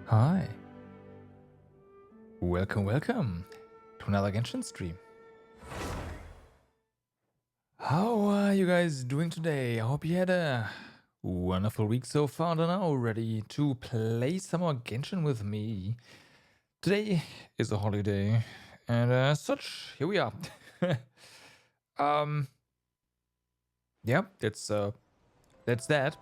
Hi. Welcome to another Genshin stream. How are you guys doing today? I hope you had a wonderful week so far and are now ready to play some more Genshin with me. Today is a holiday, and as such, here we are. Yeah, that's that.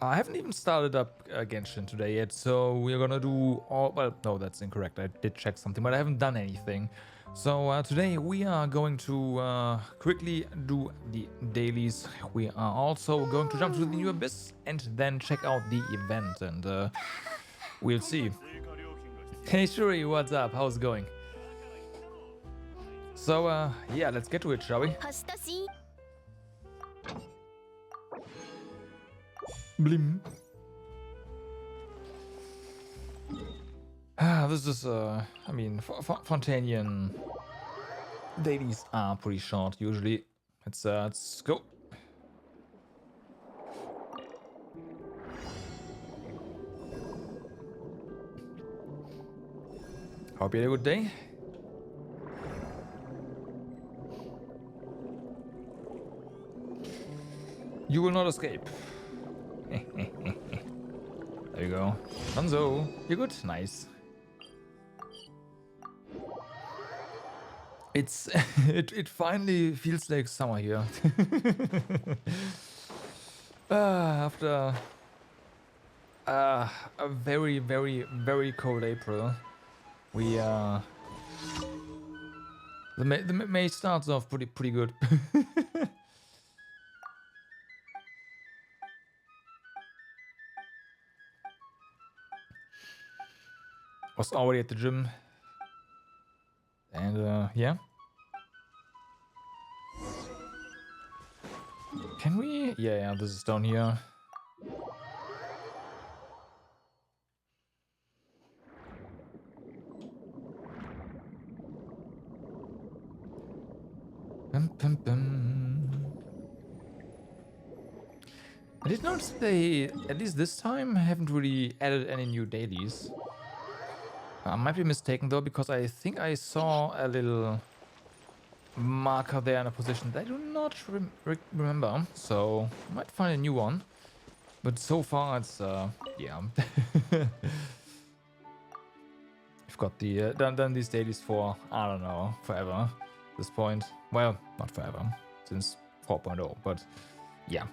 I haven't even started up Genshin today yet, so we're gonna do all. Well, no, that's incorrect. I did check something, but I haven't done anything. So today we are going to quickly do the dailies. We are also going to jump to the new abyss and then check out the event, and we'll see. Hey Shuri, what's up? How's it going? So yeah, let's get to it, shall we? Blim. This is, I mean, Fontanian dailies are pretty short usually. Let's go. Hope you had a good day. You will not escape. There you go. Hanzo, you're good? Nice. It finally feels like summer here. After a very cold April, we the May starts off pretty good. Was already at the gym, and yeah. Can we? Yeah, this is down here. I did notice they, at least this time, haven't really added any new dailies. I might be mistaken though, because I think I saw a little marker there in a position that I do not remember, so I might find a new one. But so far it's yeah. I've got the done these dailies for, I don't know, forever at this point. Well, not forever, since 4.0, but yeah.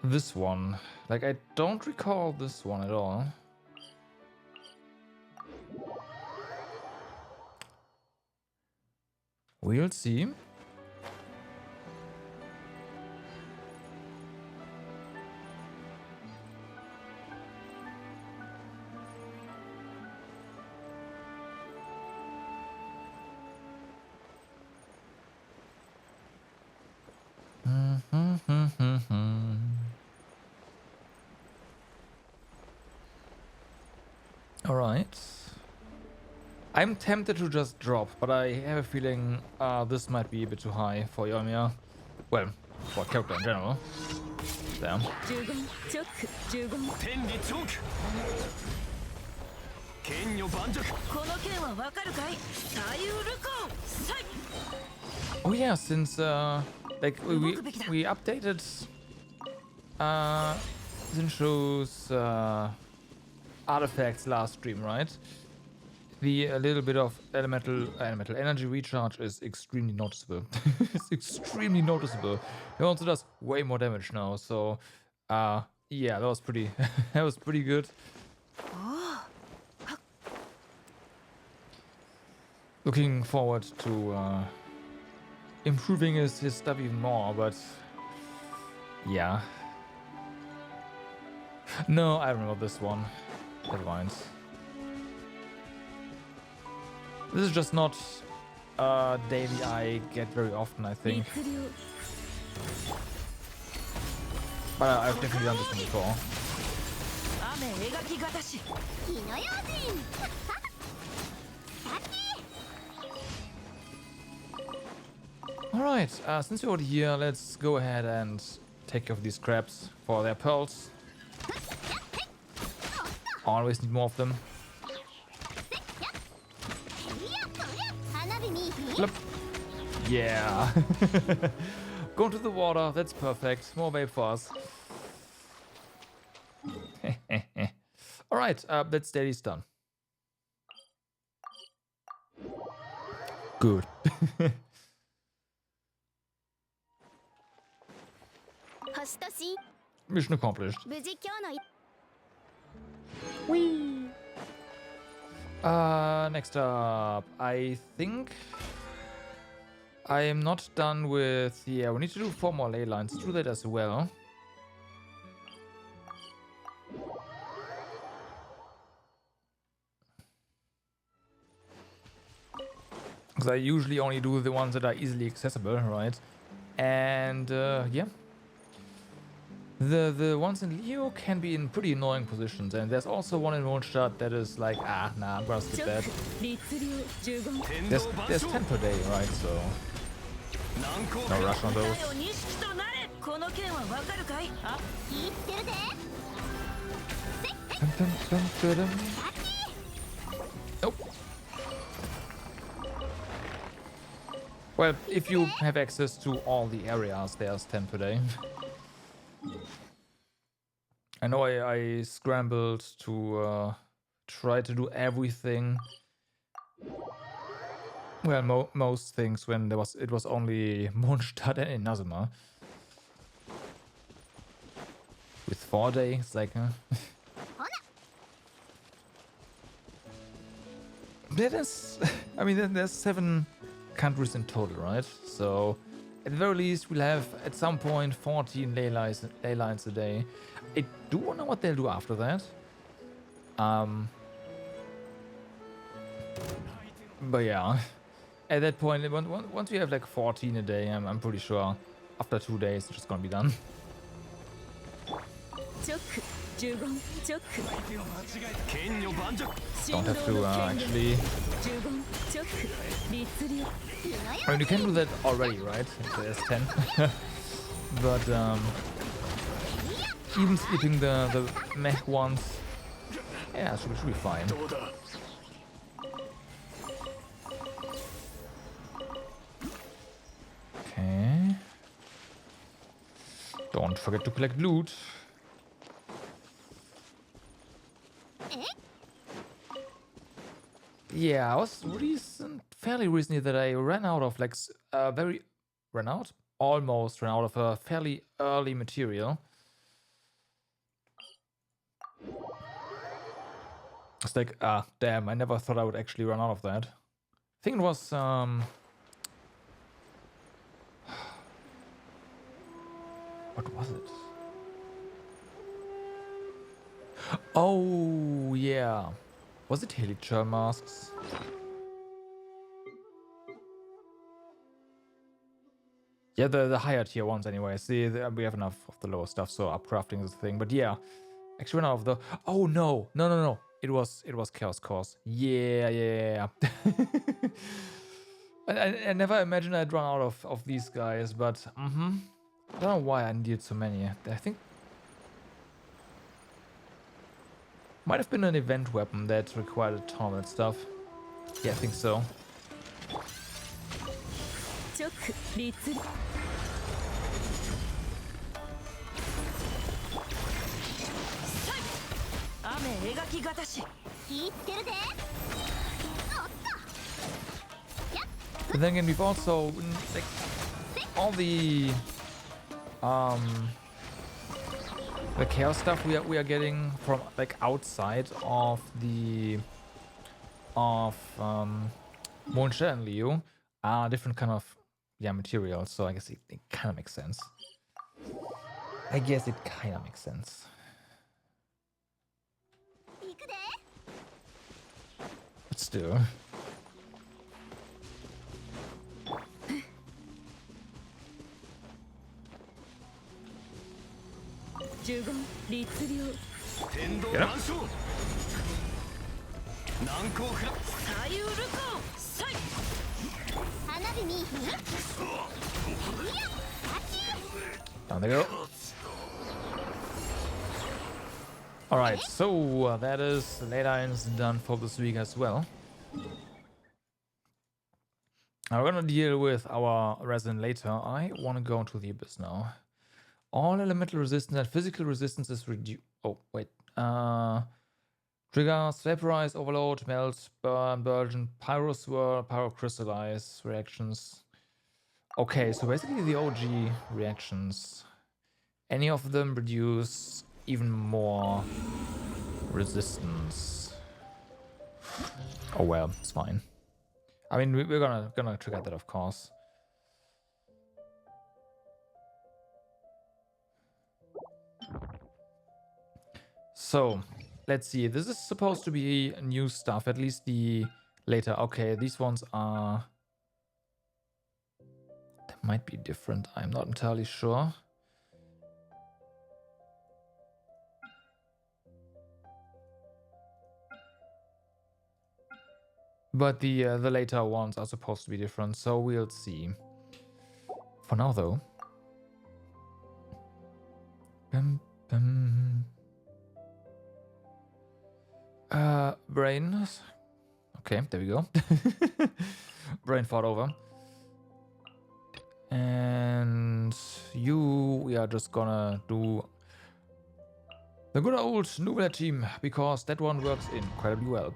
This one, like, I don't recall this one at all. We'll see. All right. I'm tempted to just drop, but I have a feeling this might be a bit too high for Yoimiya. Well, for a character in general. Damn. Oh yeah, since like we updated Zinshu's artifacts last stream, right? The a little bit of elemental energy recharge is extremely noticeable. It's extremely noticeable. It also does way more damage now, so yeah, that was pretty that was pretty good. Looking forward to improving his stuff even more, but yeah. No, I remember this one. Never mind. This is just not a daily I get very often, I think. But I've definitely done this one before. Alright, since you're already here, let's go ahead and take care of these crabs for their pearls. Always need more of them. Flip. Yeah. Go into the water. That's perfect. More vape for us. Alright, that stage done. Good. Mission accomplished. Whee! Next up, I think I am not done with... Yeah, we need to do 4 more ley lines. Let's do that as well. Because I usually only do the ones that are easily accessible, right? And yeah. The ones in Leo can be in pretty annoying positions, and there's also one in Mondstadt that is like, nah, I'm gonna skip that. There's 10 per day, right? So no rush on those. Nope. Well, if you have access to all the areas, there's 10 per day. I know I scrambled to try to do everything. Well, most things when it was only Mondstadt and Inazuma. With 4 days, it's like I mean, there's 7 countries in total, right? So at the very least, we'll have at some point 14 ley lines a day. I do wonder what they'll do after that. But yeah, at that point, once we have like 14 a day, I'm pretty sure after 2 days it's just gonna be done. Don't have to actually. I mean, you can do that already, right? There's 10. But even skipping the mech ones, yeah, should be fine. Okay. Don't forget to collect loot. Yeah, it was fairly recently that I ran out of almost ran out of a fairly early material. It's like, damn, I never thought I would actually run out of that. I think it was, what was it? Oh, yeah. Was it Helichurl masks? Yeah, the higher tier ones anyway. See, we have enough of the lower stuff, so upcrafting is the thing. But yeah, actually ran out of the... Oh, no. No. It was Chaos Course. Yeah. I never imagined I'd run out of these guys, but... I don't know why I needed so many. I think... Might have been an event weapon that required a ton of that stuff. Yeah, I think so. But then again, we've also like all the chaos stuff we are getting from like outside of the Mondstadt and Leo are different kind of materials, so I guess it kind of makes sense. But still. Get him. Down they go. Alright, so that is late irons done for this week as well. Now we're gonna deal with our resident later. I want to go into the abyss now. All elemental resistance and physical resistance is reduced. Oh, wait. Triggers, vaporize, overload, melt, burn, burgeon, pyro swirl, pyrocrystallize reactions. Okay, so basically the OG reactions. Any of them reduce even more resistance. Oh well, it's fine. I mean, we're gonna trigger that, of course. So, let's see. This is supposed to be new stuff, at least the later. Okay, these ones are... They might be different. I'm not entirely sure. But the later ones are supposed to be different, so we'll see. For now, though. Brain. Okay, there we go. Brain fought over. And you, we are just gonna do the good old Nouvelle team, because that one works incredibly well.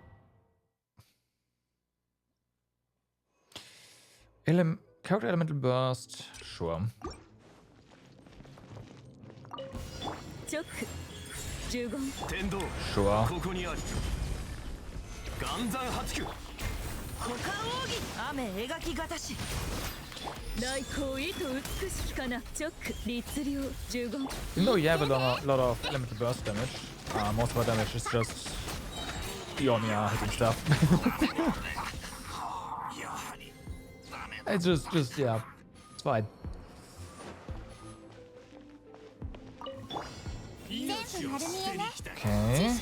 Character elemental burst, sure. Sure. Even though you have a lot of elemental burst damage, most of our damage is just Ionia hitting stuff. It's just yeah, it's fine. Okay.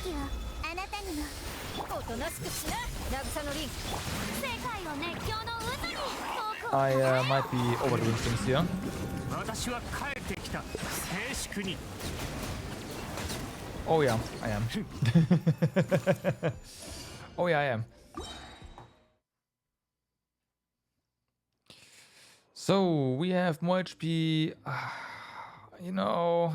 I might be overdoing things here. Oh yeah, I am. Oh yeah, I am. So we have more HP. You know,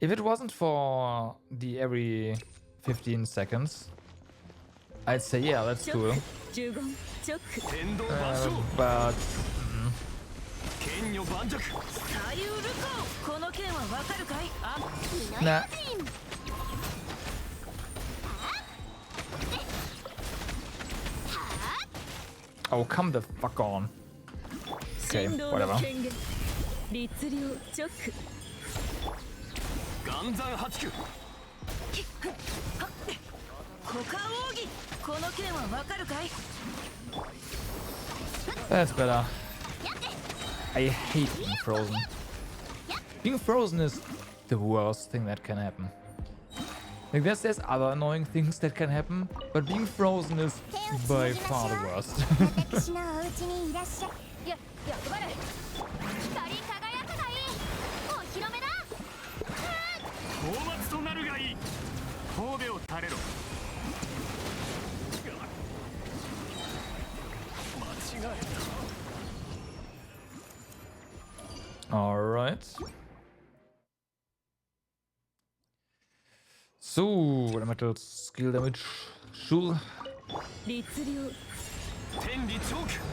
if it wasn't for the every 15 seconds, I'd say yeah, that's cool. But nah. Oh, come the fuck on. Okay, whatever. That's better. I hate being frozen. Being frozen is the worst thing that can happen. Like there's other annoying things that can happen, but being frozen is by far the worst. All right. So, elemental skill damage. Sure.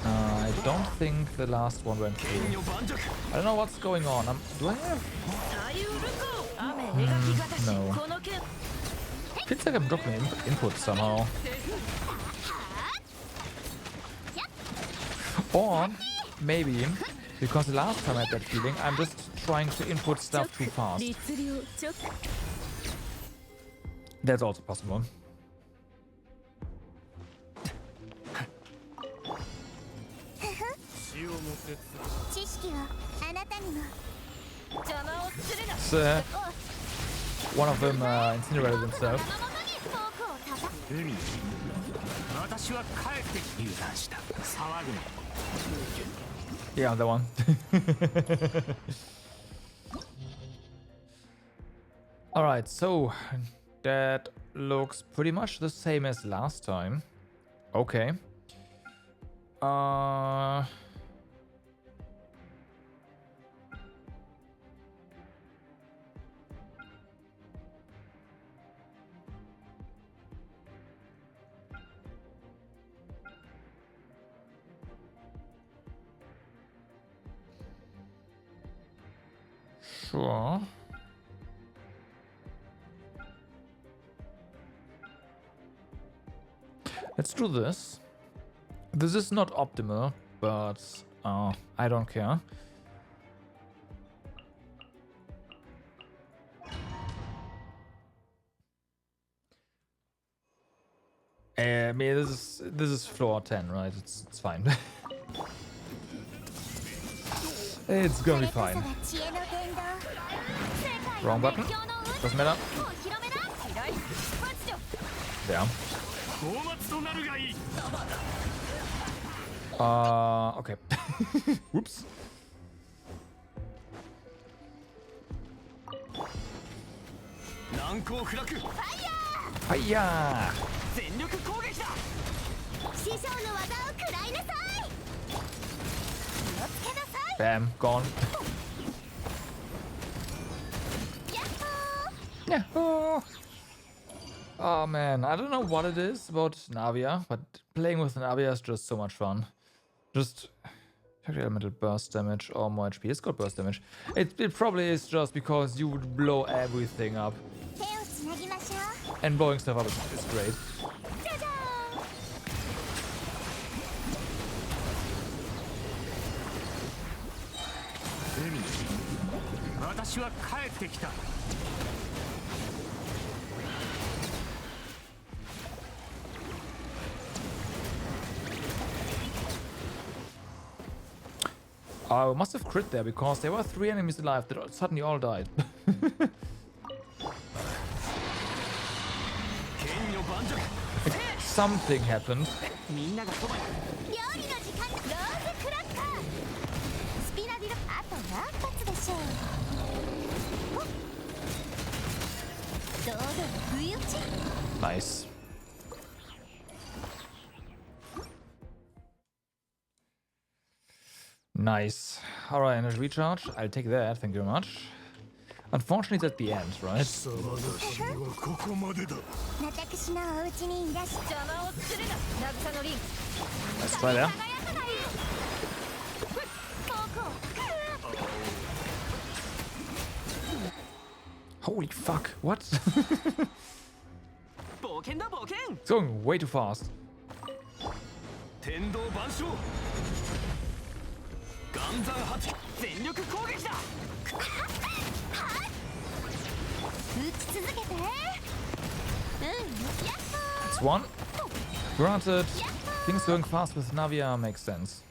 I don't think the last one went through. I don't know what's going on. Do I have... no. Feels like I'm dropping input somehow. Or maybe, because the last time I had that feeling, I'm just trying to input stuff too fast. That's also possible. So, one of them incinerated himself. Yeah, that one. Alright, so that looks pretty much the same as last time. Okay. Sure. Let's do this. This is not optimal, but I don't care. I mean, this is floor 10, right? It's fine. It's gonna be fine. Wrong button. Doesn't matter. Yeah. Okay. Whoops. Hiya! Bam, gone. Yahoo! Oh man, I don't know what it is about Navia, but playing with Navia is just so much fun. Just elemental burst damage or more HP. It's got burst damage. It probably is just because you would blow everything up. And blowing stuff up is great. I must have crit there because there were 3 enemies alive that suddenly all died. Something happened. Nice. Nice. Alright, energy recharge. I'll take that, thank you very much. Unfortunately, it's at the end, right? Let's try there. Holy fuck, what? It's going way too fast. That's one. Granted, things going fast with Navia makes sense.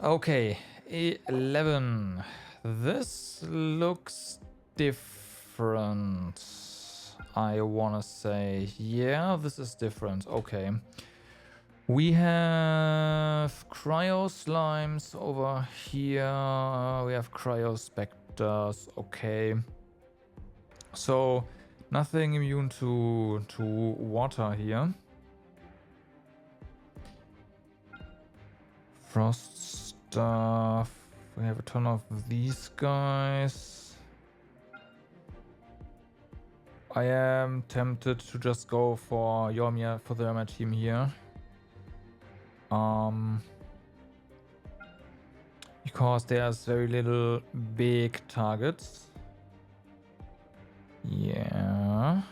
Okay, 11. This looks different. I wanna say, yeah, this is different. Okay. We have cryo slimes over here. We have cryo specters. Okay. So nothing immune to water here. Frost stuff. We have a ton of these guys. I am tempted to just go for Yormia for the Yormia team here. Because there's very little big targets. Yeah.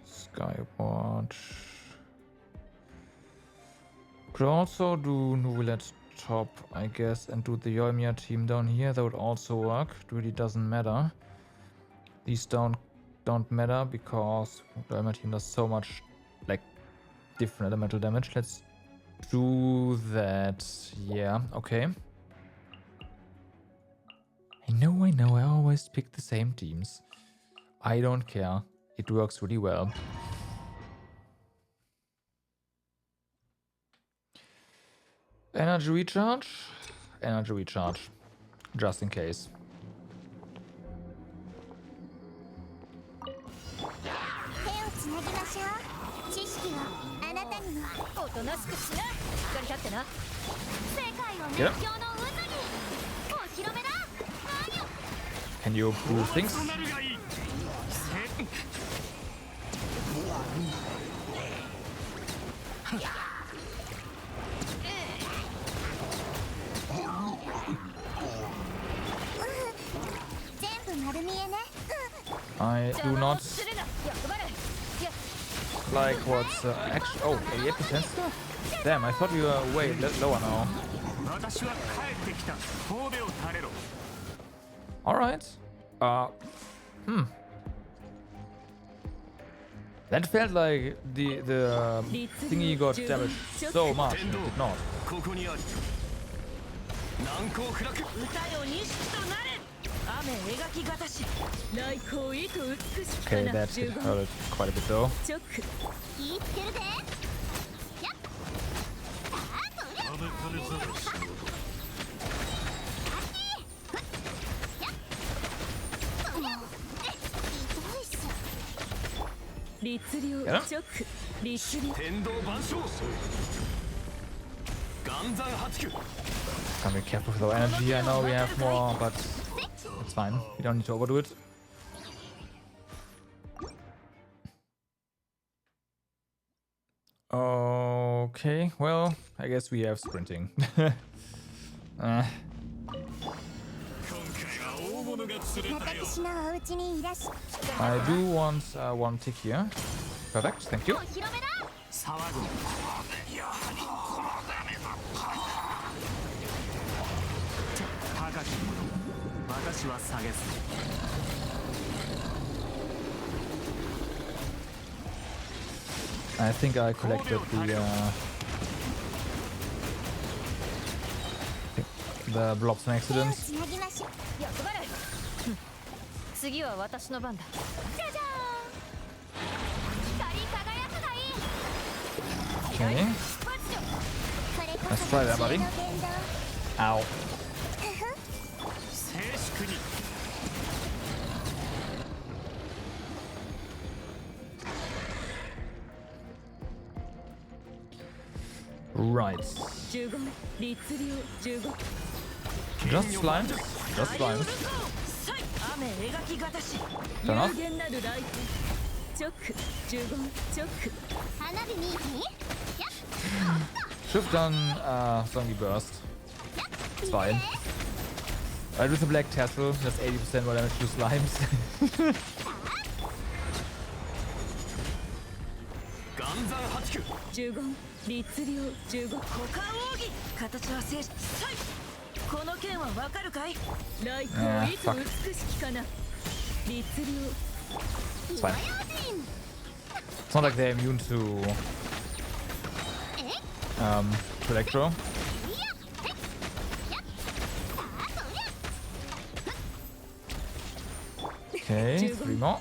Skywatch. Could also do Nuvilet top, I guess, and do the Yoimiya team down here. That would also work. It really doesn't matter. These don't matter because the Yoimiya team does so much like different elemental damage. Let's do that. Yeah, okay. I know, I always pick the same teams. I don't care. It works really well. Energy recharge? Energy recharge. Just in case. 手をつなぎましょう。知識はあなたにも。おとなしくしな。しっかり立ってな。世界を熱狂の渦にお披露目だ。 Can you prove things? I do not like what's actually. Oh, 88% still? Damn, I thought we were way lower now. Alright. That felt like the thingy got damaged so much and it did not. Okay, that hit hurt quite a bit though. Gotta be careful with our energy. I know we have more, but it's fine. We don't need to overdo it. Okay, well, I guess we have sprinting. I do want one tick here. Perfect, thank you. I think I collected the blobs on accident. Okay. Let's try that, buddy. Ow. Right. Just slimes. Just slimes. Turn off. Shift on Zombie Burst. It's fine. Right, with the Black Tassel, that's 80% more damage to slimes. Fuck. It's fine. It's not like they're immune to Electro. Okay, 3 more.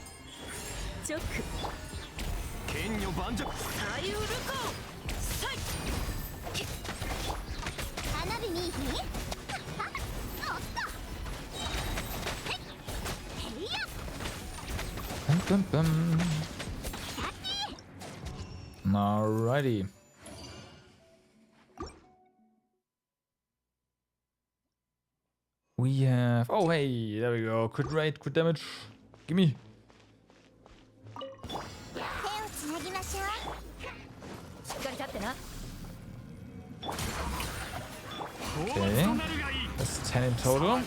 Bum, bum, bum. Alrighty. We have... Oh, hey, there we go. Crit rate, crit damage. Gimme. Okay. That's 10 in total.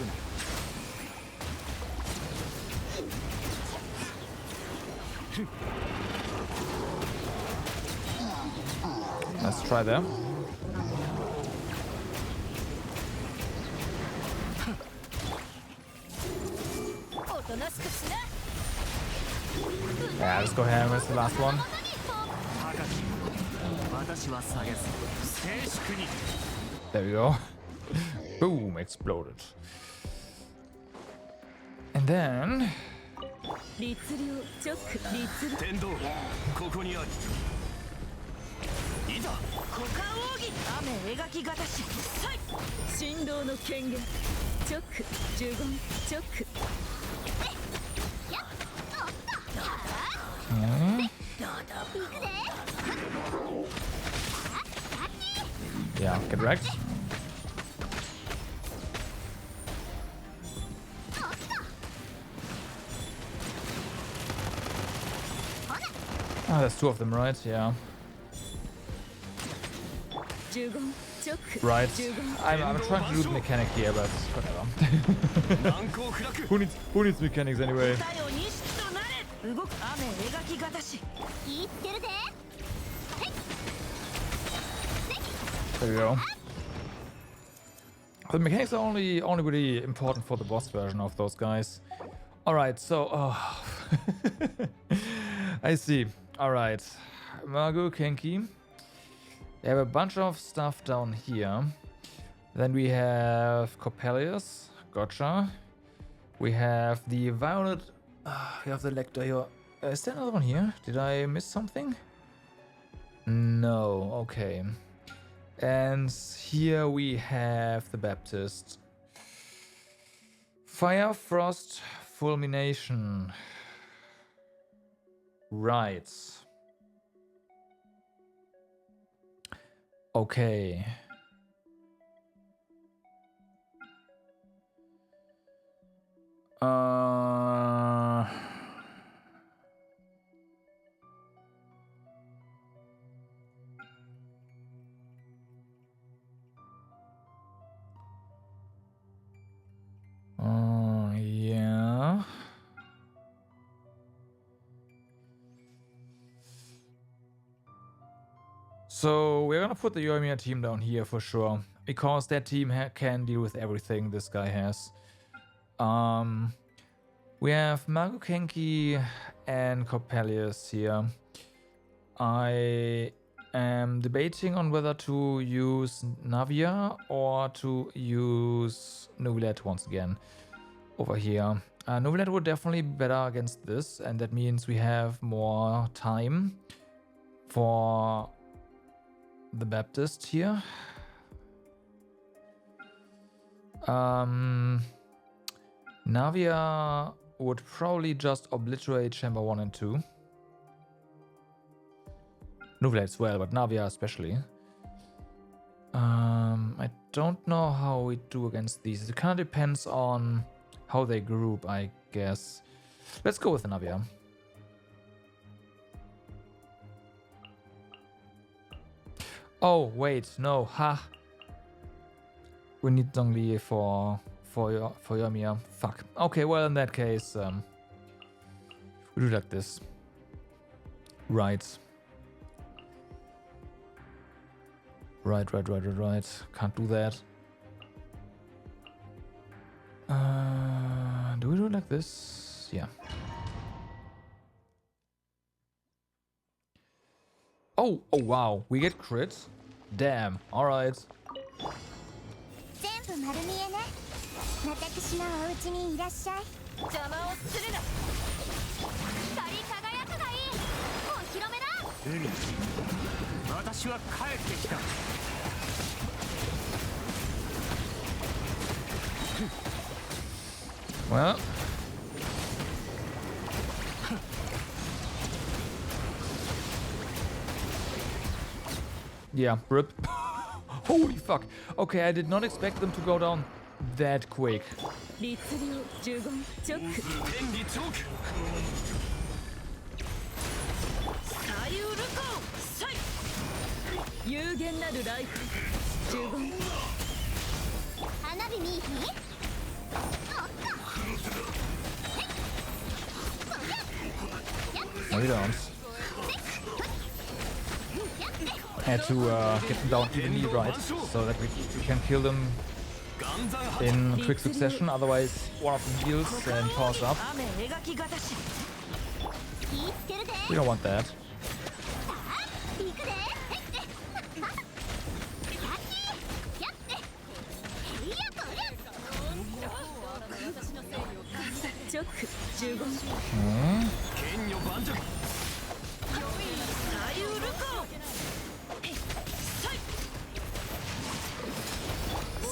Let's try that. Yeah, let's go ahead with the last one. There we go. Boom, exploded. And then 律令チョック律天道ここにありいざ股間奥義雨描きがたしはい振動の権限チョック呪言チョック Yeah, get wrecked. Ah, there's two of them, right? Yeah. Right. I'm trying to do the mechanic here, but whatever. 難攻不落 Who needs mechanics anyway? 太陽錦となれ動く雨描きがたし言ってるで There we go. The mechanics are only really important for the boss version of those guys. Alright, so I see. Alright. Margot Kenki. They have a bunch of stuff down here. Then we have Coppelius. Gotcha. We have the Violet. We have the Lector here. Is there another one here? Did I miss something? No. Okay. And here we have the Baptist. Fire, Frost, Fulmination. Right. Okay. Yeah. So we're gonna put the Yoimiya team down here for sure, because that team can deal with everything this guy has. We have Margot Kenki and Coppelius here. I am debating on whether to use Navia or to use Nuvilet once again over here. Nuvilet would definitely be better against this, and that means we have more time for the Baptist here. Navia would probably just obliterate Chamber 1 and 2. Nuvilet as well, but Navia especially. I don't know how we do against these. It kind of depends on how they group, I guess. Let's go with Navia. Oh, wait, no, ha. We need Zhongli for Yoimiya. Fuck. Okay, well, in that case, we do like this. Right. Right. Can't do that. Do we do it like this? Yeah. Oh, wow. We get crit? Damn. Alright. 全部丸見えね私のお家にいらっしゃい邪魔をするな光り輝くがいいお披露目だ私は帰ってきた Well. Yeah, rip. Holy fuck. Okay, I did not expect them to go down that quick. 律令呪言チョック天理チョークサイウルコーサイ有限なるライフ呪言花火見いひ No, we don't. Had to get them down evenly right, so that we can kill them in quick succession. Otherwise, one of them heals and powers up. 雨描きがたし 言ってるで We don't want that. 行くでチョック呪言 Okay. 剣女盤石左右ルコ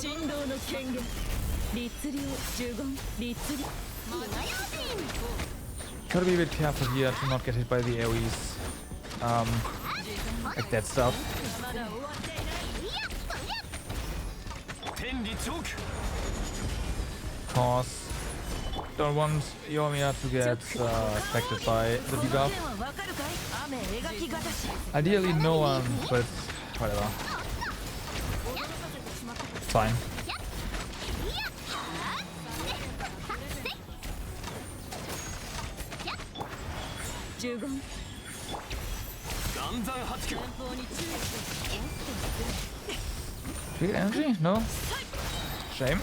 神道の権限律令呪言律令 Gotta be a bit careful here to not get hit by the AoEs. Like that stuff. 天理チョーク Cause don't want Yoimiya to get affected by the この debuff. 剣はわかるかい雨描きがたし Ideally no one, but whatever. It's fine. 呪言 岩山八九 Do we get energy? No? Shame.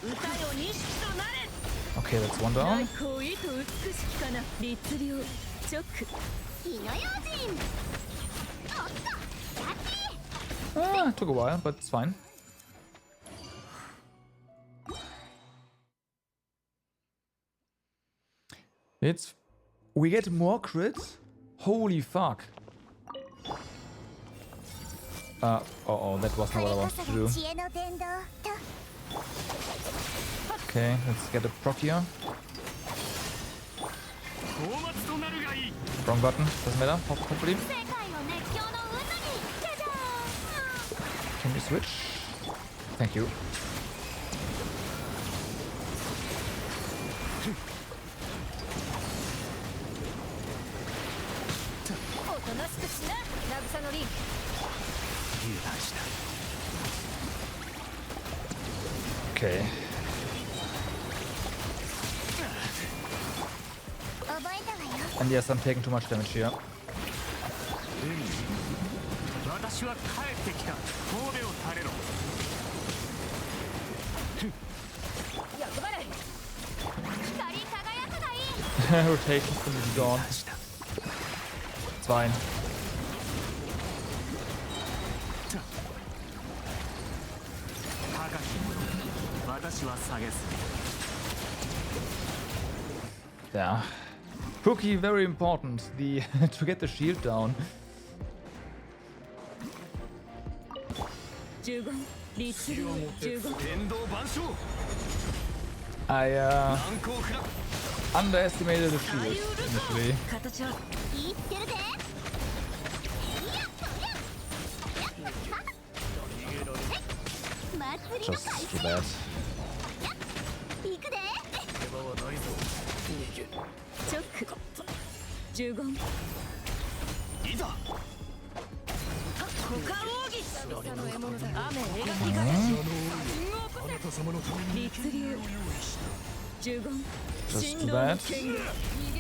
歌よ錦となれ Okay, that's one down. 大行為と美しきかな律令直 火の用心 Ah, took a while, but it's fine. We get more crits? Holy fuck. Uh-oh, that was not what I wanted to do. 知恵の伝道と Okay, let's get a proc here. 討伐となるがいい Wrong button, doesn't matter, hopefully. 世界を熱狂の渦にじゃじゃ Can you switch? Thank you. おとなしくしな渚のリンク 油断した Okay. 覚えたわよ And yes, I'm taking too much damage here. 私は帰ってきた神戸を垂れろ役払い光り輝くがいい Rotation's gonna be gone. It's fine. 高き者私は下げす Yeah. Cookie, very important. The to get the shield down. 呪言律令呪言天道万象 I 難攻不落 underestimated the shield initially. 形は言ってるで 祭りの Just too bad. 行くで直呪言いざ股間奥義雨描きがたし律令呪言 Just 神 too 道の bad. 権限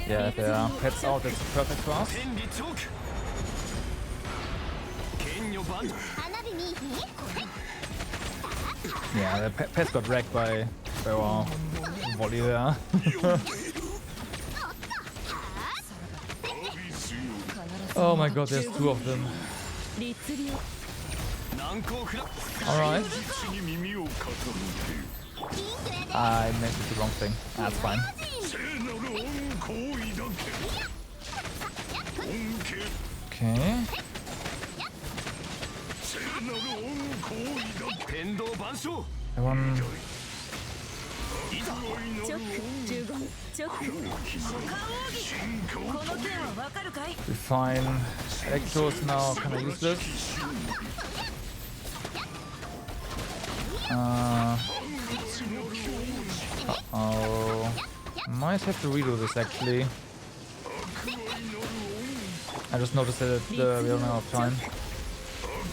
Yeah, if there are pets out, that's perfect for us. 天理チョーク剣女盤石花火見いひ Yeah, the pets got wrecked by our volley there. Oh my god, there's two of them. 律令難攻不落 Alright. 地に耳を傾ピンクやで I meant the wrong thing. That's fine. け聖なる恩子を抱け恩恵 Okay. 聖なる恩子を抱け天道万象 That one. いざ直呪言直股間奥義この剣はわかるかい We fine. Electro's now kind of useless. Uh-oh. Might have to redo this actually. I just noticed that we're running out of time.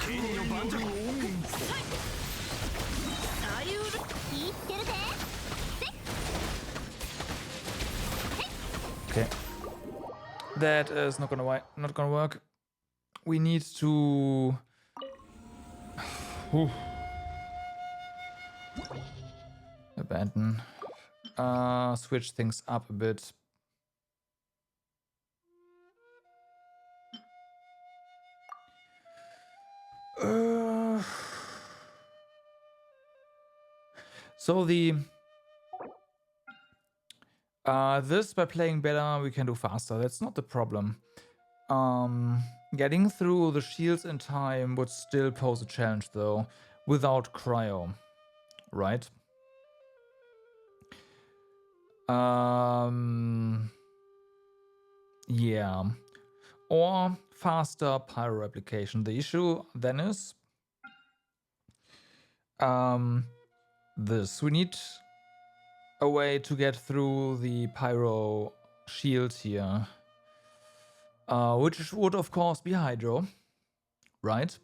剣女盤石左右ル言ってるで Okay. That is not gonna work. We need to Whew. Abandon. Switch things up a bit. So This, by playing better, we can do faster. That's not the problem. Getting through the shields in time would still pose a challenge, though, without cryo, right? Yeah. Or faster pyro replication. The issue then is this. We need a way to get through the pyro shield here. Which would of course be hydro, right?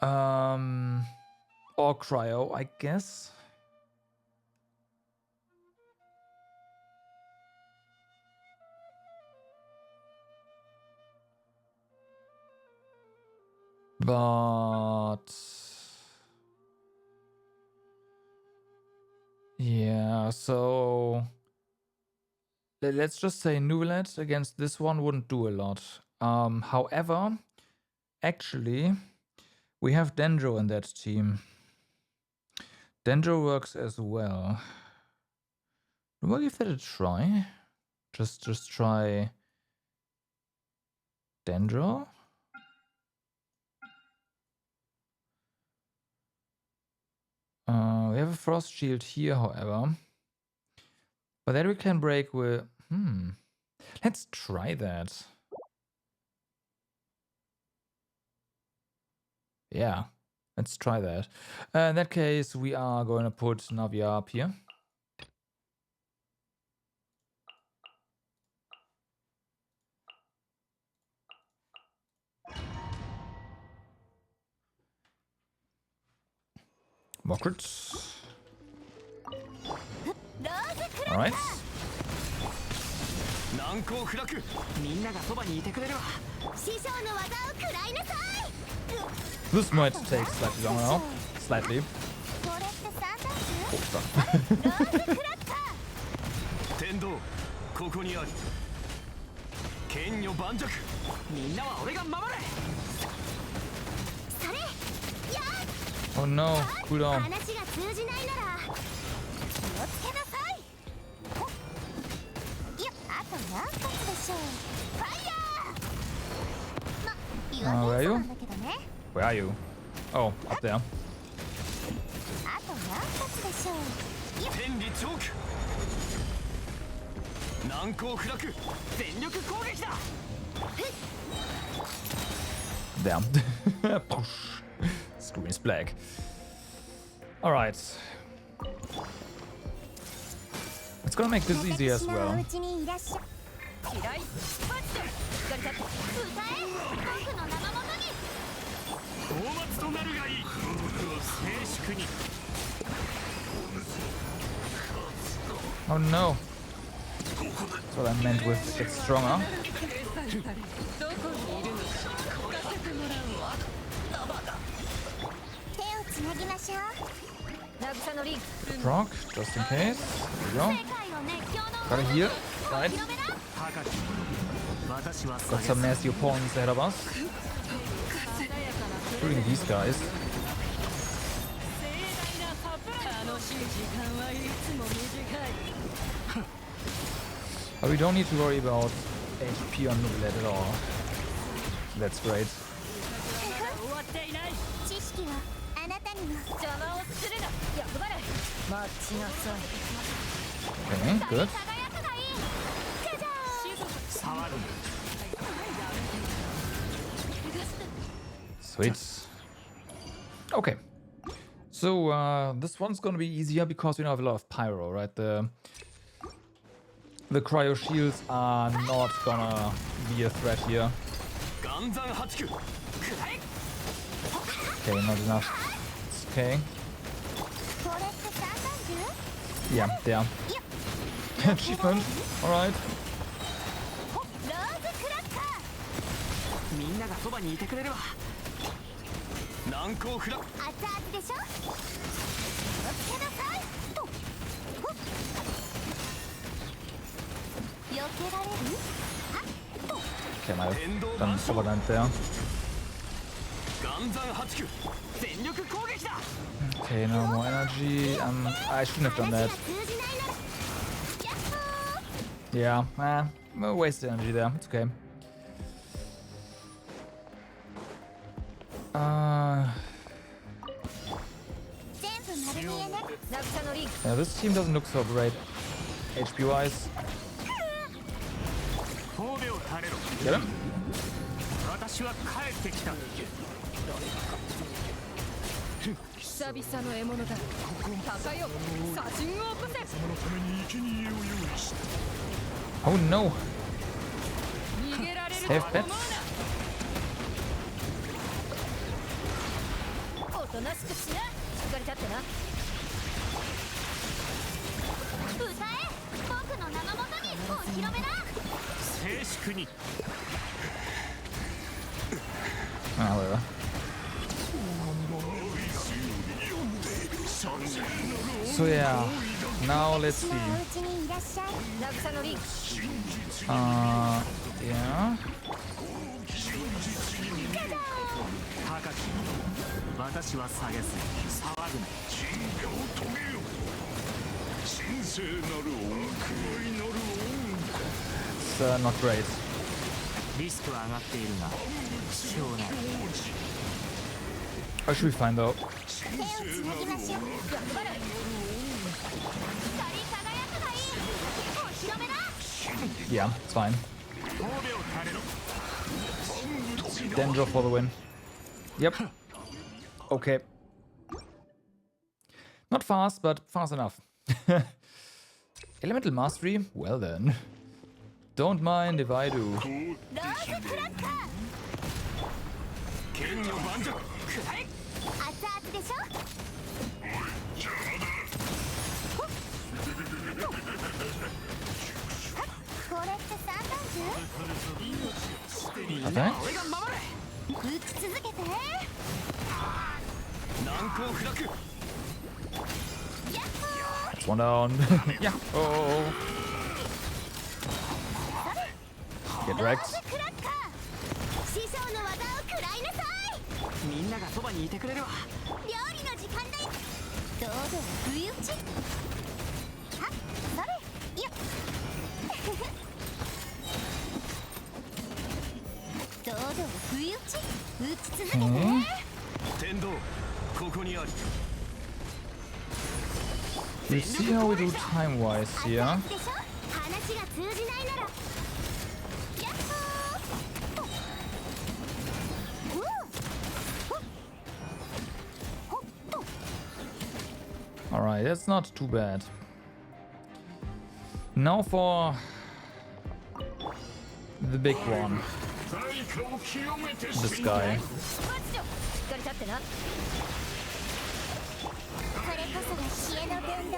Or cryo, I guess. But yeah, so let's just say Nuvelet against this one wouldn't do a lot. However, actually, we have Dendro in that team. Dendro works as well. Do I give that a try? Just try Dendro? We have a frost shield here, however. But then we can break with... Let's try that. Yeah, let's try that. In that case, we are going to put Navia up here. More crits. Alright. This might take slightly longer now. Slightly. Oh, stuff. 天道ここにあり剣女盤石みんなは俺が守れ Oh no, cooldown. Where are you? Where are you? Oh, up there. 天理チョーク難攻不落全力攻撃だ There. Screen is black. Alright. It's gonna make this easy as well. Oh no. That's what I meant with it's stronger. Proc, just in case. There we go. Gotta heal. Right. Got some nasty opponents ahead of us. Including these guys. But we don't need to worry about HP on Nuvelet at all. That's great. Okay, good. Sweet. Okay. So this one's gonna be easier because we don't have a lot of pyro, right? The cryo shields are not gonna be a threat here. Okay, not enough. It's okay. Yeah, there. Achievement. Alright. Okay, mal dann overland there. 暗算8区全力攻撃だ。 Okay, no more energy. I shouldn't have done that. 通じないならヤッホー Yeah, wasted energy there. It's okay. Yeah, this team doesn't look so great, HP wise. 神戸を垂れろ。 Get him? 私は帰ってきた。久々の獲物だ。高よ、写真を起こせ。 Oh no! 逃げられると Save 思う bets. な。おとなしくしな。しっかり立ってな。歌え僕の名のもとにお披露目だ。静粛に。 Ah, whatever. So yeah, now let's see. お家にいらっしゃい。渚のリン。 Yeah. 高き私は下げず騒ぐな。 It's not great. リスクは上がっているが必要ない。 I should be fine though. 手をつなぎましょう。頑張る。光り輝くがいい。お披露目だ。 Yeah, it's fine. 神戸を垂れろ。 Danger for the win. Yep. Okay. Not fast, but fast enough. Elemental mastery? Well then. Don't mind if I do. ローズクラッカー。剣女盤石。くらえ。熱々でしょ。これって三段銃？ Okay. 俺が守れ。撃ち続けて。難攻不落。ヤッホー。 It's one down. Yeah. Oh. Get ロー wrecked. ズクラッカー。師匠の技を食らいなさい。みんながそばにいてくれるわ。料理の時間だよ。どうぞ不意打ち。はっ、それ。よっ。どうぞ不意打ち。打ち続けて。天道ここにあり。 Let's see how we do time wise here. 熱々でしょ。話が通じないなら。ヤッホー。Alright, that's not too bad. Now for the big one. This guy. しっかり立ってな。これこそが知恵の伝道。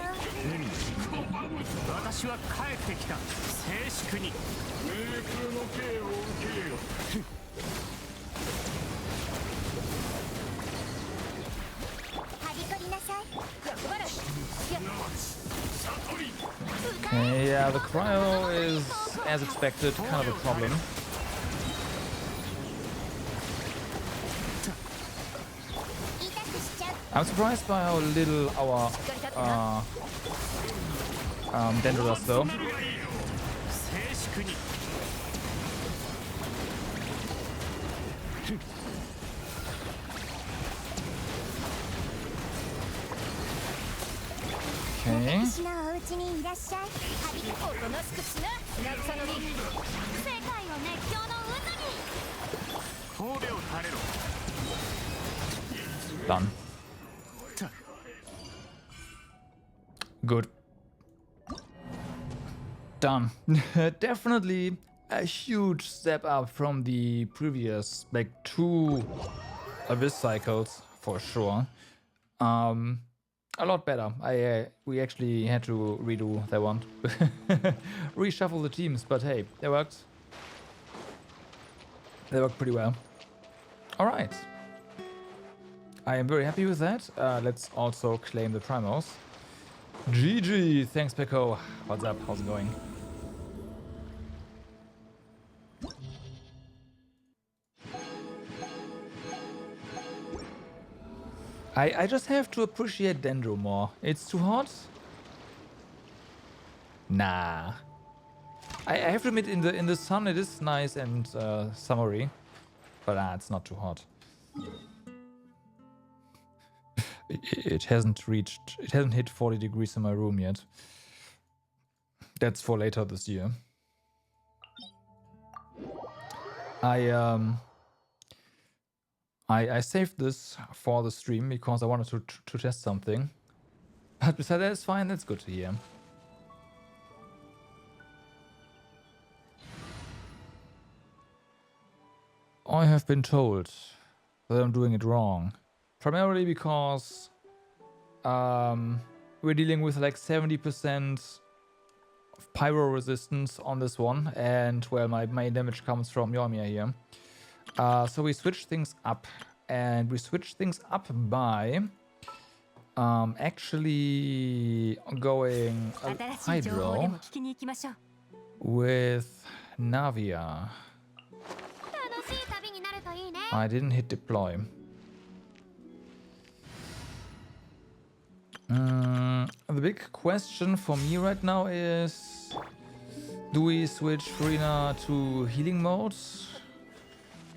私は帰ってきた。静粛に。はびこりなさい。頑張れ。 Okay, yeah, the cryo is, as expected, kind of a problem. I'm surprised by how little our Dendro does though. 静粛に。 Okay. 私のお家にいらっしゃい。はびこ。おとなしくしな。渚のリン。世界を熱狂の渦に。神戸を垂れろ。 Done. Good. Done. Definitely a huge step up from the previous, like, 2 Abyss cycles, for sure. A lot better. We actually had to redo that one. Reshuffle the teams, but hey, they worked. They worked pretty well. Alright. I am very happy with that. Let's also claim the primos. GG! Thanks, Peko. What's up? How's it going? I just have to appreciate Dendro more. It's too hot? Nah. I have to admit, in the sun it is nice and summery, but it's not too hot. It hasn't hit 40 degrees in my room yet. That's for later this year. I saved this for the stream because I wanted to test something. But besides that, it's fine. That's good to hear. I have been told that I'm doing it wrong. Primarily because we're dealing with like 70% of pyro resistance on this one, and well, my main damage comes from Yoimiya here. So we switch things up, and we switch things up by actually going Hydro with Navia. I didn't hit deploy. The big question for me right now is, do we switch Farina to healing mode,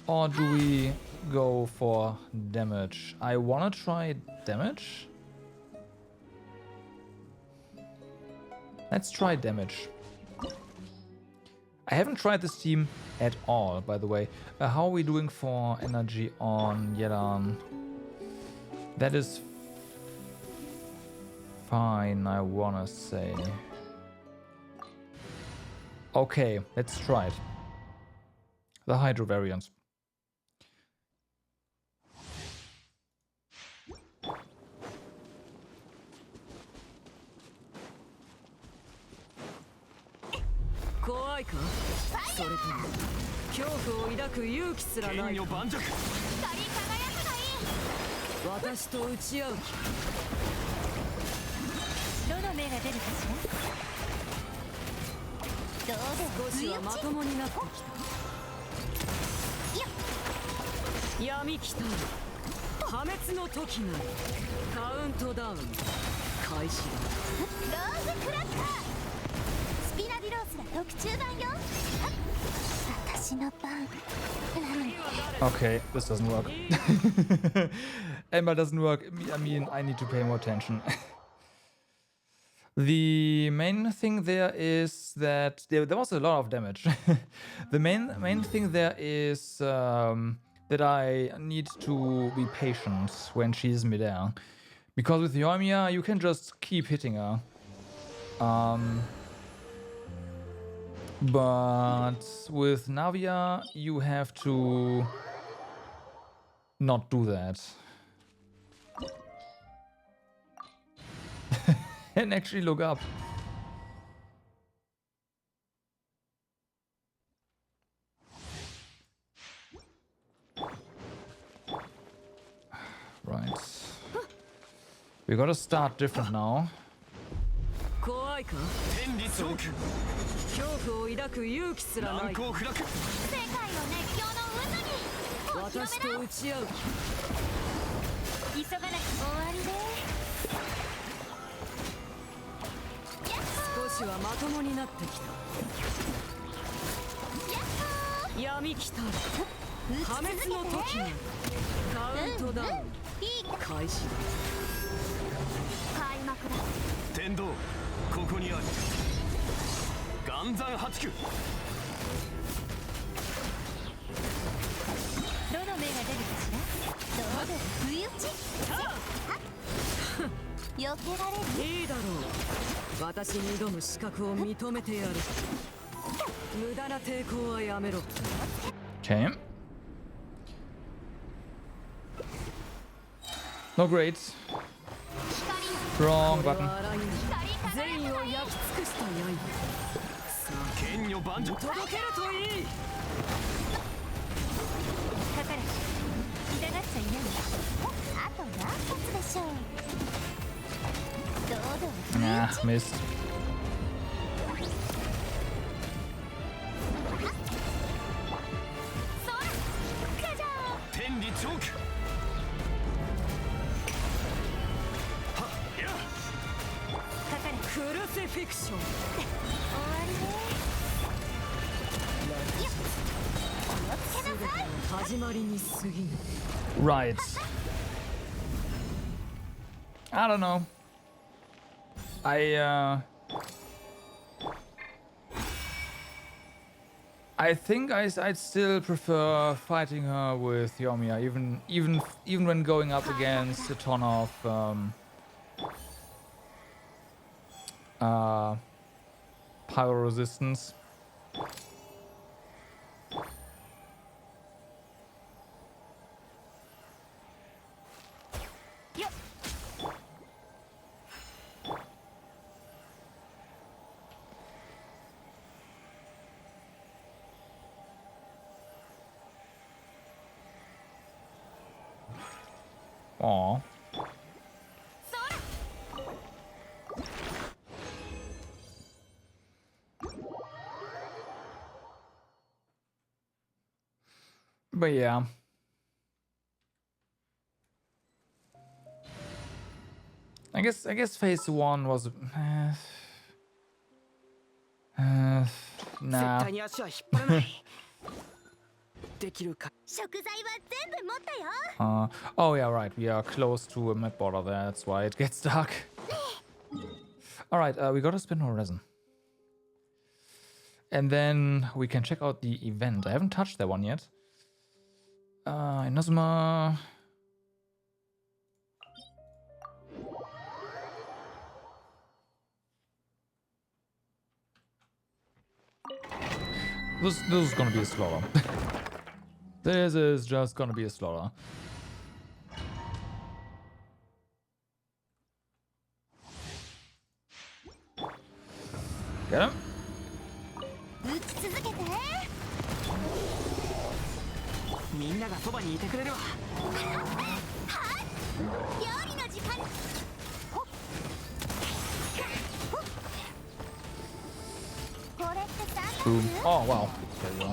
or do we go for damage? I wanna try damage. Let's try damage. I haven't tried this team at all, by the way. How are we doing for energy on Yelan? That is fine, I wanna say. Okay, let's try it. The Hydro variant. Okay, this doesn't work. Ember doesn't work. I mean, I need to pay more attention. The main thing there is that there was a lot of damage. The main thing there is that I need to be patient when she's midair, because with Yoimiya you can just keep hitting her. But with Navia you have to not do that. And actually look up. Right. We gotta start different now. Okay. No grades. Wrong button. Nah, missed. セフィクション。終わりね。よっ、気をつけなさい。始まりに過ぎぬ。 Right. I don't know. I think I'd still prefer fighting her with Yoimiya, even when going up against a ton of pyro resistance. Aw. But yeah. I guess phase 1 was nah. 絶対に足は引っ張らない。できるか。食材は全部持ったよ。Oh yeah, right. We are close to a map border there. That's why it gets dark. All right, we gotta spin more resin. And then we can check out the event. I haven't touched that one yet. Inazuma. This is gonna be a slaughter. This is just gonna be a slaughter. Get him. 打ち続けて。みんながそばにいてくれるわ。料理の時間。これってサンダ Boom. ル？ Oh wow. There you go.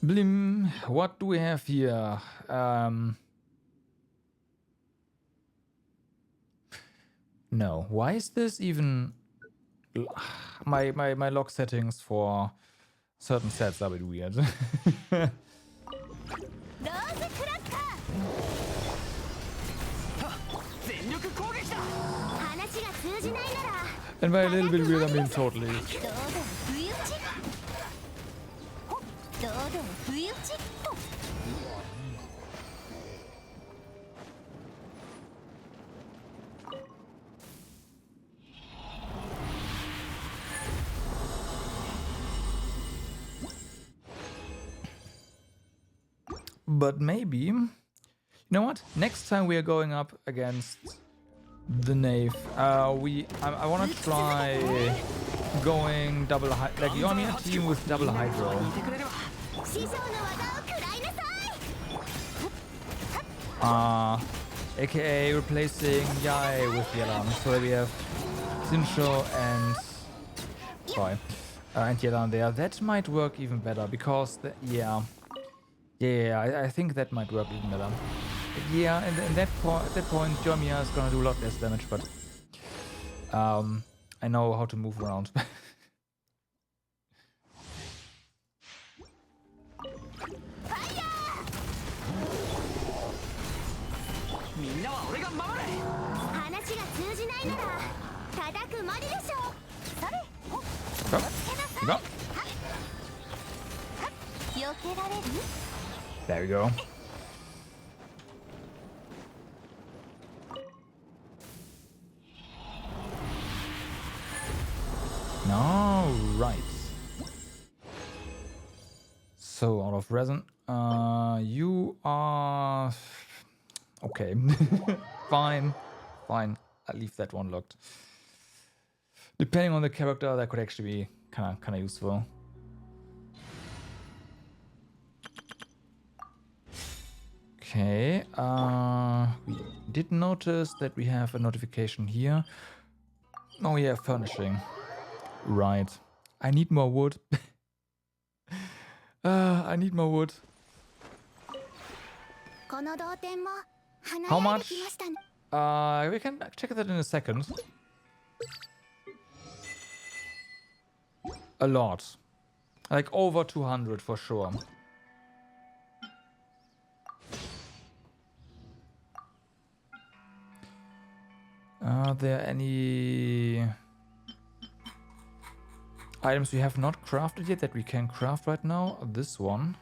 Blim. What do we have here? No. Why is this even? My log settings for certain sets are a bit weird. ローズクラッカー。全力攻撃だ。話が通じないなら。 And by a little bit weird, I mean totally. 堂々不意打ち。堂々不意打ち。 But maybe, you know what? Next time we are going up against the knave, I want to try going double like Yoimiya team with double hydro. 師匠の技を食らいなさい。 AKA replacing Yai with Yelan, so that we have Sincho and Yelan there. That might work even better because I think that might work even better. Yeah, and at that point, Yoimiya is gonna do a lot less damage, but I know how to move around. みんなは俺が守れ。話が通じないなら叩くまででしょう。それ。 Go. Go. 避けられる？ There we go. All right. So out of resin. You are okay. Fine. I'll leave that one locked. Depending on the character, that could actually be kind of useful. Okay, we did notice that we have a notification here. Oh yeah, furnishing. Right. I need more wood. I need more wood. この同点も How 離れて much? きましたね。 We can check that in a second. A lot. Like over 200 for sure. Are there any items we have not crafted yet that we can craft right now? This one.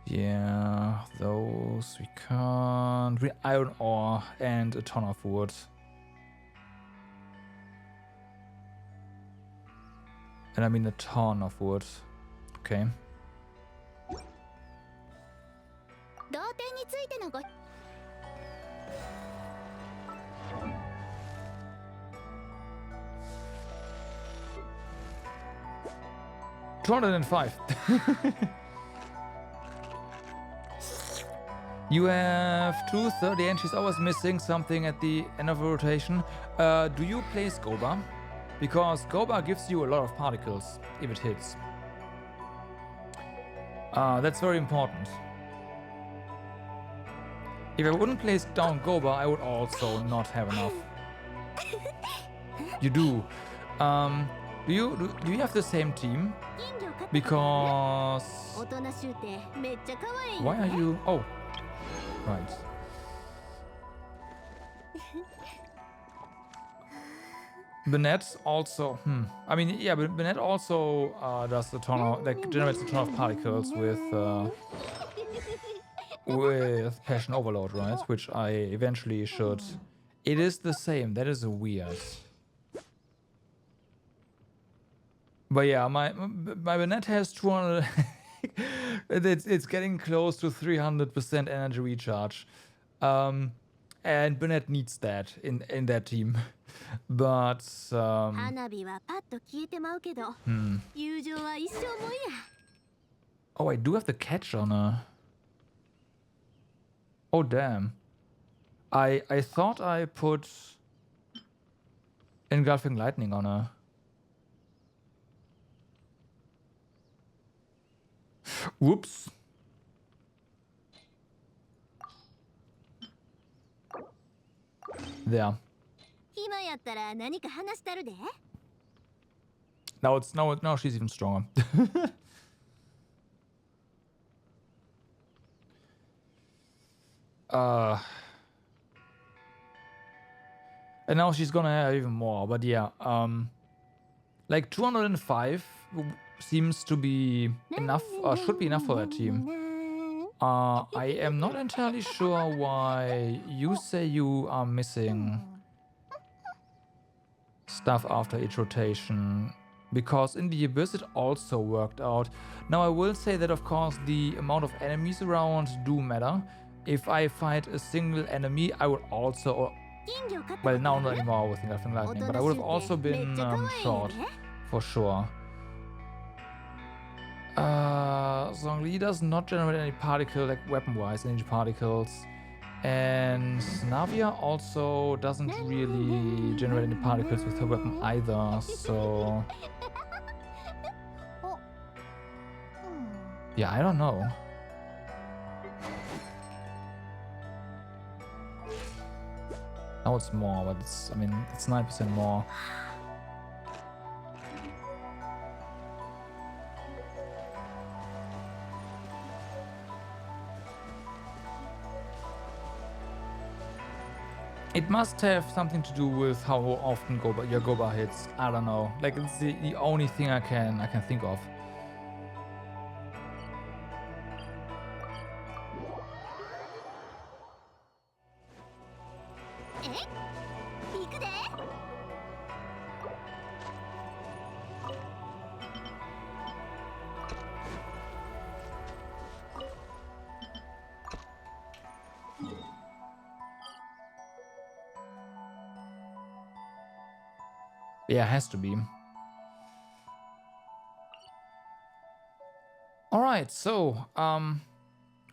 Yeah, those we can't. Iron ore and a ton of wood. And I mean a ton of wood. Okay. 同点についてのご 205. You have 230 and she's always missing something at the end of a rotation. Do you place Goba? Because Goba gives you a lot of particles if it hits. That's very important. If I wouldn't place down Goba, I would also not have enough. You do. Do you have the same team? 金魚飼って Because 大人集ってめっちゃ可愛い why are you? Oh, right. Bennett also. I mean, yeah, but Bennett also does a ton of generates a ton of particles with passion overload, right? Which I eventually should. It is the same. That is weird. But yeah, my Bennett has 200. it's getting close to 300% energy recharge, and Bennett needs that in that team. But 花火はパッと消えてまうけど、友情は一生もんや。 oh, I do have the catch on her. Oh damn! I thought I put engulfing lightning on her. Whoops. There. 今やったら何か話したるで。 Now she's even stronger. And now she's gonna have even more, but yeah, like 205 seems to be enough, should be enough for that team. I am not entirely sure why you say you are missing stuff after each rotation, because in the Abyss it also worked out. Now I will say that of course the amount of enemies around do matter. If I fight a single enemy, I would also, well, now not anymore with Engulfing Lightning, but I would have also been short for sure. Zhongli does not generate any particle, like weapon-wise, energy particles. And Navia also doesn't really generate any particles with her weapon either, so... Yeah, I don't know. Now it's more, but it's, I mean, it's 9% more. It must have something to do with how often your Goba hits. I don't know. Like it's the only thing I can think of. Yeah, it has to be. Alright, so,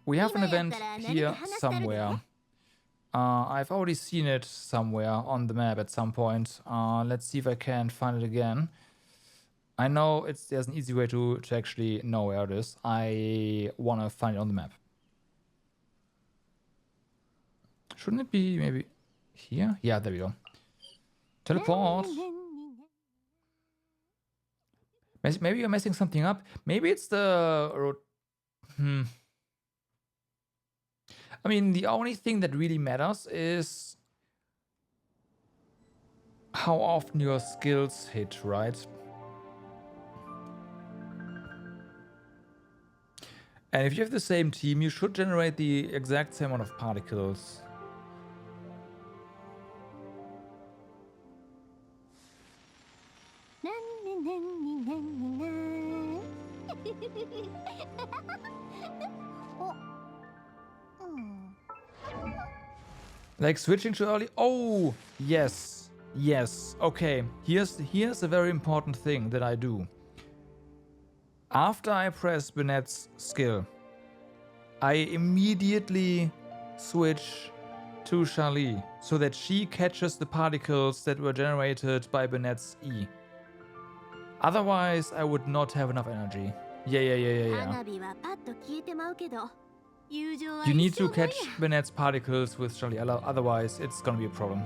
we have an event here somewhere. I've already seen it somewhere on the map at some point. Let's see if I can find it again. I know there's an easy way to actually know where it is. I want to find it on the map. Shouldn't it be maybe here? Yeah, there we go. Teleport. Maybe you're messing something up. Maybe it's the road. I mean, the only thing that really matters is how often your skills hit, right? And if you have the same team, you should generate the exact same amount of particles. Like switching too early? Oh, yes. Yes. Okay. Here's a very important thing that I do. After I press Bennett's skill, I immediately switch to Charlie so that she catches the particles that were generated by Bennett's E. Otherwise, I would not have enough energy. Yeah. You need to catch Bennett's particles with Charlie, otherwise it's gonna be a problem.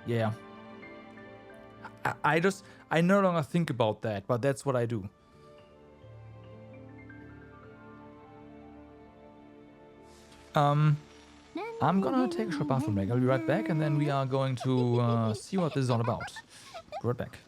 Yeah. I no longer think about that, but that's what I do. I'm gonna take a short bathroom break. I'll be right back, and then we are going to see what this is all about. Be right back.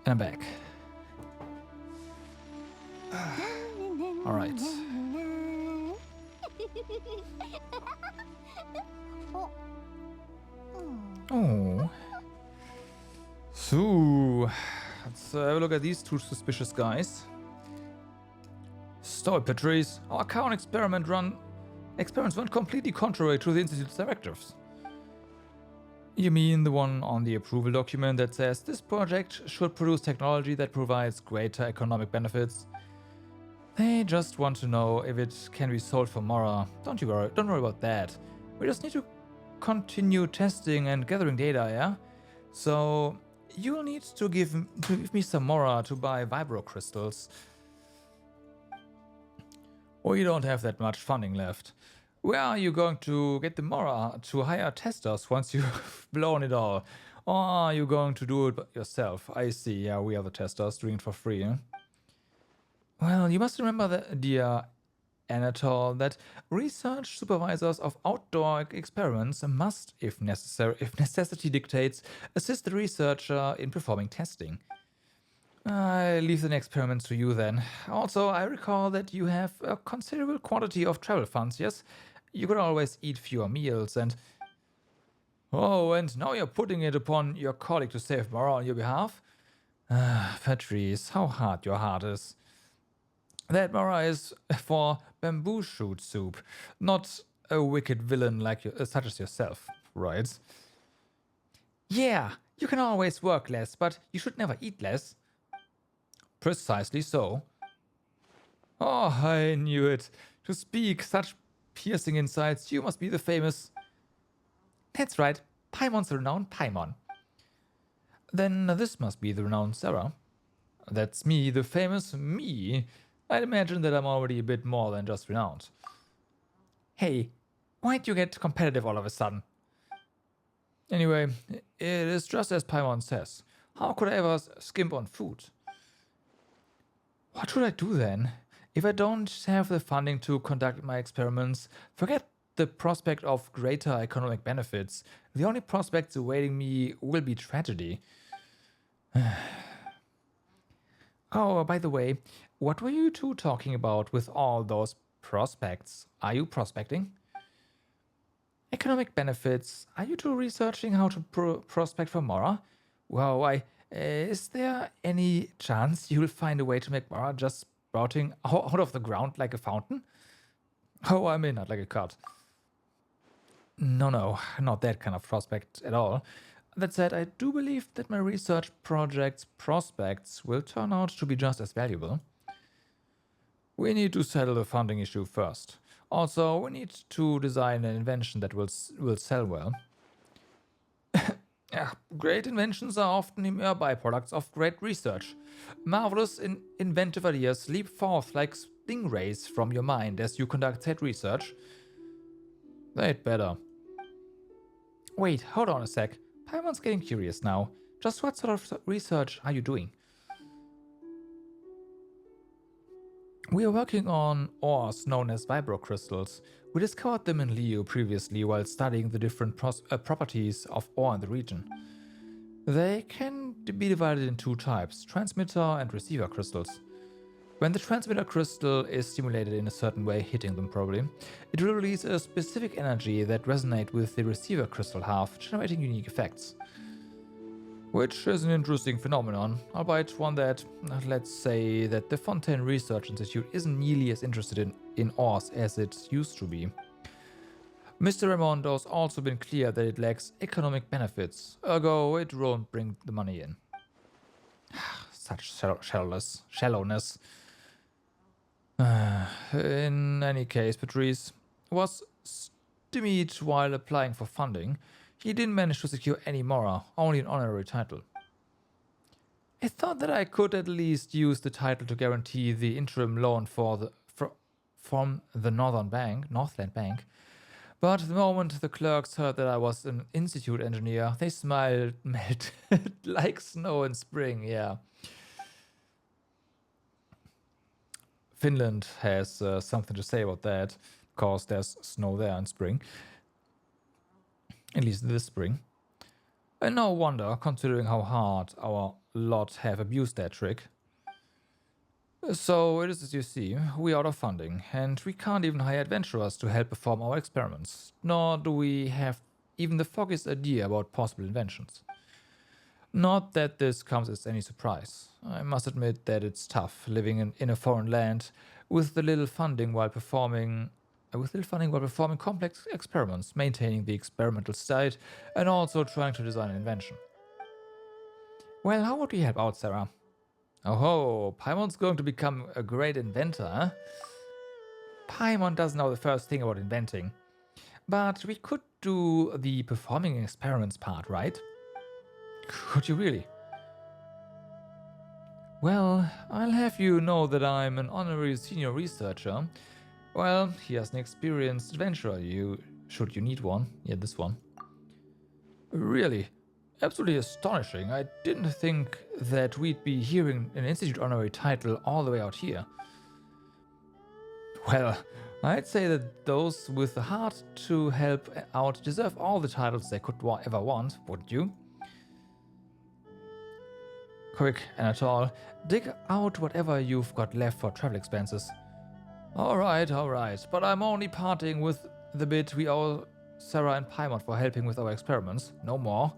And I'm back. All right. Oh. So, let's have a look at these two suspicious guys. Stop, Patrice. Our current experiments went completely contrary to the Institute's directives. You mean the one on the approval document that says this project should produce technology that provides greater economic benefits? They just want to know if it can be sold for Mora. Don't worry about that. We just need to continue testing and gathering data, yeah? So you'll need to give me some Mora to buy vibro crystals. Or you don't have that much funding left. Where are you going to get the Mora to hire testers once you've blown it all? Or are you going to do it yourself? I see, yeah, we are the testers, doing it for free. Eh? Well, you must remember, dear Anatole, that research supervisors of outdoor experiments must, if necessity dictates, assist the researcher in performing testing. I leave the experiments to you then. Also, I recall that you have a considerable quantity of travel funds, yes? You could always eat fewer meals and... Oh, and now you're putting it upon your colleague to save Mora on your behalf? Patrice, how hard your heart is. That Mora is for bamboo shoot soup, not a wicked villain like such as yourself, right? Yeah, you can always work less, but you should never eat less. Precisely so. Oh, I knew it. To speak such piercing insights, you must be the famous... That's right, Paimon's the renowned Paimon. Then this must be the renowned Sarah. That's me, the famous me. I'd imagine that I'm already a bit more than just renowned. Hey, why'd you get competitive all of a sudden? Anyway, it is just as Paimon says. How could I ever skimp on food? What should I do then? If I don't have the funding to conduct my experiments, forget the prospect of greater economic benefits. The only prospects awaiting me will be tragedy. Oh, by the way, what were you two talking about with all those prospects? Are you prospecting? Economic benefits. Are you two researching how to prospect for Mora? Well, is there any chance you'll find a way to make Mora just sprouting out of the ground like a fountain? Oh, I mean, not like a cut. No, not that kind of prospect at all. That said, I do believe that my research project's prospects will turn out to be just as valuable. We need to settle the funding issue first. Also, we need to design an invention that will sell well. Great inventions are often mere byproducts of great research. Marvelous inventive ideas leap forth like stingrays from your mind as you conduct said research. They'd better. Wait, hold on a sec. Paimon's getting curious now. Just what sort of research are you doing? We are working on ores known as vibrocrystals. We discovered them in Leo previously while studying the different properties of ore in the region. They can be divided in two types, transmitter and receiver crystals. When the transmitter crystal is stimulated in a certain way, hitting them probably, it will release a specific energy that resonates with the receiver crystal half, generating unique effects. Which is an interesting phenomenon, albeit one that, let's say, that the Fontaine Research Institute isn't nearly as interested in ores as it used to be. Mr. Raimondo's also been clear that it lacks economic benefits, ergo it won't bring the money in. Such shallowness. In any case, Patrice was stymied while applying for funding. He didn't manage to secure any Mora, only an honorary title. I thought that I could at least use the title to guarantee the interim loan from the Northland Bank. But the moment the clerks heard that I was an institute engineer, they smiled, melted like snow in spring, yeah. Finland has something to say about that, because there's snow there in spring. At least this spring. And no wonder, considering how hard our lot have abused that trick. So it is as you see, we are out of funding, and we can't even hire adventurers to help perform our experiments, nor do we have even the foggiest idea about possible inventions. Not that this comes as any surprise. I must admit that it's tough living in a foreign land with little funding while performing complex experiments, maintaining the experimental state, and also trying to design an invention. Well, how would we help out, Sarah? Oh, Paimon's going to become a great inventor, huh? Paimon doesn't know the first thing about inventing. But we could do the performing experiments part, right? Could you really? Well, I'll have you know that I'm an honorary senior researcher. Well, here's an experienced adventurer, should you need one. Yeah, this one. Really? Absolutely astonishing. I didn't think that we'd be hearing an institute honorary title all the way out here. Well, I'd say that those with the heart to help out deserve all the titles they could ever want, wouldn't you? Quick, Anatole, dig out whatever you've got left for travel expenses. Alright, but I'm only parting with the bit we owe Sarah and Paimon for helping with our experiments, no more.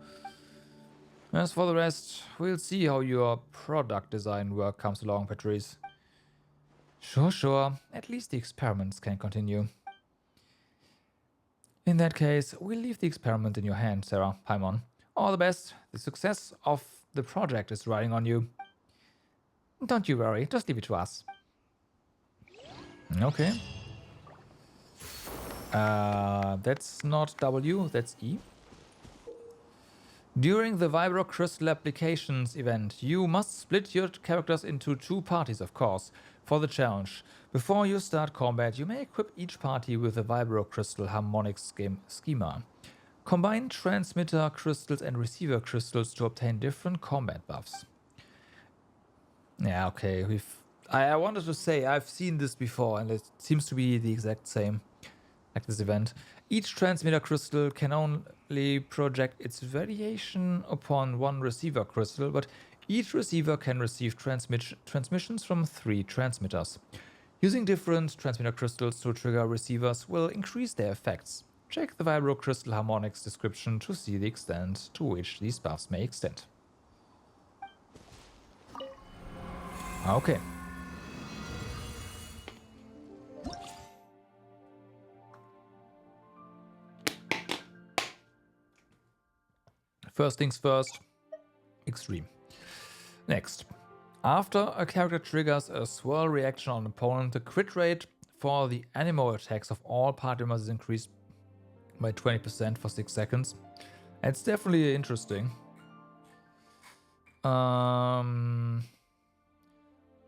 As for the rest, we'll see how your product design work comes along, Patrice. Sure, at least the experiments can continue. In that case, we'll leave the experiment in your hand, Sarah, Paimon. All the best. The success of the project is riding on you. Don't you worry, just leave it to us. Okay. That's not W, that's E. During the Vibro Crystal Applications event, you must split your characters into 2 parties, of course, for the challenge. Before you start combat, you may equip each party with a Vibro Crystal Harmonic schema. Combine transmitter crystals and receiver crystals to obtain different combat buffs. Yeah, okay. I wanted to say I've seen this before, and it seems to be the exact same, like this event. Each transmitter crystal can only project its radiation upon one receiver crystal, but each receiver can receive transmissions from 3 transmitters. Using different transmitter crystals to trigger receivers will increase their effects. Check the Vibro Crystal Harmonics description to see the extent to which these buffs may extend. Okay. First things first, extreme. Next, after a character triggers a swirl reaction on an opponent, the crit rate for the animal attacks of all party members is increased by 20% for 6 seconds. It's definitely interesting.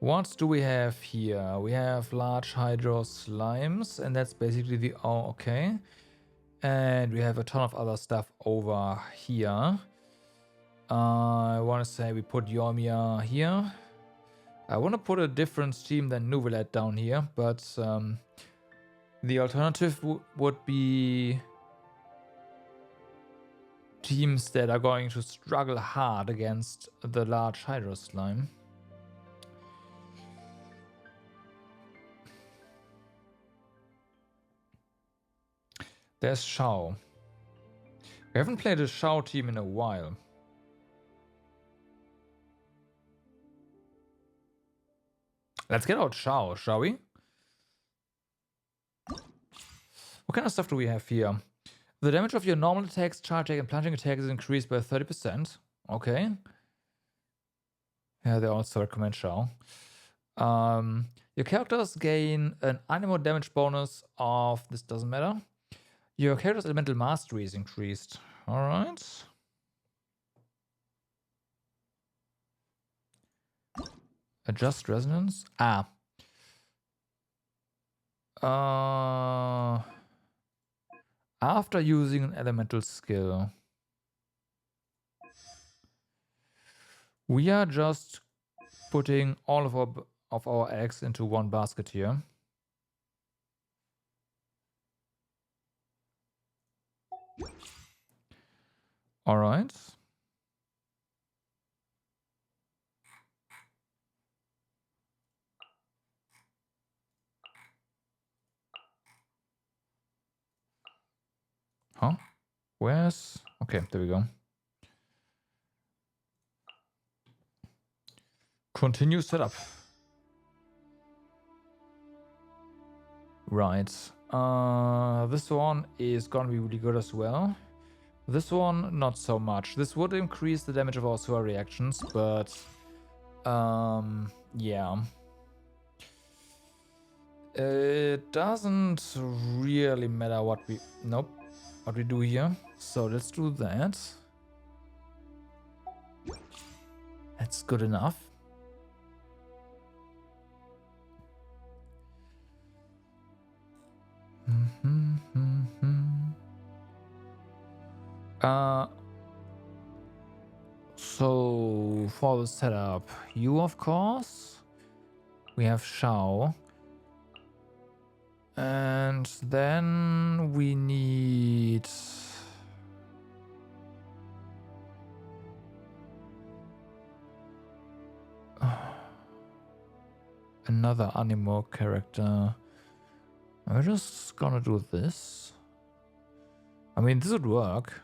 What do we have here? We have large hydro slimes, and that's basically the... Oh, okay. And we have a ton of other stuff over here. I want to say we put Yormia here. I want to put a different team than Nuvilet down here, but the alternative would be teams that are going to struggle hard against the large hydro slime. There's Shao. We haven't played a Shao team in a while. Let's get out Shao, shall we? What kind of stuff do we have here? The damage of your normal attacks, charge attack, and plunging attack is increased by 30%. Okay. Yeah, they also recommend Shao. Your characters gain an animal damage bonus of... This doesn't matter. Your character's elemental mastery is increased. Alright. Adjust resonance. After using an elemental skill, we are just putting all of our eggs into one basket here. All right. Huh? Where's... Okay, there we go. Continue setup. Right. This one is gonna be really good as well. This one, not so much. This would increase the damage of our swirl reactions, but... yeah. It doesn't really matter what we... Nope. What we do here. So let's do that. That's good enough. So for the setup, you of course, we have Shao, and then we need another animal character. We're just gonna do this. I mean, this would work.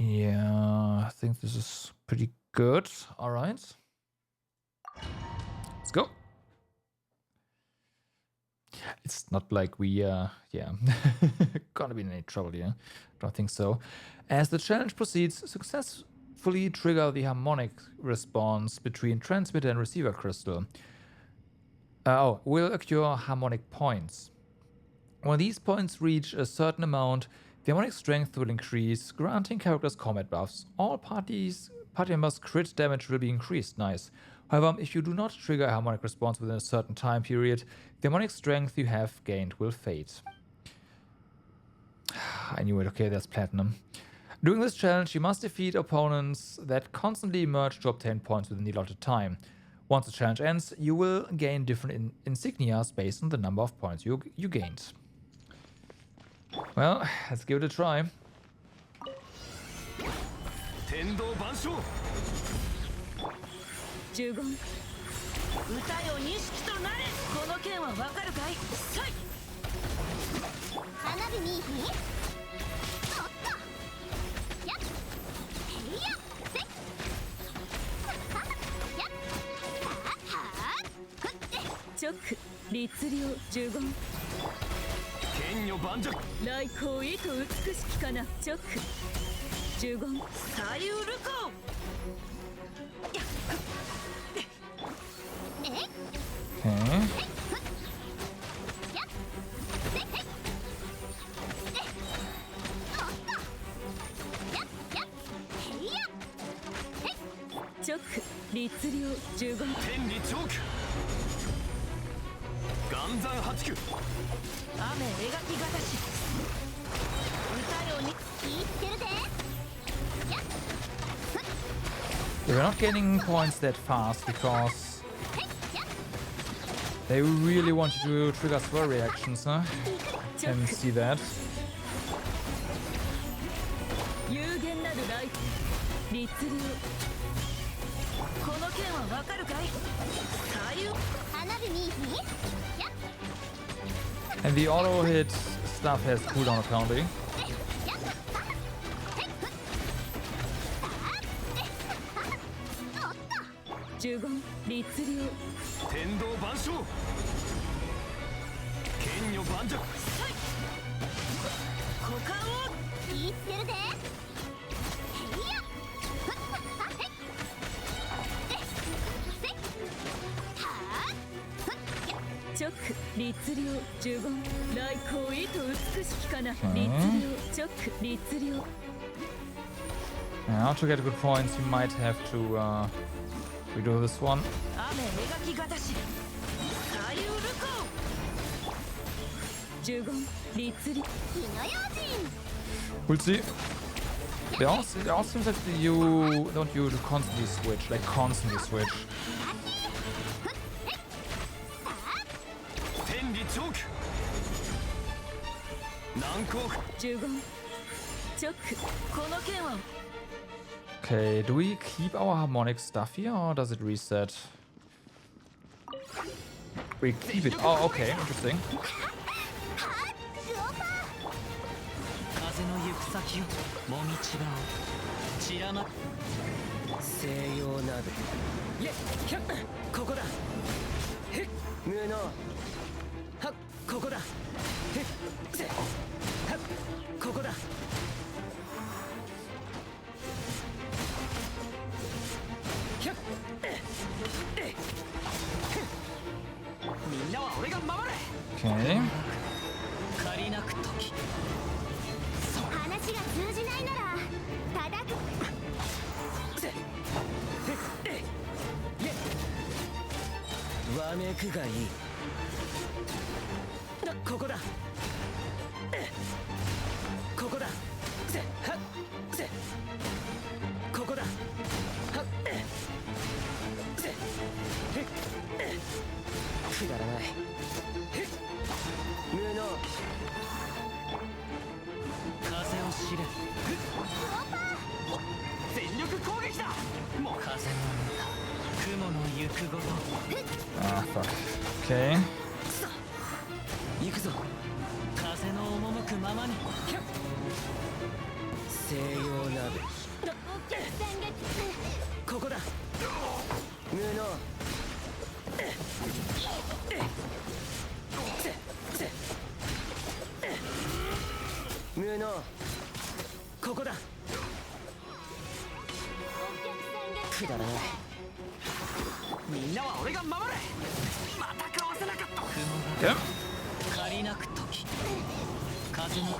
Yeah, I think this is pretty good. All right. Let's go. It's not like we, yeah, gonna be in any trouble here. Don't think so. As the challenge proceeds, successfully trigger the harmonic response between transmitter and receiver crystal. Will occur harmonic points. When these points reach a certain amount, the harmonic strength will increase, granting characters combat buffs. All party members' crit damage will be increased. Nice. However, if you do not trigger a harmonic response within a certain time period, the harmonic strength you have gained will fade. I knew it. Okay, there's platinum. During this challenge, you must defeat opponents that constantly emerge to obtain points within the allotted time. Once the challenge ends, you will gain different insignias based on the number of points you gained. Well, let's give it a try. 天道万象呪言歌よ錦となれこの剣はわかるかいさい花火見いひんおっとやっへいやせっはっやっはっはっふって直律令呪言剣女盤石来光意と美しきかな直呪言左右ルコえ Okay. やっせっへいえおっとやっやっへいやへい直律令呪言天理チョーク岩山八九雨描きがたし歌よに聞いてるでやっ We're not getting points that fast because へいやっ they really want you to trigger swirl reactions, huh? 直 Can see that. 有限なるライフ律令この剣はわかるかい左右花火見いひんやっ And the auto hit stuff has cooldown apparently. やっへいふっおっと呪言律令天道万象剣女盤石股間を聞いてるでへいやふっはへいえせっはふっや直律令呪言来光意と美しきかな律ん令直律令 Now to get good points, you might have to redo this one. 雨描きがたし左右ルコ呪言律令火の用心 We'll see. It also seems like you don't you constantly switch, like constantly switch. 天理チョーク難攻呪言直この剣は Okay, do we keep our harmonic stuff here or does it reset? We keep it. Oh, okay, interesting. 風の行く先をもみちばを散らま西洋鍋いやひゃっここだへっ無能はっここだへっせはっここだひゃっみんなは俺が守れ Okay. 借りなく時話が通じないなら叩くわめくがいいここだここだせはっせここだはっせくだらない無能風を知れ全力攻撃だもう風の雲の行くごと Ah, fuck. Okay. 行くぞ風の赴くままに西洋鍋ここだ無能布ここだ。くだらない。みんなは俺が守れ。またかわせなかった。Okay. 借りなく時風のわ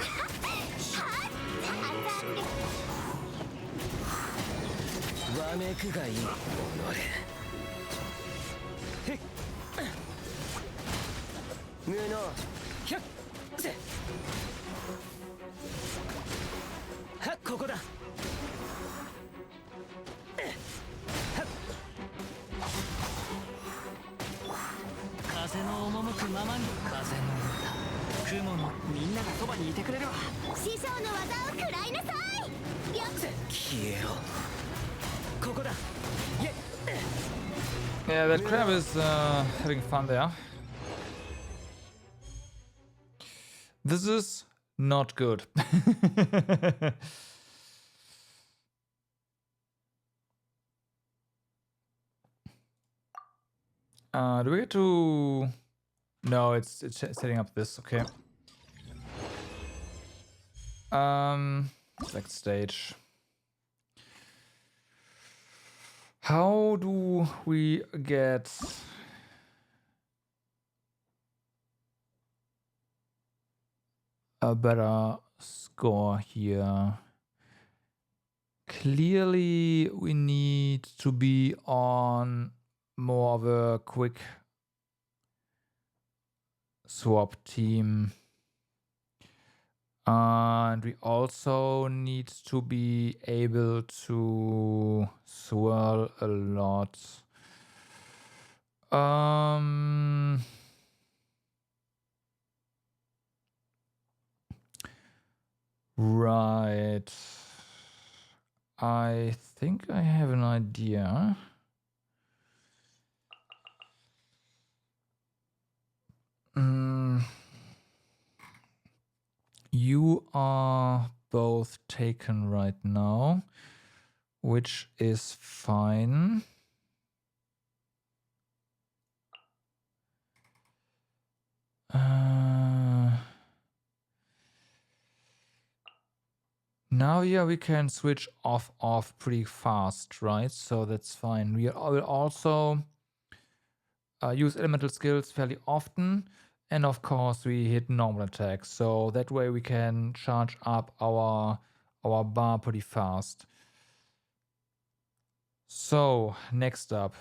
めくがいい。へっ布ひゃっせはっここだ。風の赴くままに風の歌雲のみんながそばにいてくれるわ。師匠の技を食らいなさい。よっ消えろ。ここだ。Yeah, that crab is having fun there. This is not good. Do we get to... No, it's setting up this, okay. Select stage. How do we get... a better score here? Clearly we need to be on more of a quick swap team, and we also need to be able to swirl a lot. Right. I think I have an idea. You are both taken right now, which is fine. Now, yeah, we can switch off pretty fast, right? So that's fine. We will also use elemental skills fairly often. And of course, we hit normal attacks. So that way we can charge up our bar pretty fast. So, next up.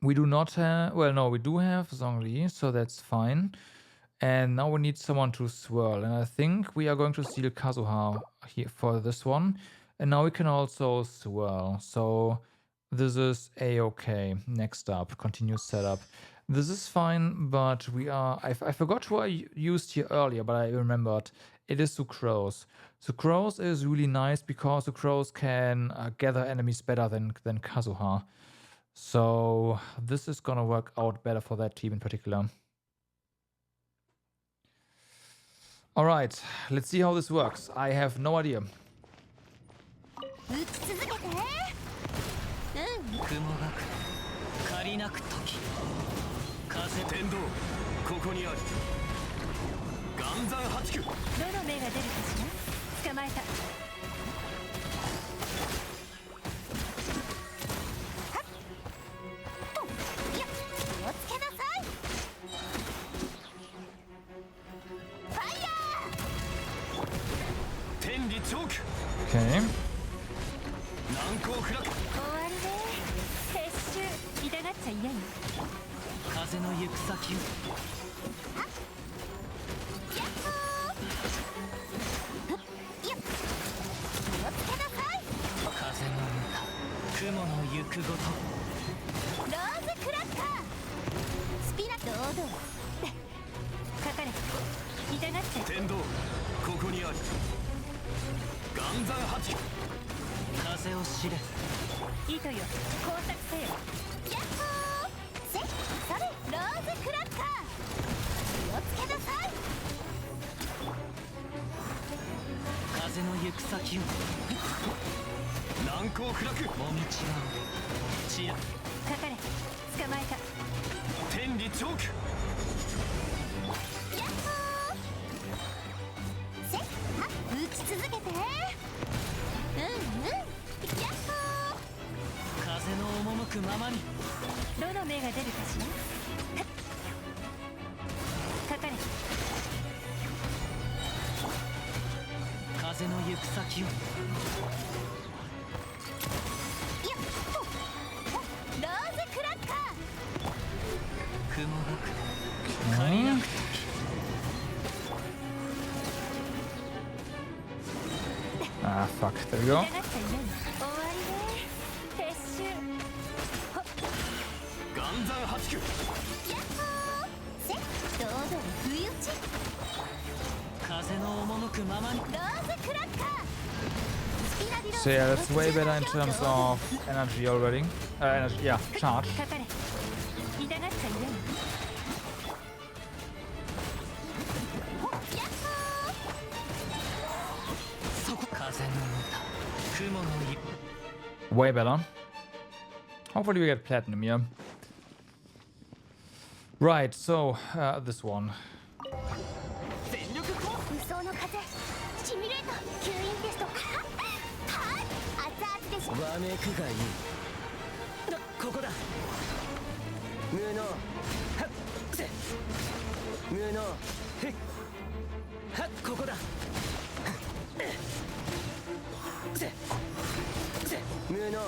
We do not have... Well, no, we do have Zhongli, so that's fine. And now we need someone to swirl. And I think we are going to steal Kazuha here for this one. And now we can also swirl. So this is a-okay. Next up, continue setup. This is fine, but we are... I forgot who I used here earlier, but I remembered. It is Sucrose. Sucrose is really nice because Sucrose can gather enemies better than Kazuha. So this is gonna work out better for that team in particular. Alright, let's see how this works. I have no idea. 打ち続けて。雲が来る借りなく時風天道ここにある。岩山八九。どの目が出るかしら。捕まえた。Okay. 終わりね。撤収。痛がっちゃいない。風の行く先をやっほー。よっ。気をつけなさい。風の歌雲の行くごとローズクラッカー。スピナ堂々。かかれ。痛がっちゃい。天道ここにある。岩山八九。風を知れ糸よ、工作せよ。やっほー。せ、それ、ローズクラッカー。気をつけなさい。風の行く先を難攻不落。もみちがちらかかれ、捕まえた。天理チョーク。やっほー。せ、まにどの目が出るかしら。かかれ。風の行く先をローズクラッカ雲がく借りなく Ah, fuck. There we go. 痛がっちゃいない。終わりね。撤収。岩山八九ーヤッホーせ堂々不意打ち風の赴くままにローズクラッカースピナビロー So yeah, that's way better in terms of energy already. Energy, yeah, charge. かかれ。痛がっちゃいない。ヤッホーそこ風の歌雲のい Way better. Hopefully we get platinum here. Right, so this one. 全力コー無双の風シミュレート吸引テストは熱々でしょわめくがいいここだ無能はっせ無能へっはっここだせせ無能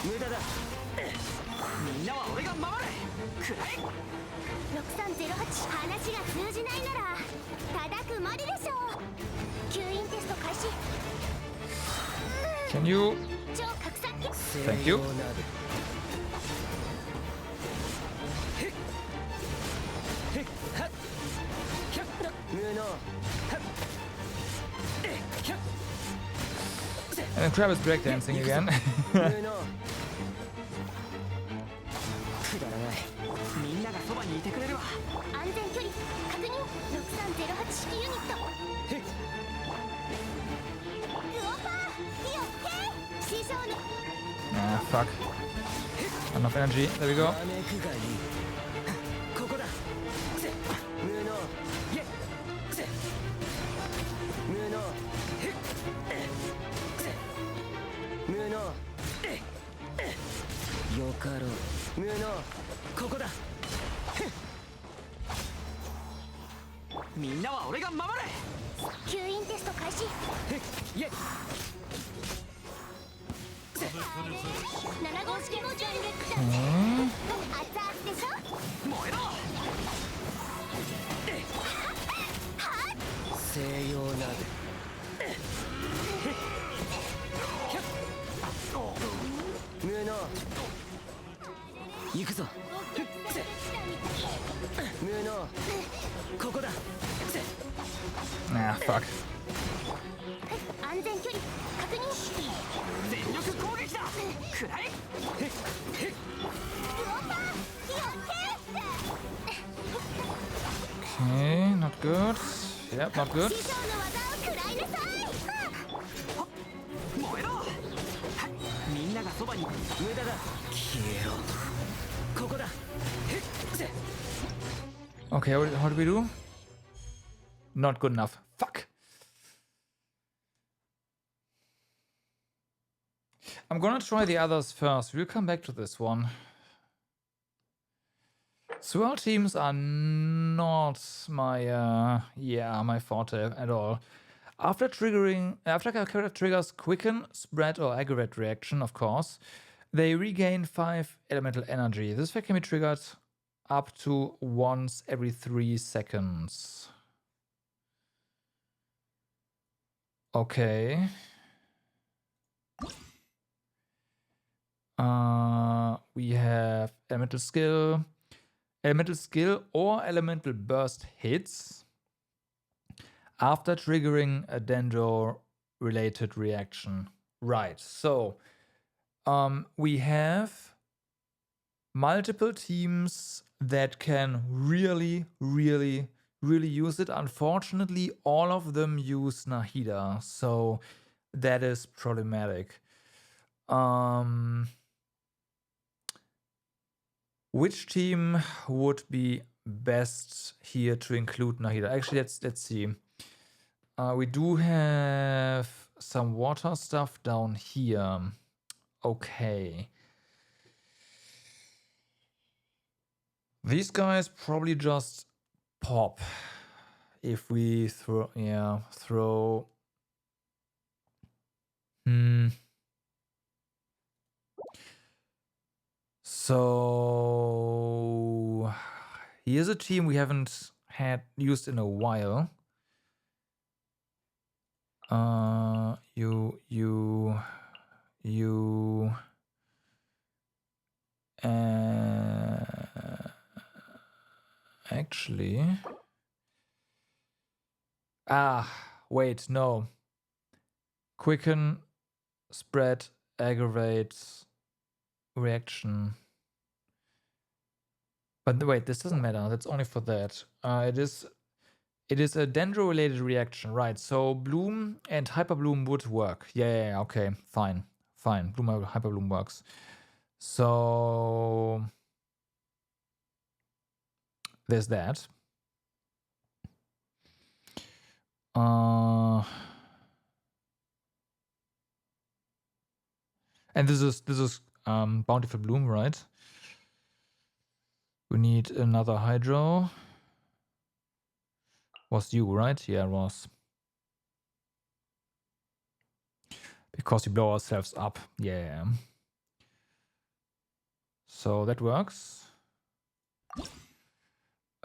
無駄だみんなは俺が守れくらえ6308話が通じないなら叩くまででしょう吸引テスト開始 Can you? 超拡散機 Thank you. 西洋などへっへっはっひゃっ無能はっひゃっ And then Crab is breakdancing again. 無能くだらないみんながそばにいてくれるわ安全距離確認6308式ユニットへっウオパーよって師匠の Ah, fuck. Enough energy. There we go. わめくがいいここだせ無能yeせ無能へっせ無能よかろう無能ここだみんなは俺が守れ吸引テスト開始へっye 7号式モジュール熱々でしょ燃えろ西洋など無能行くぞせ無能ここだせ Ah, fuck. 安全距離確認全力攻撃だくらえウオパーよって Okay, not good. Yep, not good. 師匠の技を食らいなさい燃えろみんながそばに無駄だ消えろここだへっせ Okay, how do we do? Not good enough. Fuck. I'm gonna try the others first. We'll come back to this one. Swirl teams are not my my forte at all. After a character triggers quicken, spread, or aggravate reaction, of course, they regain 5 elemental energy. This effect can be triggered up to once every 3 seconds. Okay. We have elemental skill or elemental burst hits after triggering a Dendro related reaction. Right, so we have multiple teams that can really use it. Unfortunately, all of them use Nahida, so that is problematic. Which team would be best here to include Nahida? Actually, let's see. We do have some water stuff down here. okay. These guys probably just pop if we throw. So here's a team we haven't had used in a while. Actually, wait, no. Quicken, spread, aggravate, reaction. But wait, this doesn't matter. That's only for that. It is a dendro-related reaction, right? So bloom and hyperbloom would work. Yeah, okay, fine. Bloom and hyperbloom works. So there's that. And this is Bountiful Bloom, right? We need another Hydro. Was you, right? Yeah, it was. Because we blow ourselves up. Yeah. So that works.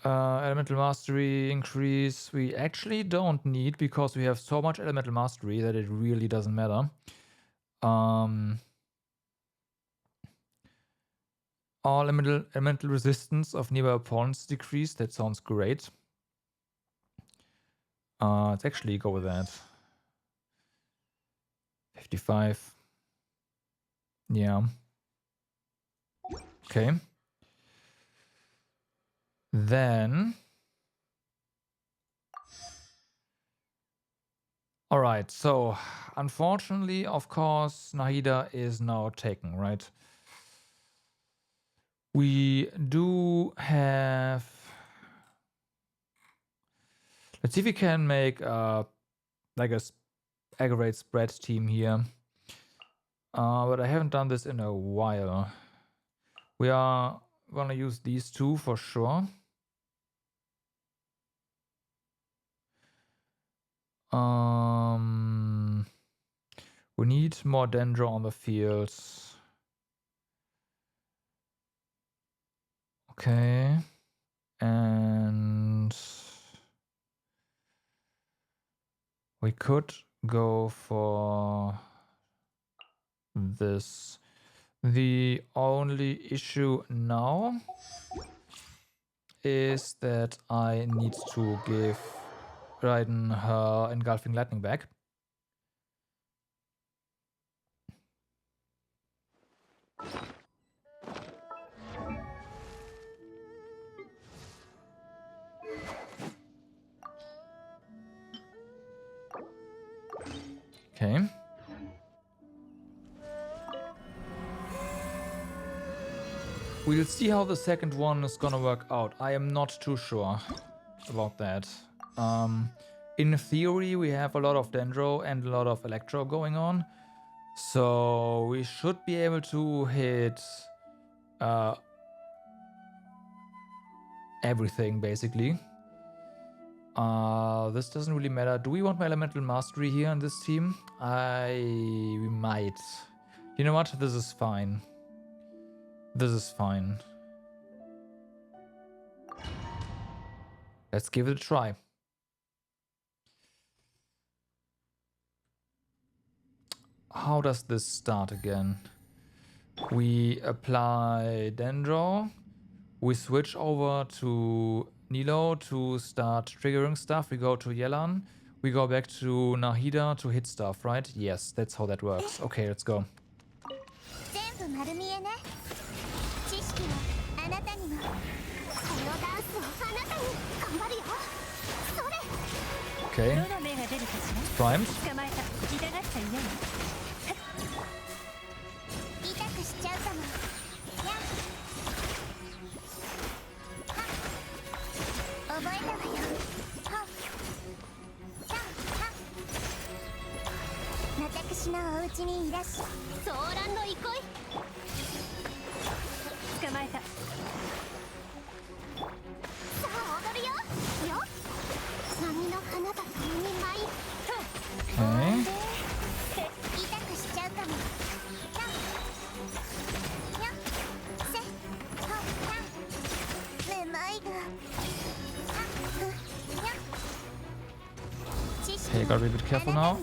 Elemental Mastery increase we actually don't need because we have so much Elemental Mastery that it really doesn't matter. All elemental resistance of nearby opponents decreased. That sounds great. Let's actually go with that. 55. Yeah. Okay. Then. All right. So, unfortunately, of course, Nahida is now taken, right? We do have. Let's see if we can make like a aggravate spread team here. But I haven't done this in a while. We are gonna use these two for sure. We need more Dendro on the field. Okay. And we could go for this. The only issue now is that I need to give Raiden her Engulfing Lightning back. Okay. We'll see how the second one is gonna work out. I am not too sure about that. In theory, we have a lot of Dendro and a lot of Electro going on. So we should be able to hit everything, basically. This doesn't really matter. Do we want my Elemental Mastery here in this team? We might. You know what? This is fine. This is fine. Let's give it a try. How does this start again? We apply Dendro. We switch over to Nilo to start triggering stuff. We go to Yelan. We go back to Nahida to hit stuff, right? Yes, that's how that works. Okay, let's go. Okay. Primed. 私のお家にいらっしゃソーランの憩い捕まえたさあ踊るよよ波の花が共に舞い Okay. 痛くしちゃうかもやっせほやめまいがOkay, gotta be a bit careful now.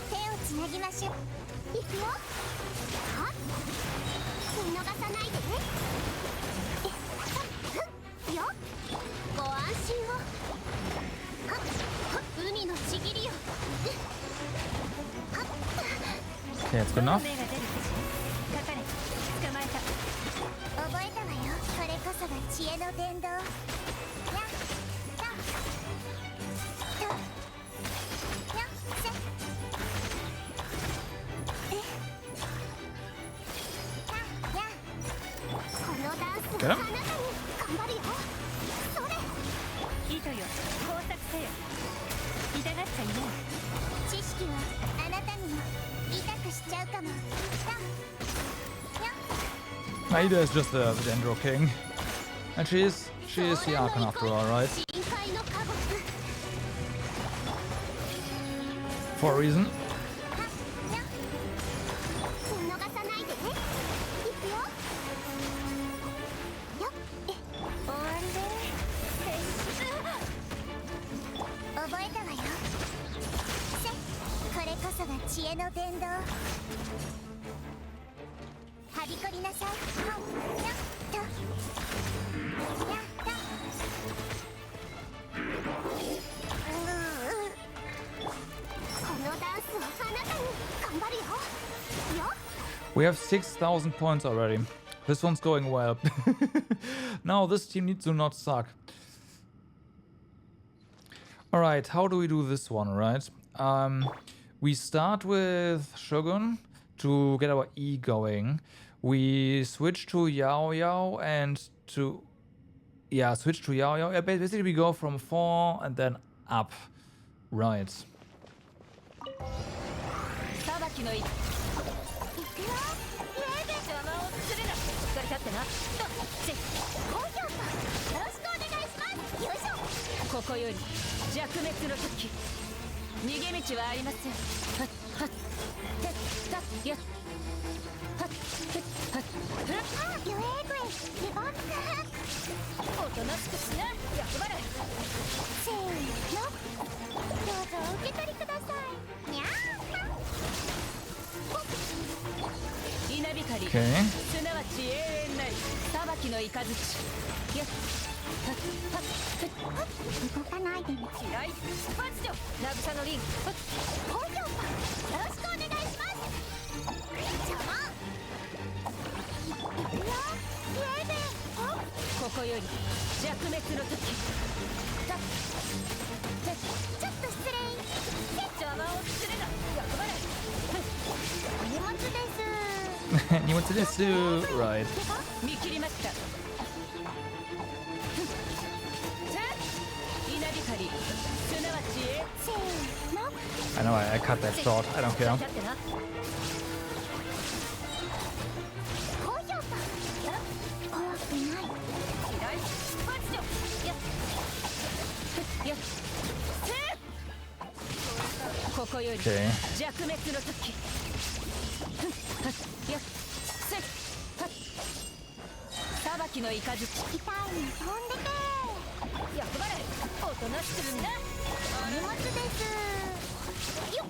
手をつなぎましょういくよは見逃さないでよご安心をは海のちぎりよ Okay, that's good enough. 目が出るかかれ捕まえた覚えたわよこれこそが知恵の伝道やったとやせややこのダンス Get は him. あなたに頑張るよそれ糸よ工作せよ痛がっちゃいない知識はあなたにも痛くしちゃうかもやや Aida is just the Dendro King. And she is the Archon after all, right? 深海のカゴ For a reason. や見逃さないでいくよよっ終わりで覚えたわよせこれこそが知恵の伝道はびこりなさいはいやっとやったこのダンスはあなたに頑張るよよ We have 6,000 points already. This one's going well. Now this team needs to not suck. Alright, how do we do this one, right? We start with Shogun to get our E going. We switch to Yao Yao and to... Yeah, switch to Yao Yao. Yeah, basically we go from 4 and then up. Right. 裁きのいいくよ邪魔をするなしっかり立ってな高評価よろしくお願いしますよいしょここより弱滅の時逃げ道はありませんはっはってったやっはってっはっあ魚影声レバンおとなしくしな役払いせーのどうぞお受け取りくださいにゃ稲光、 Okay. すなわち永遠なり裁きの雷やっはっはっはっ動かないでね嫌いパンチョ渚のリンはっ高評価よろしくお願いします邪魔いくよウェーベここより弱滅の時たってちょっと失礼邪魔をするな役払い荷物です What's this? Right. 見切りました稲光すなわちせーの I know, I cut that short. I don't care. 立ってな高評価よ怖くない嫌いパンチョやっやっここより Okay. 弱滅の時はっやっせっはっ裁きの雷痛いに飛んでけ役払いおとなしくしな荷物ですよっ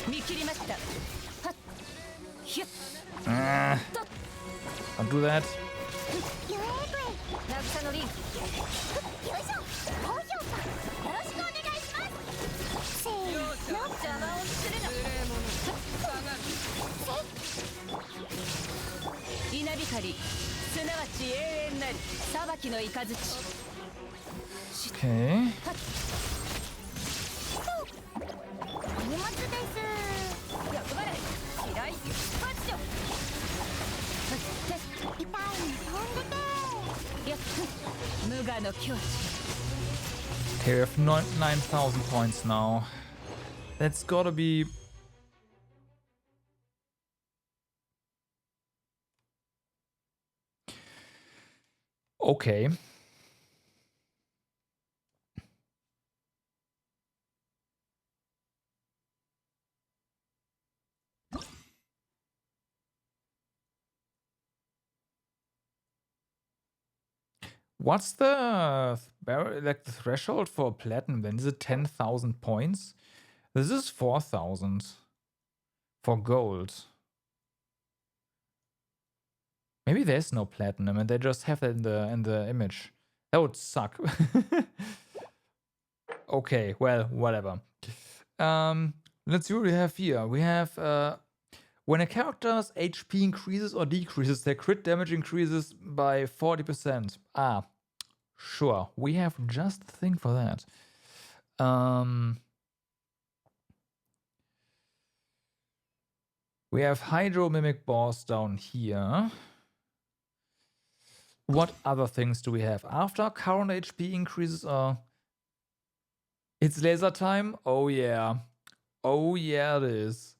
見切りましたはっひゅっ Don't do that. 魚影声渚のリンよいしょ高評価よろしくお願いしますせーの邪魔をするな稲光すなわち永遠なり裁きの雷 Okay. 荷物です役払い嫌いパンチョ痛いに飛んでけやっ無我の境地 Okay, we have 9,000 points now. That's gotta be... Okay. What's the the threshold for platinum then? Is it 10,000 points? This is 4,000 for gold. Maybe there's no platinum and they just have that in the image. That would suck. Okay, well, whatever. Let's see what we have here. We have when a character's HP increases or decreases, their crit damage increases by 40%. Ah, sure. We have just the thing for that. We have Hydro Mimic Boss down here. What other things do we have? After current HP increases, it's laser time? Oh yeah. Oh yeah, it is.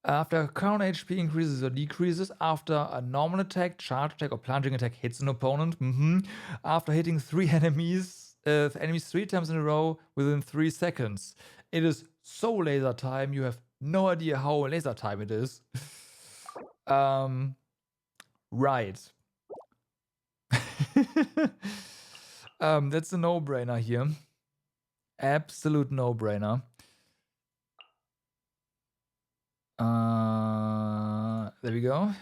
After current HP increases or decreases, after a normal attack, charge attack, or plunging attack hits an opponent, after hitting 3 enemies 3 times in a row within 3 seconds. It is so laser time, you have no idea how laser time it is. Right. That's a no-brainer here. Absolute no-brainer. There we go.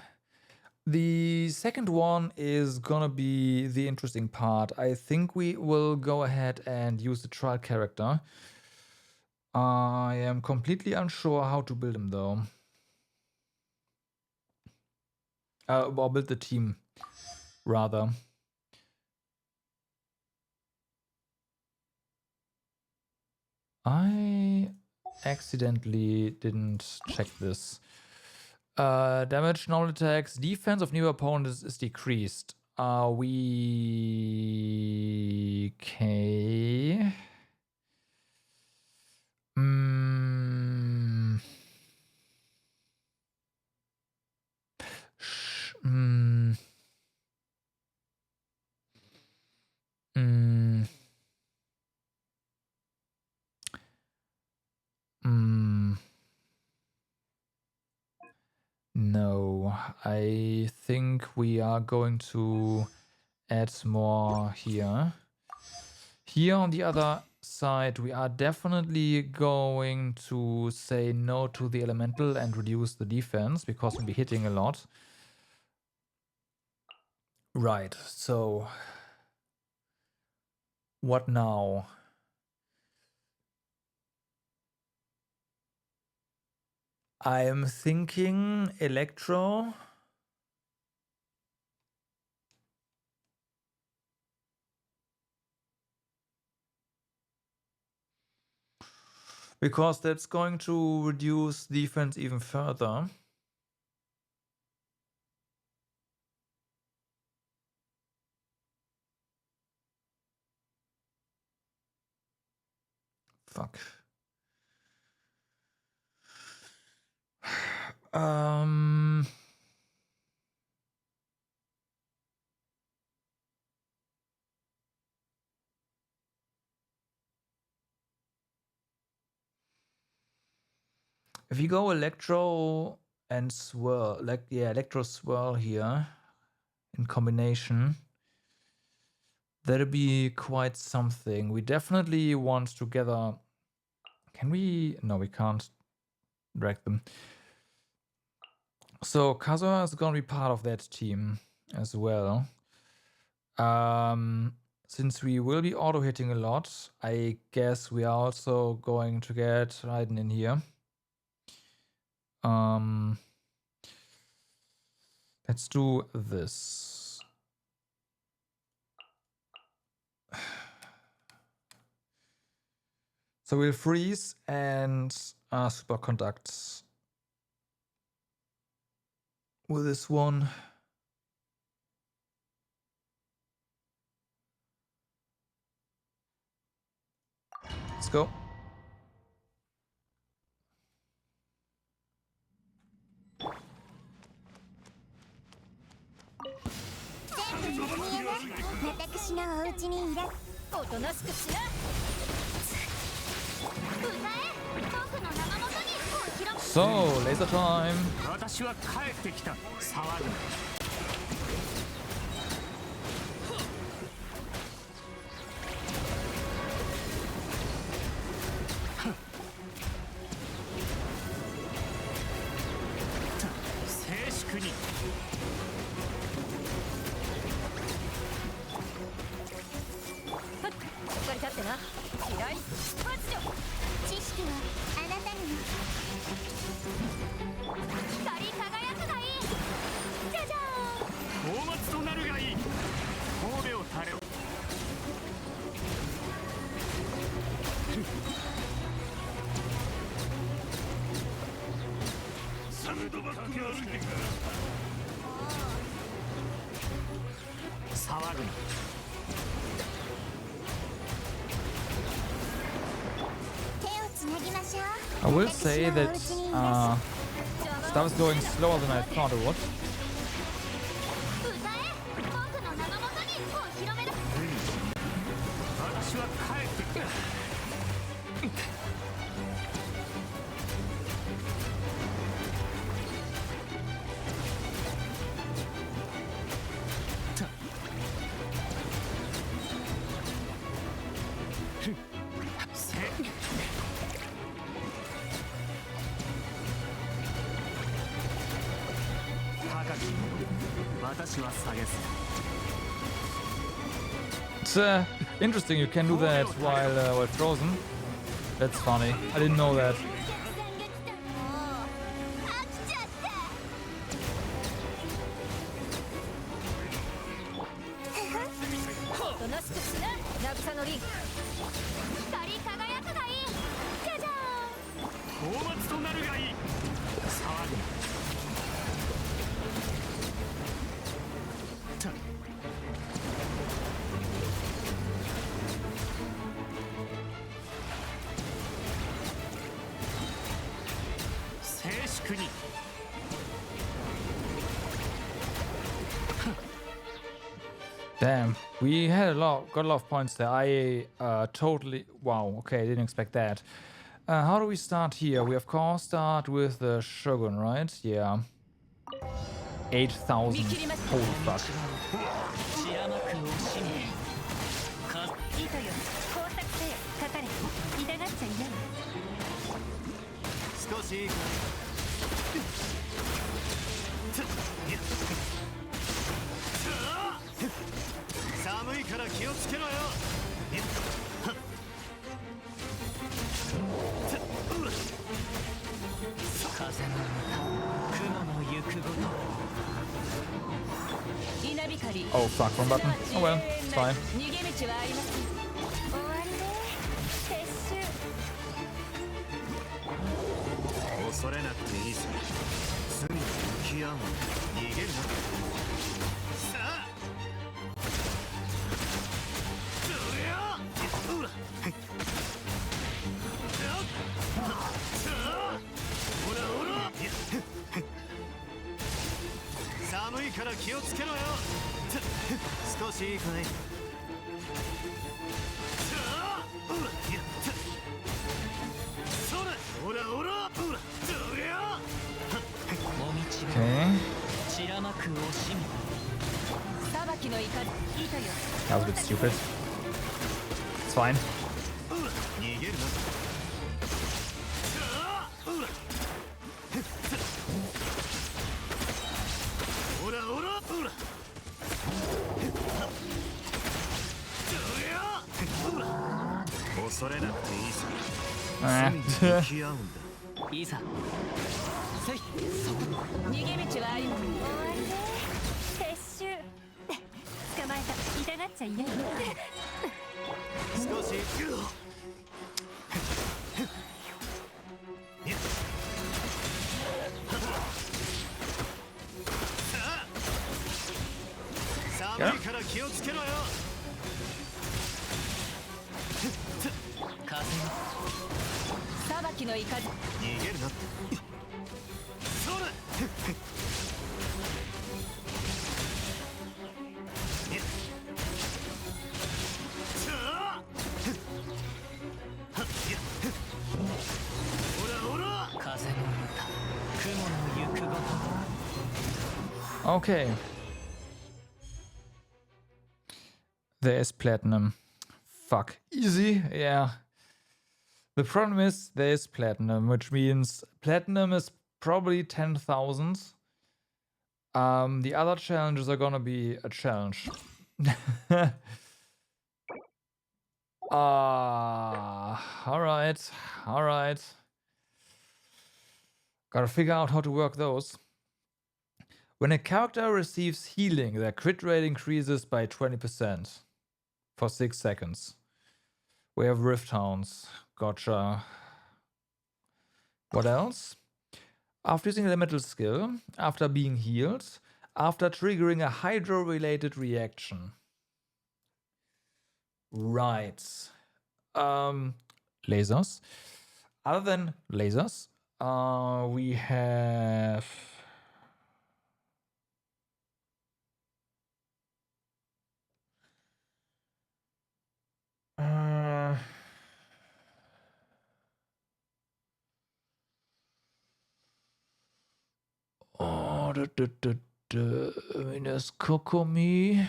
The second one is gonna be the interesting part. I think we will go ahead and use the trial character. I am completely unsure how to build him though. Or build the team, rather. I accidentally didn't check this. Damage, normal attacks, defense of new opponents is decreased. Okay. No, I think we are going to add more here. Here on the other side, we are definitely going to say no to the elemental and reduce the defense because we'll be hitting a lot. Right, so what now? I'm thinking Electro. Because that's going to reduce defense even further. Fuck. If you go Electro and Swirl, Electro Swirl here in combination, that'll be quite something. We definitely want to gather. Can we? No, we can't drag them. So Kazuha is gonna be part of that team as well. Since we will be auto hitting a lot, I guess we are also going to get Raiden in here. Let's do this. So we'll freeze and superconduct with this one. Let's go. So, laser time. 私は帰ってきた。騒ぐな。静粛に。しっかり立ってな。嫌い発情。知識はあなたにも。光り輝くがいい。じゃじゃ大松となるがいい。神戸を垂れろ。サムドバックがあるんか。騒ぐな。 I will say that stuff is going slower than I thought it would. 私は帰ってきた。私は下げす。 It's interesting you can do that while frozen. That's funny. I didn't know that. おとなしくしな。渚のリン。光り輝くがいい。じゃじゃ大松となるがいい。騒ぐな。 Damn, we had got a lot of points there. I totally, wow, okay, didn't expect that. How do we start here? We of course start with the Shogun, right? Yeah. 8,000. Holy fuck. いいとよ。工作せよ。かかれ。痛がっちゃいない。少しいいか。寒いから気をつけろよ。風の雲の行くごと。 稲光。 Oh fuck, wrong button. Oh well, it's fine. 逃げ道はありません。終わりね。撤収。恐れなくていいさ。罪に向き合うの。逃げるな。さあ。そりゃ。うら。ほらほら。寒いから気をつけろよ。少しいいかい。それ。ほらほら。ほら。そりゃ。 Okay. 散らまく惜しみ。裁きの怒り。いいとよ。 That was a bit stupid. It's fine. 逃げるな。ほらほらほら。恐れなくていいさ。罪に向き合うんだ。いざ。せい。逃げ道はありません。終わりね。撤収。捕まえた。痛がっちゃいない。少し。寒いから気をつけろよ。風裁きの雷逃げるなそうだ風の歌雲の行くごと Okay. There is platinum. Fuck. Easy? Yeah. The problem is there is platinum, which means platinum is probably 10,000. The other challenges are gonna be a challenge. Alright. Alright. Gotta figure out how to work those. When a character receives healing, their crit rate increases by 20% for 6 seconds. We have Rift Hounds. Gotcha. What else? After using elemental skill, after being healed, after triggering a hydro-related reaction. Right. Lasers. Other than lasers, we have... Oh, I mean, there's Kokomi.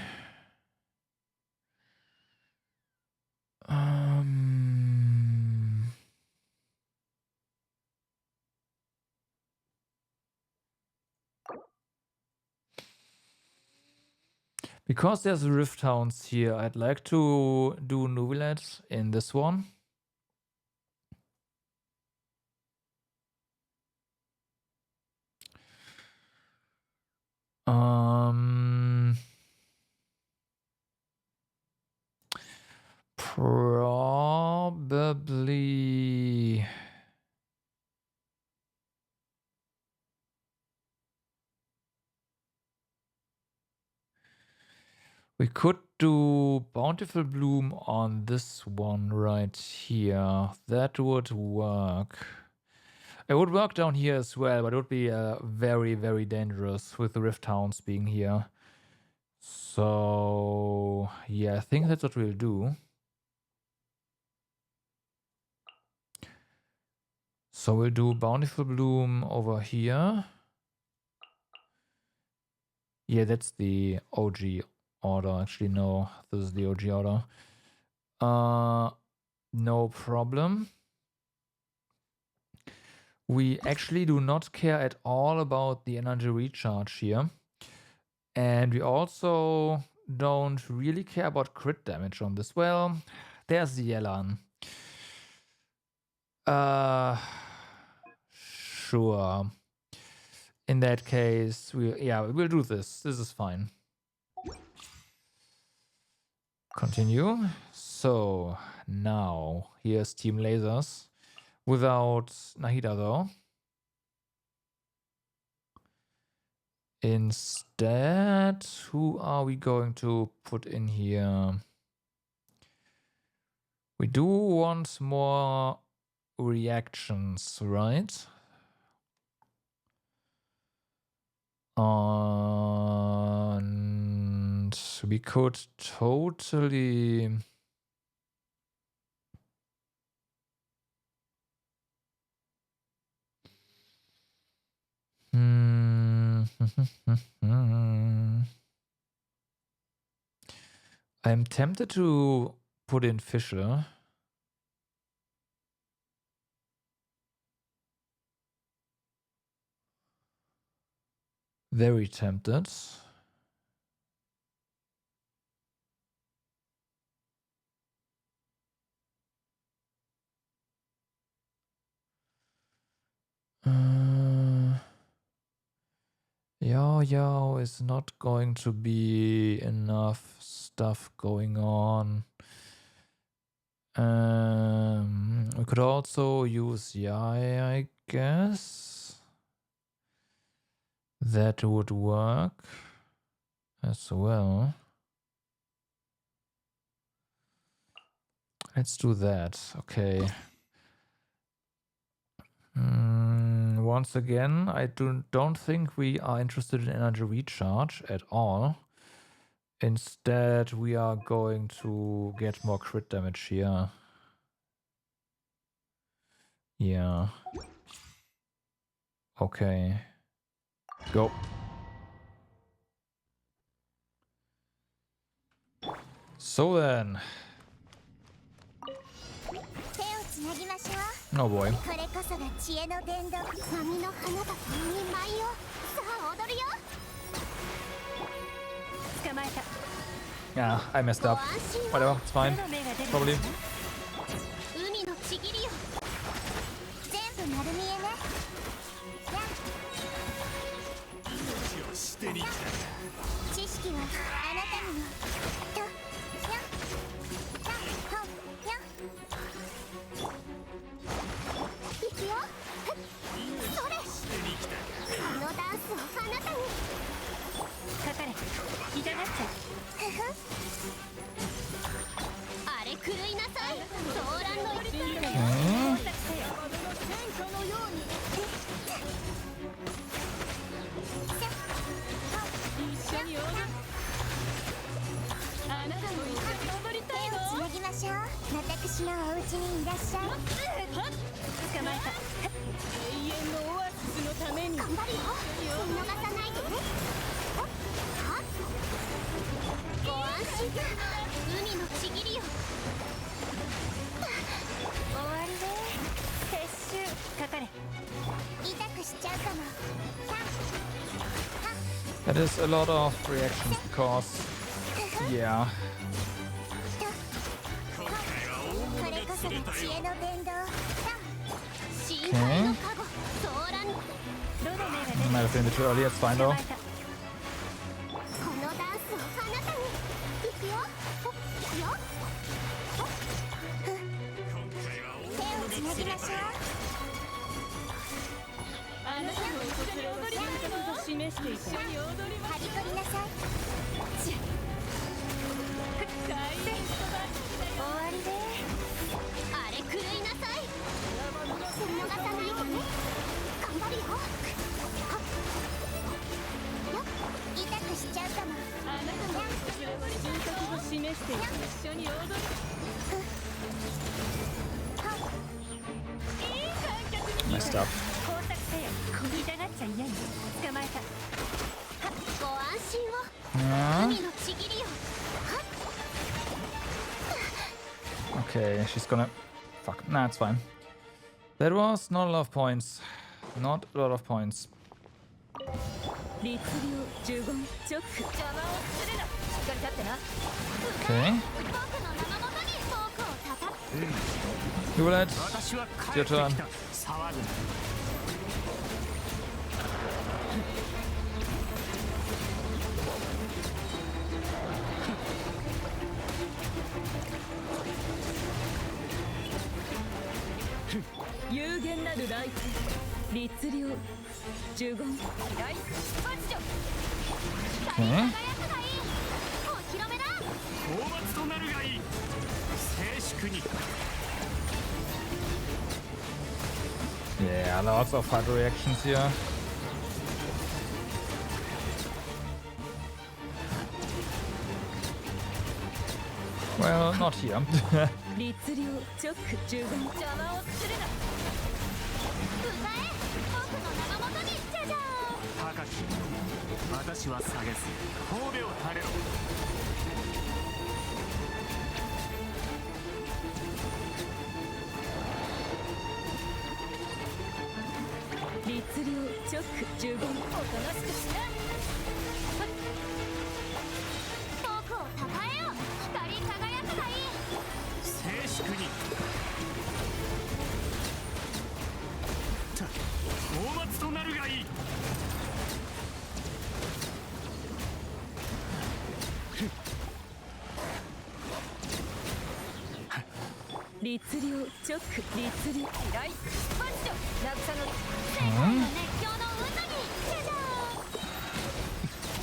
Because there's Rift Hounds here, I'd like to do Nuvilet in this one. Probably. We could do Bountiful Bloom on this one right here. That would work. It would work down here as well, but it would be very, very dangerous with the Rift Hounds being here. So, yeah, I think that's what we'll do. So we'll do Bountiful Bloom over here. Yeah, that's the OG order. Actually, no, this is the OG order. No problem. We actually do not care at all about the energy recharge here. And we also don't really care about crit damage on this. Well, there's the Yelan. Sure. In that case, we'll do this. This is fine. Continue. So now here's Team Lasers without Nahida though. Instead, who are we going to put in here? We do want more reactions, right? And we could totally... I'm tempted to put in Fisher. Very tempted. Yao is not going to be enough stuff going on. We could also use Yai, I guess. That would work as well. Let's do that. Okay. Once again, I don't think we are interested in energy recharge at all. Instead, we are going to get more crit damage here. Yeah. Okay. Go. So then. 手をつなぎましょう。 Oh boy. これこそが知恵の伝道。波の花が共に舞いよ。さあ踊るよ。捕まえた。 Yeah, I messed up. Whatever, it's fine. どの目が出る Probably. 海のちぎりよ。全部丸見えね。や知識はあなたにも。と、や、た、ほ、や。いくよ。それ。このダンスをあなたに。かかれ。痛がっちゃう。あれ狂いなさい。動乱の一品で。 Hmm? 天下のように。一緒に踊る。あなたも一緒に踊りたいの。手をつなぎましょう。私のお家にいらっしゃい。捕まえた。永遠のオアシスのために。頑張るよ。見逃さないでね。ご安心。海のちぎりよ。終わりで。撤収。かかれ。痛くしちゃうかも。 That is a lot of reactions because, yeah. これこそが知恵の伝道。深 Okay. 海の加護。動乱。どの目が出る。 Might have been a bit too early, it's fine 捕 though. まえた。このダンスをあなたに。いくよ。よ。手をつなぎましょう。あなたも一緒に踊りたいの。示していた。一緒に踊りまはびこりなさい。しょう。大変終わりで。あれ狂いなさい。見逃さないでね。頑張るよ。よ。痛くしちゃうかも。あなたも人格を示していた。一緒に踊る。いい感覚に。 Messed up. 工作せよ。痛がっちゃ嫌に。捕まえた。ご安心を。 Yeah. 海のちぎりよ。 Okay, she's gonna... Fuck. Nah, it's fine. That was not a lot of points. Not a lot of points. 律令呪言チョック。邪魔をするな。しっかり立ってな。 Okay. 僕の名のもとにフォークを叩く。 You will let... 私は It's 帰 your ってき turn. た。騒ぐな。有限なるライト。律令呪言。大ファッション。 Okay. 輝くがいい。お披露目だ。討伐となるがいい。静粛に。 Yeah, lots of hard reactions here. Well, not here. 律令チョック呪言。邪魔をするな。歌え。僕の名のもとに。じゃじゃ高き私は下げず神戸を垂れろ。律令チョック呪言。おとなしくしな。僕をたたえよ。光り輝くがいい。静粛に。討伐となるがいい。律令チョック律令。依頼。ファッション。慰のり。世界の熱狂の渦に。じゃじゃ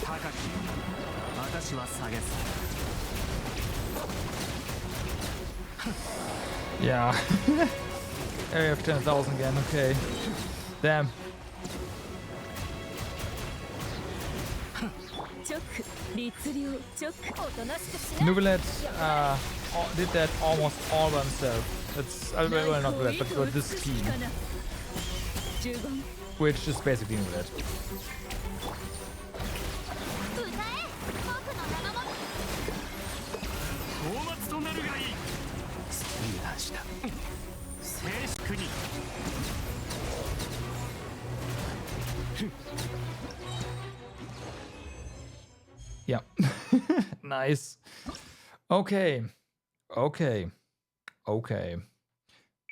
高き私は下げず。Yeah. Area of 10,000 again, okay. Damn. 直律令直おとなしくしな Nubilet did that almost all by himself. It's well, not Nubilet, but this team, 15 which is basically Nubilet. 歌え僕の名も討伐となるがいい。油断した。静粛に。 Yeah. Nice. Okay. Okay. Okay.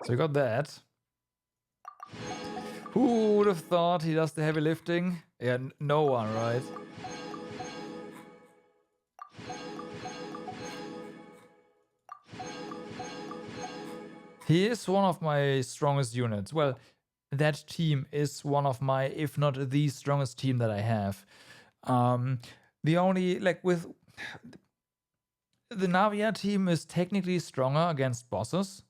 So you got that. Who would have thought he does the heavy lifting? Yeah, no one, right? He is one of my strongest units. Well, that team is one of my, if not the strongest team that I have. The only, like, with the Navia team is technically stronger against bosses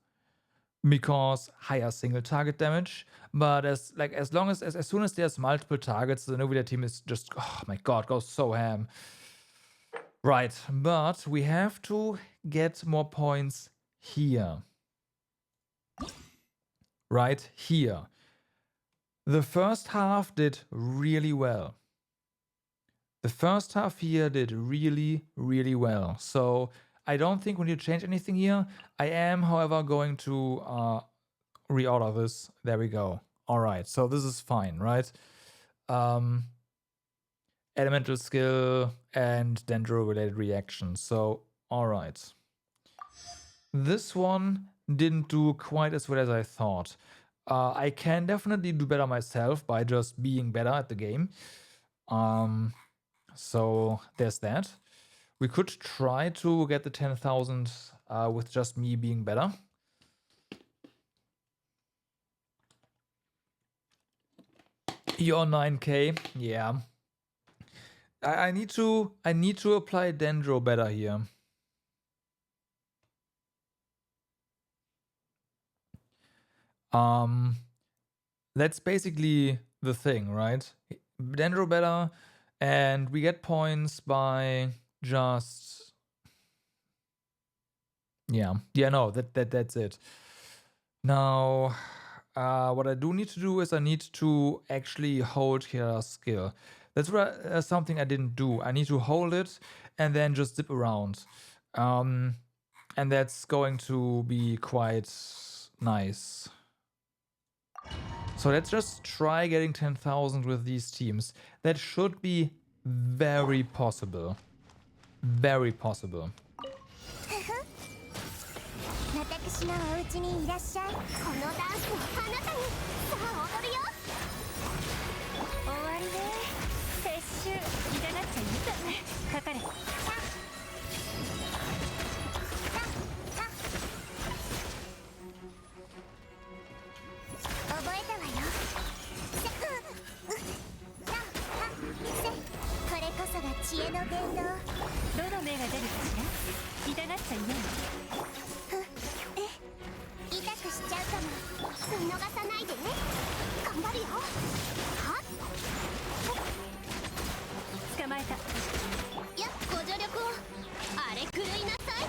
because higher single target damage, but as soon as there's multiple targets, the Navia team is just, oh my god, goes so ham. Right, but we have to get more points here. Right here. The first half did really well. The first half here did really, really well. So I don't think we need to change anything here. I am, however, going to reorder this. There we go. All right. So this is fine, right? Elemental skill and dendro-related reactions. So, all right. This one didn't do quite as well as I thought. I can definitely do better myself by just being better at the game. So there's that. We could try to get the 10,000 with just me being better. You're 9k, yeah. I need to apply Dendro better here. That's basically the thing, right? Dendro better. And we get points by just that's it. Now what I do need to do is I need to actually hold here skill. That's something I didn't do. I need to hold it and then just zip around. And that's going to be quite nice. So let's just try getting 10,000 with these teams. That should be very possible. Very possible. 私のお家にいらっしゃい。このダンスをあなたに。さあ踊るよ。終わりね。撤収。痛がっちゃいいだね。かかれ。覚えたわよ。これこそが知恵の伝道。どの目が出るかしら。痛がっちゃいない。痛くしちゃうかも。見逃さないでね。頑張るよ。はっ。捕まえた。やっご助力を。あれ狂いなさい。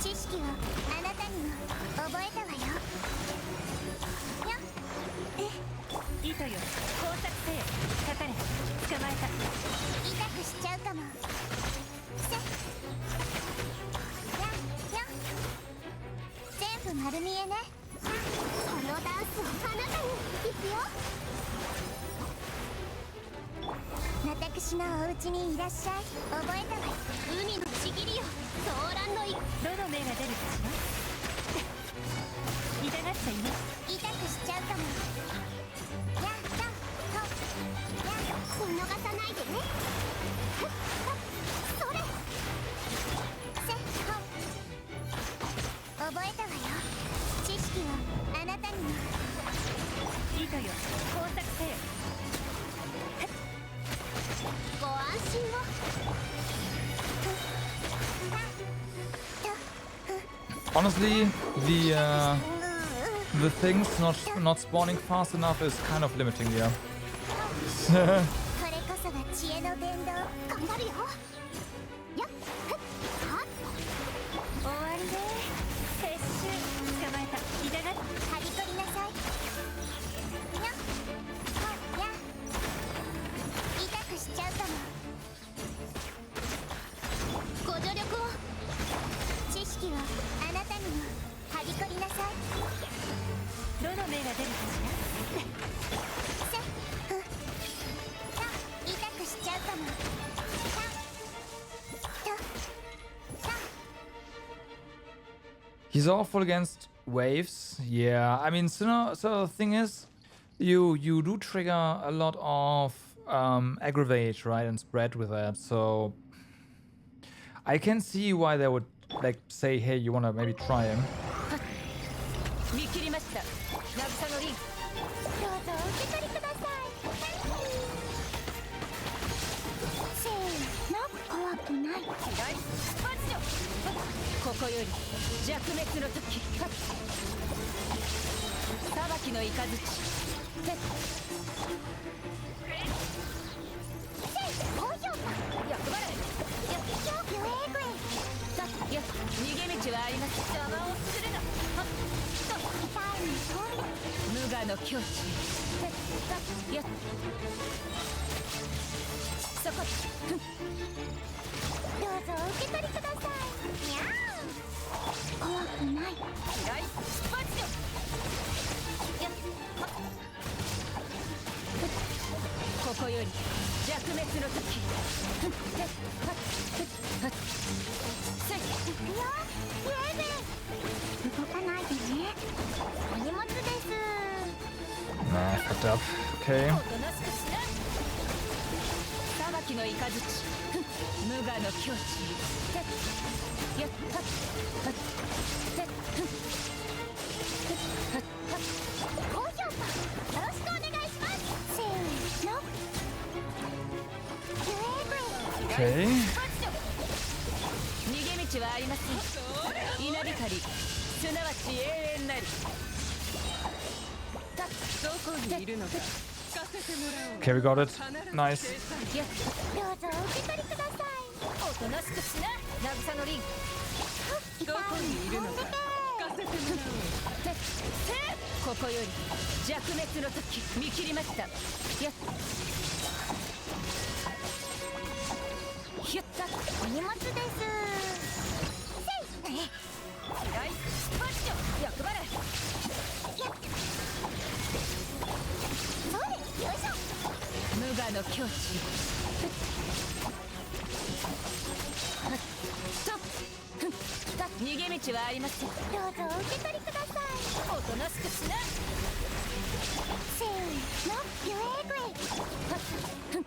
知識をあなたにも覚えたわよ。糸よ、工作せよ。かかれ。捕まえた。痛くしちゃうかも。せ。や。全部丸見えね。このダンスをあなたに。いくよ。私のお家にいらっしゃい。覚えたわよ。海のちぎりよ。騒乱のどの目が出るかしら。痛がっちゃいない。痛くしちゃうかも。見逃さないでね。それ。覚えたわよ。知識をあなたにも。糸よ、工作せよ。ご安心を。Honestly, the things not spawning fast enough is kind of limiting here. これこそが知恵の伝道。頑張るよ。やっふっはっ。終わりね。撤収。捕まえた。痛がっはびこりなさい。にゃっはっや。痛くしちゃうかも。ご助力を。知識をあなたにもはびこりなさい。どの目が出るかしら。せっふっ。痛くしちゃうかも。He's awful against waves. Yeah, I mean, so the thing is, you do trigger a lot of aggravate, right, and spread with that. So I can see why they would like say, hey, you wanna maybe try him. 見切りました。渚のリン。どうぞお受け取りください。せーの、怖くない。大スパッチョ。ここより弱滅の時。裁きの雷。高評価。役払い。逃げ道はあります。邪魔をするな。無我の境地。やっそこ。どうぞお受け取りください。にゃー怖くない。大スパッチョ。やっここより弱滅の時。行くよ。ウェーブ。動かないでね。お荷物です。 Nah, fucked up. Okay. おとなしくしな。裁きの雷。無我の境地。やっ高評価。よろしくお願いします。せーの。ウェーブ。 Okay. 逃げ道はありません。稲光、すなわち永遠なり。どこにいるのか聞かせてもらおう。 Okay, we got it. Nice. やっどうぞお受け取りください。おとなしくしな。渚のリン。どこにいるのか聞かせてもらおう。ここより弱滅の時。見切りました。やっひゅったお荷物です。せい。大スパッチョ。役払い。そうです。よいしょ。無我の境地。逃げ道はありません。どうぞお受け取りください。おとなしくしな。せーの。ユエーグレイ。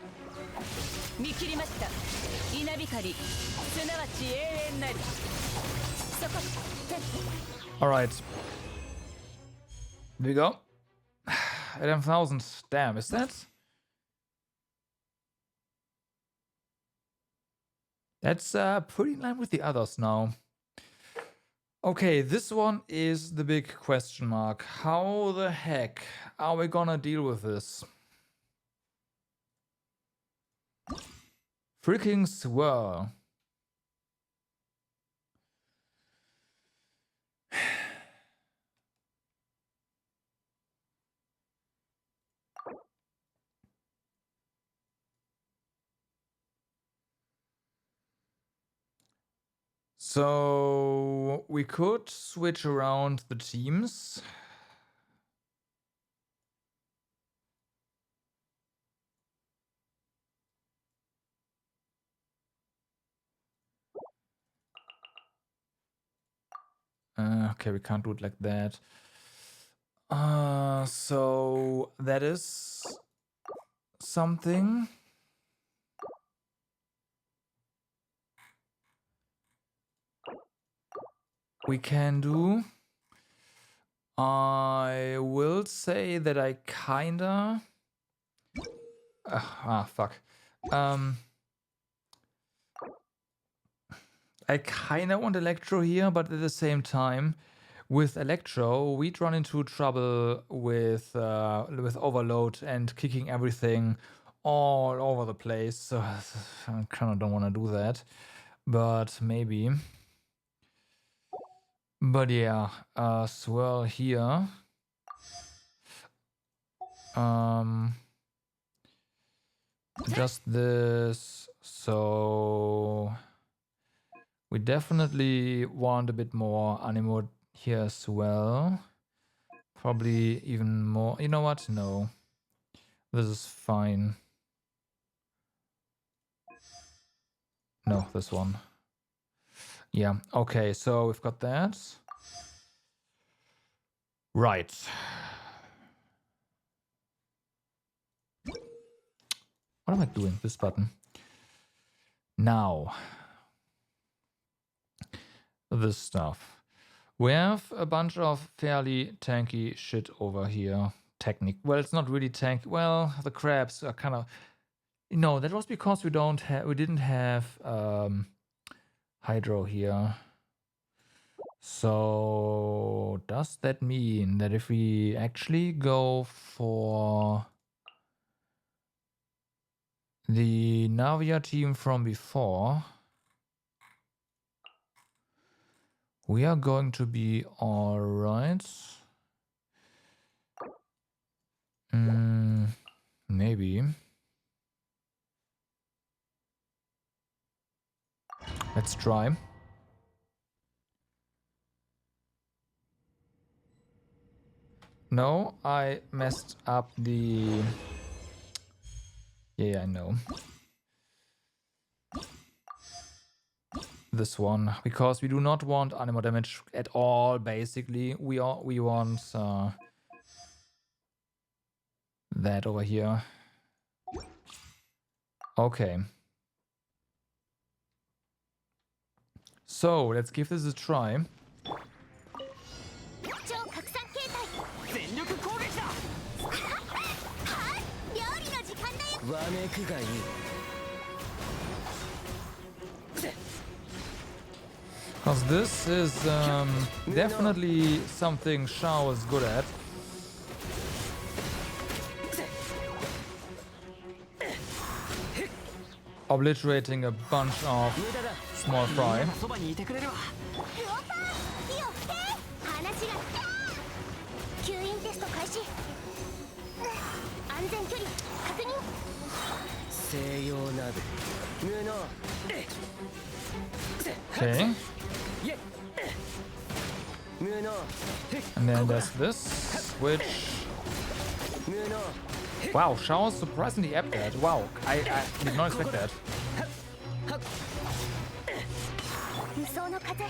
見切りました。稲光、すなわち永遠なり。そこ。 Alright. There we go. 11,000. Damn, is that? That's pretty in line with the others now. Okay, this one is the big question mark. How the heck are we gonna deal with this? Freaking swirl. So we could switch around the teams. Okay, we can't do it like that. So that is something. We can do. I will say that I kinda. Fuck. I kind of want Electro here, but at the same time, with Electro, we'd run into trouble with Overload and kicking everything all over the place. So I kind of don't want to do that, but maybe. But yeah, swirl here. Just this. So we definitely want a bit more Animo here as well. Probably even more. You know what? No. This is fine. No, this one. Yeah, okay, so we've got that. Right. What am I doing? This button. Now. This stuff. We have a bunch of fairly tanky shit over here. Well, it's not really tanky. Well, the crabs are kind of... No, that was because we didn't have Hydro here. So does that mean that if we actually go for the Navia team from before, we are going to be all right? Maybe. Let's try. No, I messed up the... Yeah, I know. This one, because we do not want Animo damage at all, basically. We want that over here. Okay. So, let's give this a try. 超拡散形態全力攻撃だ。料理の時間だよわめくがいい Because this is definitely something Shao is good at. Obliterating a bunch of small fry. そばにいてくれるわ。ルオパーいいよ話が吸引テスト開始安全距離確認西洋鍋無能 Okay. 無能 And then there's this, which... 無能 Wow, Shao is surprisingly apt at. Wow, I did not expect that. 無双の風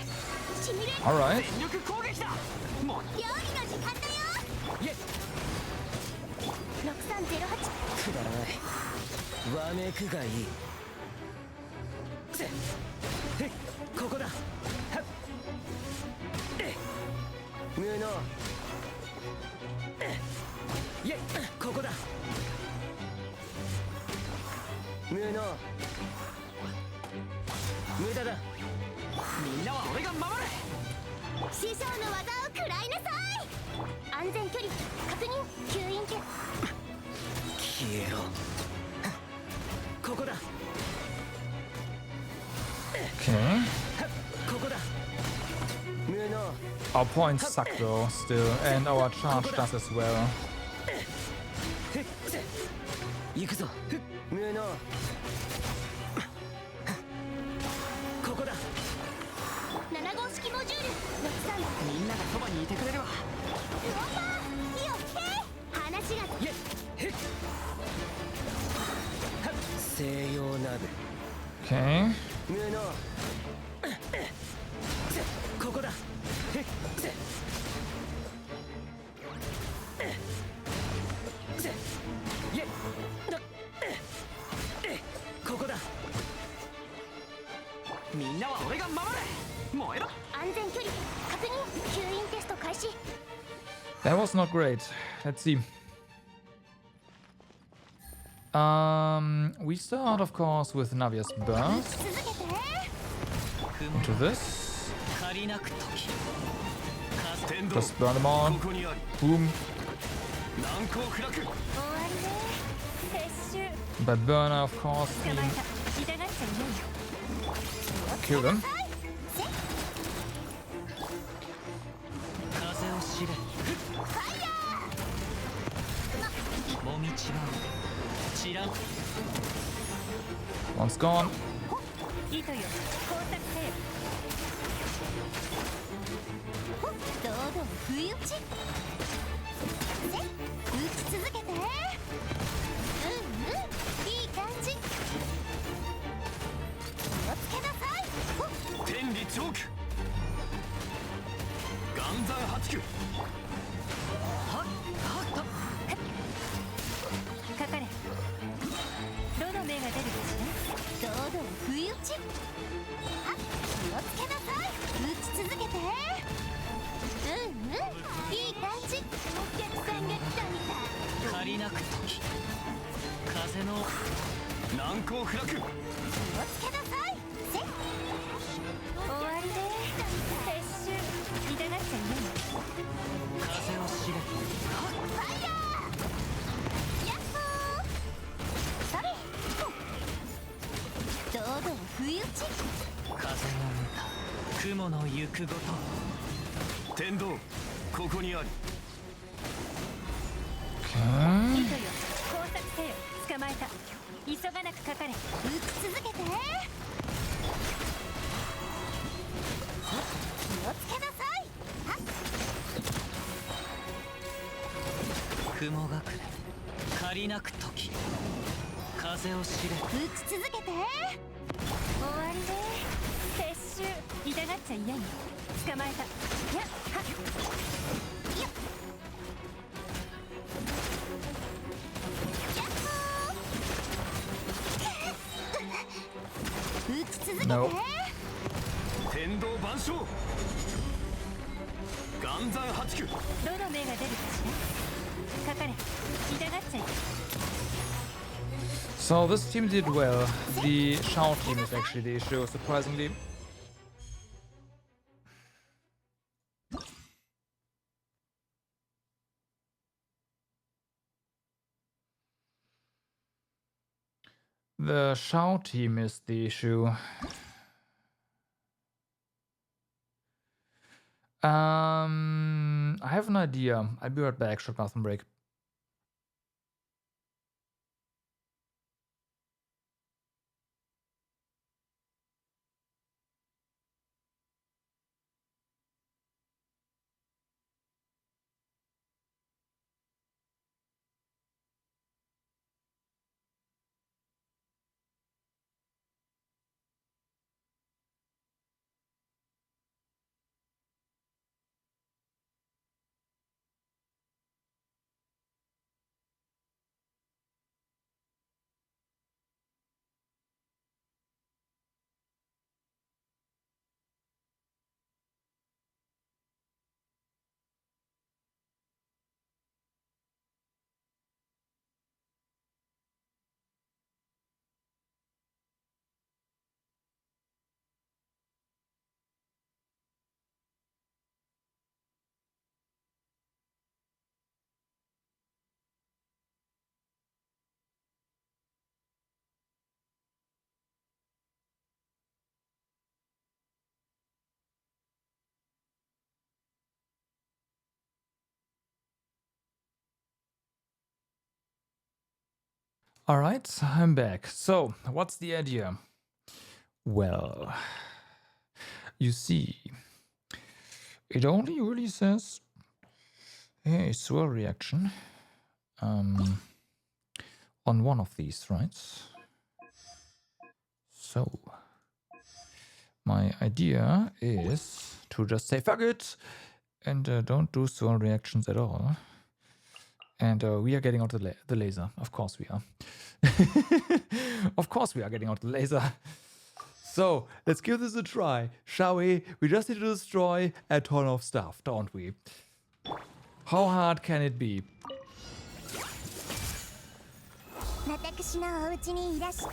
シミュレート Alright. 全力攻撃だ。もう料理の時間だよ6308くだらないわめくがいいここだ無能ここだ無能無駄だみんなは俺が守れ。師匠の技を食らいなさい安全距離確認吸引テ消えろここだ Okay. ここだ無能 Our points suck though, still. And our charge does as well. 行くぞ無能ここだ7号式モジュール63みんながそばにいてくれるわ。ルオパーいいよ話が西洋鍋 Okay. 無能ここだここだみんなは俺が守れ。燃えろ。安全距離確認吸引テスト開始 That was not great. Let's see. We start, of course, with Navia's burst. 続けて Into this. 借りなく時 天道 Just burn them all. ここにあり Boom. 難攻不落終わりね撤収 But burner, of course. 捕まえた痛がっちゃいないよ Kill them. 風を知れもみちばう散らん One's gone. 糸よ工作せよ堂々不意打ちせ打ち続けていい感じ気をつけなさい天理チョーク岩山八九かかれどの目が出るかしら堂々不意打ちはっ気をつけなさい打ち続けていい感じお客さんが来たみたい借りなく時風の難攻不落気をつけなさいせ終わりで撤収痛がっちゃいない風を知れファイヤーヤッホーそれ堂々不意打ち風の歌雲の行くごと天道ここにあり Okay. 糸よ工作せよ捕まえた急がなくかかれ打ち続けて気をつけなさいはっ雲隠れ借りなく時風を知れ打ち続けて終わりで撤収痛がっちゃいないよ捕まえたやっはっよっやっほー打ち続けて No. 天道万象岩山八九どの目が出るかしらかかれ痛がっちゃい So this team did well. The Shao team is actually the issue, surprisingly. The Shao team is the issue. I have an idea. I'll be right back. Short bathroom break. All right, I'm back. So, what's the idea? Well, you see, it only really says, hey, swirl reaction on one of these, right? So, my idea is to just say fuck it and don't do swirl reactions at all. And we are getting out the laser. Of course we are. Of course we are getting out the laser. So, let's give this a try, shall we? We just need to destroy a ton of stuff, don't we? How hard can it be? 私のお家にいらし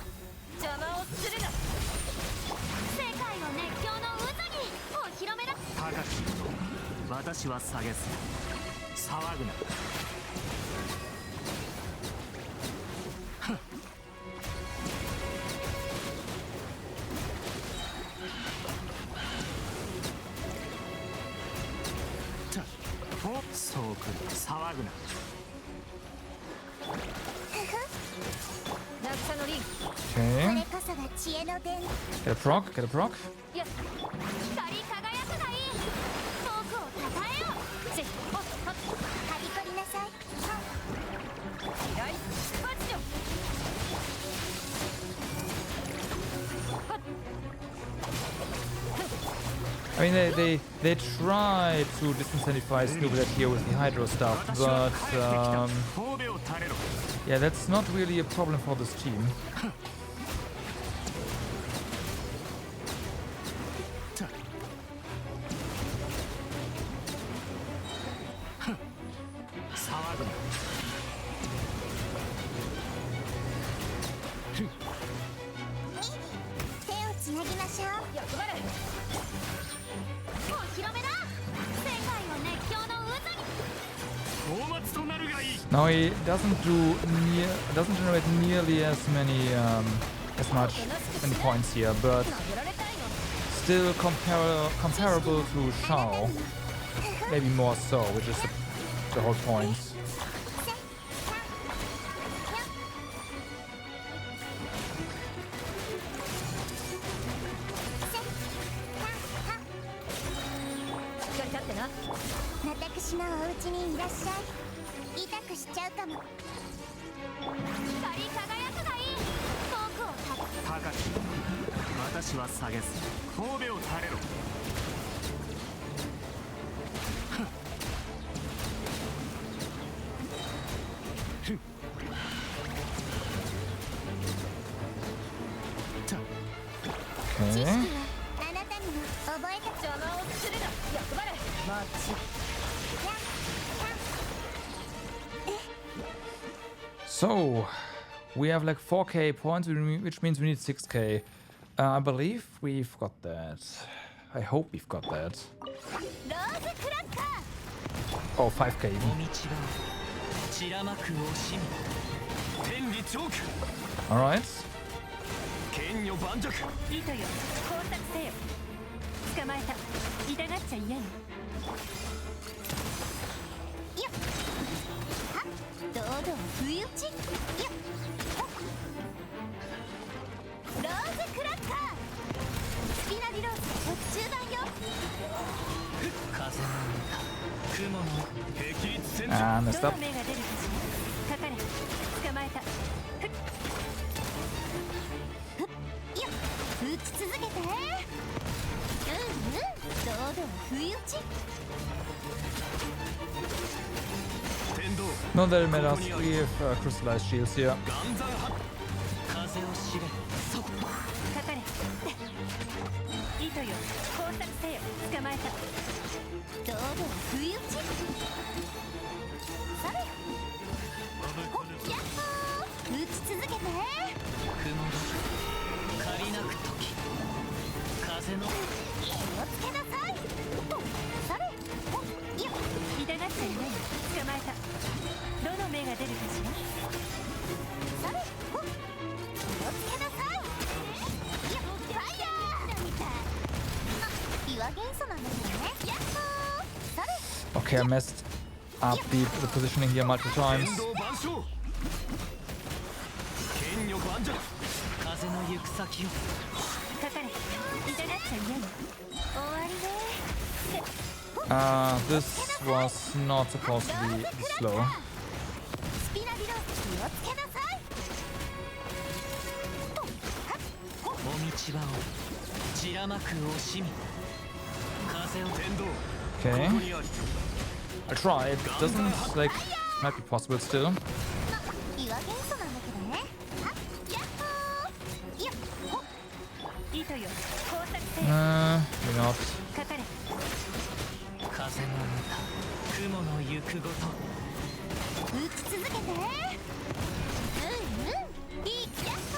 邪魔をするな世界を熱狂の高き私は下げす騒ぐなそうくる騒ぐな落差のリンこ Okay. れこそが知恵の伝 Get a proc, get a proc. いや光り輝くがいい僕をたたえよせっほっほっはびこりなさいライスパッチョ I mean, they try to disincentivize Snooplet here with the Hydro stuff, but 神戸を垂れろ yeah, that's not really a problem for this team. 騒ぐな手をつなぎましょう役割お披露目だ世界を熱狂の渦に高松となるがいい Now he doesn't generate nearly as many points here, but 投げられたいの still comparable to Shao. Maybe more so, which is the whole point. しっかり立ってな私のお家にいらっしゃい痛くしちゃうかも光り輝くがいい僕をた高き私は下げす神戸を垂れろ 知識 Okay. はあなたにも覚えた邪魔をするな役割マッチ So, we have like 4k points, which means we need 6k. I believe we've got that. I hope we've got that. ローズクラッカー Oh, 5k お even. 道が散らまく惜しみ天理チョーク Alright. 剣女盤石糸よ工作せよ捕まえた痛がっちゃ嫌よよっはっ堂々不意打ちよっほっローズクラッカースピナリローズ特注版よ風の歌雲の霹靂戦 Ah, ど messed の up. 目が出るかしらかかれ捕まえたふっよっ打ち続けて堂々不意打ち 天道 Not that it matters. We have crystallized shields here. 岩山発風を知れそっかかれ糸よ工作せよ捕まえた堂々不意打ちそれほっやっほー打ち続けて雲が借りなく時風の気をつけなさいほっそれほっよっ痛がっちゃ嫌よ捕まえたどの目が出るかしらそれほっ気をつけなさいよっファイヤーみたいあ岩元素なんですよねやっほーそれ Okay, I messed up the positioning here multiple times. 天道万象剣女盤石風の行く先をかかれ痛がっちゃ嫌よ終わりね This was not supposed to be this slow. スピナビローズ気をつけなさいとはっほっお道場を散らまく惜しみ風を天道 Okay. ここにあり I'll try. It doesn't like might be possible still. 岩元素なんだけどねはっやっほーよっほっ糸よ工作せよ Maybe not. かかれ風の歌雲の行くごと打ち続けていいやっほ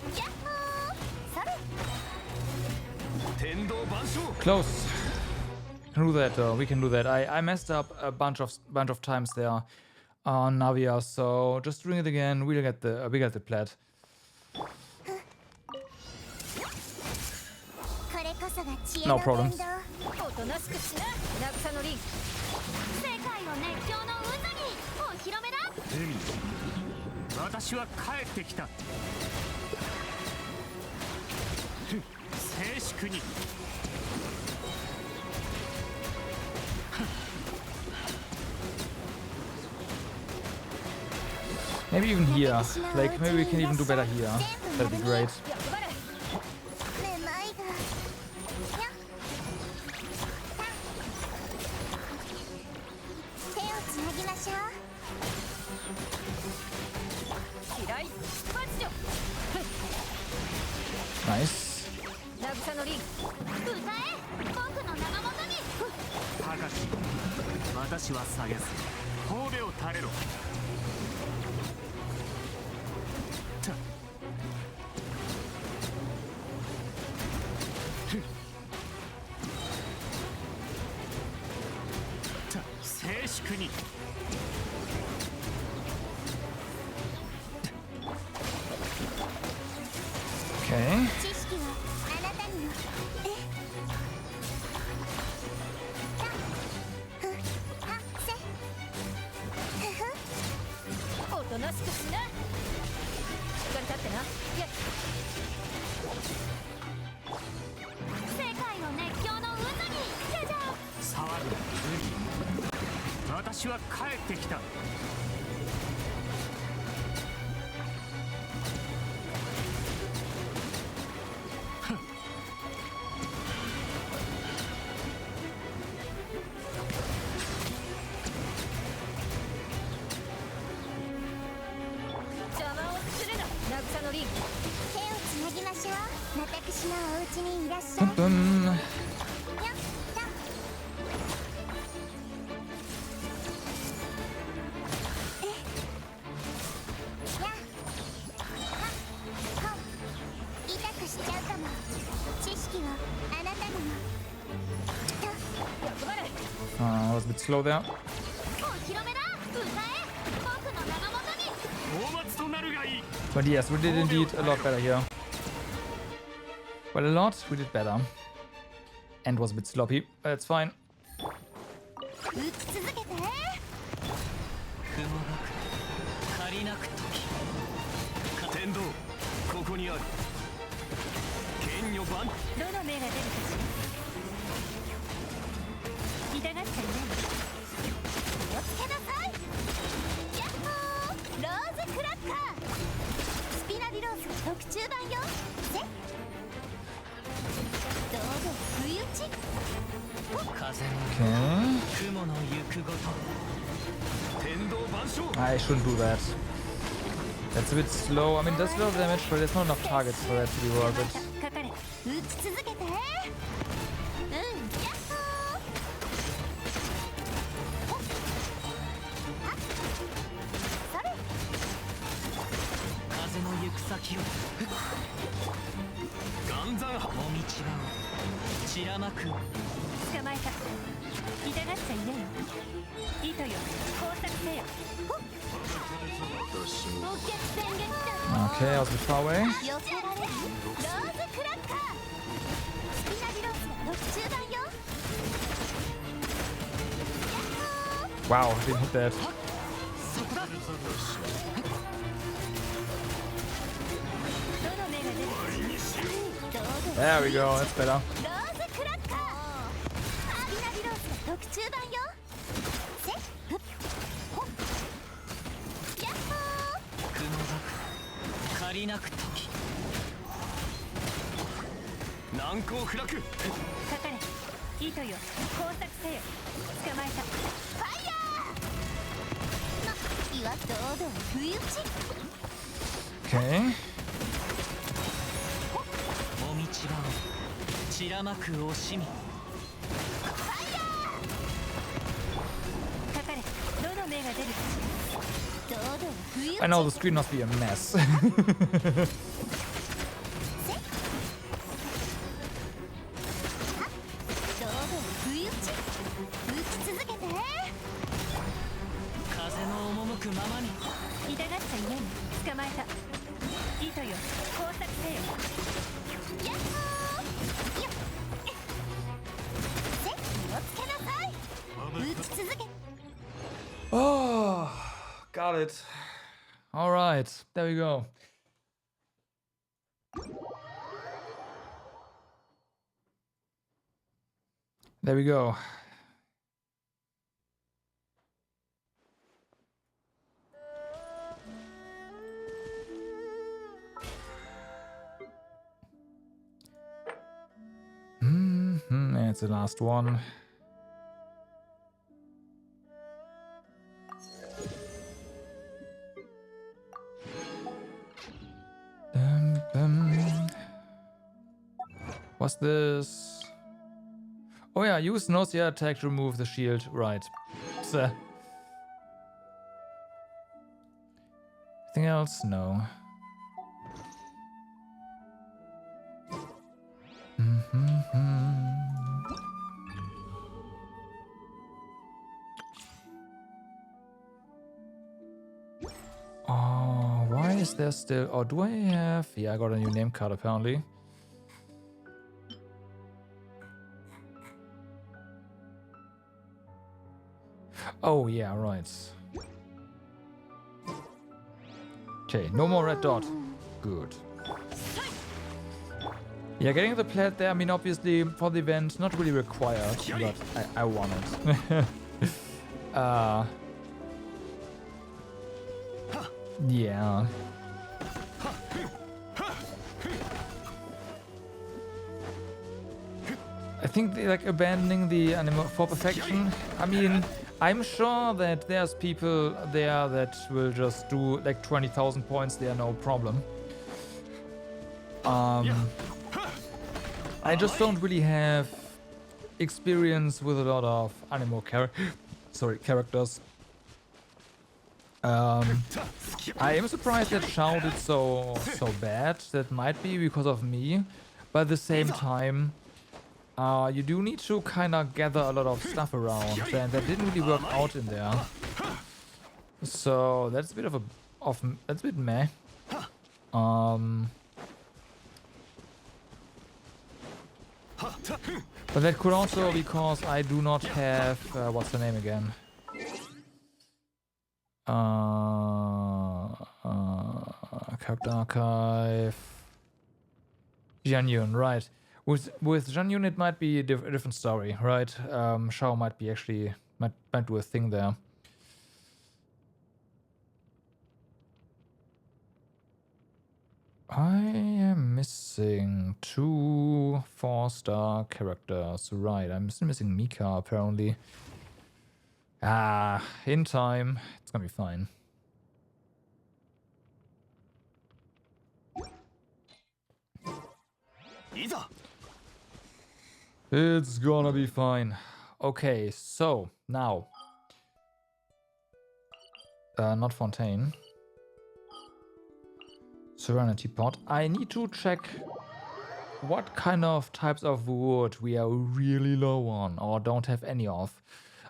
ーやっほーそれ天道万象 Close. can do that. We can do that. I messed up a bunch of times there on Navia, so just doing it again. We get the plat. これこそが知恵 No の伝 problems. 道 おとなしくしな渚のリン世界を熱狂の渦にお披露目だエミ私は帰ってきた静粛に Maybe even here. Like maybe we can even do better here. That'd be great. 役払いめまいがやっ手をつなぎましょう嫌い発情 Nice. 渚のリン歌え僕の名のもとに高き私は下げず神戸を垂れろ静粛に Okay. 知識はあなたにもえたふはせふふおとなしくしなしっかり立ってなやっ世界の熱狂の渦にじゃじゃ騒ぐな海私は帰ってきた邪魔をするな渚のリン手をつなぎましょう私のお家にいらっしゃい Dun, dun. やったやはほ痛くしちゃうかも知識をあなたにもと役払い I was a bit slow there. お披露目だ歌え僕の名のもとに大罰となるがいい But yes, we did indeed a lot better here. Well, a lot, we did better. And was a bit sloppy, but it's fine. 打ち続けて雲がく借りなく時天道ここにある剣女番どの目が出るかしら痛がっちゃいない気をつけなさいヤッホーローズクラッカースピナディロース特注版よせどうぞ不意打ち風の Okay. 雲の行くごと天道万象 I shouldn't do that. That's a bit slow. I mean, that's a lot of damage, but there's not enough targets for that to be worth it. かかれ打ち続けてうんヤッホーほっはっそれ風の行く先を岩山もみちばを散らまく捕まえた痛がっちゃいないよ糸よ工作せよお客戦撃だ Okay, I was a bit far away. 寄せられるローズクラッカースピナディロースが特注版よ Wow, didn't hit that. どの目が出るどうぞ There we go, that's better. ローズクラッカースピナディロースが特注版よせふっほっヤッホー雲がく借りなく時難攻不落かかれ糸よ工作せよ捕まえたファイヤー岩堂々不意打ち Okay. もみちばを散らまく惜しみかかれどの目が出るかし堂々不意打ち I know the screen must be a mess. せ堂々不意打ち捕まえた。糸よ、工作せよ。やっほーよっせ気をつけなさい打ち続け Oh, got it. All right, there we go. There we go. It's the last one. What's this? Oh yeah, use nausea attack to remove the shield. Right. So, anything else? No. Oh, why is there still... Oh, do I have... Yeah, I got a new name card apparently. Oh, yeah, right. Okay, no more red dot. Good. Yeah, getting the plat there, I mean, obviously, for the event, not really required, but I want it. Yeah. I think like abandoning the anime for perfection. I mean, I'm sure that there's people there that will just do like 20,000 points there, no problem. I just don't really have experience with a lot of anime characters. I am surprised that Shao did so bad. That might be because of me, but at the same time, you do need to kind of gather a lot of stuff around, and that didn't really work out in there. So that's a bit that's a bit meh. But that could also be because I do not have what's her name again? Character archive. Jianyun, right? With Jianyun, it might be a different story, right? Shao might be actually might do a thing there. I am missing 2 4-star characters, right? I'm still missing Mika apparently. In time, it's gonna be fine. It's gonna be fine. Okay, so now, not Fontaine. Serenity Pot. I need to check what kind of types of wood we are really low on or don't have any of.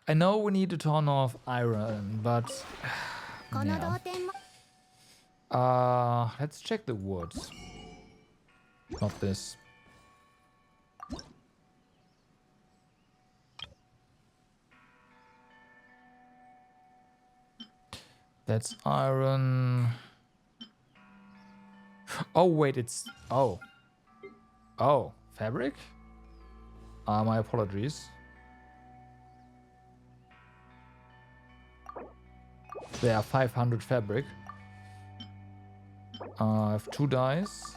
I know we need a ton of iron, but yeah. Let's check the woods. Not this. That's iron. Oh wait, it's oh, fabric? My apologies. There are 500 fabric. I have 2 dice.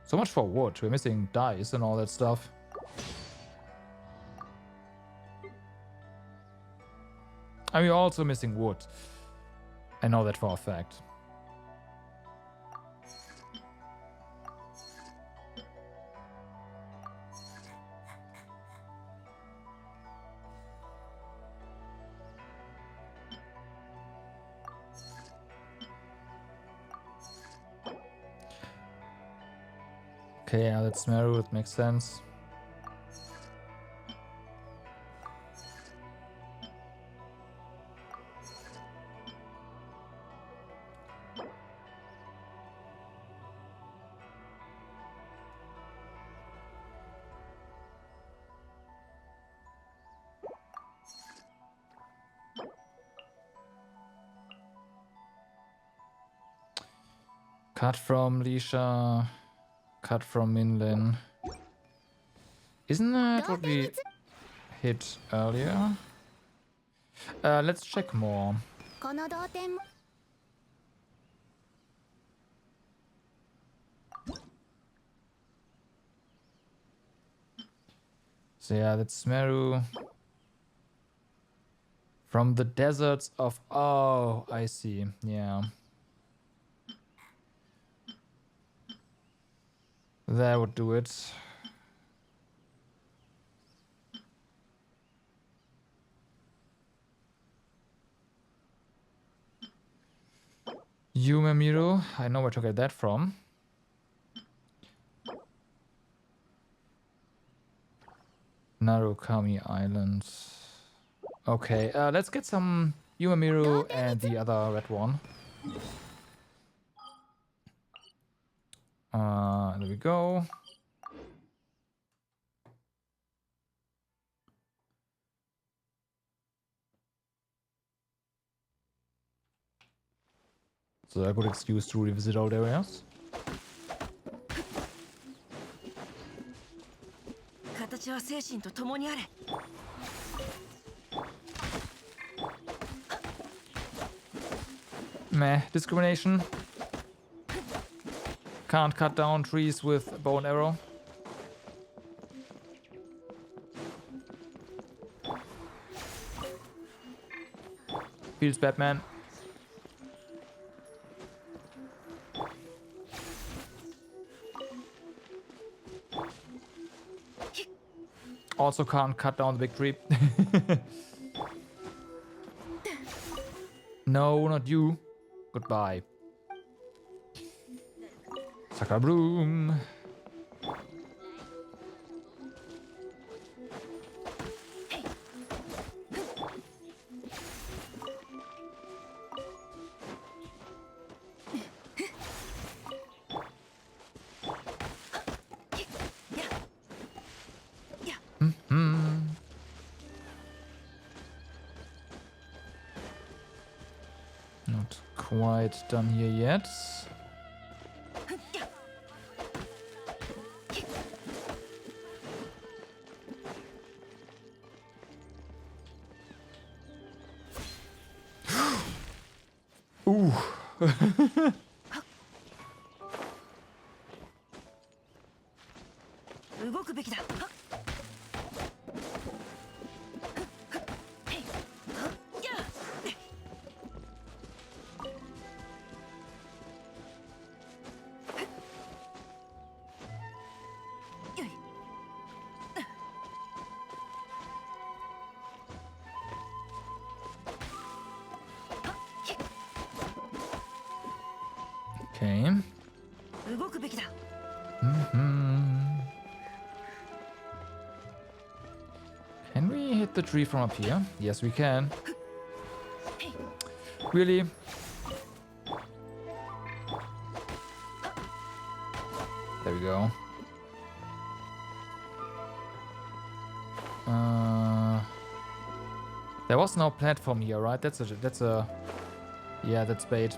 So much for wood. We're missing dice and all that stuff. And we're also missing wood. I know that for a fact. Okay, yeah, that's Meru. It makes sense. Cut from Lisha. Cut from Minlin. Isn't that what we hit earlier? Let's check more. この同点も So yeah, that's Meru. From the deserts of... Oh, I see. Yeah. That would do it. Yumemiru. I know where to get that from. Narukami Islands. Okay, let's get some Yumemiru and the other red one. There we go. So a good excuse to revisit old areas. 形は精神と共にあれ。 Meh, discrimination. Can't cut down trees with bow and arrow. Feels bad, man. Also can't cut down the big tree. No, not you. Goodbye. Sakura Bloom. Not quite done here yet. Ooh. 動くべきだ。 Okay. 動くべきだ。 Can we hit the tree from up here? Yes, we can. Really? There we go. There was no platform here, right? That's a yeah, that's bait.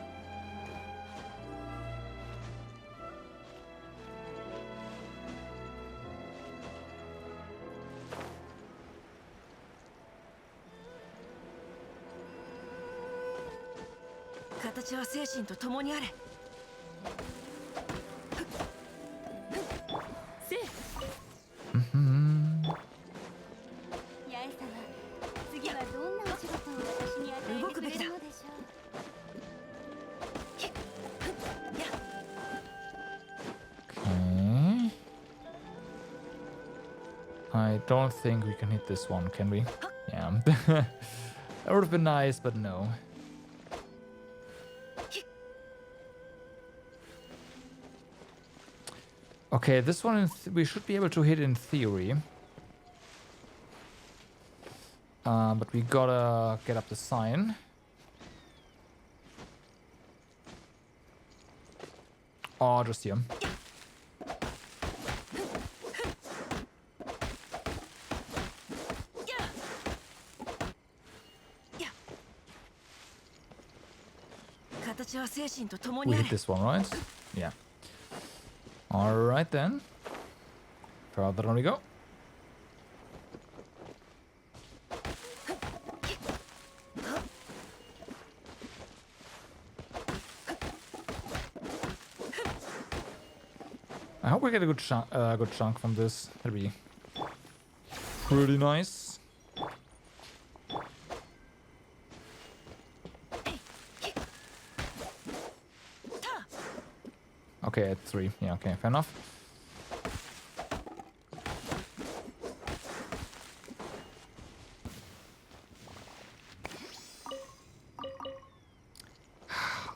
形は精神と共にあれ。せい。八重様、次はどんなお仕事を私に与えてくれるのでしょう。 Okay. I don't think we can hit this one, can we? Yeah. That would have been nice, but no. Okay, this one we should be able to hit in theory. But we gotta get up the sign. Oh, just here. We hit this one, right? Yeah. Alright then. Further on we go. I hope we get a good chunk from this. That'd be pretty nice. Okay, at 3. Yeah, okay, fair enough.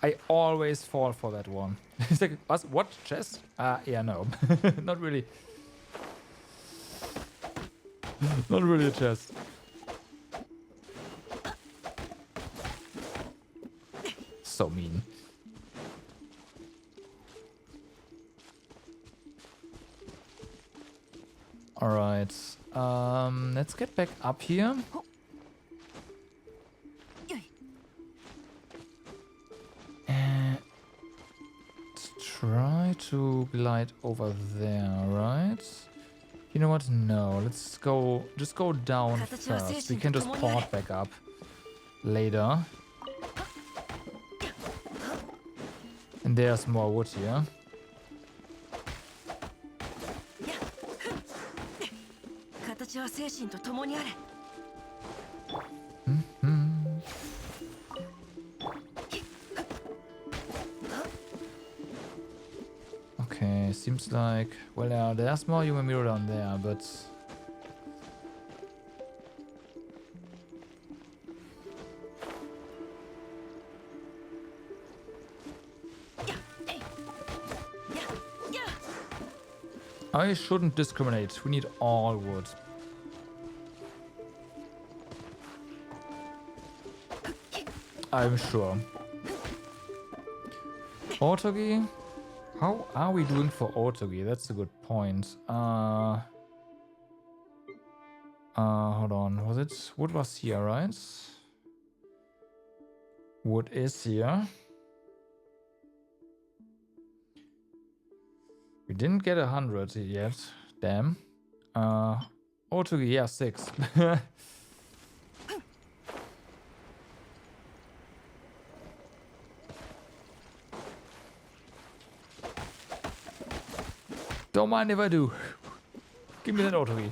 I always fall for that one. It's like, what? Chess? Yeah, no. Not really. Not really a chess. So mean. Alright. Let's get back up here. And try to glide over there, right? You know what? No, let's go. Just go down first. We can just port back up later. And there's more wood here. Okay, seems like, well, there's more human mirror down there, but I shouldn't discriminate. We need all wood. I'm sure. Autogi? How are we doing for Autogi? That's a good point. Hold on. Was it? Wood was here, right? Wood is here. We didn't get 100 yet. Damn. Autogi, yeah, 6. Don't mind if I do. Give me that Autogi.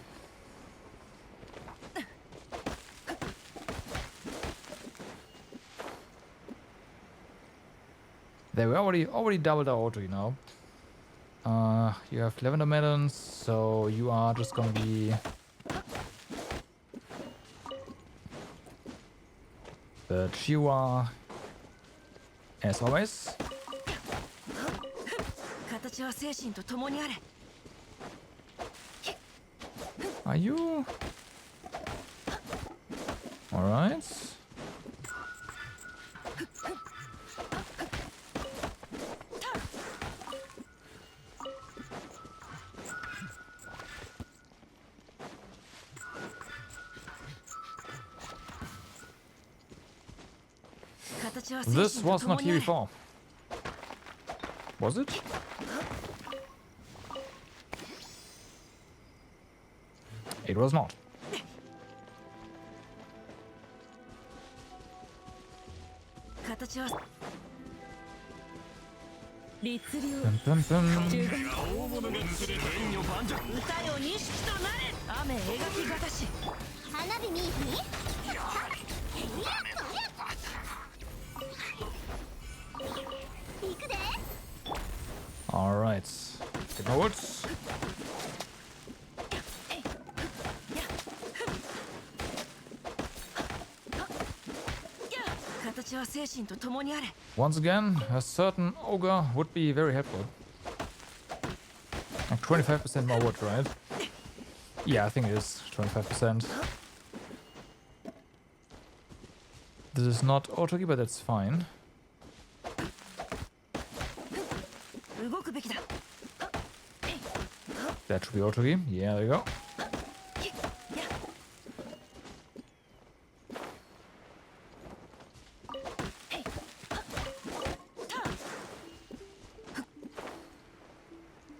There, we already doubled our Autogi now. You have lavender melons, so you are just gonna be the Chihuahua, as always. Are you? Alright. This was not here before. Was it? It was not. Dum, dum, dum. All right. Get my woods. Once again, a certain ogre would be very helpful. 25% more wood, right? Yeah, I think it is 25%. This is not auto, but that's fine. 動くべきだ That should be auto. Yeah, there you go.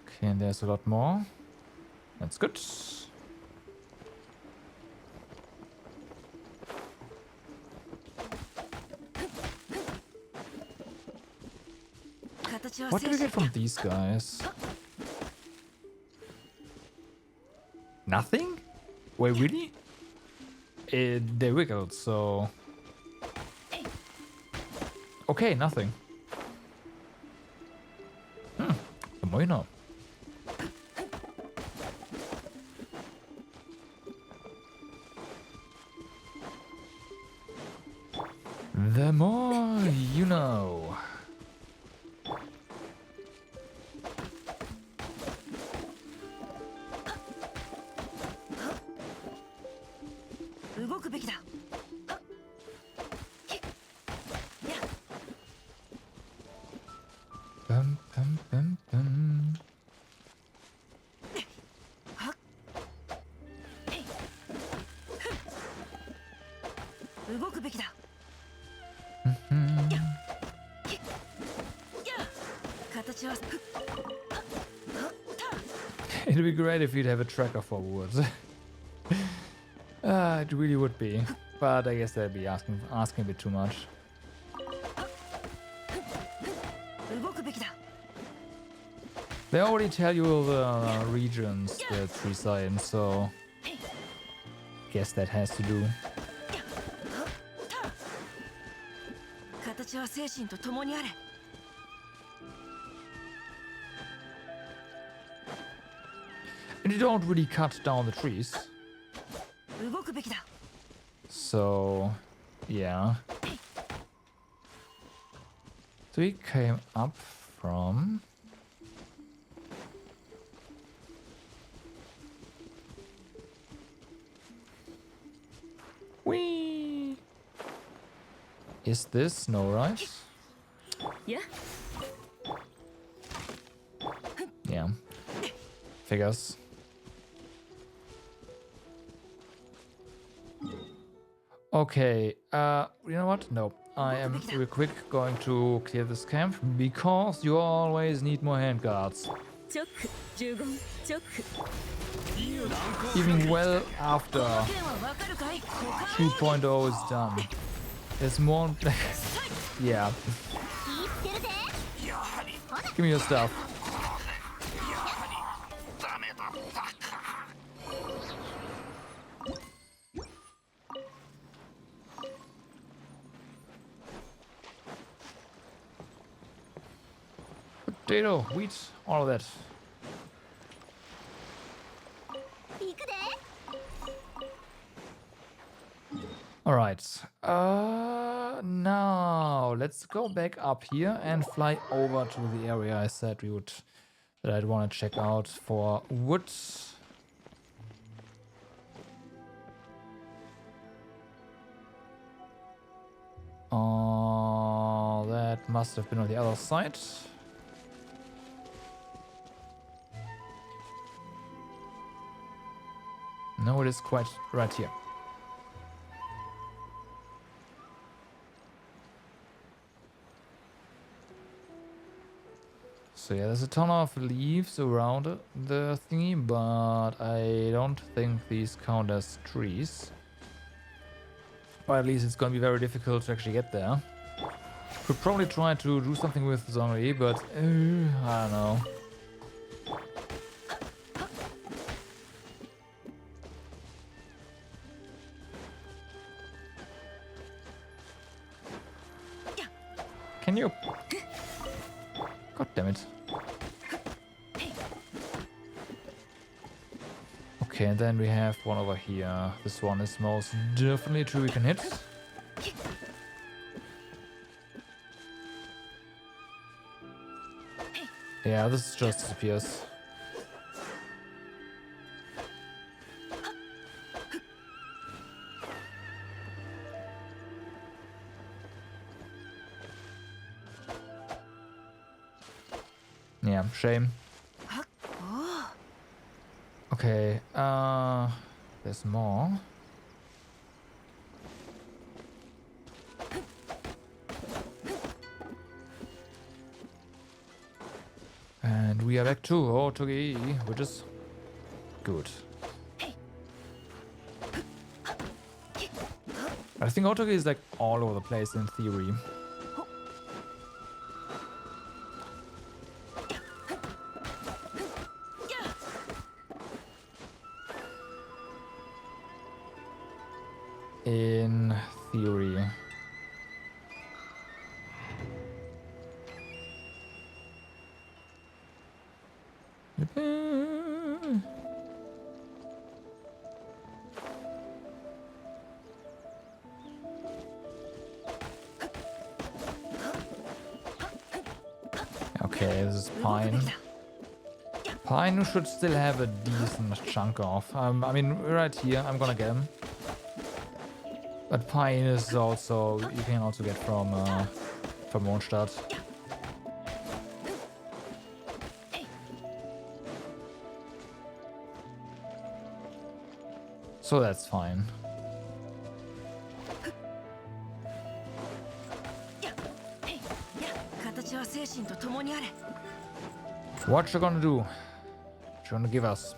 Okay, and there's a lot more. That's good. What do we get from these guys? Nothing? Wait, really? They wiggled, so... Okay, nothing. The more you know. The more you know. Bum, bum, bum, bum. It'd be great if you'd have a tracker for wood. It really would be, but I guess that'd be asking a bit too much. They already tell you the regions the trees are in, so guess that has to do. And you don't really cut down the trees. So, yeah. So we came up from... Whee! Is this no right? Yeah. Yeah. Figures. Okay, you know what? No. I am real quick going to clear this camp because you always need more handguards. チョック15チョック Even well after 件はわかるかい 2.0 is done. There's more. Yeah. Give me your stuff. Potato, wheat, all of that. 行くで Alright. Now let's go back up here and fly over to the area I said we would, that I'd want to check out for wood. That must have been on the other side. No, it is quite right here. So yeah, there's a ton of leaves around the thingy, but I don't think these count as trees. Or at least it's gonna be very difficult to actually get there. Could probably try to do something with zombie, but I don't know. Can you? God damn it. Okay, and then we have one over here. This one is most definitely true we can hit. Yeah, this just disappears. Yeah, shame. Okay, there's more. And we are back to Otogi, which is good. I think Otogi is like all over the place in theory. In theory. Okay, this is Pine. Pine should still have a decent chunk off. I mean, right here, I'm gonna get him. But Pine is also, you can also get from Mondstadt. So that's fine. What you gonna do? What you gonna give us?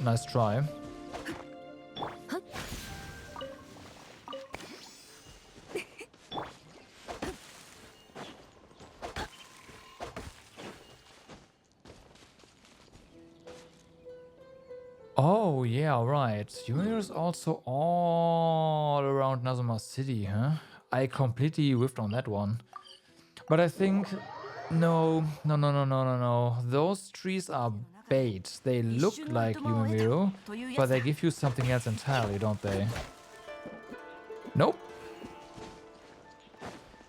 Nice try. Oh, yeah, right. Junior's also all around Nazuma City, huh? I completely whiffed on that one. But I think... No. Those trees are bait. They look like Yumimiru, but they give you something else entirely, don't they? Nope.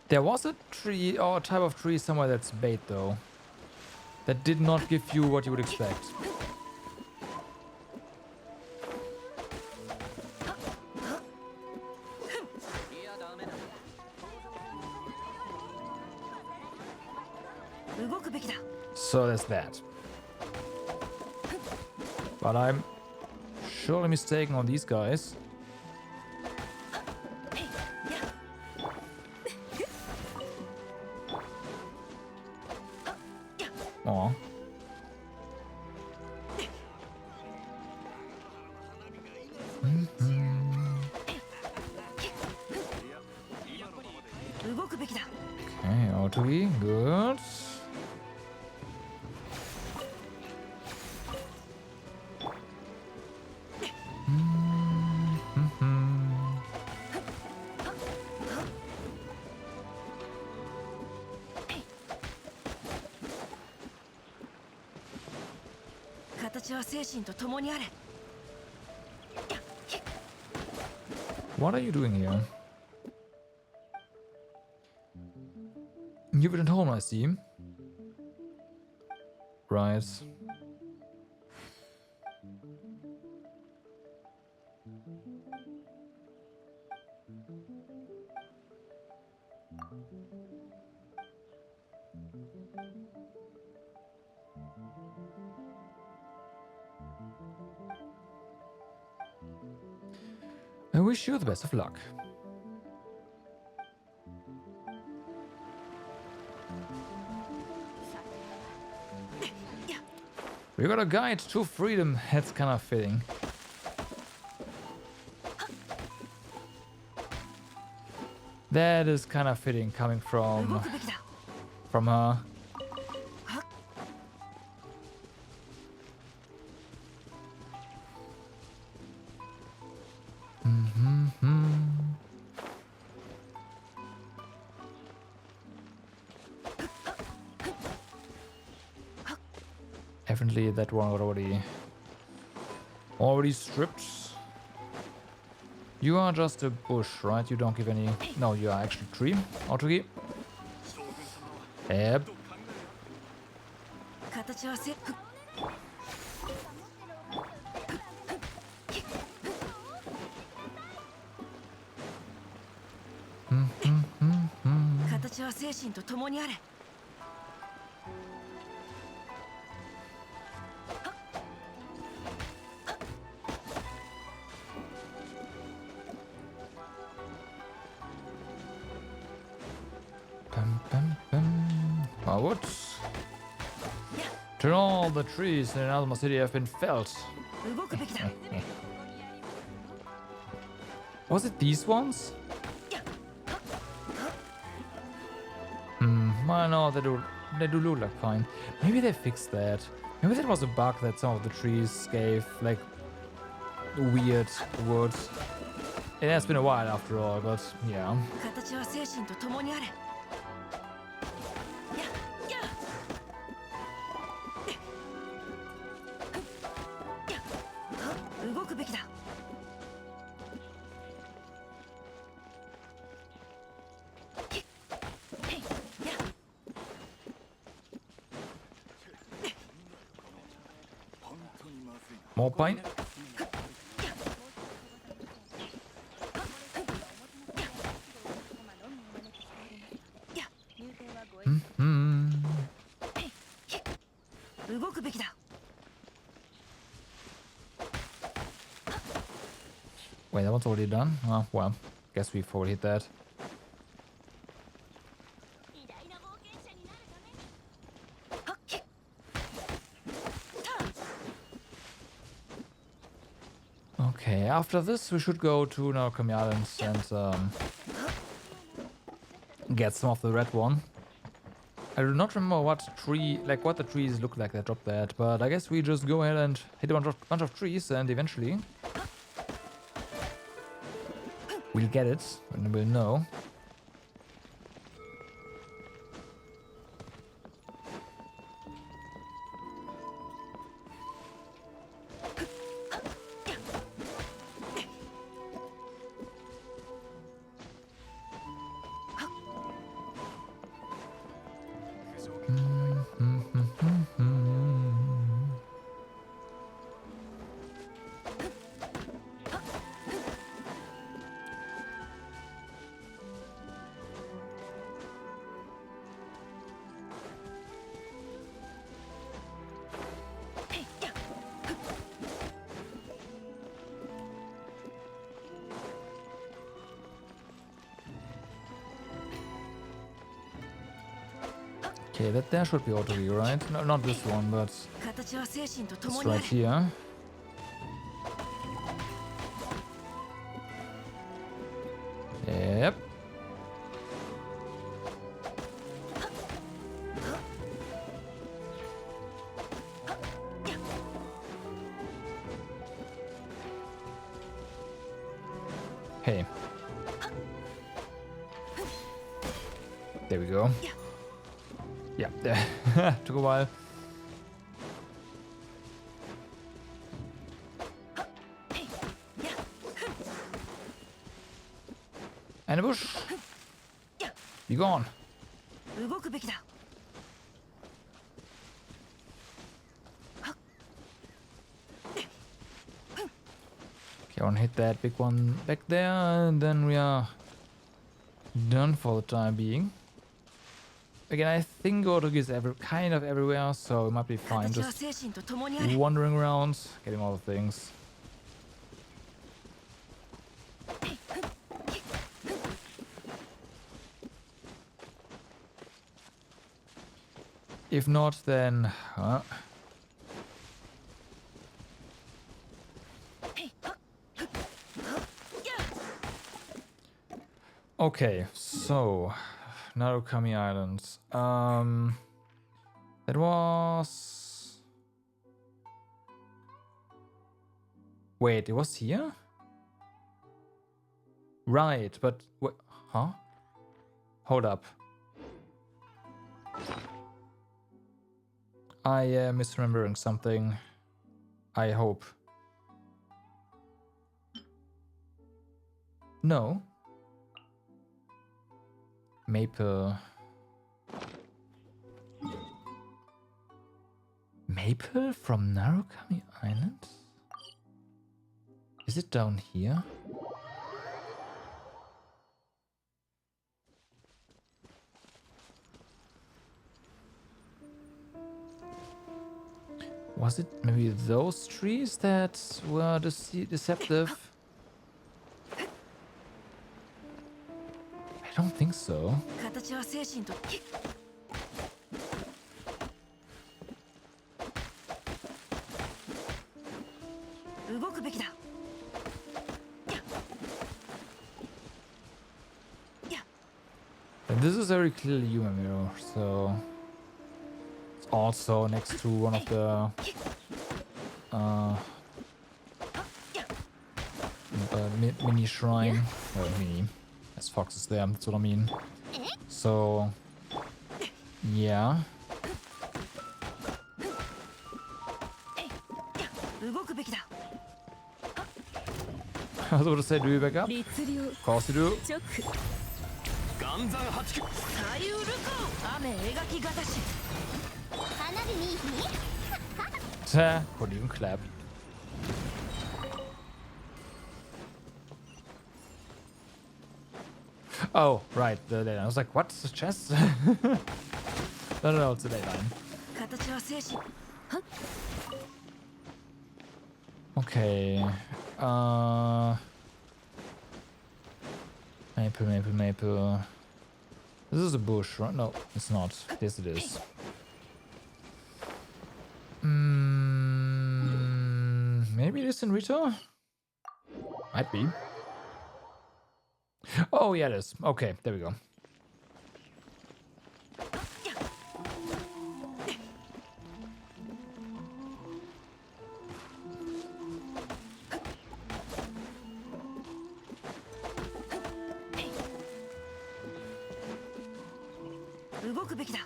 There was a tree or a type of tree somewhere that's bait, though. That did not give you what you would expect. So there's that. But I'm surely mistaken on these guys. Aw. Okay, Otogi, good. What are you doing here? You've been at home, I see. Right. I wish you the best of luck. We got a guide to freedom. That's kind of fitting. That is kind of fitting coming from her. Definitely that one got already stripped. You are just a bush, right? You don't give any... No, you are actually a tree. Otogi. Yep. は精神と共にあれ。 Bum, bum, bum. Forward. Turn all the trees in Alma City have been felled. 動くべきだ。 Was it these ones? Well, no, they do look like fine. Maybe they fixed that. Maybe that was a bug that some of the trees gave, like, weird wood. It has been a while after all, but yeah. 形は精神と共にあれ。動くべきだ。 More pine? Mm-hmm. 動くべきだ。 Wait, that one's already done? Oh, well, guess we've already hit that. Okay, after this we should go to Narukami Islands and get some of the red one. I do not remember what the trees look like that dropped that, but I guess we just go ahead and hit a bunch of trees and eventually we'll get it and we'll know. Okay, that there should be auto right? No, not this one, but 形は精神と it's 共にあ right れ。 here. Yep. Hey. There we go. Yeah, took a while. And a bush. Be gone. 動くべきだ。 Okay, I want to hit that big one back there, and then we are done for the time being. Again, I think Gorдог is kind of everywhere, so it might be fine 形は just 精神と共にあれ。 wandering around, getting all the things. If not, then... Okay, so... Narukami Islands. That was... Wait, it was here? Right, but... Huh? Hold up. I am misremembering something. I hope. No. Maple. Maple from Narukami Island? Is it down here? Was it maybe those trees that were deceptive? I don't think so. 形は精神と動くべきだ。 And this is very clearly human mirror, so it's also next to one of the mini shrine. Mini, as Fox is there, that's what I mean. So yeah. 動くべきだ。 I was about to say, do you back up? 律令 Of course you do. 直岩山八九左右ルコ雨描きがたし。花火見に Tja, couldn't even clap. Oh, right, the ley line. I was like, what's the chest? No, it's the ley line. 形は精神。 Okay. Maple. This is a bush, right? No, it's not. Yes, it is. Maybe it is in Rita? Might be. Oh, yeah, it is. Okay, there we go. Mm-hmm. 動くべきだ。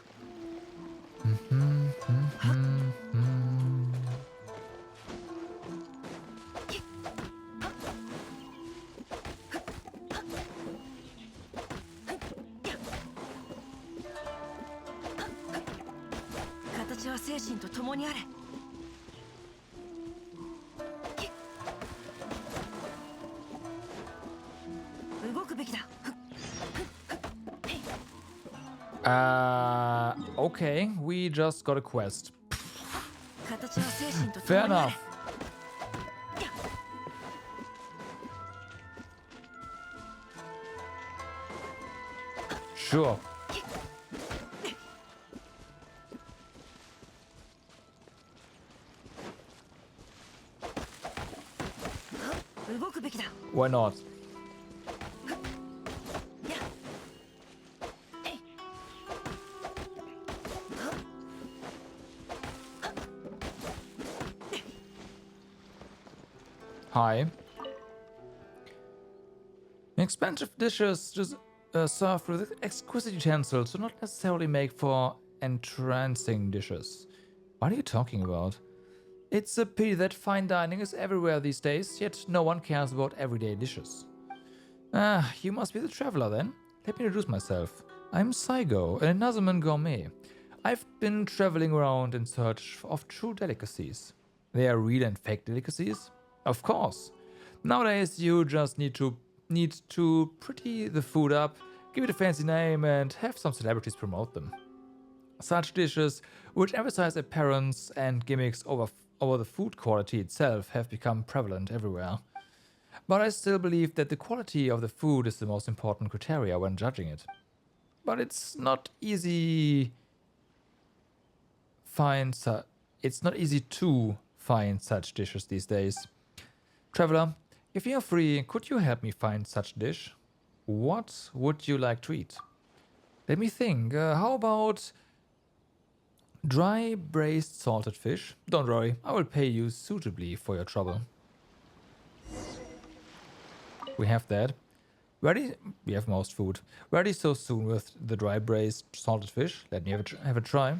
形は精神と共にあれ。動くべきだ。 Okay, we just got a quest. 形は精神と Fair 共にあ enough. れ。 Sure. Why not? Hi. Expensive dishes just served with exquisite utensils do not necessarily make for entrancing dishes. What are you talking about? It's a pity that fine dining is everywhere these days, yet no one cares about everyday dishes. Ah, you must be the traveler then. Let me introduce myself. I'm Saigo, an Nazaman gourmet. I've been traveling around in search of true delicacies. They are real and fake delicacies? Of course. Nowadays you just need to pretty the food up, give it a fancy name and have some celebrities promote them. Such dishes, which emphasize appearance and gimmicks over the food quality itself, have become prevalent everywhere. But I still believe that the quality of the food is the most important criteria when judging it. But it's not easy to find such dishes these days. Traveler, if you're free, could you help me find such a dish? What would you like to eat? Let me think. How about dry braised salted fish? Don't worry, I will pay you suitably for your trouble. We have that. Ready? We have most food. Ready so soon with the dry braised salted fish? Let me have a try.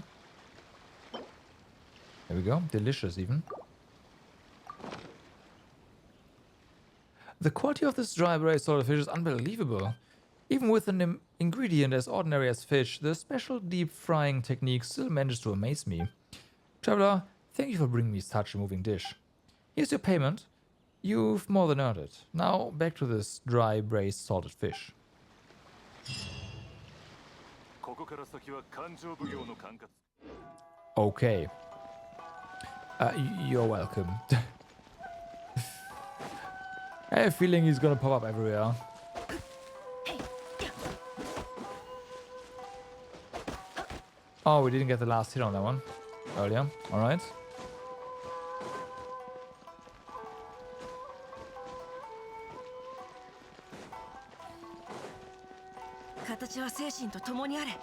There we go. Delicious even. The quality of this dry braised salted fish is unbelievable. Even with an ingredient as ordinary as fish, the special deep frying technique still manages to amaze me. Traveler, thank you for bringing me such a moving dish. Here's your payment. You've more than earned it. Now back to this dry braised salted fish. Okay. You're welcome. I have a feeling he's gonna pop up everywhere. Oh, we didn't get the last hit on that one earlier. Alright. 形は精神と共にあれ。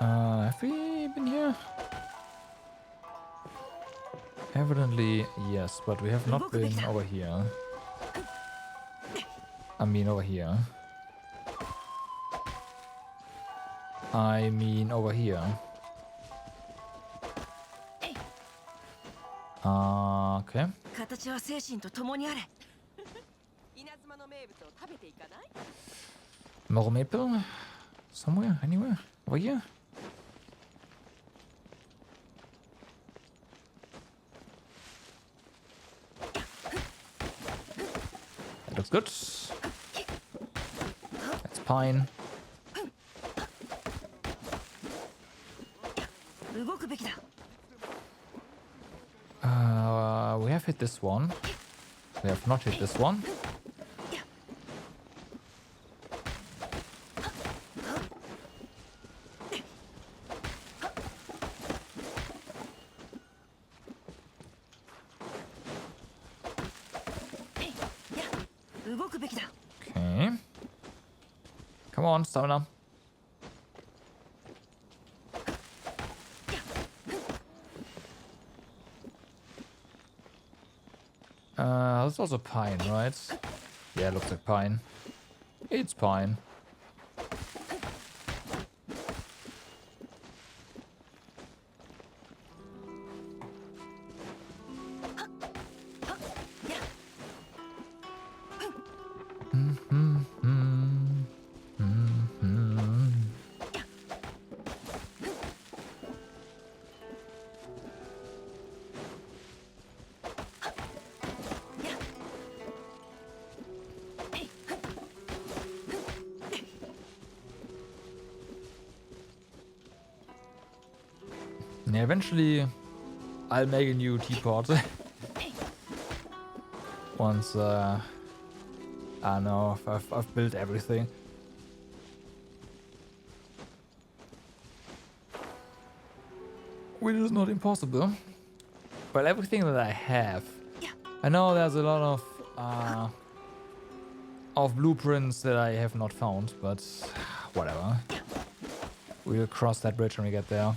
Have we been here? Evidently, yes, but we have not been over here. I mean over here. I mean over here. Okay. 形は精神と共にあれ。 More maple? Somewhere? Anywhere? Over here? That looks good. That's pine. 動くべきだ。 We have hit this one. We have not hit this one. Okay. Come on, stamina. That's also pine, right? Yeah, looks like pine. It's pine. Yeah, eventually I'll make a new teapot. Once I don't know if I've built everything. Which is not impossible. But everything that I have, I know there's a lot of blueprints that I have not found, but whatever. We'll cross that bridge when we get there.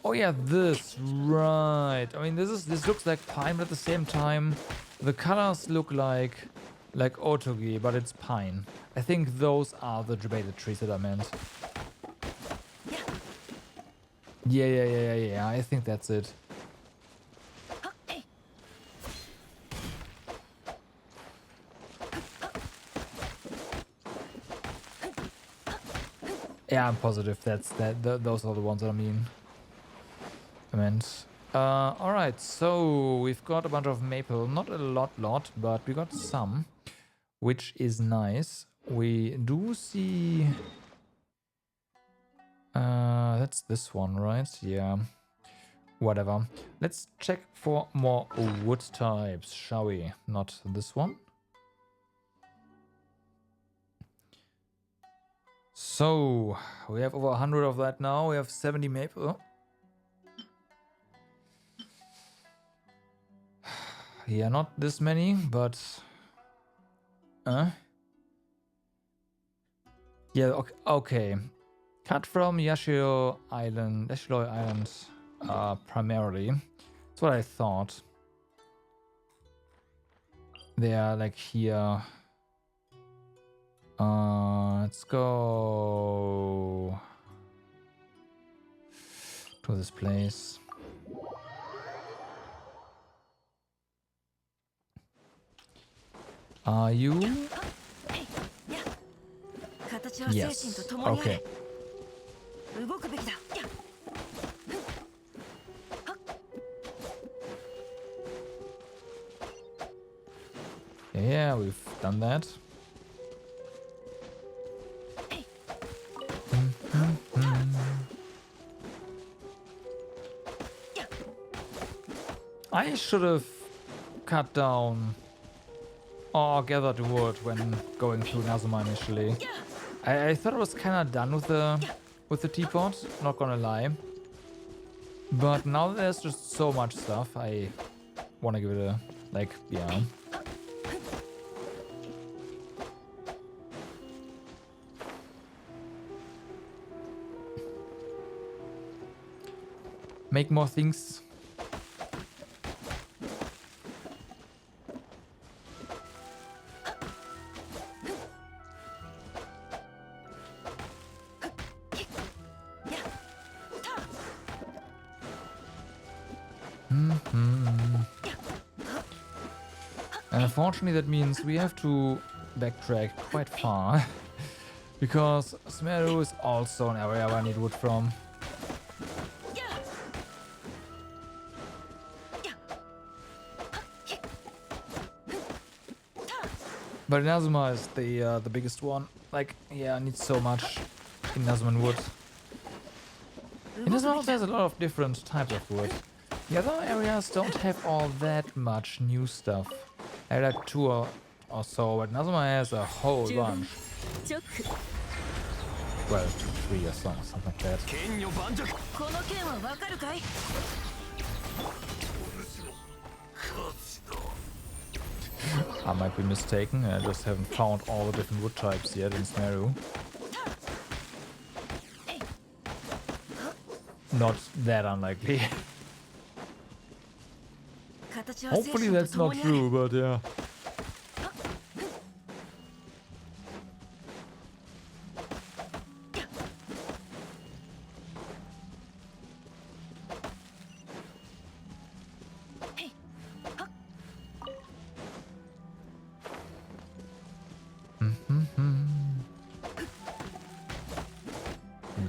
Oh yeah, this, right. I mean, this looks like pine, but at the same time, the colors look like otogi, but it's pine. I think those are the debated trees that I meant. Yeah. I think that's it. Yeah, I'm positive those are the ones that I meant. Alright, so we've got a bunch of maple. Not a lot, but we got some, which is nice. We do see... that's this one, right? Yeah. Whatever. Let's check for more wood types, shall we? Not this one. So, we have over 100 of that now. We have 70 maple. Yeah, not this many, but... Yeah, okay. Cut from Yashiro Island, primarily. That's what I thought. They are like here. Let's go to this place. Are you? Yes. Okay. Yeah, we've done that. I should have cut down or gathered wood when going through Nazuma initially. I thought I was kind of done with the teapot, not gonna lie. But now there's just so much stuff, I want to give it a, like, yeah. Make more things. And unfortunately that means we have to backtrack quite far. Because Smeru is also an area where I need wood from. But Inazuma is the biggest one. Like, yeah, I need so much Inazuman wood. Inazuma also has a lot of different types of wood. The other areas don't have all that much new stuff. I had like 2 or so, but Inazuma has a whole bunch. Well, 2, 3 or something like that. I might be mistaken, I just haven't found all the different wood types yet in Smeru. Not that unlikely. Hopefully that's not true, but yeah.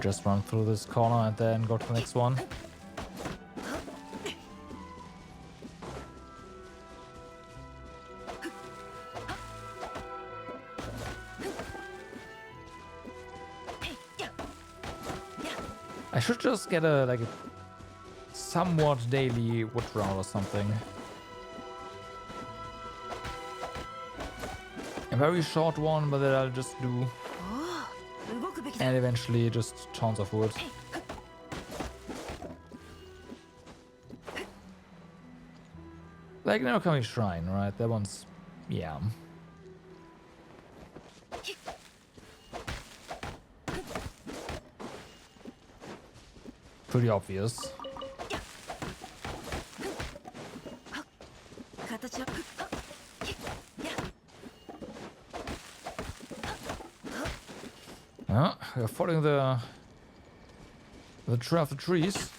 Just run through this corner and then go to the next one. I should just get a somewhat daily wood round or something. A very short one, but that I'll just do. And eventually just tons of wood. Like Narukami Shrine, right? That one's, yeah. Pretty obvious. We're following the trail of the trees.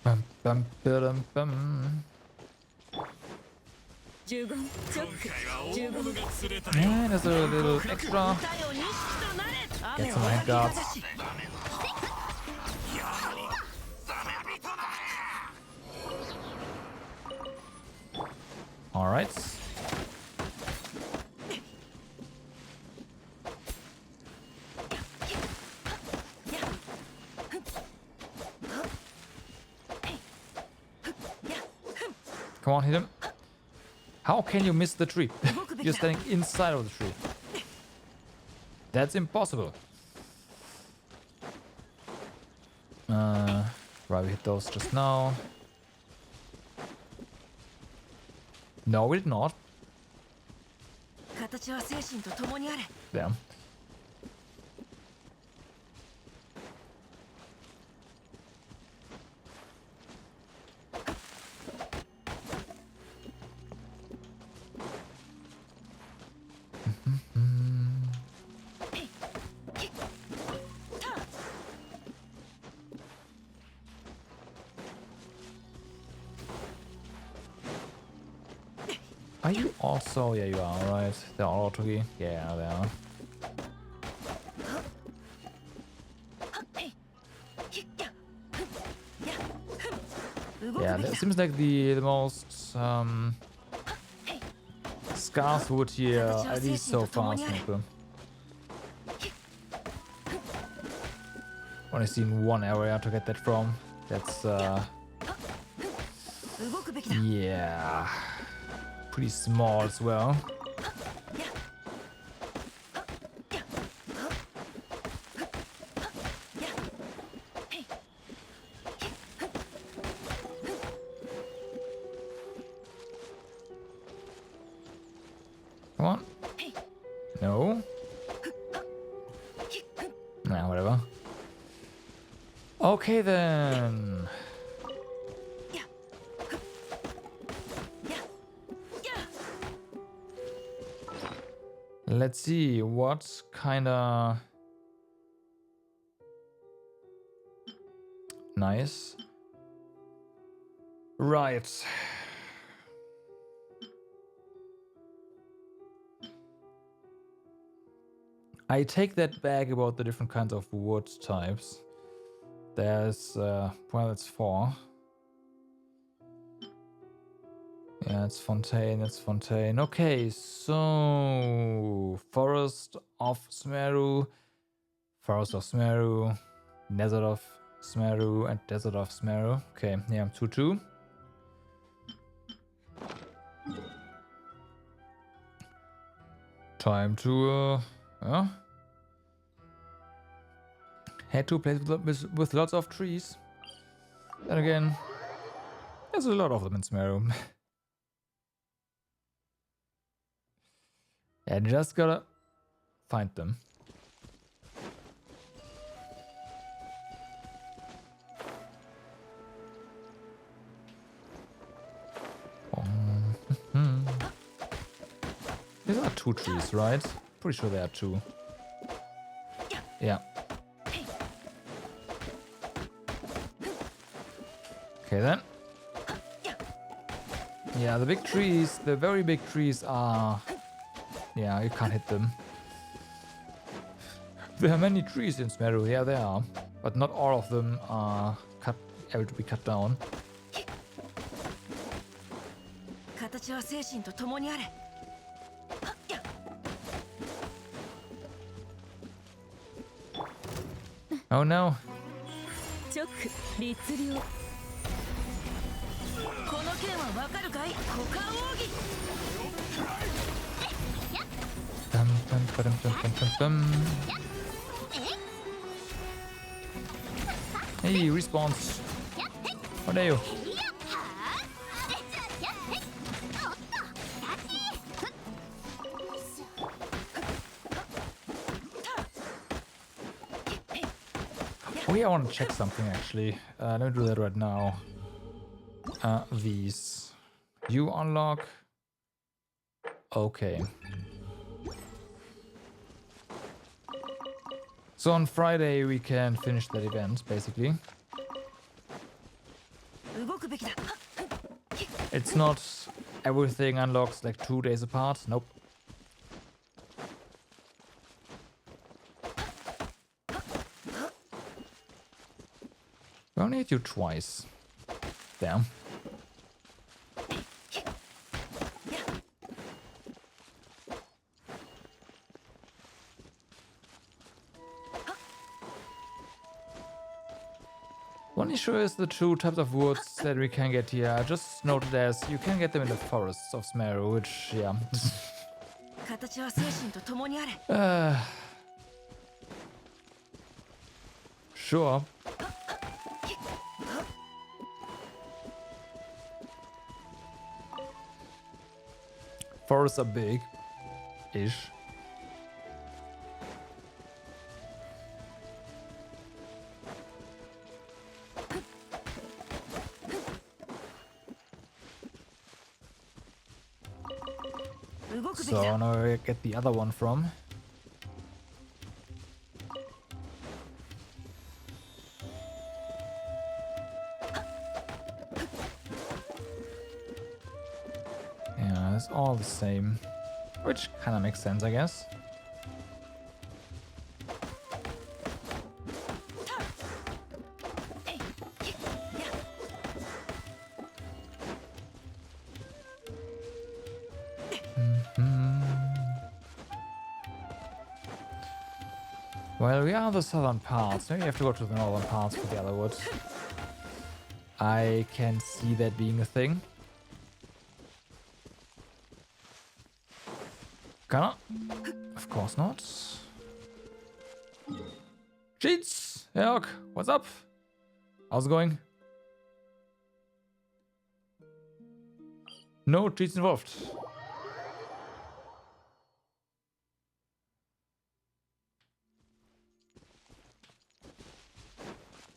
Bum, bum, ba-dum, bum. Yeah, there's a little extra. Get some hand guards. All right. Come on, hit him. How can you miss the tree? You're standing inside of the tree. That's impossible. Right, we hit those just now. No, we did not. Damn. Are you also? Yeah, you are, right? They're all auto key. Yeah, they are. Yeah, that seems like the most scarce wood here, at least so far, Snoopy. Only seen one area to get that from. That's yeah, pretty small as well. Come on. No. Nah, whatever. Okay then. Let's see what kinda nice. Right. I take that back about the different kinds of wood types. There's well, it's 4. Yeah, it's Fontaine, it's Fontaine. Okay, so Forest of Smeru, Desert of Smeru, and Desert of Smeru. Okay, yeah, 2-2. Time to head to a place with lots of trees. Then again, there's a lot of them in Smeru. Yeah, just gotta find them. These are 2 trees, right? Pretty sure there are 2. Yeah. Okay then. Yeah, the big trees, the very big trees are... Yeah, you can't hit them. There are many trees in Smeru, yeah there are. But not all of them are able to be cut down. Oh no. Dum, dum, ba-dum, dum, dum, dum, dum. Hey, respawns. What are you? Oh yeah, I want to check something actually. Let me do that right now. These. You unlock. Okay. So on Friday we can finish that event, basically. It's not everything unlocks like 2 days apart. Nope. We only hit you twice. Damn. One issue is the 2 types of woods that we can get here. I just noted as you can get them in the forests of Smeru, which, yeah. Sure. Forests are big-ish. So now I get the other one from. Yeah, is all the same. Which kind of makes sense, I guess. Well, we are the southern parts. Maybe we have to go to the northern parts for the other wood. I can see that being a thing. Gonna? Of course not. Cheats! Jörg, what's up? How's it going? No cheats involved.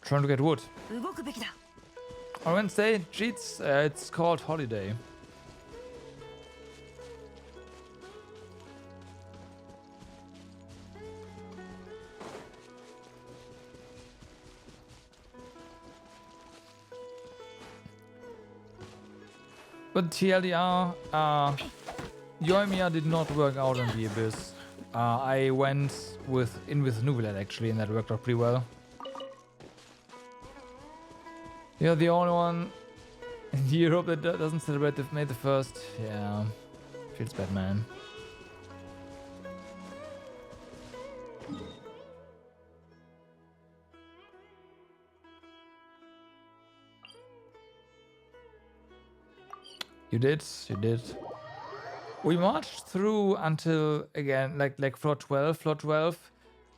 Trying to get wood. 動くべきだ On Wednesday, cheats, it's called holiday. But TLDR, Yoimiya did not work out on the Abyss. I went with Nuvilet actually, and that worked out pretty well. You're the only one in Europe that doesn't celebrate May the 1st. Yeah, feels bad, man. You did. We marched through until, again, like floor 12. Floor 12,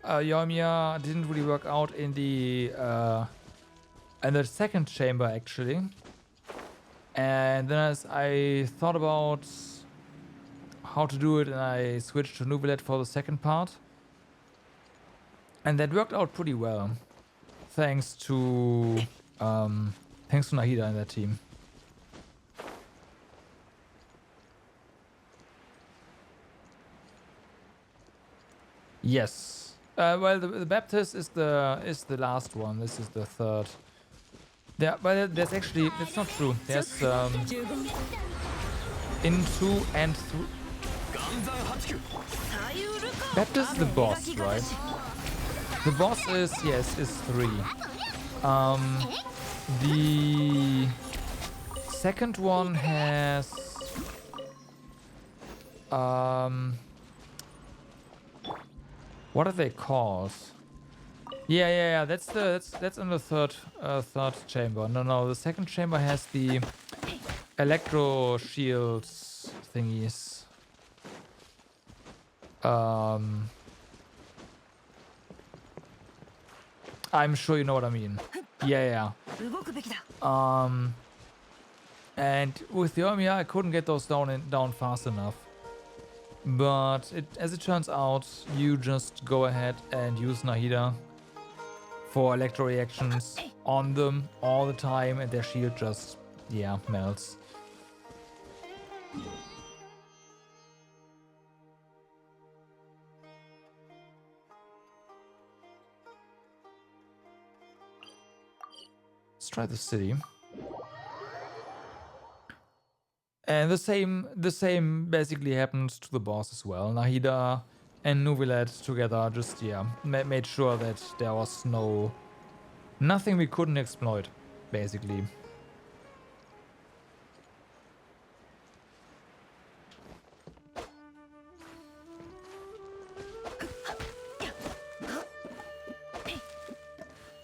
Yoimiya didn't really work out in the second chamber, actually. And then as I thought about how to do it, and I switched to Nuvilet for the second part. And that worked out pretty well. Thanks to Nahida and that team. Yes. Well, the Baptist is the last one. This is the third. There, but there's actually, that's not true. There's in 2 and 3. Baptist is the boss, right? The boss is, yes, is 3. The second one has what are they called? Yeah. That's in the third chamber. No. The second chamber has the electro shields thingies. I'm sure you know what I mean. Yeah. And with the Yoimiya, I couldn't get those down fast enough. But as it turns out, you just go ahead and use Nahida for electro reactions on them all the time, and their shield just, yeah, melts. Let's try the city. And the same basically happened to the boss as well. Nahida and Nuvilet together just, yeah, made sure that there was nothing we couldn't exploit, basically.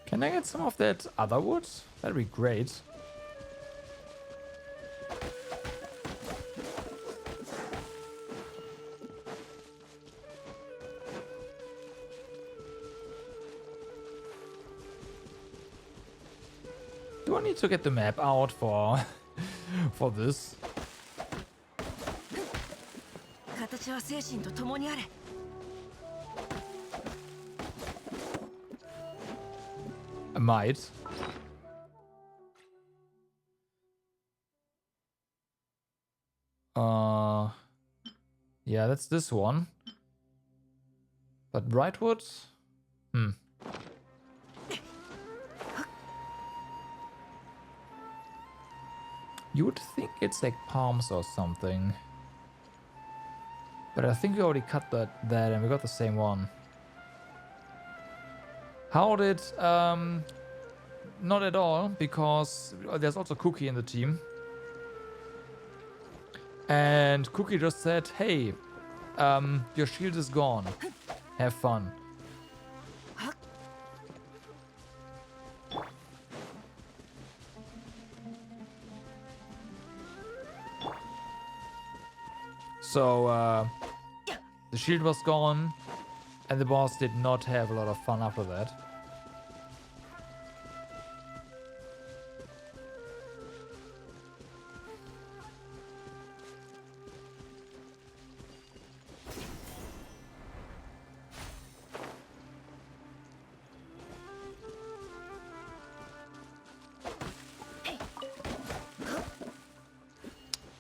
Can I get some of that other wood? That'd be great. Do I need to get the map out for this? I might. Yeah, that's this one. But Brightwood? You would think it's like palms or something. But I think we already cut that and we got the same one. How did... not at all, because there's also Cookie in the team. And Cookie just said, hey, your shield is gone. Have fun. So, the shield was gone, and the boss did not have a lot of fun after that.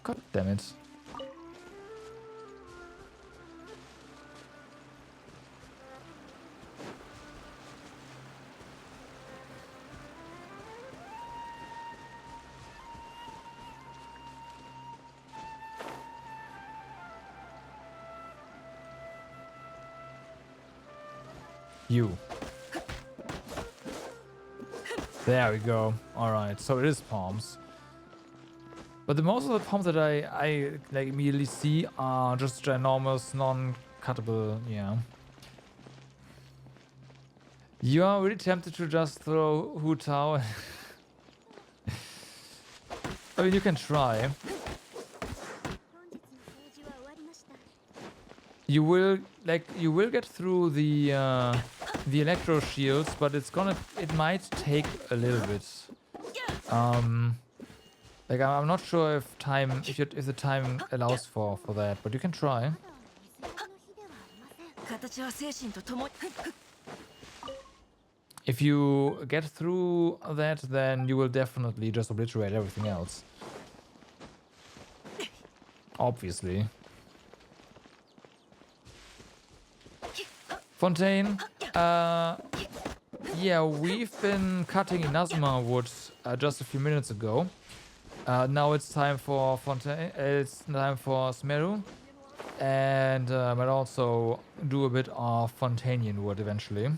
God damn it. You. There we go. Alright, so it is palms. But the most of the palms that I like immediately see are just ginormous, non-cuttable, yeah. You are really tempted to just throw Hu Tao. I mean, you can try. You will get through the electro shields, but it might take a little bit. Like I'm not sure if the time allows for that, but you can try. If you get through that, then you will definitely just obliterate everything else. Obviously. Fontaine, yeah, we've been cutting Inazuma wood just a few minutes ago. Now it's time for Fontaine. It's time for Smeru, and I'll also do a bit of Fontanian wood eventually.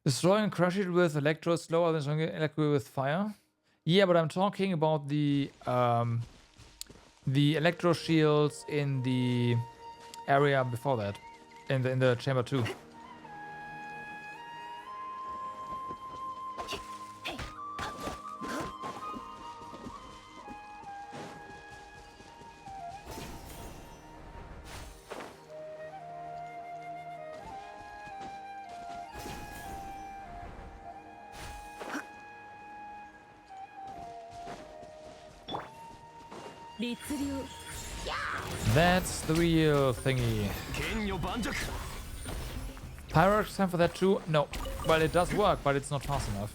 Destroy and crush it with electro is slower than destroying electro with fire. Yeah, but I'm talking about the electro shields in the area before that, in the chamber 2. That's the real thingy. Pyrox time for that too? No. Well, it does work, but it's not fast enough.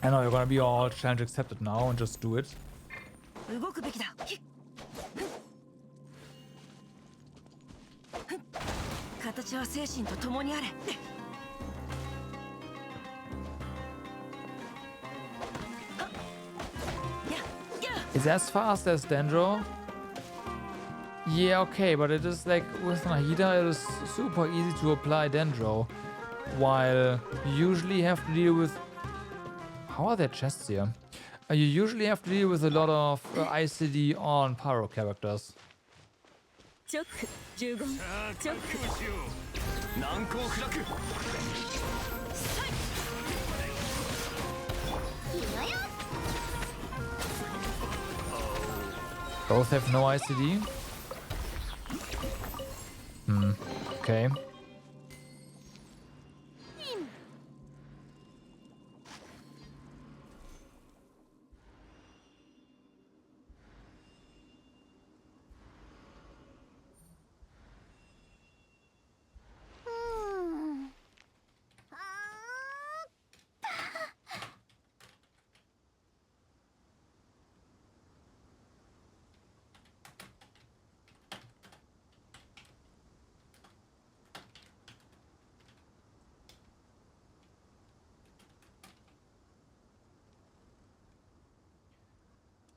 I know you're gonna be all challenge accepted now and just do it. It's as fast as Dendro. Yeah, okay, but it is like with Nahida, it is super easy to apply Dendro, while you usually have to deal with. How are there chests here? You usually have to deal with a lot of ICD on Pyro characters. Both have no ICD? Okay.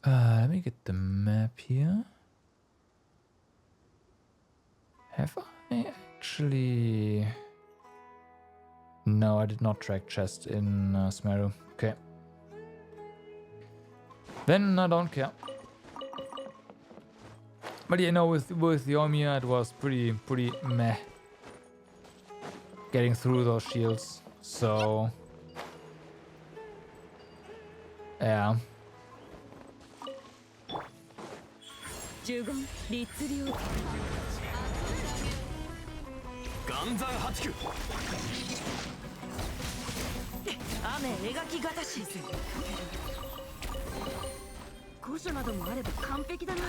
Let me get the map here. Have I actually... No, I did not track chest in Smeru. Okay. Then I don't care. But yeah, no, with the Omiya, it was pretty meh. Getting through those shields. So... Yeah. 呪言律令岩山八九雨描きがたし古書などもあれば完璧だな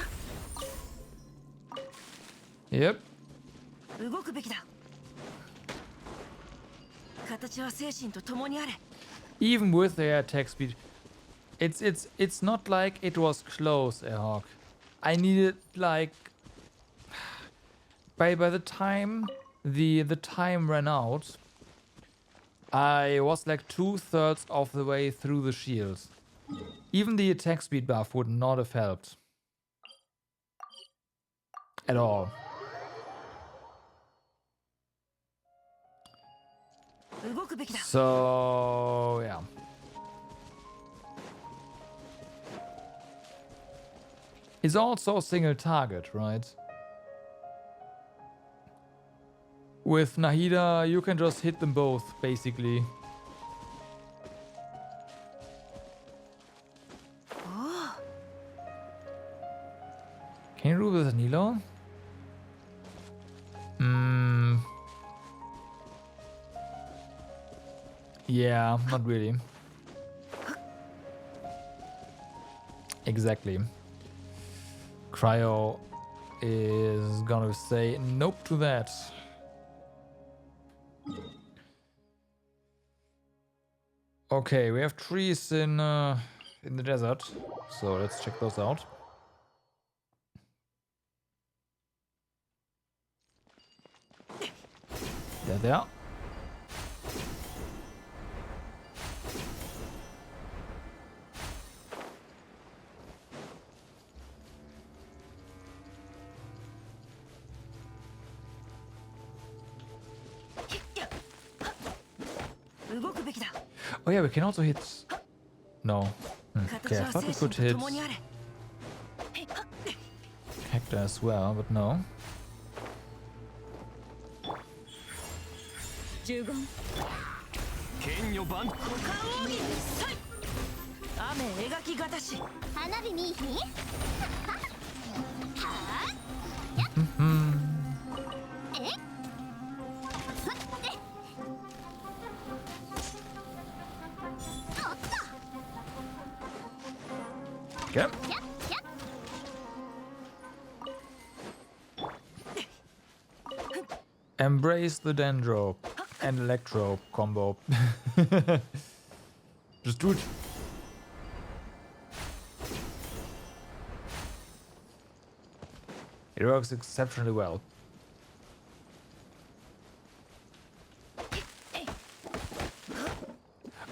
Yep. 動くべきだ形は精神と共にあれ Even with their attack speed, it's not like it was close, Airhawk. I needed like by the time the time ran out, I was like 2/3 of the way through the shields. Even the attack speed buff would not have helped at all. So yeah. It's also a single target, right? With Nahida, you can just hit them both, basically. Can you do with Nilo? Yeah, not really. Exactly. Cryo is gonna say nope to that. Okay, we have trees in the desert, so let's check those out. There. Oh yeah, we can also hit... No. Okay, I thought we could hit Hector as well, but no. Okay. Embrace the Dendro and Electro combo. Just do it. It works exceptionally well.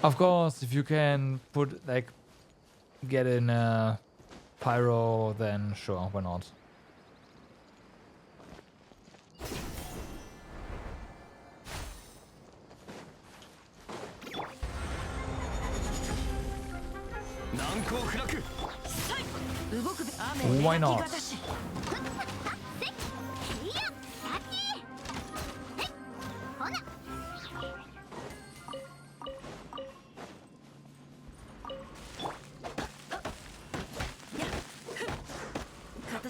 Of course, if you can put like get in pyro, then sure, why not? Why not?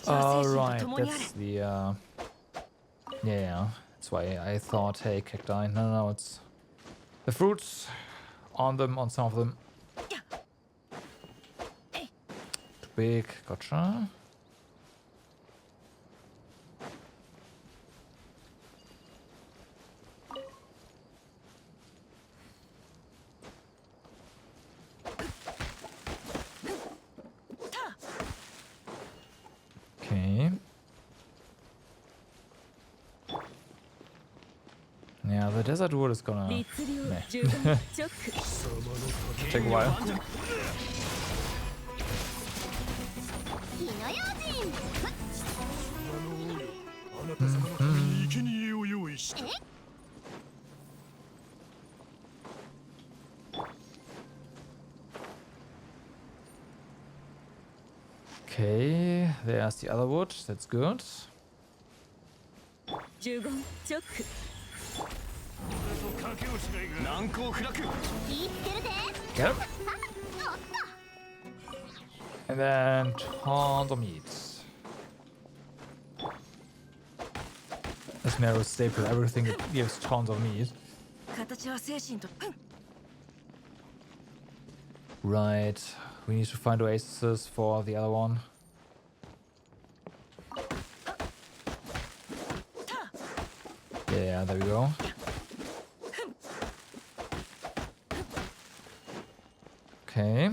Alright, that's the yeah, that's why I thought, hey, cacti. No, it's the fruits on them, on some of them. Too big, gotcha. Okay. Yeah, the desert wood is gonna meh. Take a while. あなた様のために生贄を用意した Okay, there's the other wood. That's good. 呪言チョック難攻不落 気ぃつけるで Get him. おっと And then tons of meat. This narrow staple, everything it gives tons of meat. 形は精神と Right. We need to find oases for the other one. Yeah, there we go. Okay.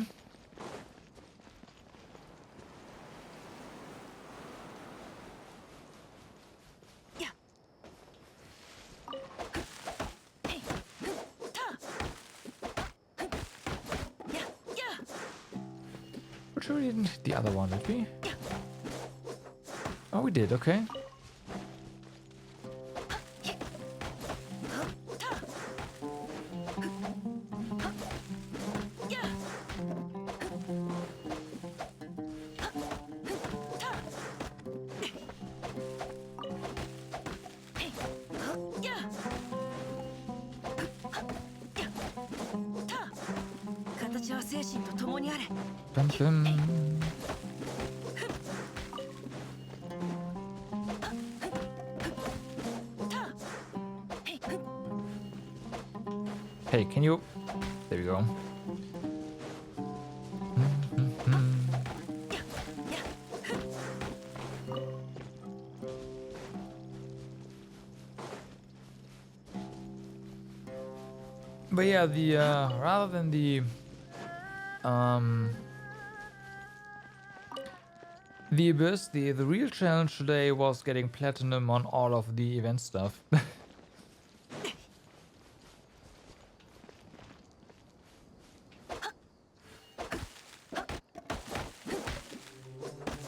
We're sure we didn't hit the other one, did we? Oh, we did, okay. Dum dum. Hey, can you... There we go. But yeah, the rather than the abyss, the real challenge today was getting platinum on all of the event stuff.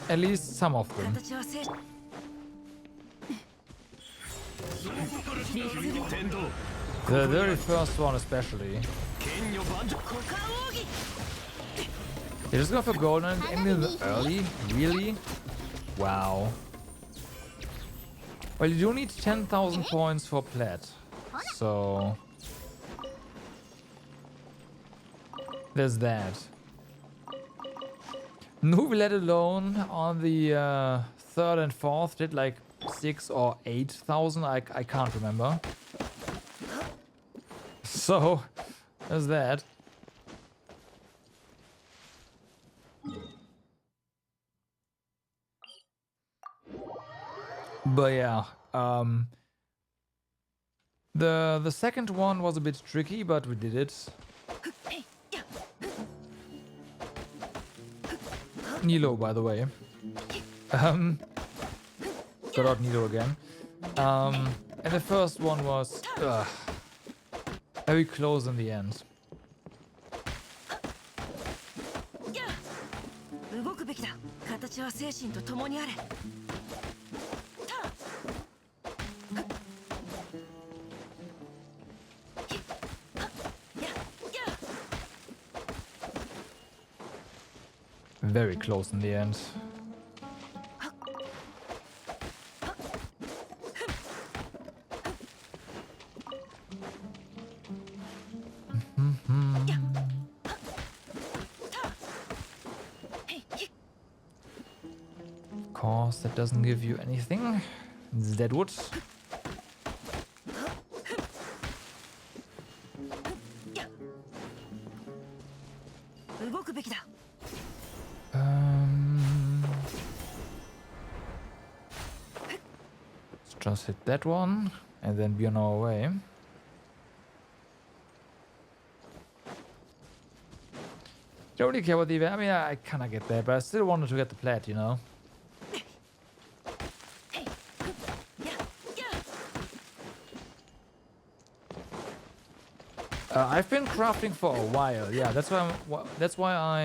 At least some of them. 形は精神 The very first one especially. 剣女万丈 You're just going for gold and ending it early? Really? Wow. Well, you do need 10,000 points for plat. So... there's that. Nuvi, let alone on the third and fourth, did like 6 or 8,000. I can't remember. So, there's that. But yeah, the second one was a bit tricky, but we did it. Nilo, by the way. Got out Nilo again. And the first one was very close in the end. 動くべきだ形は精神と共にあれ Very close in the end. Of course, that doesn't give you anything. It's deadwood. Let's just hit that one and then be on our way. Don't really care what the event. I mean, I kind of get that, but I still wanted to get the plat, you know. I've been crafting for a while. Yeah, that's why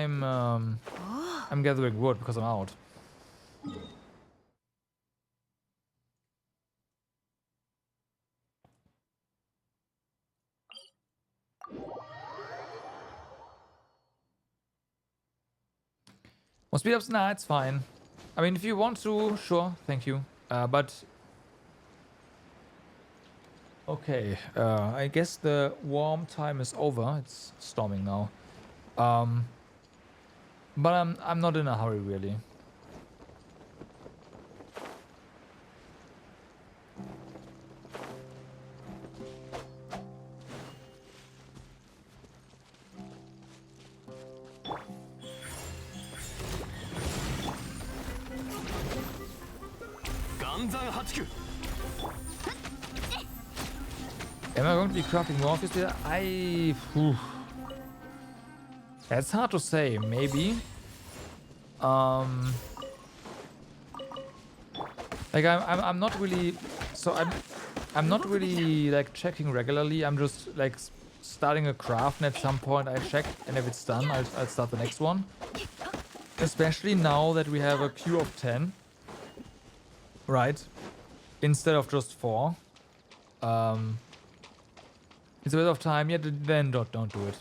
I'm gathering wood because I'm out. Well, speed ups? Nah, it's fine. I mean, if you want to, sure, thank you. But okay, I guess the warm time is over. It's storming now. But I'm not in a hurry really. Am I going to be crafting more of this later? That's hard to say. Maybe. Like I'm not really. So I'm not really like checking regularly. I'm just like starting a craft, and at some point I check, and if it's done, I'll start the next one. Especially now that we have a queue of 10, right? Instead of just 4. It's a bit of time. Yeah, then don't do it.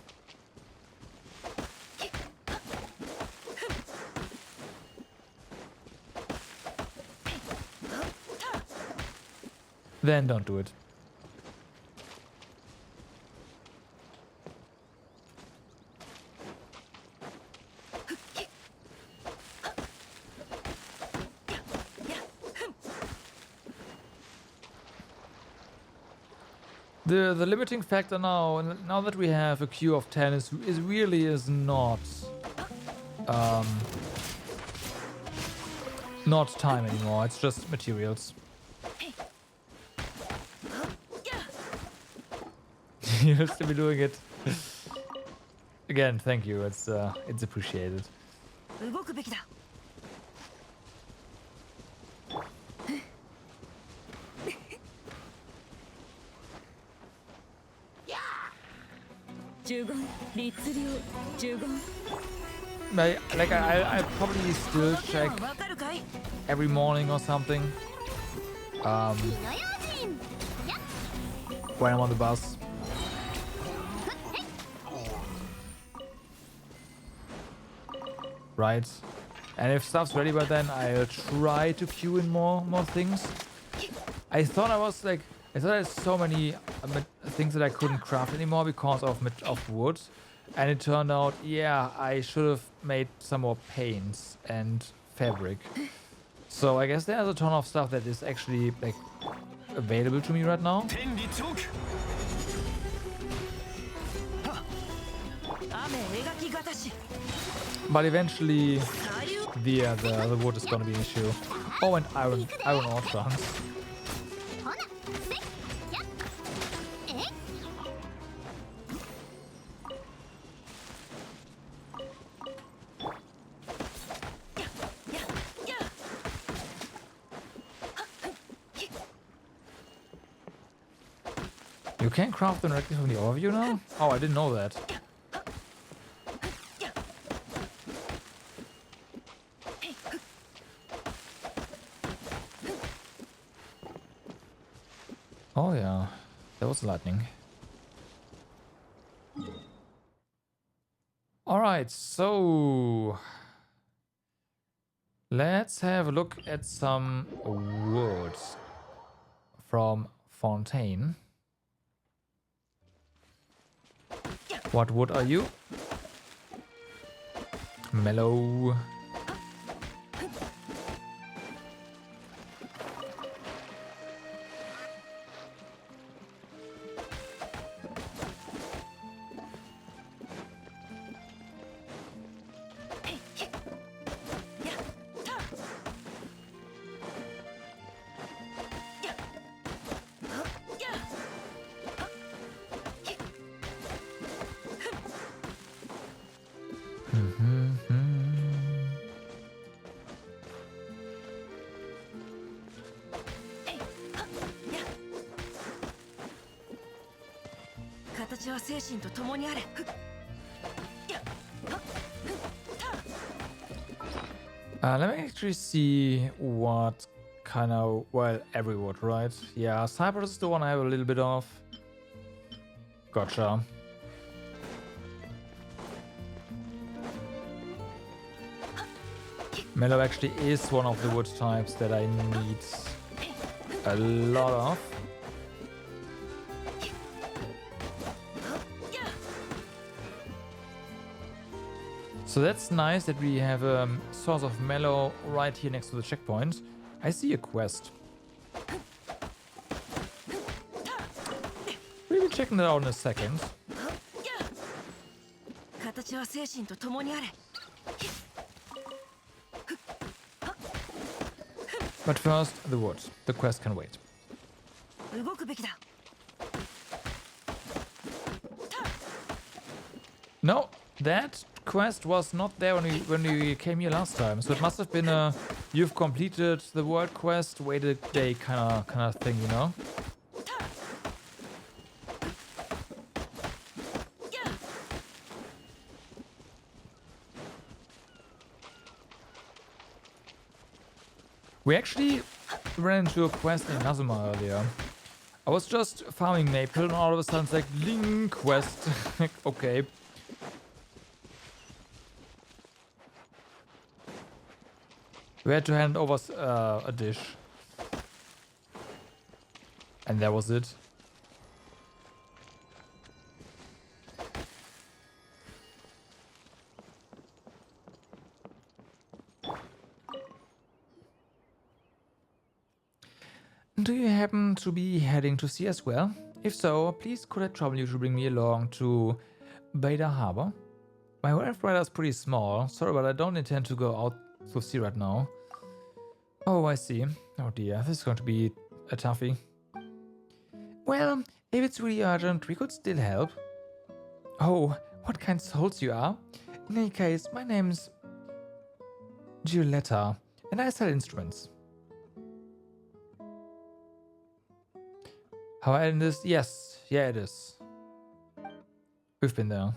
Then don't do it. The limiting factor now that we have a queue of 10 is really not time anymore. It's just materials. You'll still be doing it. Again, thank you. It's appreciated. I'll probably still check every morning or something. When I'm on the bus. Right. And if stuff's ready by then, I'll try to queue in more things. I thought I had so many things that I couldn't craft anymore because of wood. And it turned out, yeah, I should have made some more paints and fabric. So I guess there's a ton of stuff that is actually like available to me right now. But eventually the wood is gonna be an issue. Oh, and iron ore trunks. You can craft them directly from the overview now? Oh, I didn't know that. Oh yeah, that was lightning. Alright, so let's have a look at some wood from Fontaine. What wood are you? Mellow. Let me actually see what kind of, well, every wood, right? Yeah, Cypress is the one I have a little bit of. Gotcha. Mellow actually is one of the wood types that I need a lot of. So that's nice that we have a source of mellow right here next to the checkpoint. I see a quest. We'll be checking that out in a second. 形は精神と共にあれ。 But first, the wood. The quest can wait. 動くべきだ。 No, that quest was not there when we came here last time. So it must have been a you've completed the world quest, waited a day kind of thing, you know? We actually ran into a quest in Nazuma earlier. I was just farming maple and all of a sudden it's like Ling quest. Okay. We had to hand over a dish. And that was it. Do you happen to be heading to sea as well? If so, please could I trouble you to bring me along to Beta Harbor? My raft rider is pretty small. Sorry, but I don't intend to go out to sea right now. Oh, I see. Oh dear, this is going to be a toughie. Well, if it's really urgent, we could still help. Oh, what kind souls you are. In any case, my name's Giulietta, and I sell instruments. How I end this? Yes, yeah it is. We've been there.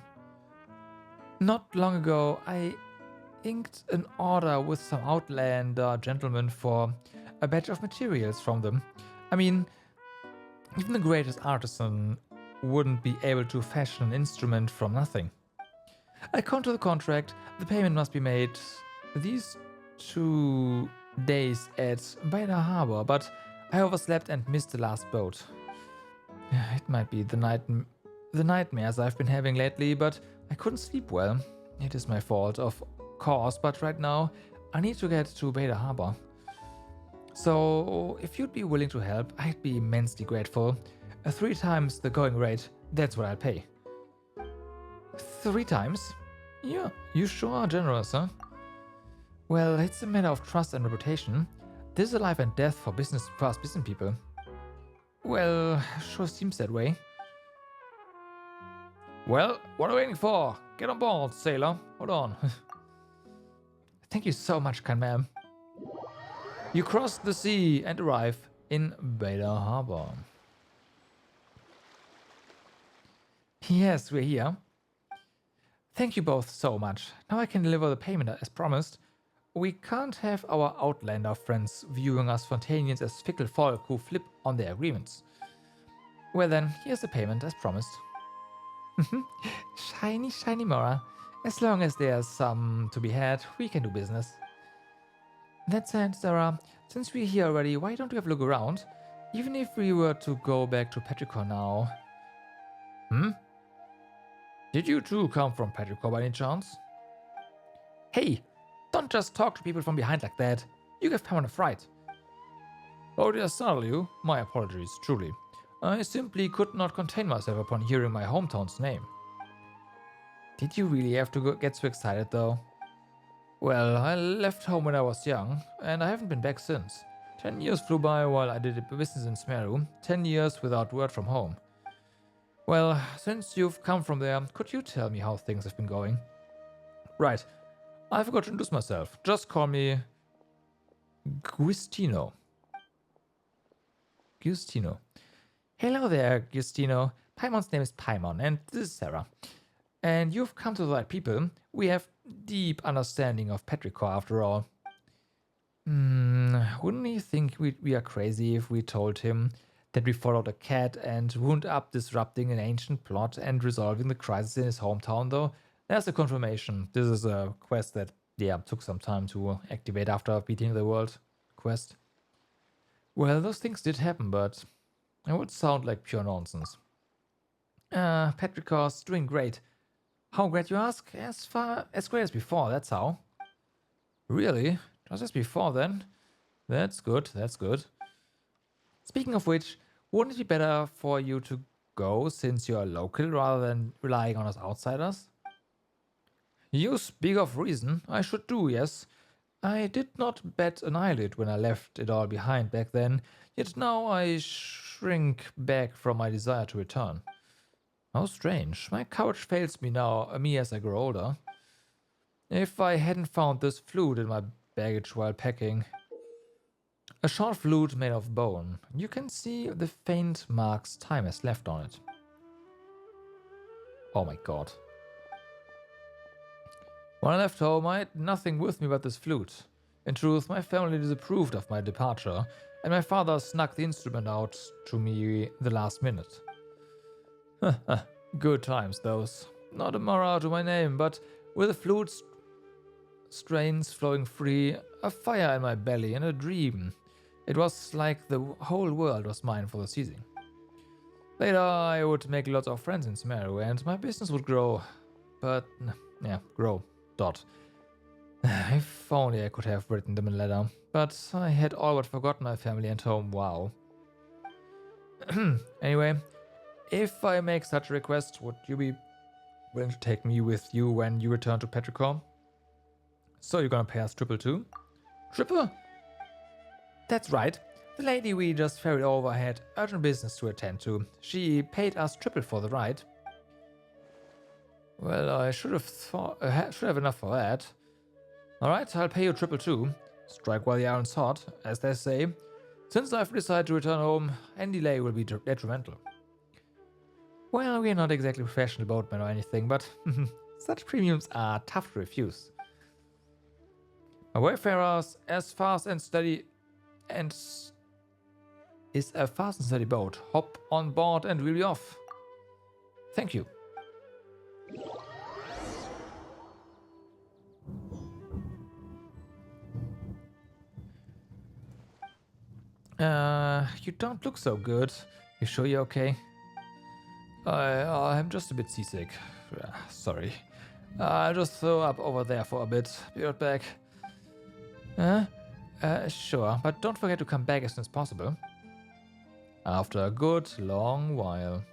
Not long ago, I inked an order with some outlander gentlemen for a batch of materials from them. I mean, even the greatest artisan wouldn't be able to fashion an instrument from nothing. I come to the contract, the payment must be made these 2 days at Beta Harbor, but I overslept and missed the last boat. It might be the nightmares I've been having lately, but I couldn't sleep well. It is my fault, of course, but right now I need to get to Beta Harbor. So if you'd be willing to help, I'd be immensely grateful. 3 times the going rate, that's what I'll pay. 3 times? Yeah, you sure are generous, huh? Well, it's a matter of trust and reputation. This is a life and death for us business people. Well, sure seems that way. Well, what are we waiting for? Get on board, sailor. Hold on. Thank you so much, kind ma'am. You cross the sea and arrive in Beta Harbor. Yes, we're here. Thank you both so much. Now I can deliver the payment as promised. We can't have our outlander friends viewing us spontaneous as fickle folk who flip on their agreements. Well then, here's the payment as promised. Shiny, shiny Mora. As long as there's some to be had, we can do business. That said, Sarah, since we're here already, why don't we have a look around? Even if we were to go back to Petrichor now. Did you two come from Petrichor by any chance? Hey, don't just talk to people from behind like that. You give Pamela a fright. Oh, did I startle you? My apologies, truly. I simply could not contain myself upon hearing my hometown's name. Did you really have to get so excited, though? Well, I left home when I was young, and I haven't been back since. 10 years flew by while I did business in Smeru. 10 years without word from home. Well, since you've come from there, could you tell me how things have been going? Right. I forgot to introduce myself. Just call me Giustino. Giustino. Hello there, Giustino. Paimon's name is Paimon, and this is Sarah. And you've come to the right people. We have deep understanding of Petrichor after all. Wouldn't he think we are crazy if we told him that we followed a cat and wound up disrupting an ancient plot and resolving the crisis in his hometown, though? There's a confirmation. This is a quest that, yeah, took some time to activate after beating the world quest. Well, those things did happen, but it would sound like pure nonsense. Petrichor's doing great. How great, you ask? As great as before, that's how. Really? Just as before, then? That's good, that's good. Speaking of which, wouldn't it be better for you to go since you're local rather than relying on us outsiders? You speak of reason. I should do, yes. I did not bat an eyelid when I left it all behind back then, yet now I shrink back from my desire to return. How strange. My courage fails me now, as I grow older. If I hadn't found this flute in my baggage while packing. A short flute made of bone. You can see the faint marks time has left on it. Oh my god. When I left home, I had nothing with me but this flute. In truth, my family disapproved of my departure, and my father snuck the instrument out to me the last minute. Good times, those. Not a morale to my name, but with the flute strains flowing free, a fire in my belly, and a dream. It was like the whole world was mine for the seizing. Later, I would make lots of friends in Smeru, and my business would grow. But, yeah, grow. Dot. If only I could have written them a letter. But I had all but forgotten my family and home. Wow. Anyway, if I make such a request, would you be willing to take me with you when you return to Petrichor? So you're gonna pay us triple too? Triple? That's right. The lady we just ferried over had urgent business to attend to. She paid us triple for the ride. Well, I should have enough for that. Alright, I'll pay you triple too. Strike while the iron's hot, as they say. Since I've decided to return home, any delay will be detrimental. Well, we're not exactly professional boatmen or anything, but such premiums are tough to refuse. My wayfarer's as fast and steady and is a fast and steady boat. Hop on board and we'll be off. Thank you. You don't look so good. You sure you're okay? I'm just a bit seasick. Sorry. I'll just throw up over there for a bit. Be right back. Sure, but don't forget to come back as soon as possible. After a good long while.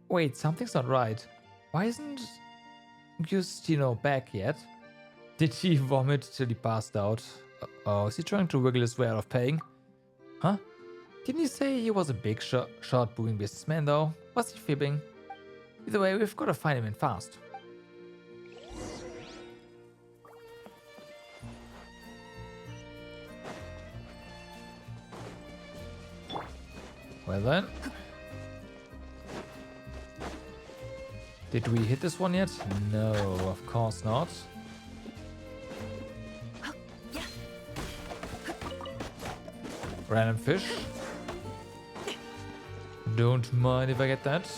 Wait, something's not right. Why isn't Giustino back yet? Did he vomit till he passed out? Oh, is he trying to wiggle his way out of paying? Huh? Didn't he say he was a big shot booming businessman though? Was he fibbing? Either way, we've got to find him in fast. Well then. Did we hit this one yet? No, of course not. Random fish. Don't mind if I get that.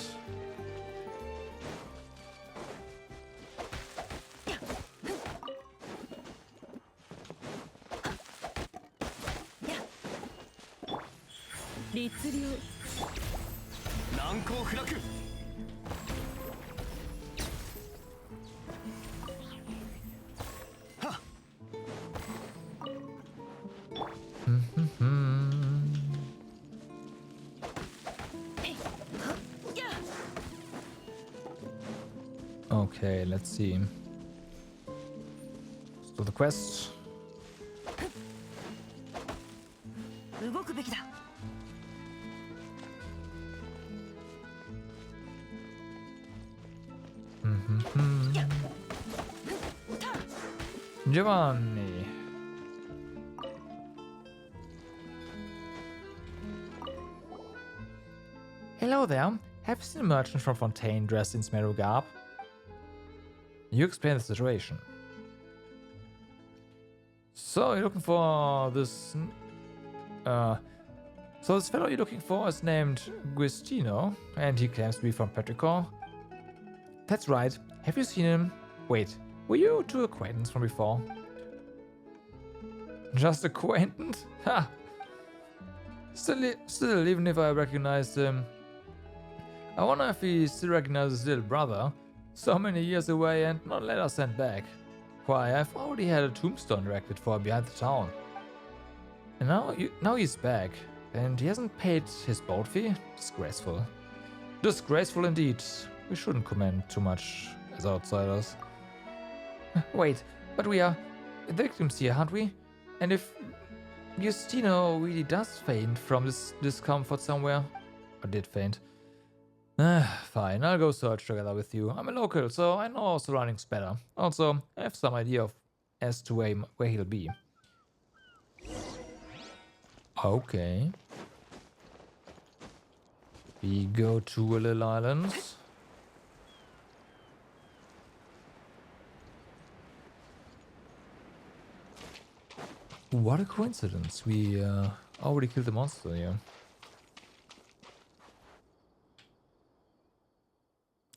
Okay, let's see. Let's do the quest. Giovanni. Hello there. Have you seen a merchant from Fontaine dressed in Smeru garb? You explain the situation. So you're looking for this... So this fellow you're looking for is named Guistino, and he claims to be from Petrichor. That's right. Have you seen him? Wait, were you two acquaintances from before? Just acquaintance? Ha! Still, even if I recognized him, I wonder if he still recognizes his little brother, so many years away and not let us sent back. Why, I've already had a tombstone erected for him behind the town. And now he's back, and he hasn't paid his boat fee? Disgraceful. Disgraceful indeed. We shouldn't comment too much as outsiders. Wait, but we are the victims here, aren't we? And if Justino really does faint from this discomfort somewhere, or did faint, fine, I'll go search together with you. I'm a local, so I know our surroundings better. Also, I have some idea as to where he'll be. Okay. We go to a little island. What a coincidence. We already killed the monster here.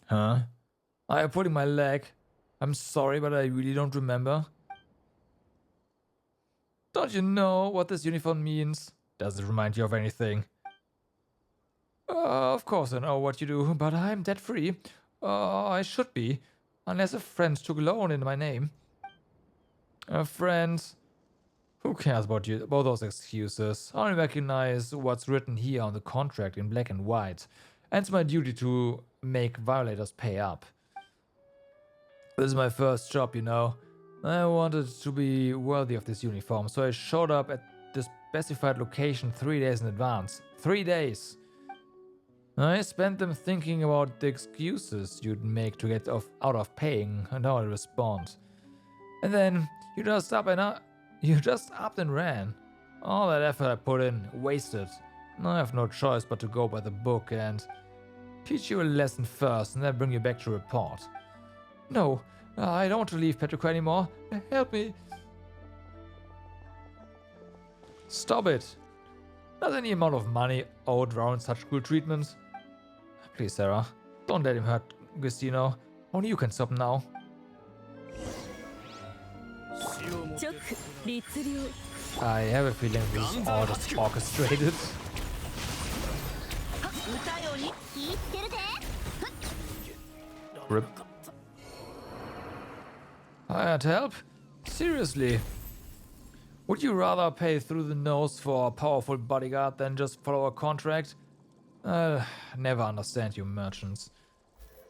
Huh? I am pulling my leg. I'm sorry, but I really don't remember. Don't you know what this uniform means? Does it remind you of anything? Of course I know what you do, but I'm debt free. I should be, unless a friend took a loan in my name. A friend? Who cares about those excuses? I only recognize what's written here on the contract in black and white, and it's my duty to make violators pay up. This is my first job, you know. I wanted to be worthy of this uniform, so I showed up at the specified location 3 days in advance. 3 days! I spent them thinking about the excuses you'd make to get out of paying and how I'd respond. And then you just upped and ran. All that effort I put in, wasted. I have no choice but to go by the book and teach you a lesson first and then bring you back to report. No, I don't want to leave Petrichor anymore. Help me. Stop it. Does any amount of money owed warrant such cruel treatment? Please, Sarah, don't let him hurt Gustino. Only you can stop now. I have a feeling this is all just orchestrated. Rip. Hired help? Seriously? Would you rather pay through the nose for a powerful bodyguard than just follow a contract? I'll never understand you merchants.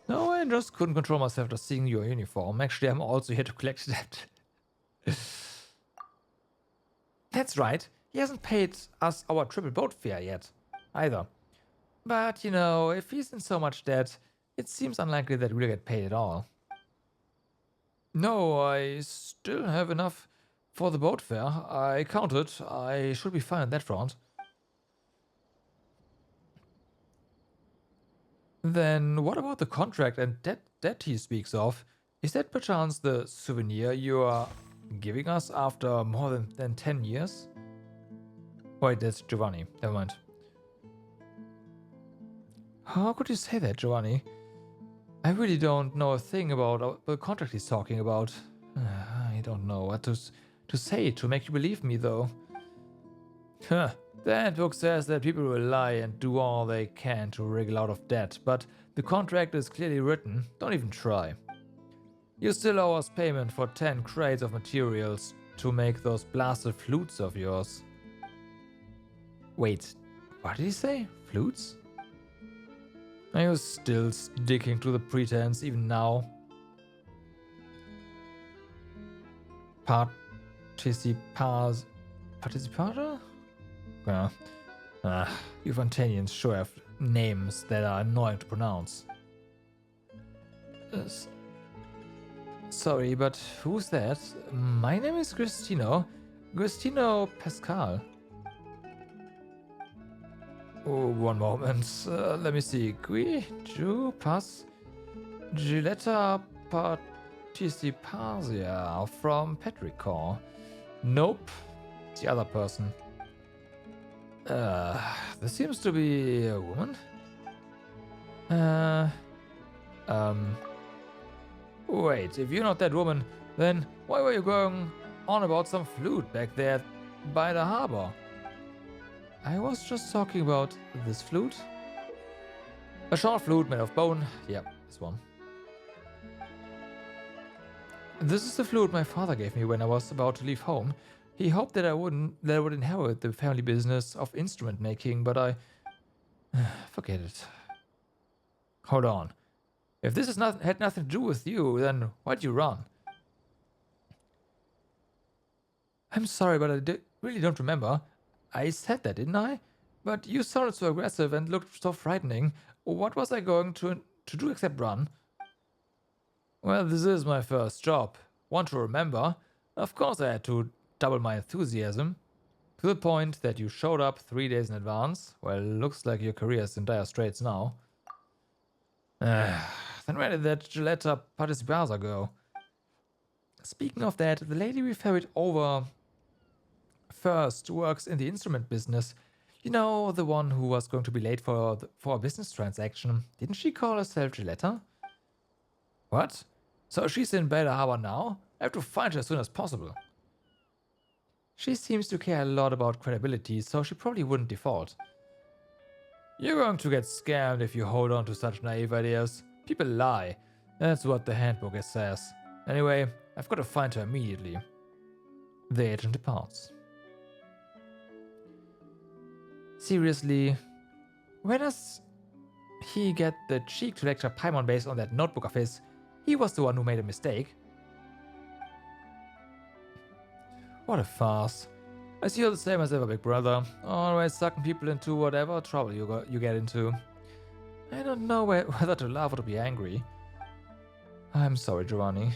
No, I just couldn't control myself just seeing your uniform. Actually, I'm also here to collect debt. That's right. He hasn't paid us our triple boat fare yet, either. But, you know, if he's in so much debt, it seems unlikely that we'll get paid at all. No, I still have enough for the boat fare. I counted. I should be fine on that front. Then what about the contract and debt he speaks of? Is that perchance the souvenir you are giving us after more than 10 years? Wait, that's Giovanni. Never mind. How could you say that, Giovanni? I really don't know a thing about the contract he's talking about. I don't know what to say to make you believe me, though. Huh. The handbook says that people will lie and do all they can to wriggle out of debt, but the contract is clearly written. Don't even try. You still owe us payment for 10 crates of materials to make those blasted flutes of yours. Wait, what did he say? Flutes? Are you still sticking to the pretense even now? Participata? Yeah. You Fontanians sure have names that are annoying to pronounce. Sorry, but who's that? My name is Cristino. Cristino Pascal. Oh, one moment. Let me see. Qui, Ju, Pas, Giletta Participasia from Petrichor. Nope. It's the other person. This seems to be a woman. Wait, if you're not that woman, then why were you going on about some flute back there by the harbor? I was just talking about this flute. A short flute made of bone. Yeah, this one. This is the flute my father gave me when I was about to leave home. He hoped that I would inherit the family business of instrument making, but I forget it. Hold on. If this had nothing to do with you, then why'd you run? I'm sorry, but I really don't remember. I said that, didn't I? But you sounded so aggressive and looked so frightening. What was I going to do except run? Well, this is my first job. Want to remember? Of course I had to double my enthusiasm. To the point that you showed up 3 days in advance. Well, looks like your career is in dire straits now. Then where did that Gilletta Participaza go? Speaking of that, the lady we ferried over first works in the instrument business. You know, the one who was going to be late for a business transaction. Didn't she call herself Gilletta? What? So she's in Beta Harbor now? I have to find her as soon as possible. She seems to care a lot about credibility, so she probably wouldn't default. You're going to get scammed if you hold on to such naive ideas. People lie. That's what the handbook says. Anyway, I've got to find her immediately. The agent departs. Seriously, where does he get the cheek to lecture Paimon based on that notebook of his? He was the one who made a mistake. What a farce. I see you're the same as ever, big brother. Always sucking people into whatever trouble you get into. I don't know whether to laugh or to be angry. I'm sorry, Giovanni.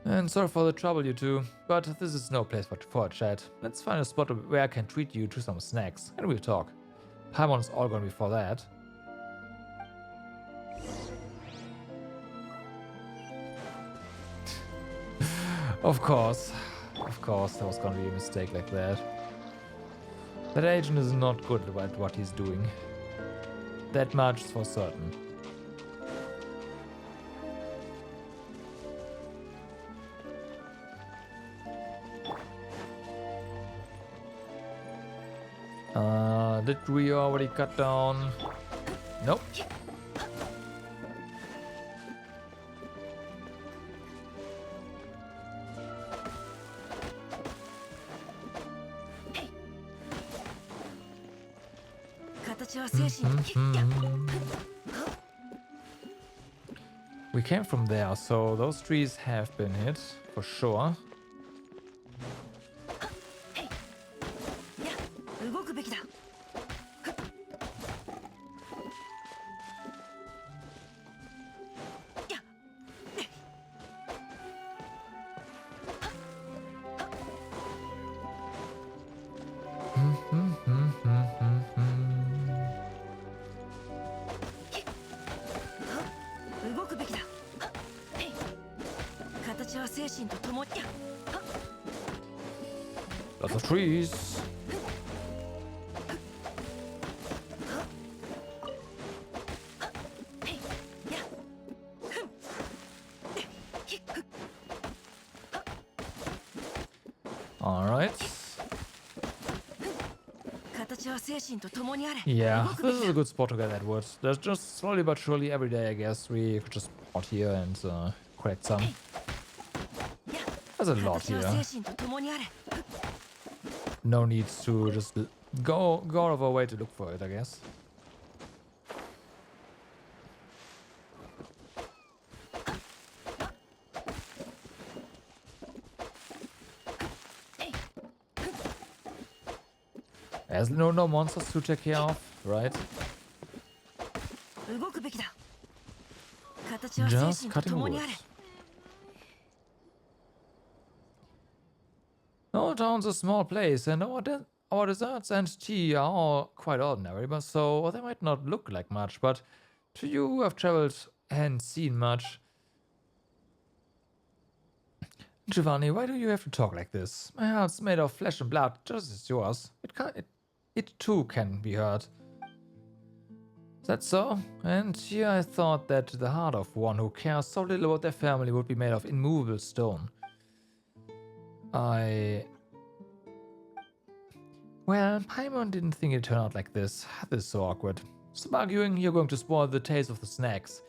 And sorry for the trouble, you two, but this is no place for a chat. Let's find a spot where I can treat you to some snacks, and we'll talk. Paimon's all gonna be for that. Of course, there was gonna be a mistake like that. That agent is not good at what he's doing. That much is for certain. Did we already cut down? Nope. We came from there, so those trees have been hit, for sure. Lots of trees. All right. Yeah, this is a good spot to get that wood. There's just slowly but surely every day, I guess, we could just spot here and collect some. There's a lot here. No need to just go out of our way to look for it, I guess. There's no monsters to take care of, right? Just cutting wood. Our town's a small place, and our desserts and tea are all quite ordinary, but so they might not look like much, but to you who have traveled and seen much, Giovanni, why do you have to talk like this? My heart's made of flesh and blood, just as yours. It too can be hurt. Is that so? And here I thought that the heart of one who cares so little about their family would be made of immovable stone. Well, Paimon didn't think it'd turn out like this. This is so awkward. Stop arguing, you're going to spoil the taste of the snacks.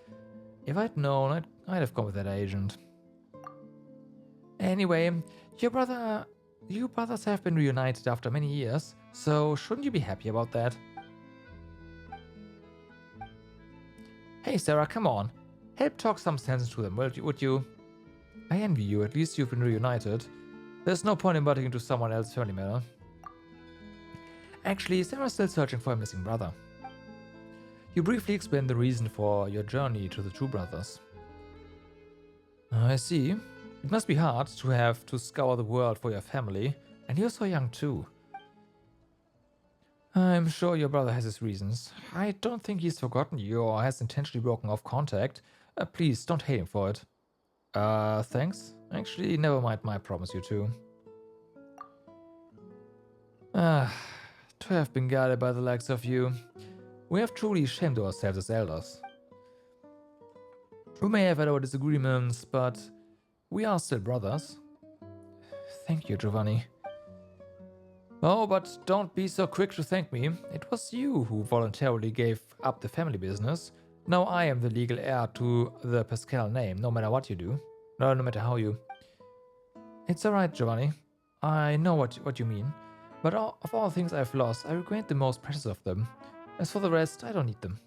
If I'd known, I'd have gone with that agent. Anyway, you brothers have been reunited after many years, so shouldn't you be happy about that? Hey Sarah, come on. Help talk some sense into them, would you? I envy you, at least you've been reunited. There's no point in butting into someone else's family matter. Actually, Sarah's still searching for a missing brother. You briefly explained the reason for your journey to the two brothers. I see. It must be hard to have to scour the world for your family, and you're so young too. I'm sure your brother has his reasons. I don't think he's forgotten you or has intentionally broken off contact. Please, don't hate him for it. Thanks. Actually, never mind my promise, you two. To have been guided by the likes of you. We have truly shamed ourselves as elders. We may have had our disagreements, but we are still brothers. Thank you, Giovanni. Oh, but don't be so quick to thank me. It was you who voluntarily gave up the family business. Now I am the legal heir to the Pascal name, no matter what you do. No matter how you... It's alright, Giovanni. I know what you mean. But of all things I've lost, I regret the most precious of them. As for the rest, I don't need them.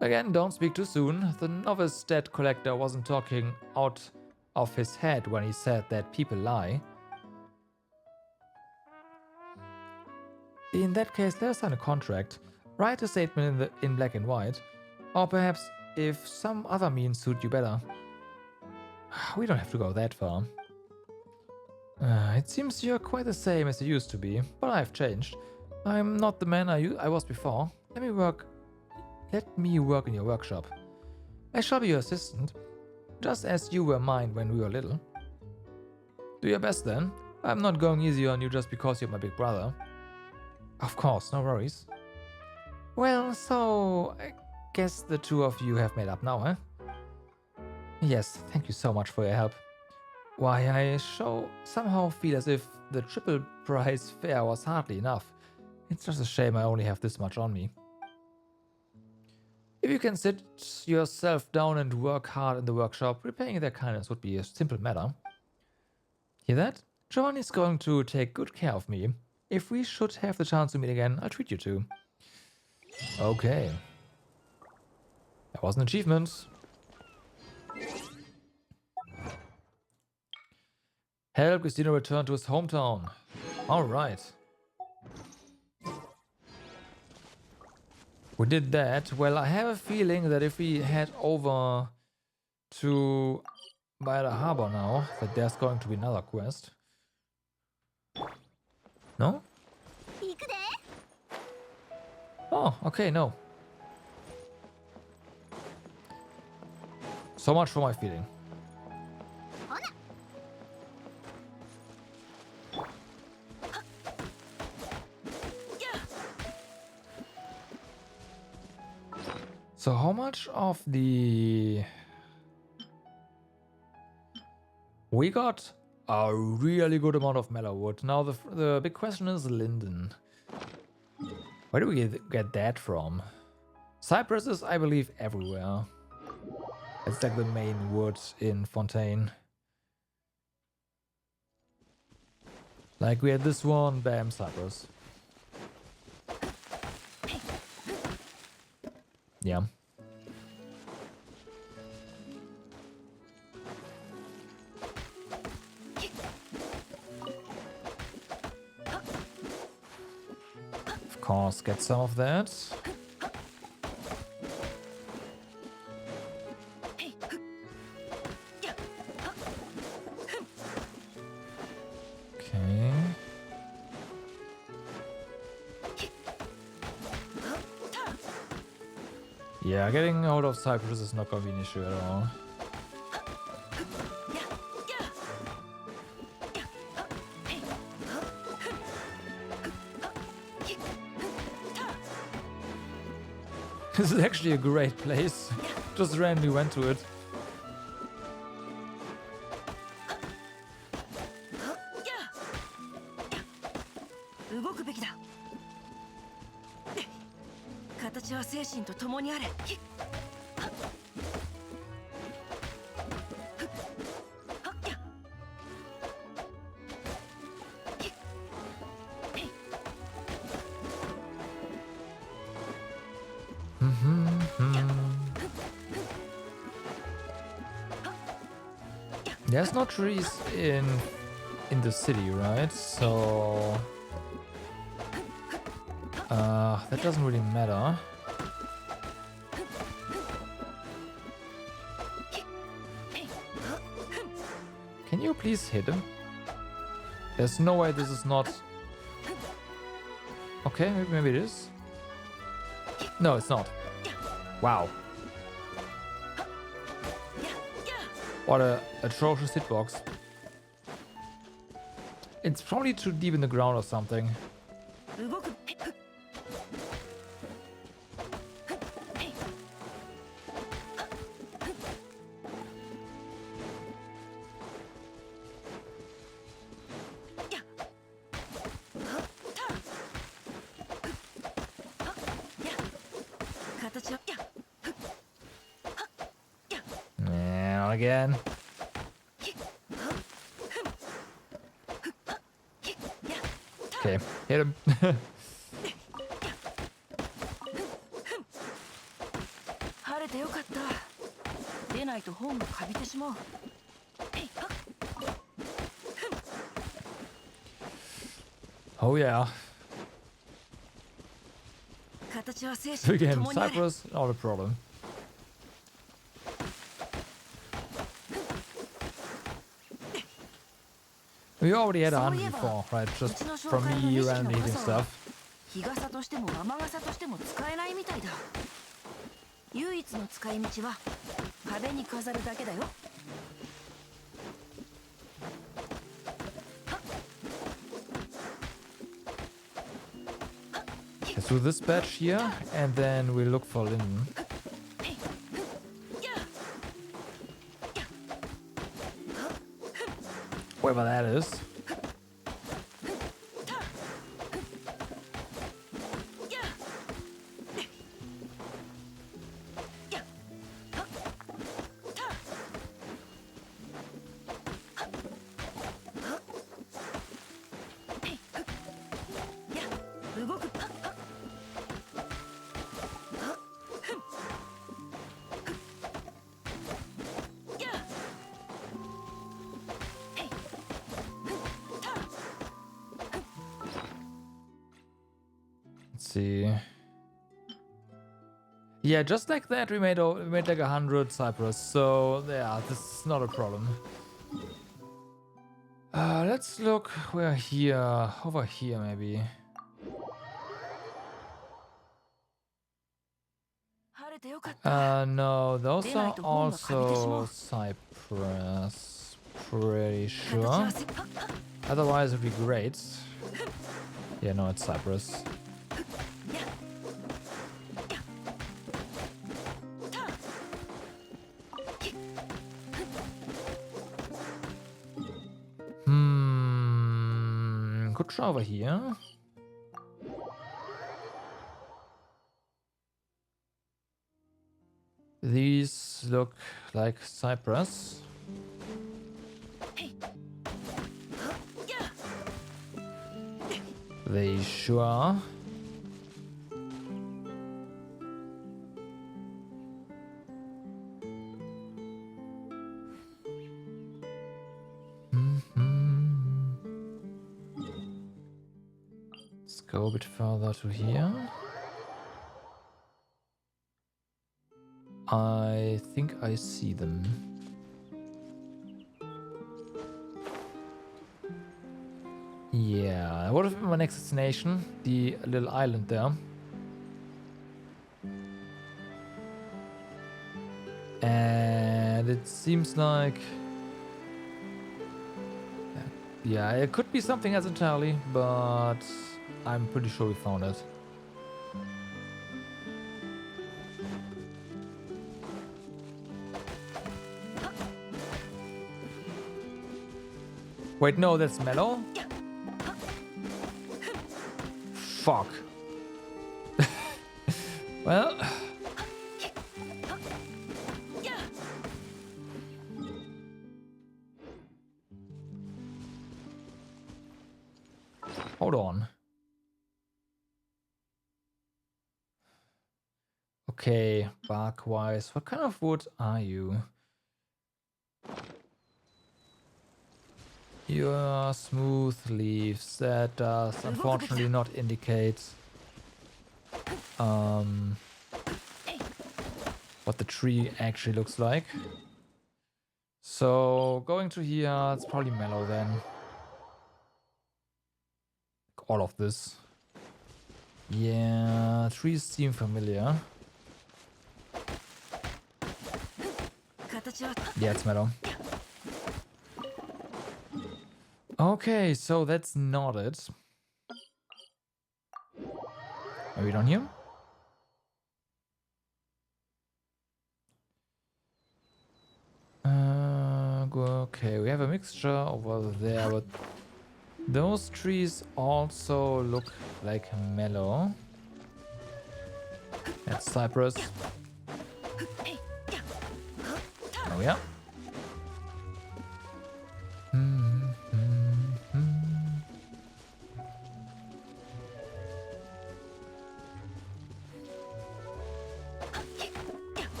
Again, don't speak too soon. The novice debt collector wasn't talking out of his head when he said that people lie. In that case, let us sign a contract. Write a statement in black and white. Or perhaps, if some other means suit you better. We don't have to go that far. It seems you're quite the same as you used to be, but I've changed. I'm not the man I was before. Let me work in your workshop. I shall be your assistant, just as you were mine when we were little. Do your best then. I'm not going easy on you just because you're my big brother. Of course, no worries. Well, so I guess the two of you have made up now, huh? Yes, thank you so much for your help. Why, I somehow feel as if the triple price fare was hardly enough. It's just a shame I only have this much on me. If you can sit yourself down and work hard in the workshop, repaying their kindness would be a simple matter. Hear that? Giovanni's going to take good care of me. If we should have the chance to meet again, I'll treat you to. Okay. That was an achievement. Help Christina return to his hometown. Alright. We did that. Well, I have a feeling that if we head over to by the harbor now, that there's going to be another quest. No? Oh, okay, no. So much for my feeling. So how much of the... We got a really good amount of Mellowwood. Now the big question is Linden. Where do we get that from? Cypresses, I believe, everywhere. It's like the main wood in Fontaine. Like we had this one, bam, cypress. Yeah. Of course, get some of that. Okay. Yeah, getting out of Cyprus is not going to be an issue at all. This is actually a great place. Just randomly went to it. 動くべきだ。形は精神と共にあれ。There's no trees in the city, right? So that doesn't really matter. Can you please hit him? There's no way this is not... Okay, maybe it is. No, it's not. Wow. What a atrocious hitbox. It's probably too deep in the ground or something. 動く。 Yeah, again. Okay, hit him. 晴れてよかった。出ないと本がカビてしまう。 Oh yeah. 形は精神と Again, 共にあれ。 Cyprus, not a problem. We already had 100 before, right? Just from me randomly hitting stuff. 日傘としても雨傘としても使えないみたいだ。唯一の使い道は壁に飾るだけだよ。 Let's do this batch here, and then we look for Linden. Whatever that is. Let's see. Yeah, just like that, we made like 100 Cyprus. So yeah, this is not a problem. Let's look. We're here, over here maybe. No, those are also Cyprus. Pretty sure. Otherwise, it'd be great. Yeah, no, it's Cyprus. Could try over here. These look like Cyprus. They sure are. Let's go a bit further to here. I think I see them. Yeah, what if my next destination? The little island there. And it seems like... yeah, it could be something else entirely, but I'm pretty sure we found it. Wait, no, that's mellow? Fuck. Well... Hold on. Okay, bark-wise, what kind of wood are you? You're smooth leaves. That does unfortunately not indicate what the tree actually looks like. So going to here, it's probably mellow then. All of this. Yeah, trees seem familiar. Yeah, it's mellow. Okay, so that's not it. Are we down here? Okay, we have a mixture over there, but those trees also look like mellow. That's cypress. Oh yeah.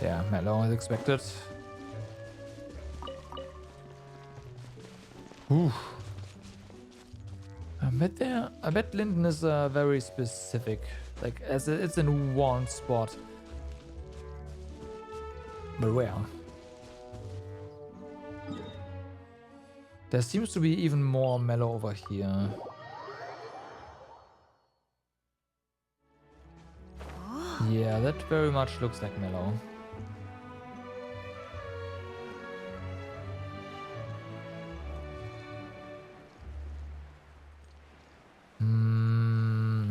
Yeah, mellow as expected. Ooh. I bet Linden is very specific. Like, as it's in one spot. But where? There seems to be even more mellow over here. Yeah, that very much looks like mellow.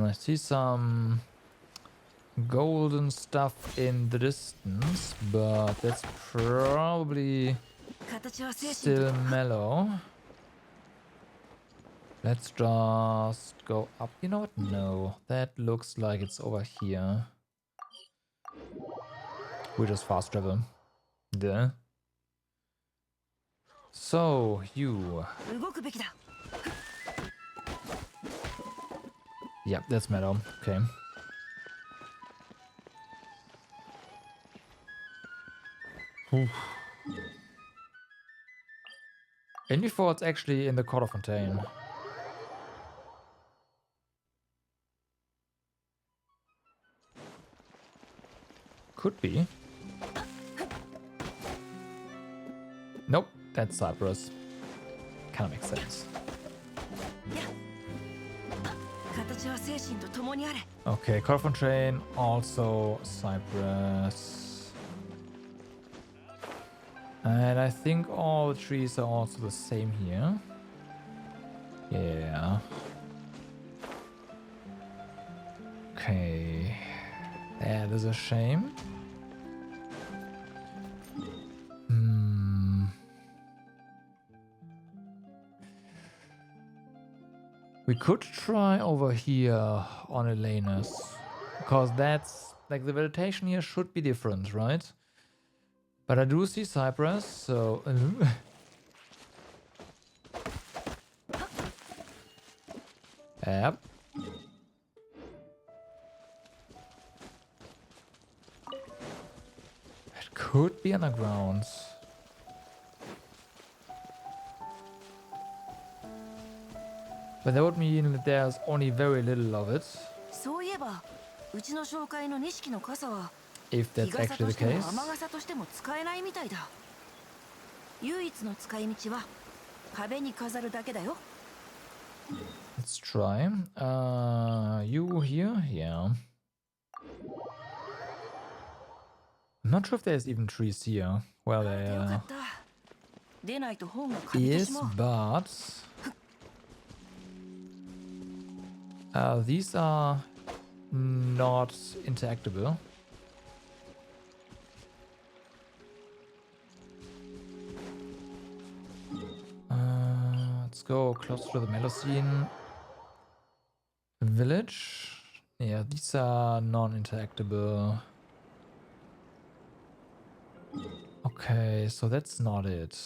I see some golden stuff in the distance, but that's probably still mellow. Let's just go up. You know what? No, that looks like it's over here. We just fast travel. Duh. So, you. Yeah, that's mellow. Okay. Oof. And before it's actually in the Quarter Fontaine. Could be. Nope, that's Cyprus. Kinda makes sense. Okay, Quarter Fontaine, also Cyprus. And I think all the trees are also the same here. Yeah. Okay. That is a shame. We could try over here on Elena's. Because that's... like, the vegetation here should be different, right? But I do see cypress, so... Yep. It could be underground. But that would mean that there's only very little of it. If that's actually the case. Let's try. You here? Yeah. I'm not sure if there's even trees here. Well, there is, but... these are not interactable. go closer to the Melocene village. Yeah, these are non-interactable. Okay, so that's not it.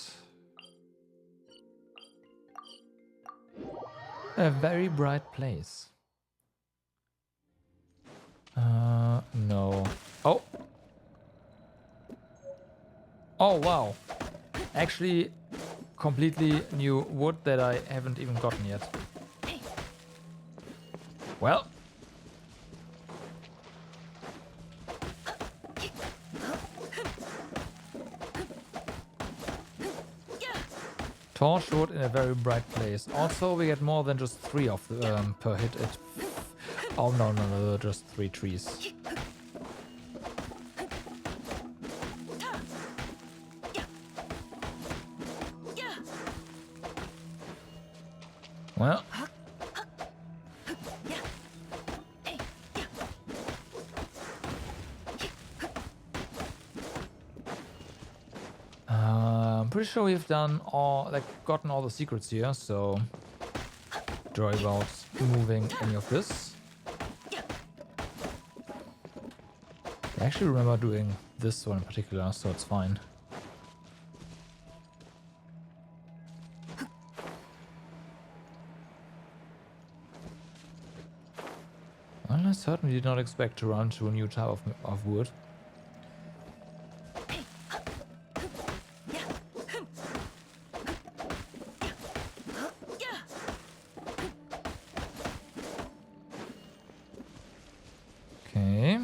A very bright place. No. Oh! Oh, wow. Actually, completely new wood that I haven't even gotten yet. Well. Torch wood in a very bright place. Also, we get more than just 3 of the, per hit. Oh, no, just 3 trees. Well. I'm pretty sure we've done all, like, gotten all the secrets here, so don't worry about moving any of this. I actually remember doing this one in particular, so it's fine. Well, I certainly did not expect to run to a new type of wood. Okay.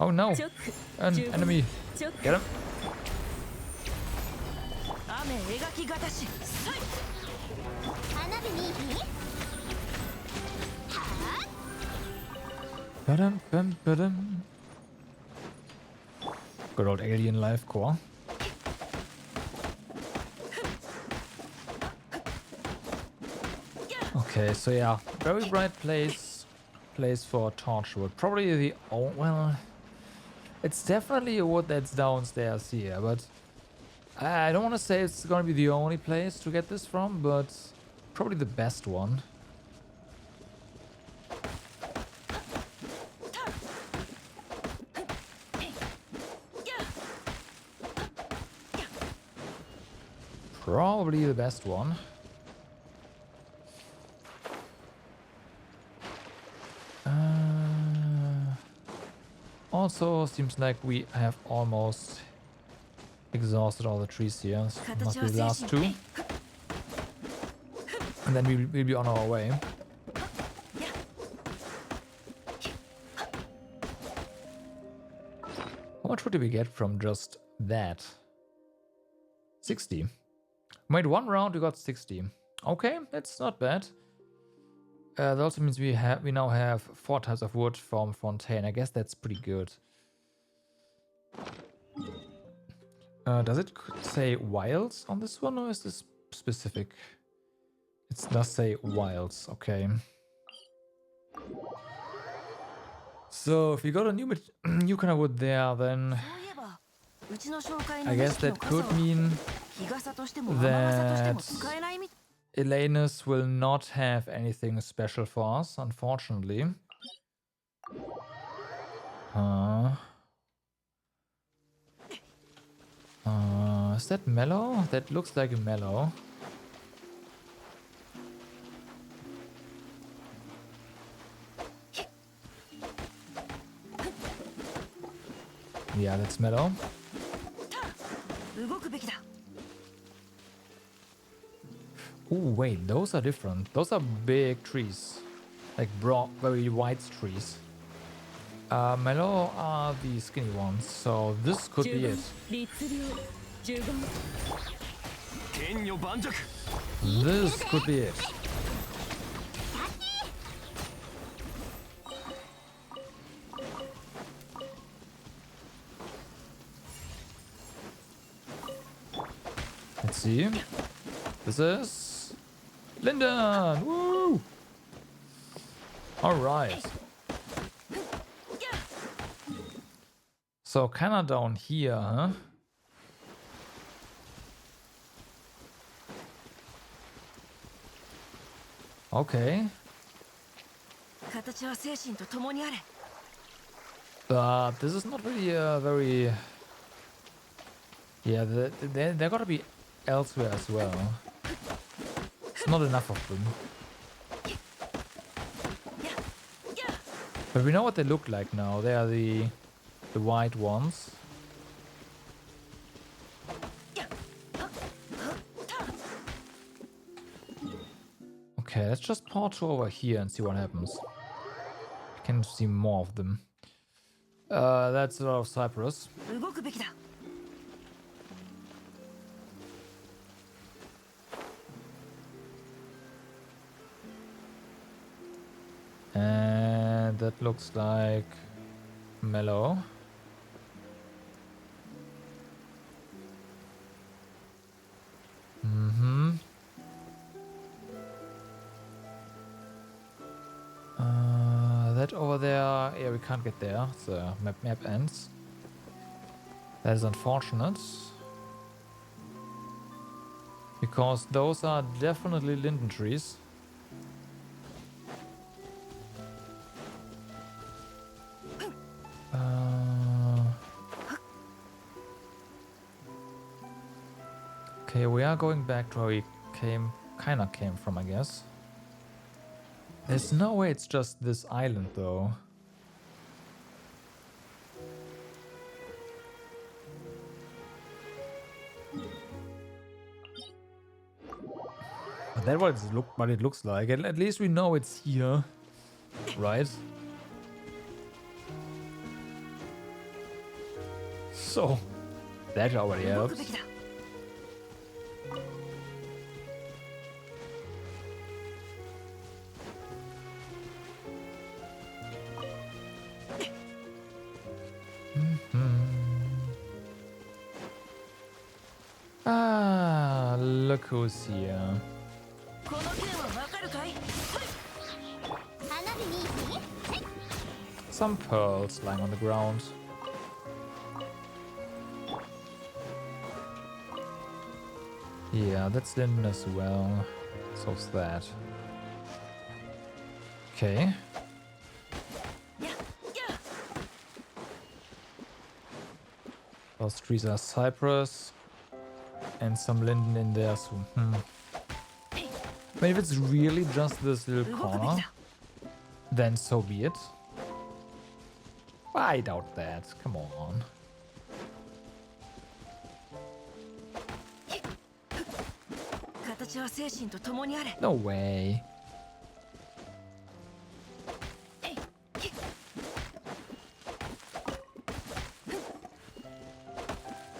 Oh no! An enemy! Get him! 雨描きがたしさい花火にBa-dum, bum, ba-dum. Good old alien life core. Okay, so yeah, very bright place for torchwood. Probably the well, it's definitely a wood that's downstairs here, but I don't want to say it's gonna be the only place to get this from, but probably the best one. Probably the best one. Also, seems like we have almost exhausted all the trees here. So must be the last 2. And then we'll be on our way. How much would we get from just that? 60. Made 1 round, we got 60. Okay, that's not bad. That also means we now have 4 types of wood from Fontaine. I guess that's pretty good. Does it say wilds on this one, or is this specific? It does say wilds. Okay. So if we got a new kind of wood there, then I guess that could mean that Elanus will not have anything special for us, unfortunately. Is that mellow? That looks like a mellow. Yeah, that's mellow. Oh wait, those are different. Those are big trees, like broad, very wide trees. Mellow are the skinny ones, so this could be it. This could be it. Let's see. This is Linden. Woo! All right. So kinda down here, huh? Okay. 形は精神と共にあれ。 But this is not really a very... Yeah, they gotta be elsewhere as well. It's not enough of them. But we know what they look like now. They are the white ones. Okay, let's just port over here and see what happens. I can see more of them. That's a lot of Cyprus. 動くべきだ。 And that looks like mellow. That over there, yeah, we can't get there. The map ends. That is unfortunate. Because those are definitely linden trees. Okay, we are going back to where we kinda came from, I guess. There's no way it's just this island, though. But that's what it looks like. At least we know it's here, right? So, that already 動く helps. べきだ。 Ah, look who's here. この件はわかるかい？ 花火にはい Some pearls lying on the ground. Yeah, that's linden as well. So's that. Okay. やや。 Those trees are cypress. And some linden in there, so But if it's really just this little 動くべき corner, だ。 then so be it. I doubt that. Come on. 形は精神と共にあれ。 No way.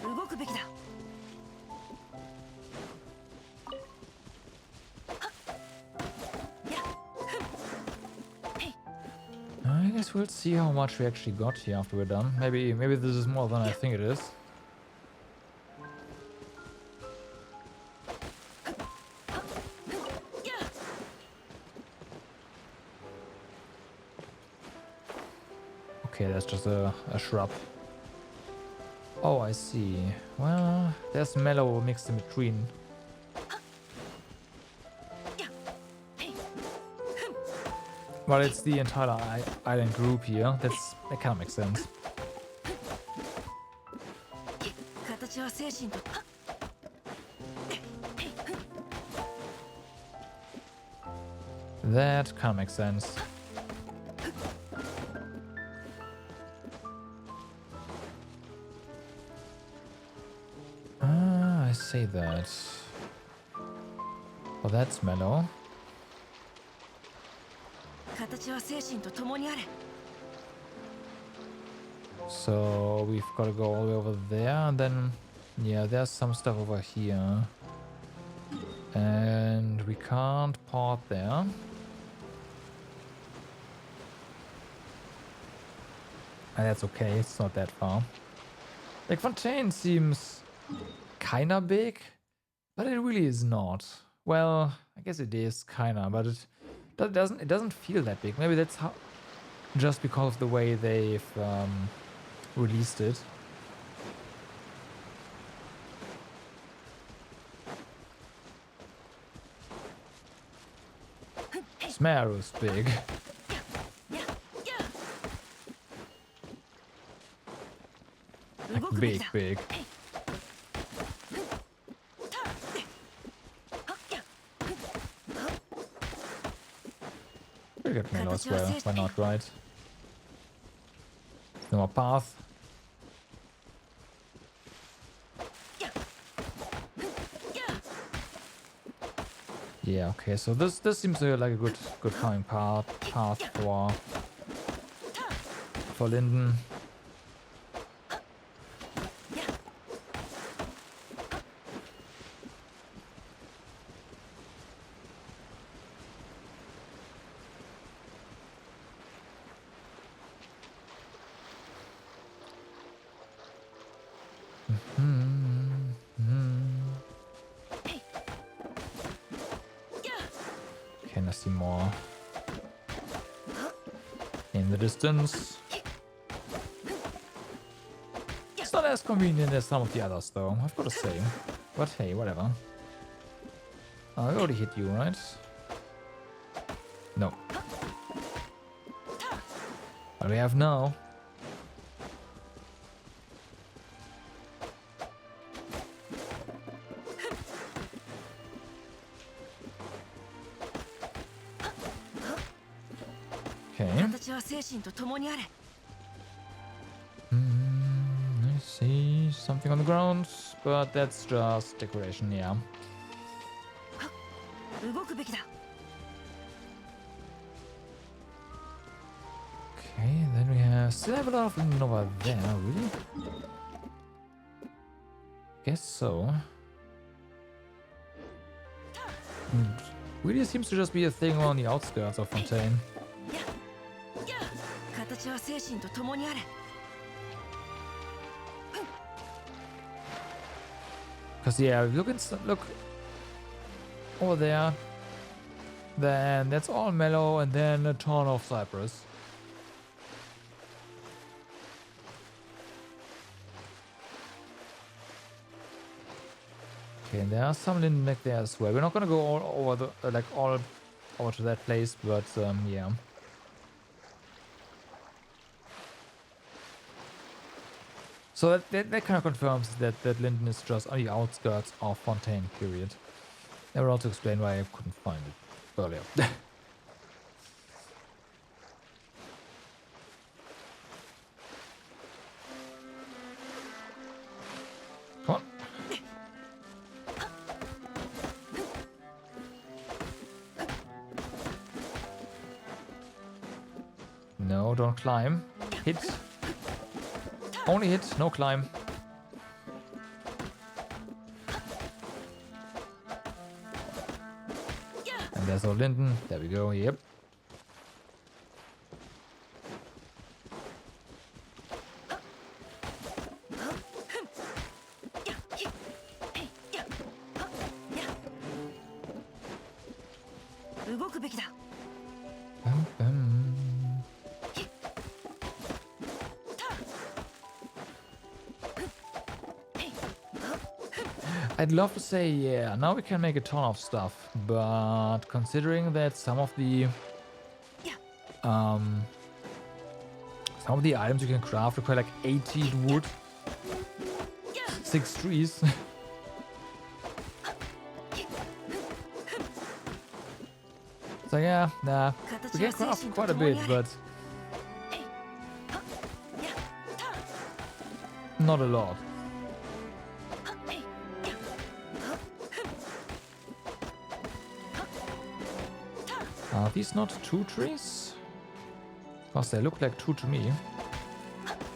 動くべきだ。 I guess we'll see how much we actually got here after we're done. Maybe this is more than I think it is. Okay, that's just a shrub. Oh, I see. Well, there's mellow mixed in between. Well, it's the entire island group here. That kind of makes sense. 形は精神と。 That kind of makes sense. Ah, I see that. Well, that's mellow. 形は精神と共にあれ。 So we've got to go all the way over there, and then yeah, there's some stuff over here, and we can't port there. And that's okay, it's not that far. Like Fontaine seems kinda big, but it really is not. Well, I guess it is kinda, but it doesn't feel that big. Maybe that's how, just because of the way they've released it. Smaru's big. Like big, big. We'll get Melo as well. Why not, right? No more path. Yeah, okay, so this seems like a good coming path for Linden. Can I see more in the distance? It's not as convenient as some of the others, though, I've got to say. But hey, whatever. I already hit you, right? No. What do we have now? Okay. I see something on the ground, but that's just decoration, yeah. Okay, then we still have a lot of Linden over there, really? Guess so. Really seems to just be a thing on the outskirts of Fontaine. Because yeah, look over there. Then that's all mellow, and then a ton of cypress. Okay, and there are some Linden back there as well. We're not gonna go all over the all over to that place, but yeah. So that kind of confirms that Linden is just on the outskirts of Fontaine, period. That will also explain why I couldn't find it earlier. Come on. No, don't climb. Hit. Only hit, no climb. And there's our Linden. There we go, yep. I'd love to say, yeah, now we can make a ton of stuff, but considering that some of the items you can craft require like 80 wood, 6 trees. So yeah, nah, we can craft quite a bit, but not a lot. Are these not 2 trees? Because they look like 2 to me.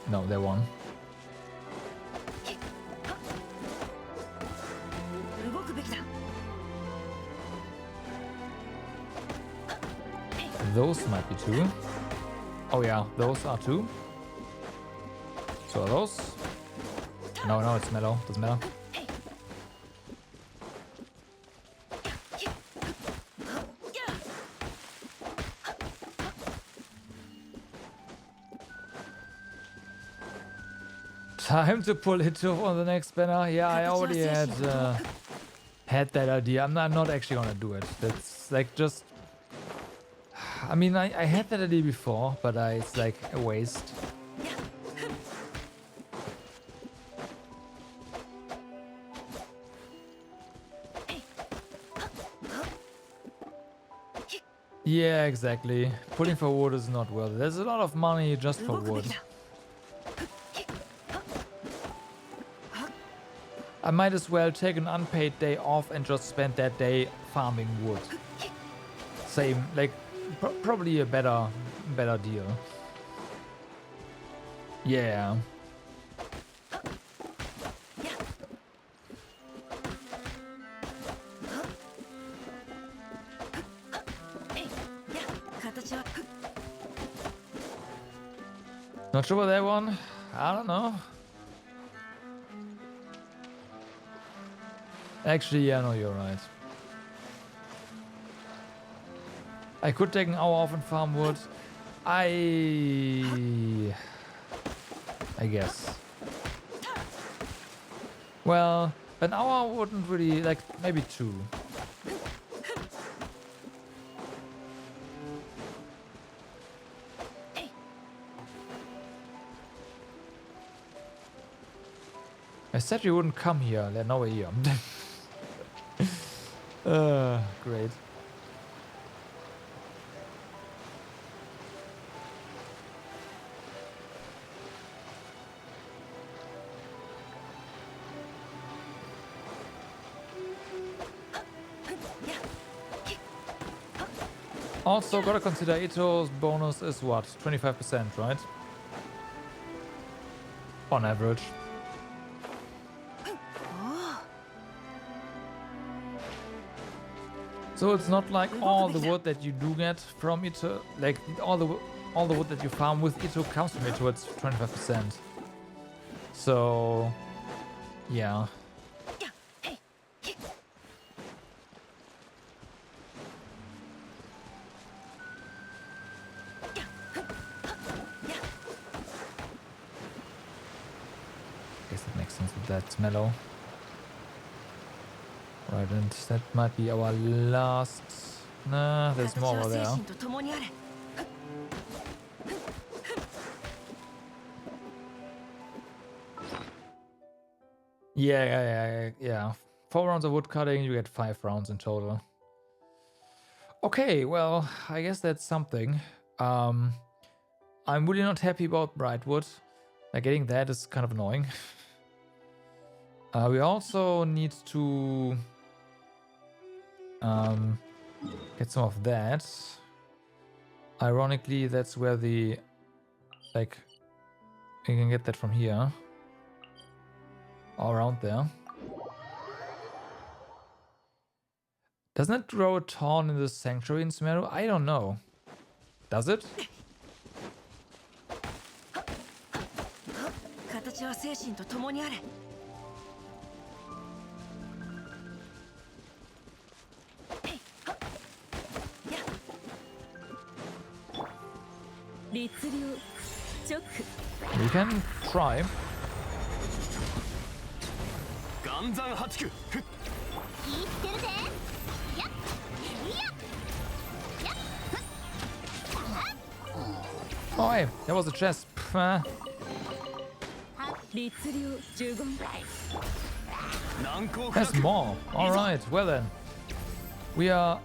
No, they're 1. Those might be 2. Oh yeah, those are 2. So are those? No, it's mellow. Doesn't matter. Time to pull it on the next banner. Yeah, I already had that idea. I'm not actually gonna do it. That's like just I mean, I had that idea before, but it's like a waste. Yeah, exactly. Pulling for wood is not worth it. There's a lot of money just for wood. I might as well take an unpaid day off and just spend that day farming wood. Same, like, probably a better deal. Yeah. Not sure about that one. I don't know. Actually, yeah, no, you're right. I could take an hour off and farm wood. I guess. Well, an hour wouldn't really, like, maybe 2. I said you wouldn't come here. They're nowhere here. Great. Also, gotta consider Ito's bonus is what? 25%, right? On average. So it's not like all the wood that you do get from Ito, like all the wood that you farm with Ito comes from Ito. It's 25%. So, yeah. Guess that makes sense with that mellow. Right, and that might be our last. Nah, there's more over there. Yeah. 4 rounds of wood cutting, you get 5 rounds in total. Okay, well, I guess that's something. I'm really not happy about bright wood. Like, getting that is kind of annoying. We also need to get some of that. Ironically, that's where the, like, you can get that from here. All around there. Doesn't it grow a ton in the sanctuary in Sumeru? I don't know. Does it? We can try. Oh, hey, there was a chest. There's more. All right, well then. We are,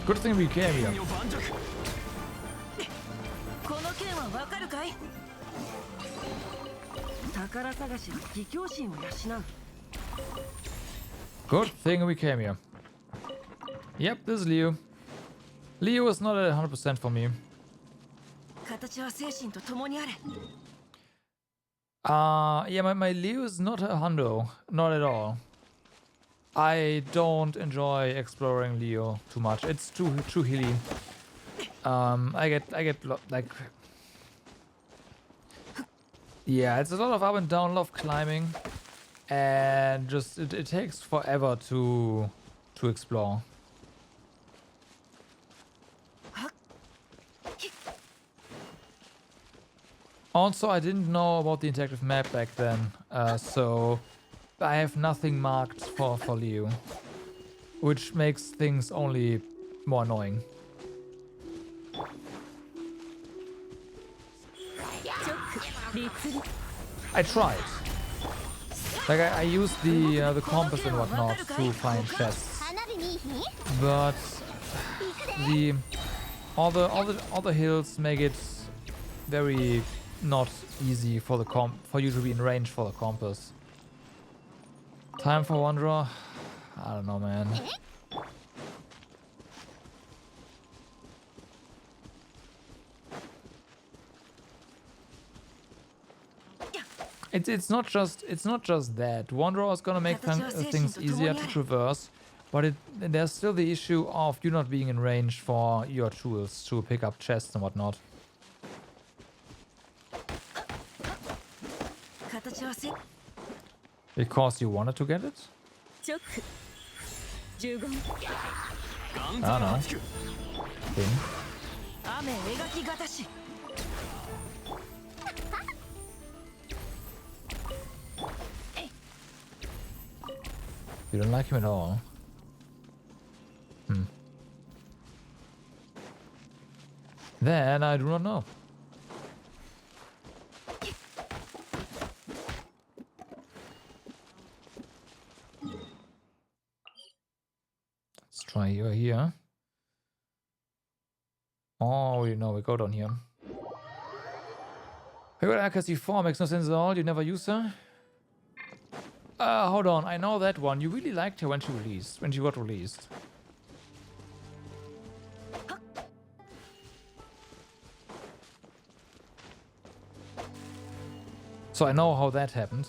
good thing we came here. Good thing we came here. Yep, this is Leo. Leo is not at 100% for me. Yeah, my Leo is not a hundo. Not at all. I don't enjoy exploring Leo too much. It's too hilly. I get like, yeah, it's a lot of up and down, a lot of climbing, and just it takes forever to explore. Also, I didn't know about the interactive map back then, so I have nothing marked for Liu, which makes things only more annoying. I tried. Like I used the compass and whatnot to find chests, but all the hills make it very not easy for for you to be in range for the compass. Time for Wanderer? I don't know, man. It's not just that. Wanderer is gonna make things easier to traverse, but there's still the issue of you not being in range for your tools to pick up chests and whatnot. Because you wanted to get it? I don't know. Thing. You don't like him at all. Then I do not know. Let's try you here. Oh, you know, we go down here. Pivot accuracy 4 makes no sense at all. You never use her. Hold on. I know that one. You really liked her when she got released. So I know how that happened.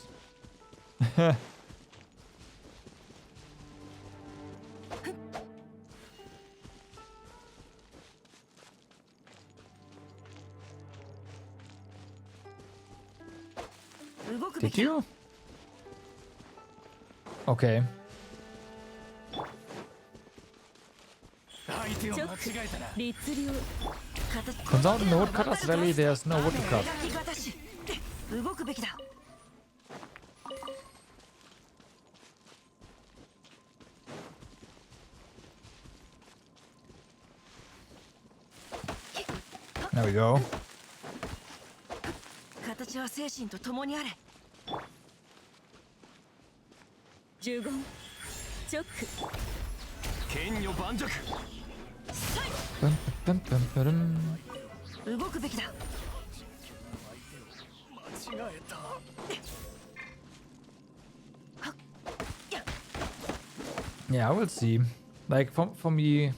Did you? Okay. Turns out in the woodcutter's rally there's no wood to cut. There we go. Bum, bum, ba-dum. Yeah, I will see. Like for me,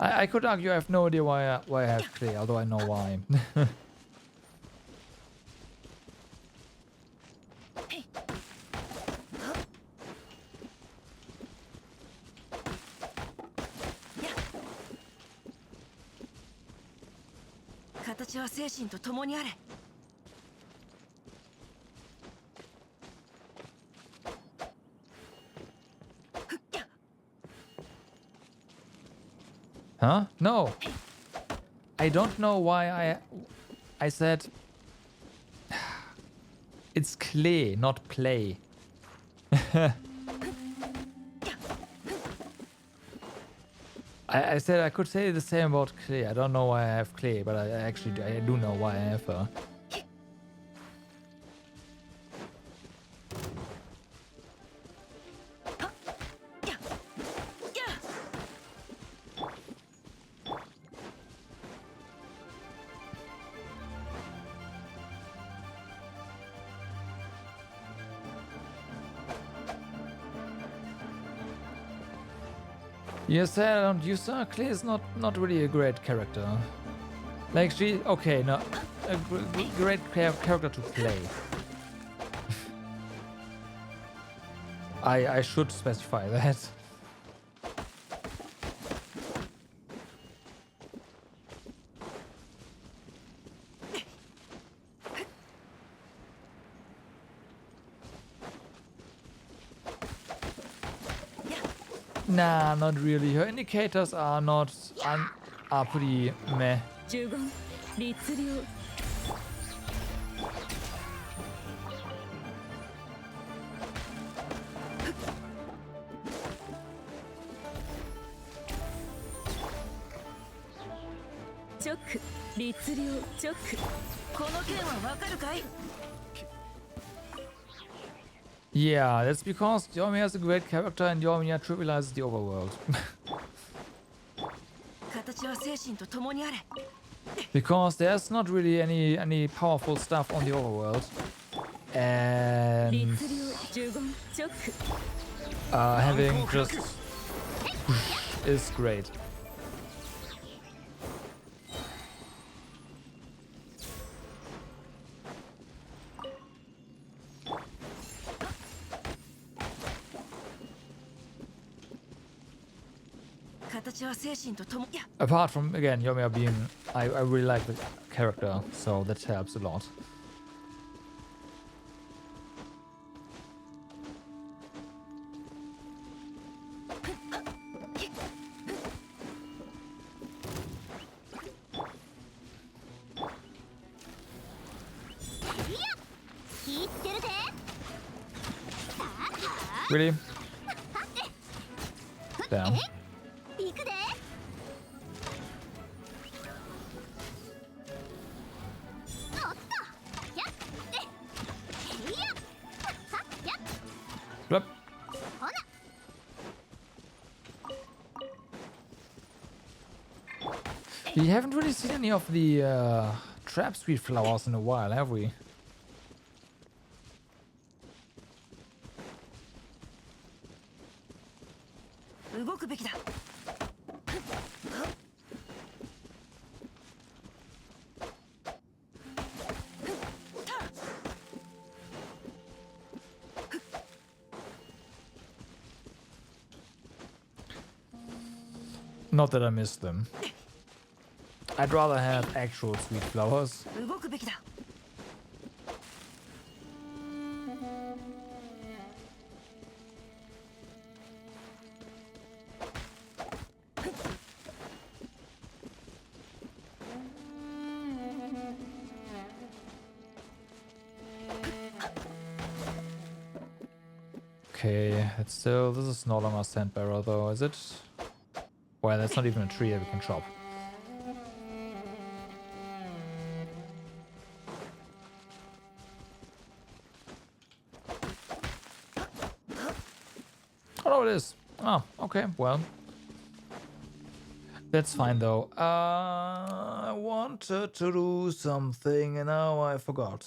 I could argue I have no idea why I have clay, although I know why. Huh? No. I don't know why I said it's clay, not play. I said I could say the same about clay. I don't know why I have clay, but I do know why I have her. You said I don't use her. Clay is not really a great character. Like she, okay, no, a great character to play. I should specify that. Nah, not really. Her indicators are pretty meh. 呪言律令チョック律令チョックこの件はわかるかい Yeah, that's because Yoimiya is a great character and Yoimiya trivializes the overworld. 形は精神と共にあれ Because there's not really any powerful stuff on the overworld. And 律令呪言チョック having just is great. Apart from, again, Yoimiya being... I really like the character, so that helps a lot. Really? Damn. Flip. We haven't really seen any of the trap sweet flowers in a while, have we? Not that I miss them. I'd rather have actual sweet flowers. Okay, it's still... This is no longer a sand barrel though, is it? Well, that's not even a tree that we can chop. Oh, no, it is. Oh, okay, well. That's fine though. I wanted to do something and now I forgot.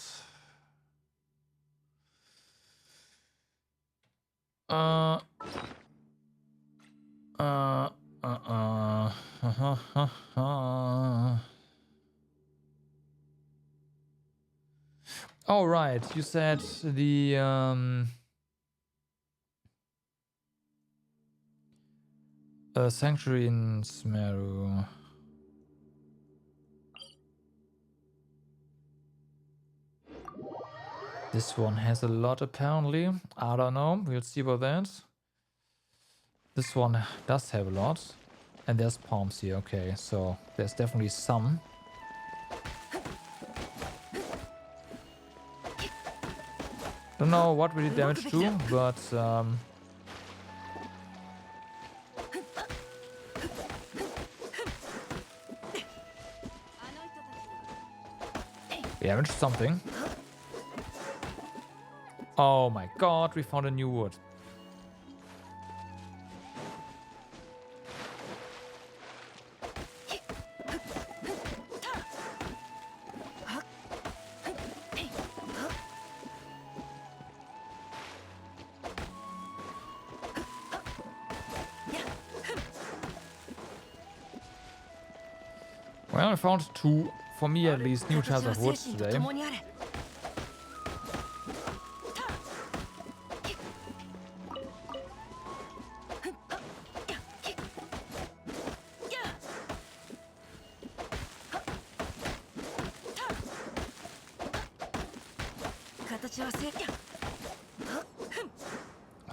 Oh, right. You said the sanctuary in Smeru. This one has a lot apparently. I don't know. We'll see about that. This one does have a lot. And there's palms here. Okay, so there's definitely some. Don't know what we did damage to, but we damaged something. Oh my god, we found a new wood. Well, I found two, for me at least, new types of wood today.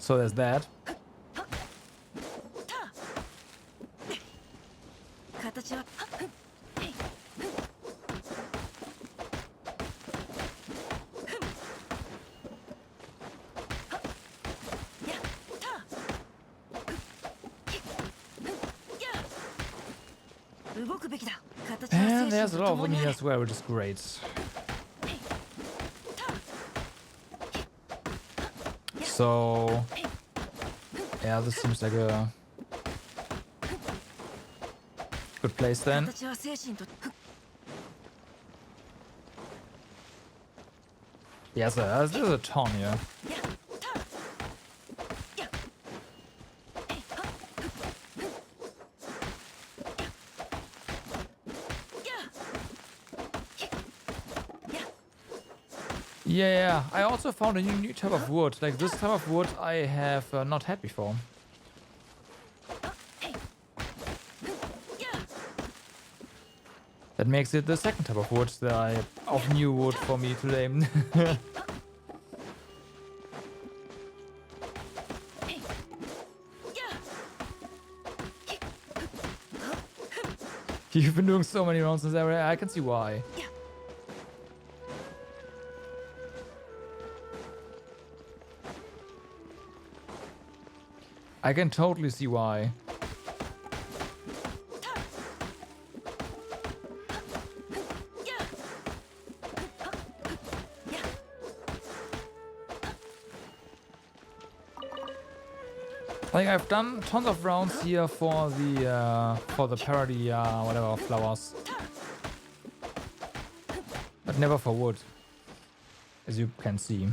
So there's that. 動くべきだ。形は And 精 there's 神 a と lot of 共 them にあ here る。 as well, which is great. So, yeah, this seems like a good place then. 形は精神と Yes, there's a ton here. Yeah, I also found a new type of wood. Like this type of wood I have not had before. That makes it the second type of wood that of new wood for me today. You've been doing so many rounds in this area, I can see why. I can totally see why. Like I've done tons of rounds here for the parody whatever flowers, but never for wood, as you can see.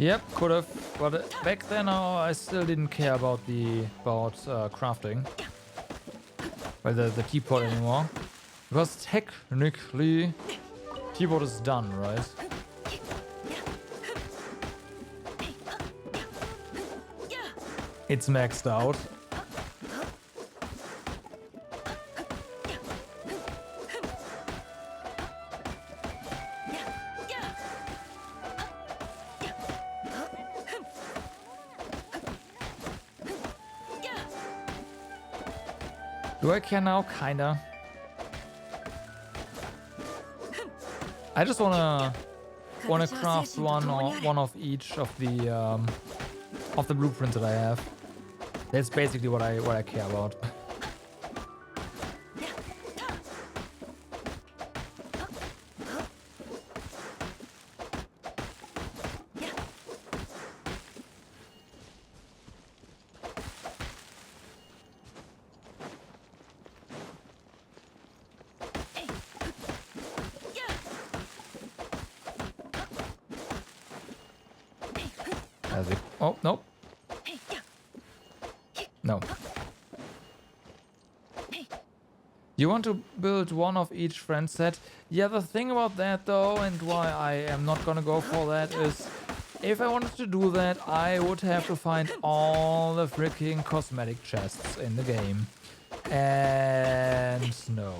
Yep, could have, but back then I still didn't care about crafting, well, the teapot anymore, because technically teapot is done, right? It's maxed out. Do I care now? Kinda. I just wanna craft one of each of the blueprints that I have. That's basically what I care about. Oh, no. No. You want to build one of each friend set? Yeah, the thing about that though, and why I am not gonna go for that is, if I wanted to do that, I would have to find all the freaking cosmetic chests in the game. And no.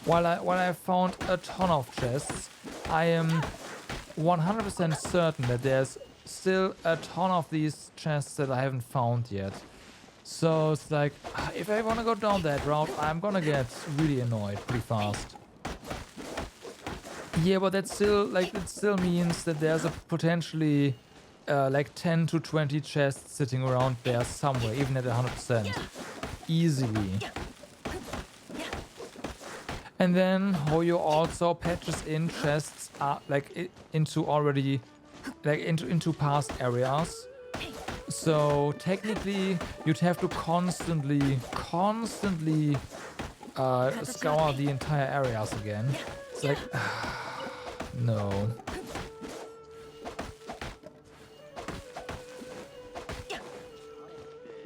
While I found a ton of chests, I am 100% certain that there's still a ton of these chests that I haven't found yet. So it's like, if I want to go down that route, I'm gonna get really annoyed pretty fast. Yeah, but that's still, like, it still means that there's a potentially like 10 to 20 chests sitting around there somewhere, even at 100%. Easily. And then Hoyo also patches in chests like into already, like into past areas. So technically you'd have to constantly scour the entire areas again. It's like, no.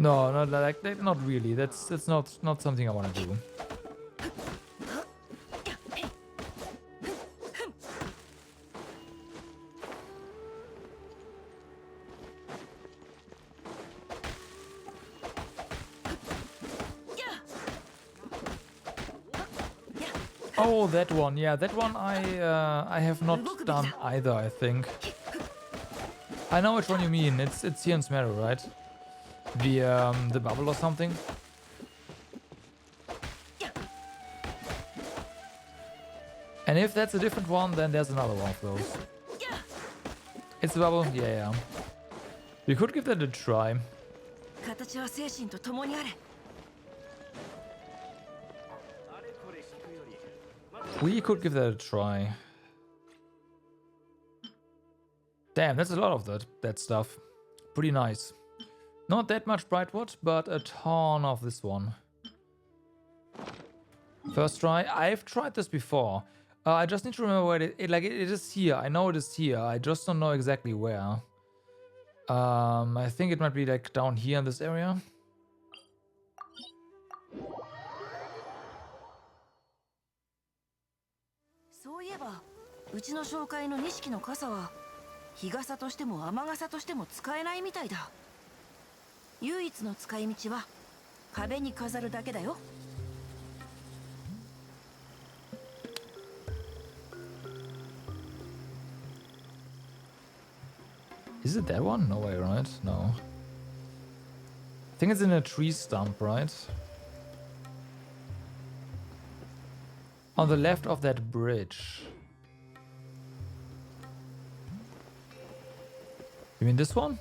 No, not really. That's not something I want to do. Oh, that one. Yeah, that one I have not done either, I think. I know which one you mean. It's here in Smeru, right? The bubble or something. And if that's a different one, then there's another one of those. It's a bubble? Yeah. We could give that a try. 形は精神と共にあれ。 We could give that a try. Damn, that's a lot of that stuff. Pretty nice. Not that much Brightwood, but a ton of this one. First try. I've tried this before. I just need to remember where it is here. I know it is here. I just don't know exactly where. I think it might be like down here in this area.そういえば、うちの紹介の錦の傘は日傘としても雨傘としても使えないみたいだ。唯一の使い道は壁に飾るだけだよ。Is it that one? No way, right? No. I think it's in a tree stump, right? On the left of that bridge. You mean this one?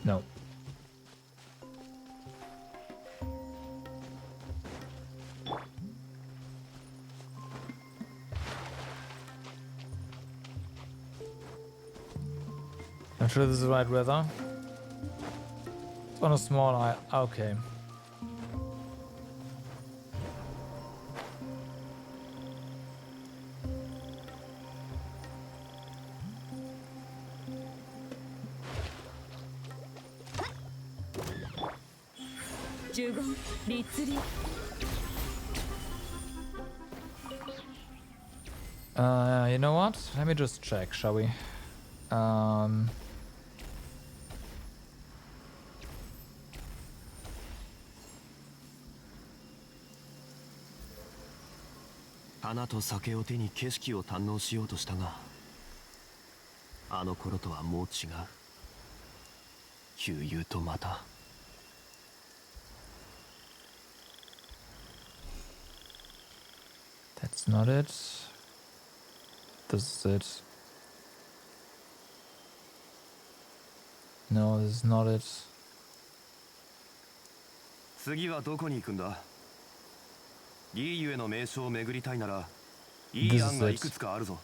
No. Not sure this is the right weather. It's on a small eye. Okay. You know what? Let me just check, shall we?花と酒を手に景色を堪能しようとしたが、あの頃とはもう違う。旧友とまた。That's not it. This is it. No, this is not it. 次はどこに行くんだ？リーユへの名所を巡りたいなら、いい案がいくつかあるぞ。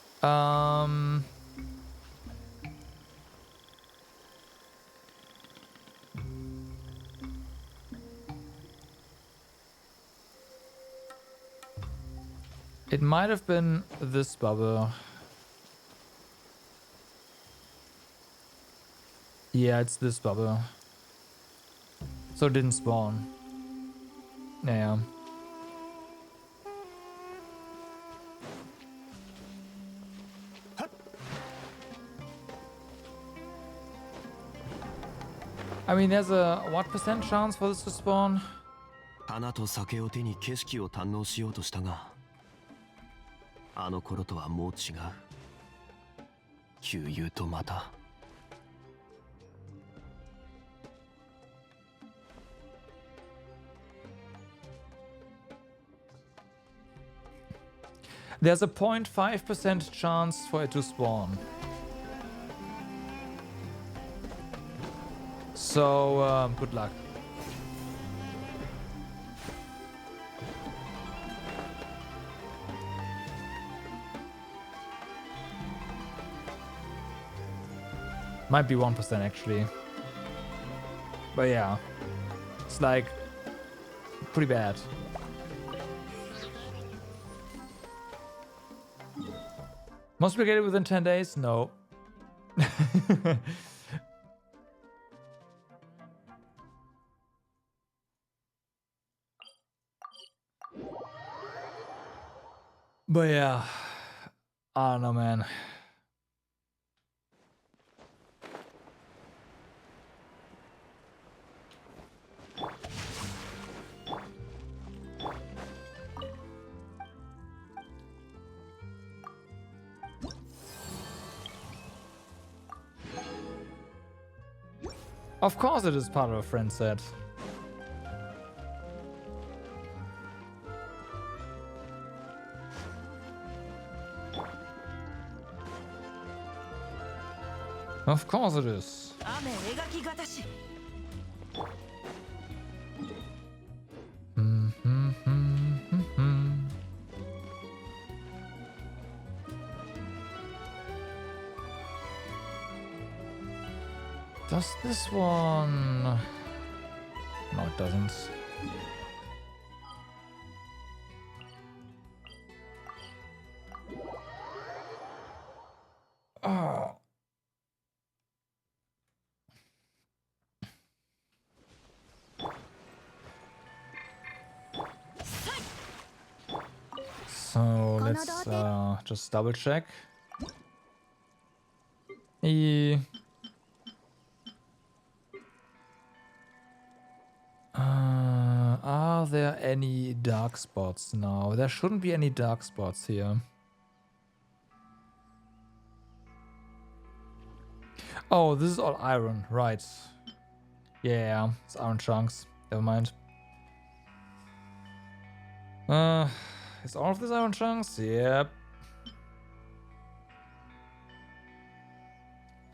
It might have been this bubble. Yeah, it's this bubble. So it didn't spawn. Yeah. I mean, there's a what % chance for this to spawn? 花と酒を手に景色を堪能しようとしたが、あの頃とはもう違う。旧友とまた。There's a 0.5% chance for it to spawn. So, good luck. Might be 1% actually. But yeah, it's like pretty bad. Must we get it within 10 days? No. But yeah, I don't know, man. Of course it is part of a friend set. Of course it is. 雨描きがたし Does this one... No, it doesn't. Oh. So let's just double check. Are there any dark spots now? There shouldn't be any dark spots here. Oh, this is all iron, right. Yeah, it's iron chunks. Never mind. Is all of this iron chunks? Yep.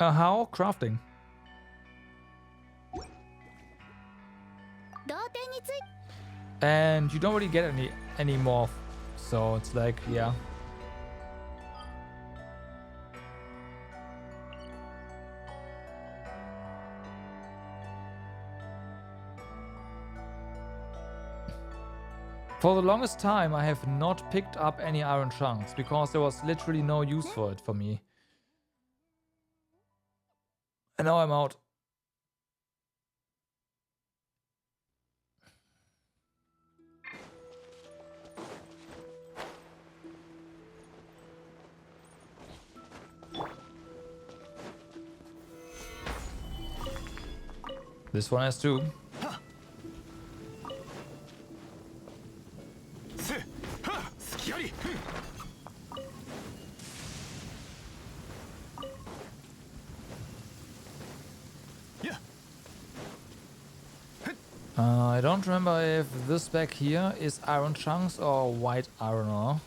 How? Crafting. 同点につい And you don't really get any more, so it's like, yeah. For the longest time, I have not picked up any iron chunks because there was literally no use for it for me. And now I'm out. This one has two. I don't remember if this back here is iron chunks or white iron ore.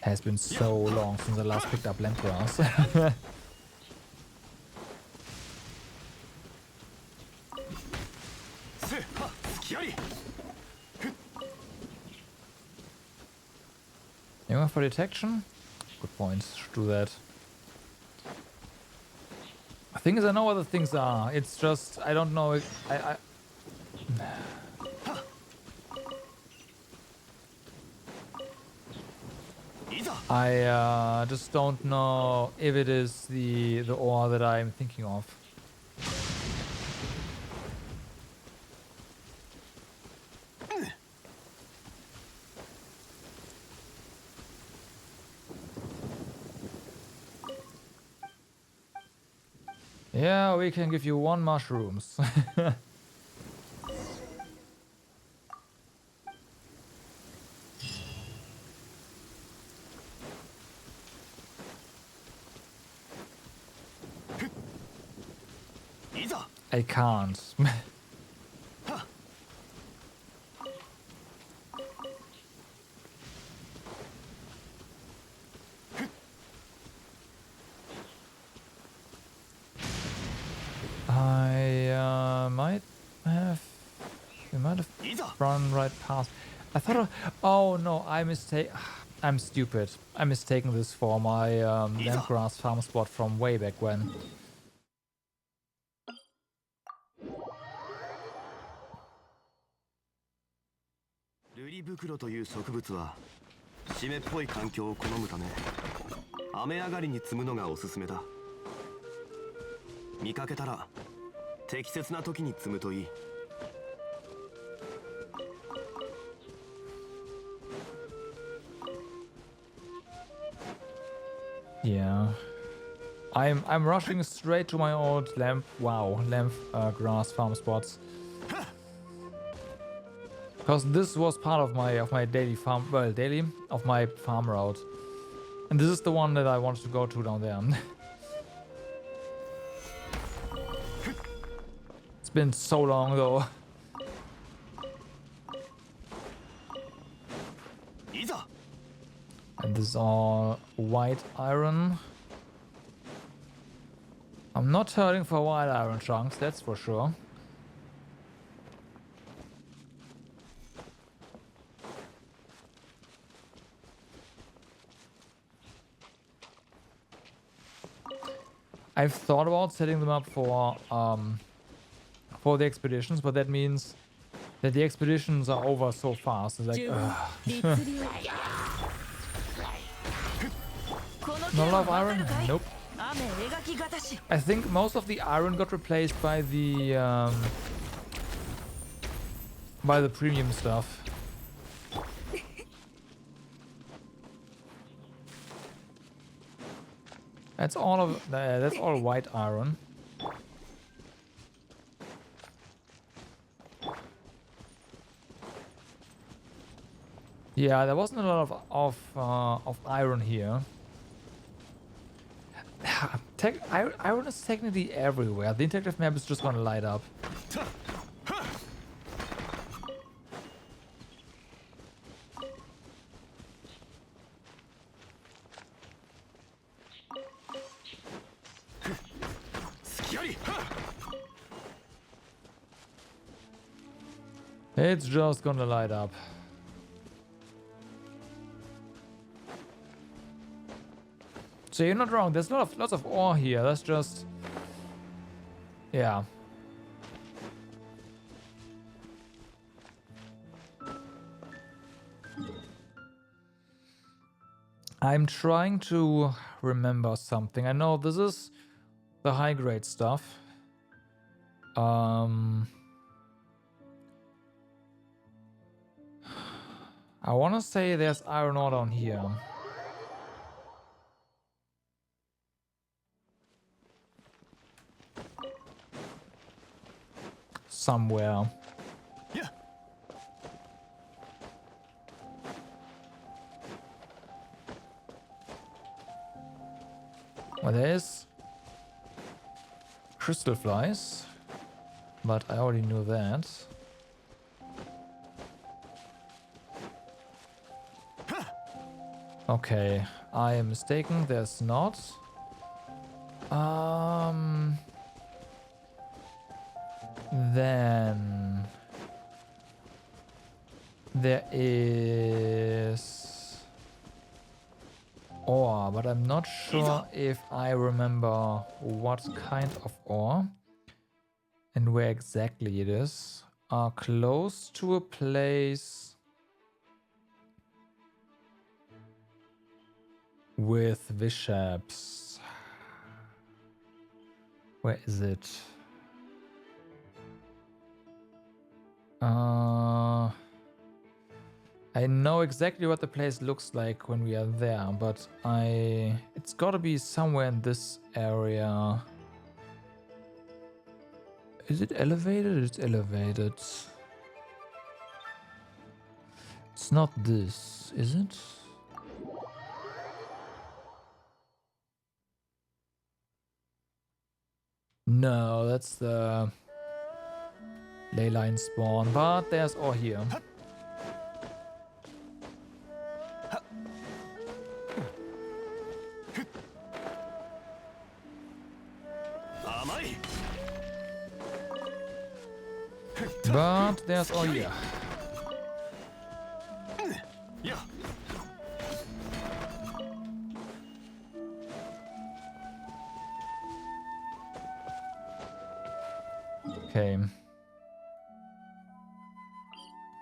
Has been so long since I last picked up land grass. Anyone for detection? Good point. Should do that. The thing is, I know what the things are. It's just I don't know. I just don't know if it is the ore that I'm thinking of. Yeah, we can give you 1 mushrooms. I can't. We might have run right past. I thought, oh no, I'm stupid. I'm mistaking this for my landgrass farm spot from way back when. Yeah, I'm rushing straight to my old grass farm spots because this was part of my daily farm, of my farm route. And this is the one that I wanted to go to down there. It's been so long though. いざ And this is all white iron. I'm not hurting for white iron chunks, that's for sure. I've thought about setting them up for the expeditions, but that means that the expeditions are over so fast. It's like, ugh. Not a lot of iron? Nope. I think most of the iron got replaced by the premium stuff. That's all white iron. Yeah, there wasn't a lot of iron here. Iron is technically everywhere. The interactive map is just gonna light up. It's just gonna light up. So you're not wrong. There's lots of ore here. That's just, yeah. I'm trying to remember something. I know this is the high grade stuff. I want to say there's iron ore down here. Somewhere. Yeah. Well, there's crystal flies, but I already knew that. Okay, I am mistaken. There's not. Then there is ore, but I'm not sure if I remember what kind of ore and where exactly it is. Close to a place with bishops. Where is it? I know exactly what the place looks like when we are there, but it's gotta be somewhere in this area. Is it elevated? It's elevated. It's not this, is it? No, that's the ley line spawn, but there's ore here. But there's ore here. Yeah. Okay.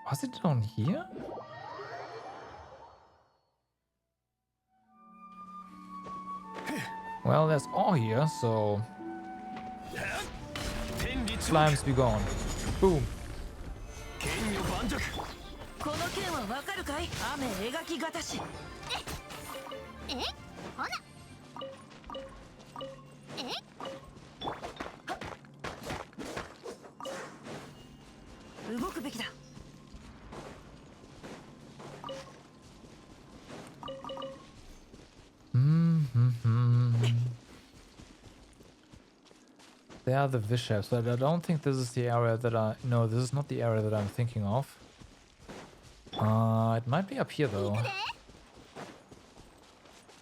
Was it down here? Well, there's ore here, so slimes be gone. Boom. この剣はわかるかい？雨描きがたし。ほな動くべきだ。They are the Vishaps, but I don't think this is the area that I... No, this is not the area that I'm thinking of. It might be up here, though. I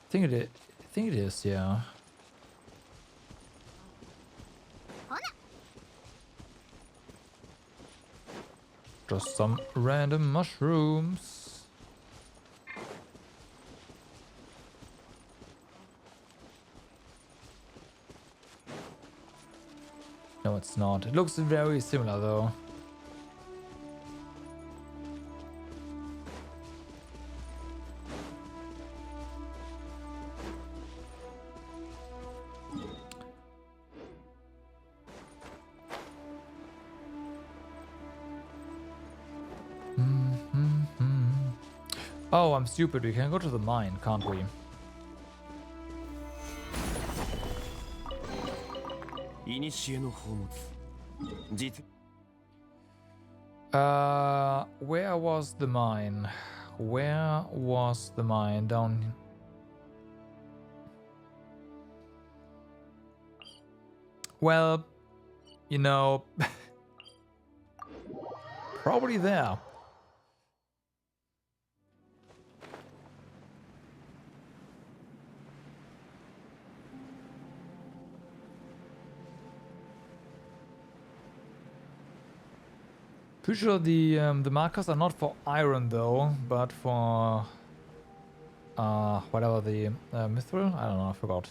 think it is, yeah. Just some random mushrooms. No, it's not. It looks very similar, though. Oh, I'm stupid. We can go to the mine, can't we? 古の宝物実 Where was the mine? Where was the mine? Down. Well, you know, probably there. Pretty sure the markers are not for iron though, but for whatever the mithril. I don't know. I forgot.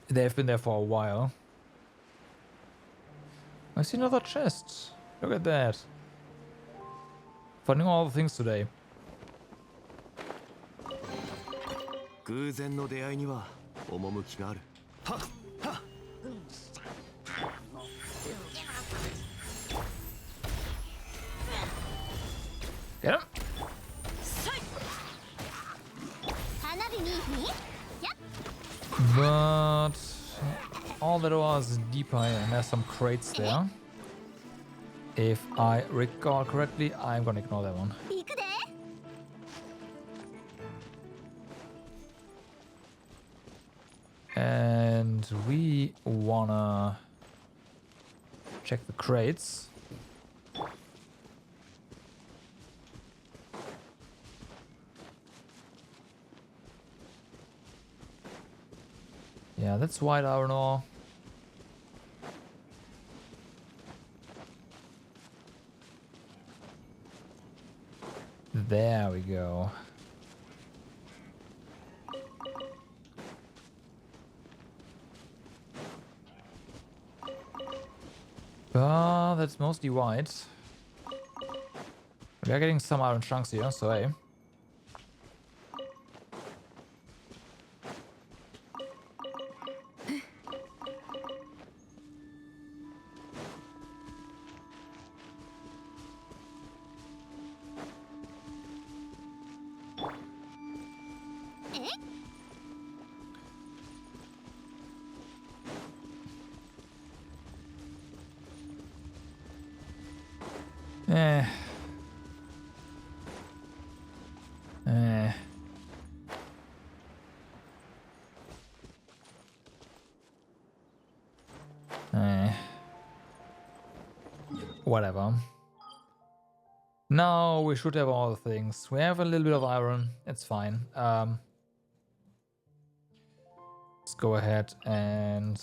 They've been there for a while. I see another chest. Look at that. Finding all the things today. 偶然の出会いには趣がある。はっはっ Get him. But all that was deeper and there's some crates there. If I recall correctly, I'm gonna ignore that one. And we wanna check the crates. Yeah, that's white iron ore. There we go. That's mostly white. We are getting some iron chunks here, so hey. Whatever. Now we should have all the things. We have a little bit of iron. It's fine. Let's go ahead and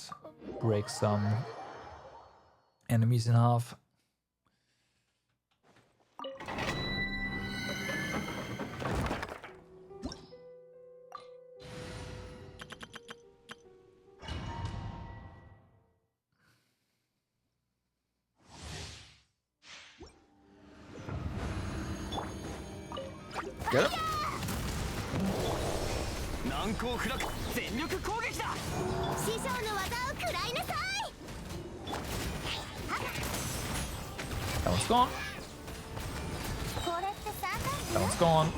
break some enemies in half. Get him. 難攻不落全力攻撃だ。師匠の技を食らいなさい。 That one's gone. これって3 That one's gone.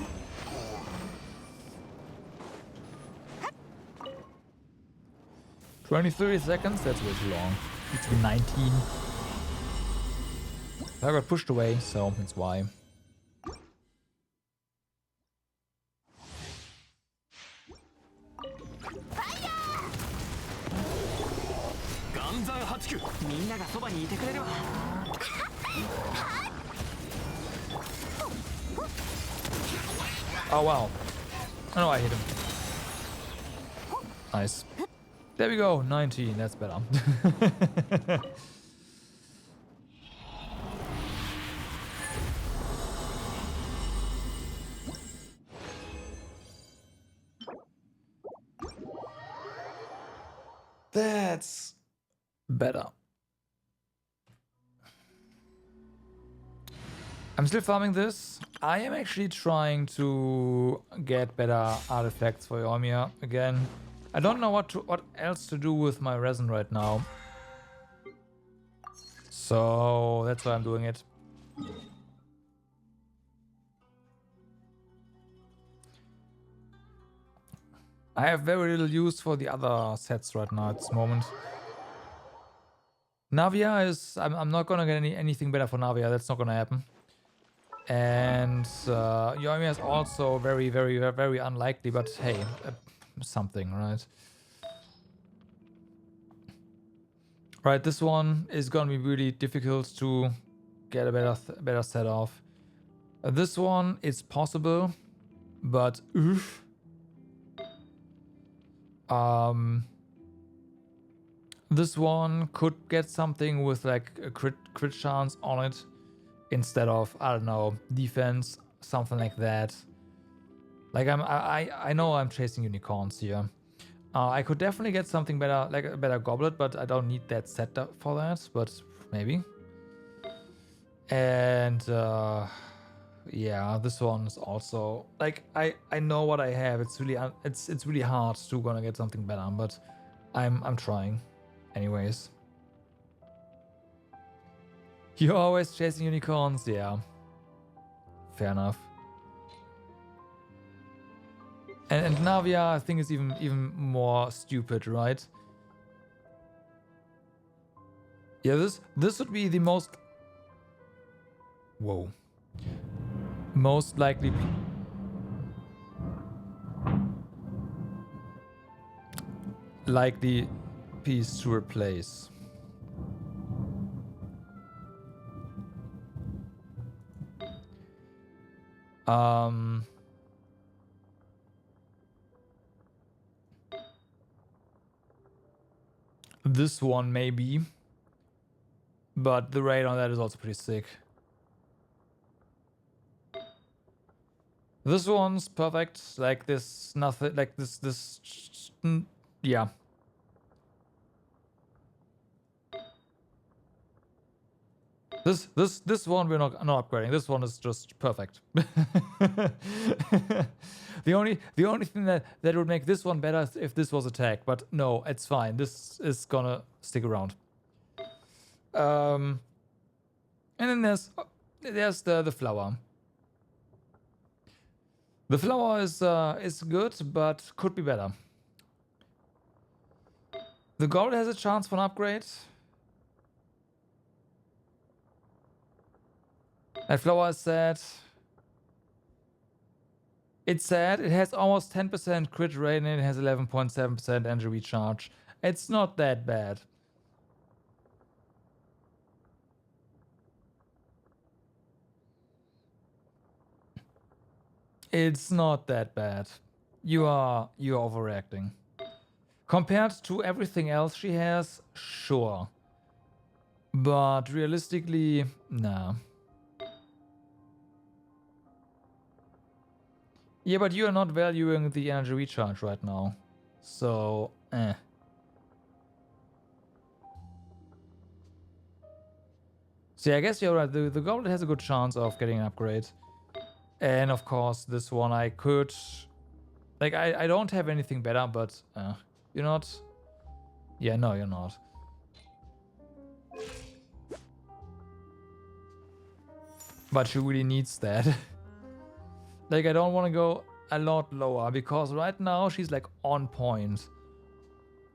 $30 seconds? That's way too long. It's been 19. I got pushed away, so that's why. つく。みんながそばにいてくれるわ。 Oh wow. Oh no, I hit him. Nice. There we go. 19. That's better. That's better. I'm still farming this. I am actually trying to get better artifacts for Yoimiya again. I don't know what else to do with my resin right now. So that's why I'm doing it. I have very little use for the other sets right now at this moment. Navia is... I'm not gonna get anything better for Navia. That's not gonna happen. And Yoimiya is also very, very, very unlikely. But hey, something, right? Right, this one is gonna be really difficult to get a better set off. This one is possible, but oof. This one could get something with like a crit chance on it instead of, I don't know, defense, something like that. Like I know I'm chasing unicorns here. I could definitely get something better, like a better goblet, but I don't need that set for that, but maybe. And yeah, this one is also like I know what I have. It's really it's really hard to gonna get something better, but I'm trying anyways. You're always chasing unicorns, yeah. Fair enough. And Navia, I think, is even more stupid, right? Yeah, this would be the most... Whoa. Most likely... likely piece to replace. This one maybe, but the raid on that is also pretty sick. This one's perfect, like this, nothing, like this, yeah. This one we're not upgrading. This one is just perfect. The only thing that would make this one better is if this was attack, but no, it's fine. This is gonna stick around. And then there's the flower. The flower is good, but could be better. The gold has a chance for an upgrade. That flower is sad. It's sad. It has almost 10% crit rate and it has 11.7% energy recharge. It's not that bad. It's not that bad. You're overreacting. Compared to everything else she has, sure. But realistically, nah. Yeah, but you are not valuing the energy recharge right now. So, eh. See, I guess you're right. The goblet has a good chance of getting an upgrade. And of course, this one I could... Like, I don't have anything better, but... you're not... Yeah, no, you're not. But she really needs that. Like, I don't want to go a lot lower, because right now she's like on point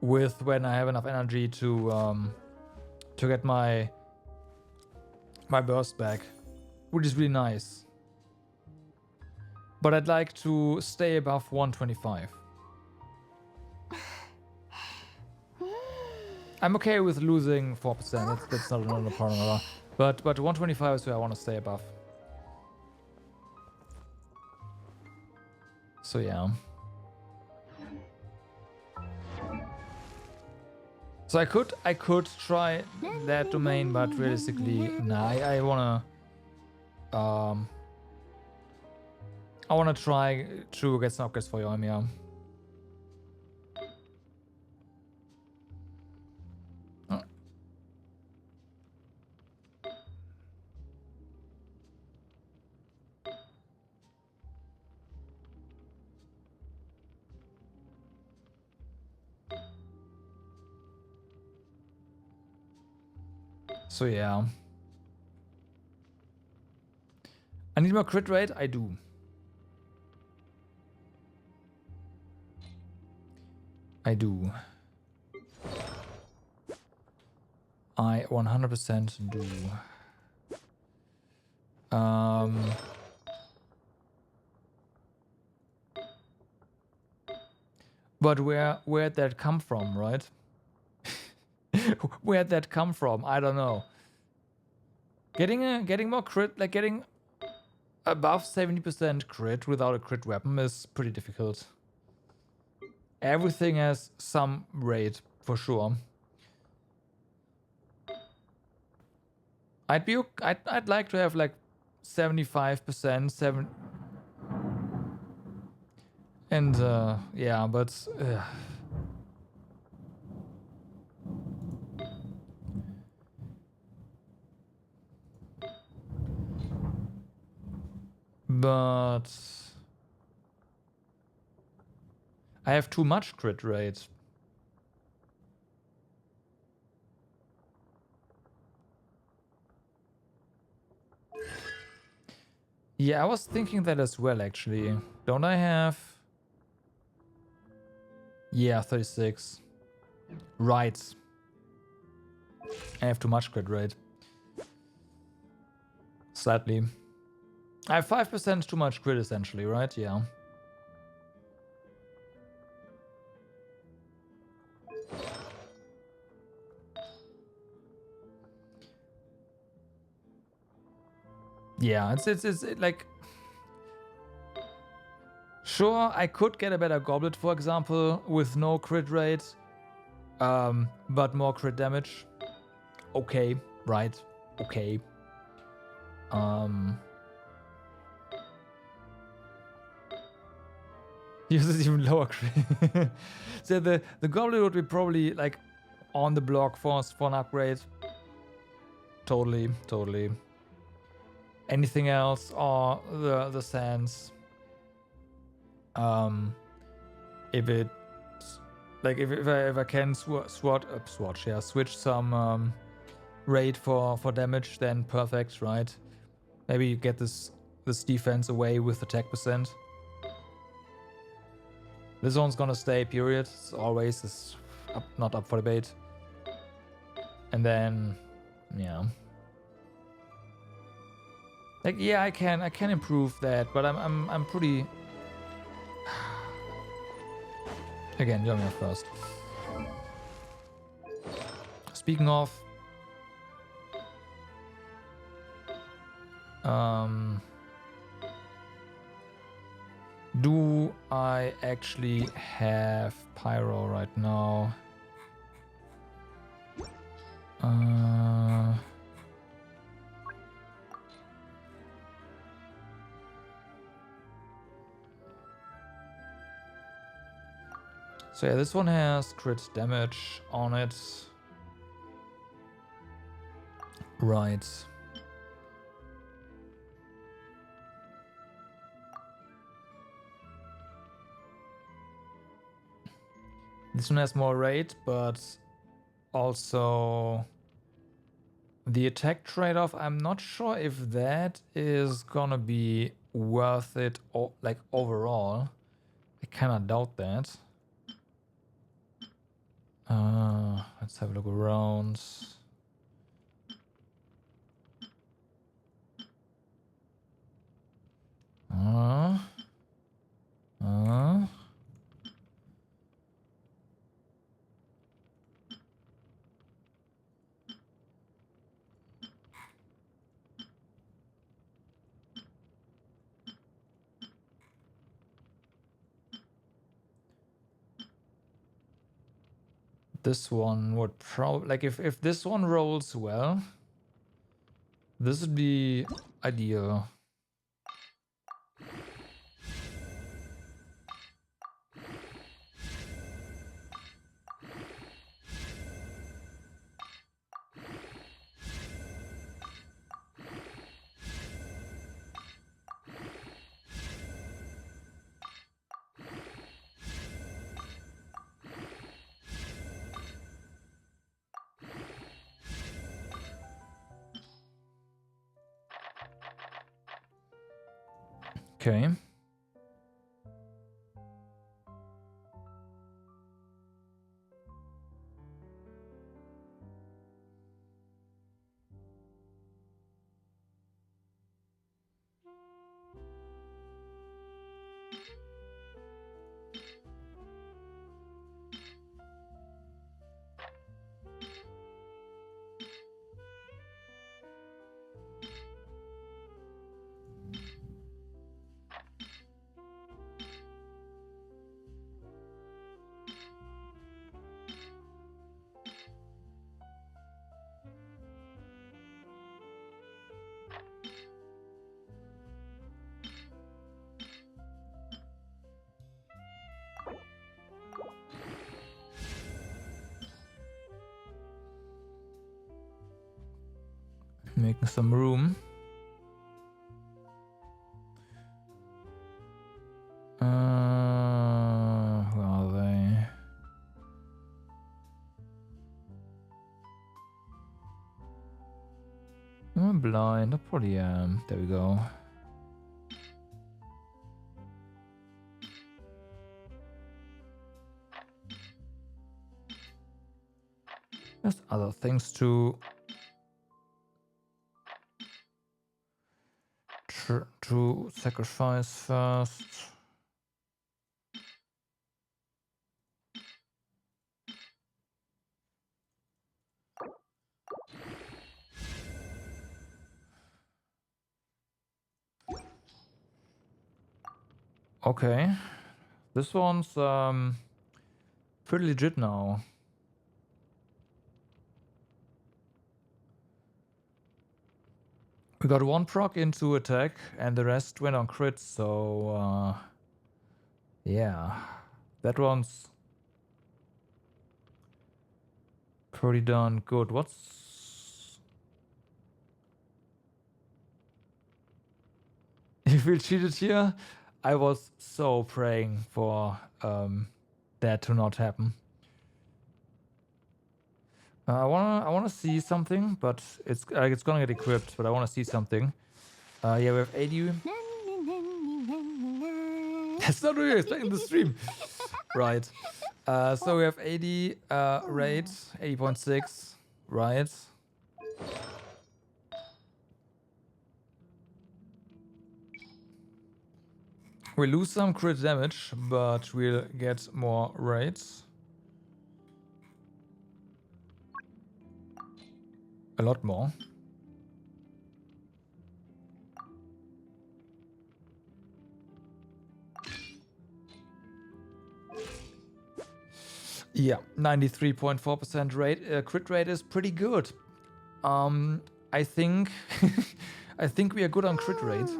with when I have enough energy to get my burst back, which is really nice. But I'd like to stay above 125. I'm okay with losing 4%. That's not a problem at all. But 125 is where I want to stay above. So yeah. So I could try that domain, but realistically, nah. I wanna try to get some upgrades for Yoimiya. So yeah. I need more crit rate? I do. I do. I 100% do. But where'd that come from, right? Where'd that come from? I don't know. Getting more crit, like getting above 70% crit without a crit weapon is pretty difficult. Everything has some rate for sure. I'd like to have like 75%, and yeah, but but I have too much crit rate. Yeah, I was thinking that as well, actually. Don't I have... Yeah, 36. Right. I have too much crit rate. Slightly. I have 5% too much crit, essentially, right? Yeah. Yeah, it's like... Sure, I could get a better goblet, for example, with no crit rate, but more crit damage. Okay, right, okay. Uses even lower crit. So the goblet would be probably like on the block for an upgrade. Totally. Anything else or the sands? If it like if I can switch some rate for damage, then perfect, right? Maybe you get this defense away with attack percent. This one's gonna stay, period. It's always not up for debate. And then, yeah. Like, yeah, I can improve that, but I'm pretty. Again, Yoimiya first. Speaking of, do I actually have Pyro right now? So yeah, this one has crit damage on it. Right. This one has more rate, but also the attack trade-off, I'm not sure if that is gonna be worth it, like overall. I kinda doubt that. Let's have a look around. this one would probably, like, if this one rolls well, this would be ideal. Okay. Making some room. Where are they? I'm blind. I probably am. There we go. There's other things to sacrifice first. Okay, this one's pretty legit now. We got one proc into attack, and the rest went on crit. So yeah, that one's pretty darn good. What's you feel cheated here? I was so praying for that to not happen. I wanna see something, but it's gonna get equipped. But I wanna see something. Yeah, we have 80. That's not really expecting the stream, right? So we have 80 rate, 80.6, right? We lose some crit damage, but we'll get more rates. A lot more. Yeah, 93.4% rate. Crit rate is pretty good. I think I think we are good on crit rate.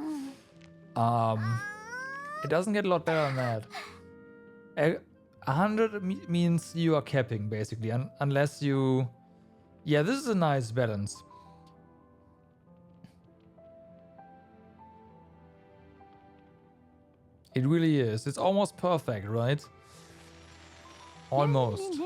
It doesn't get a lot better than that. 100 means you are capping, basically, unless you... Yeah, this is a nice balance. It really is. It's almost perfect, right? Almost.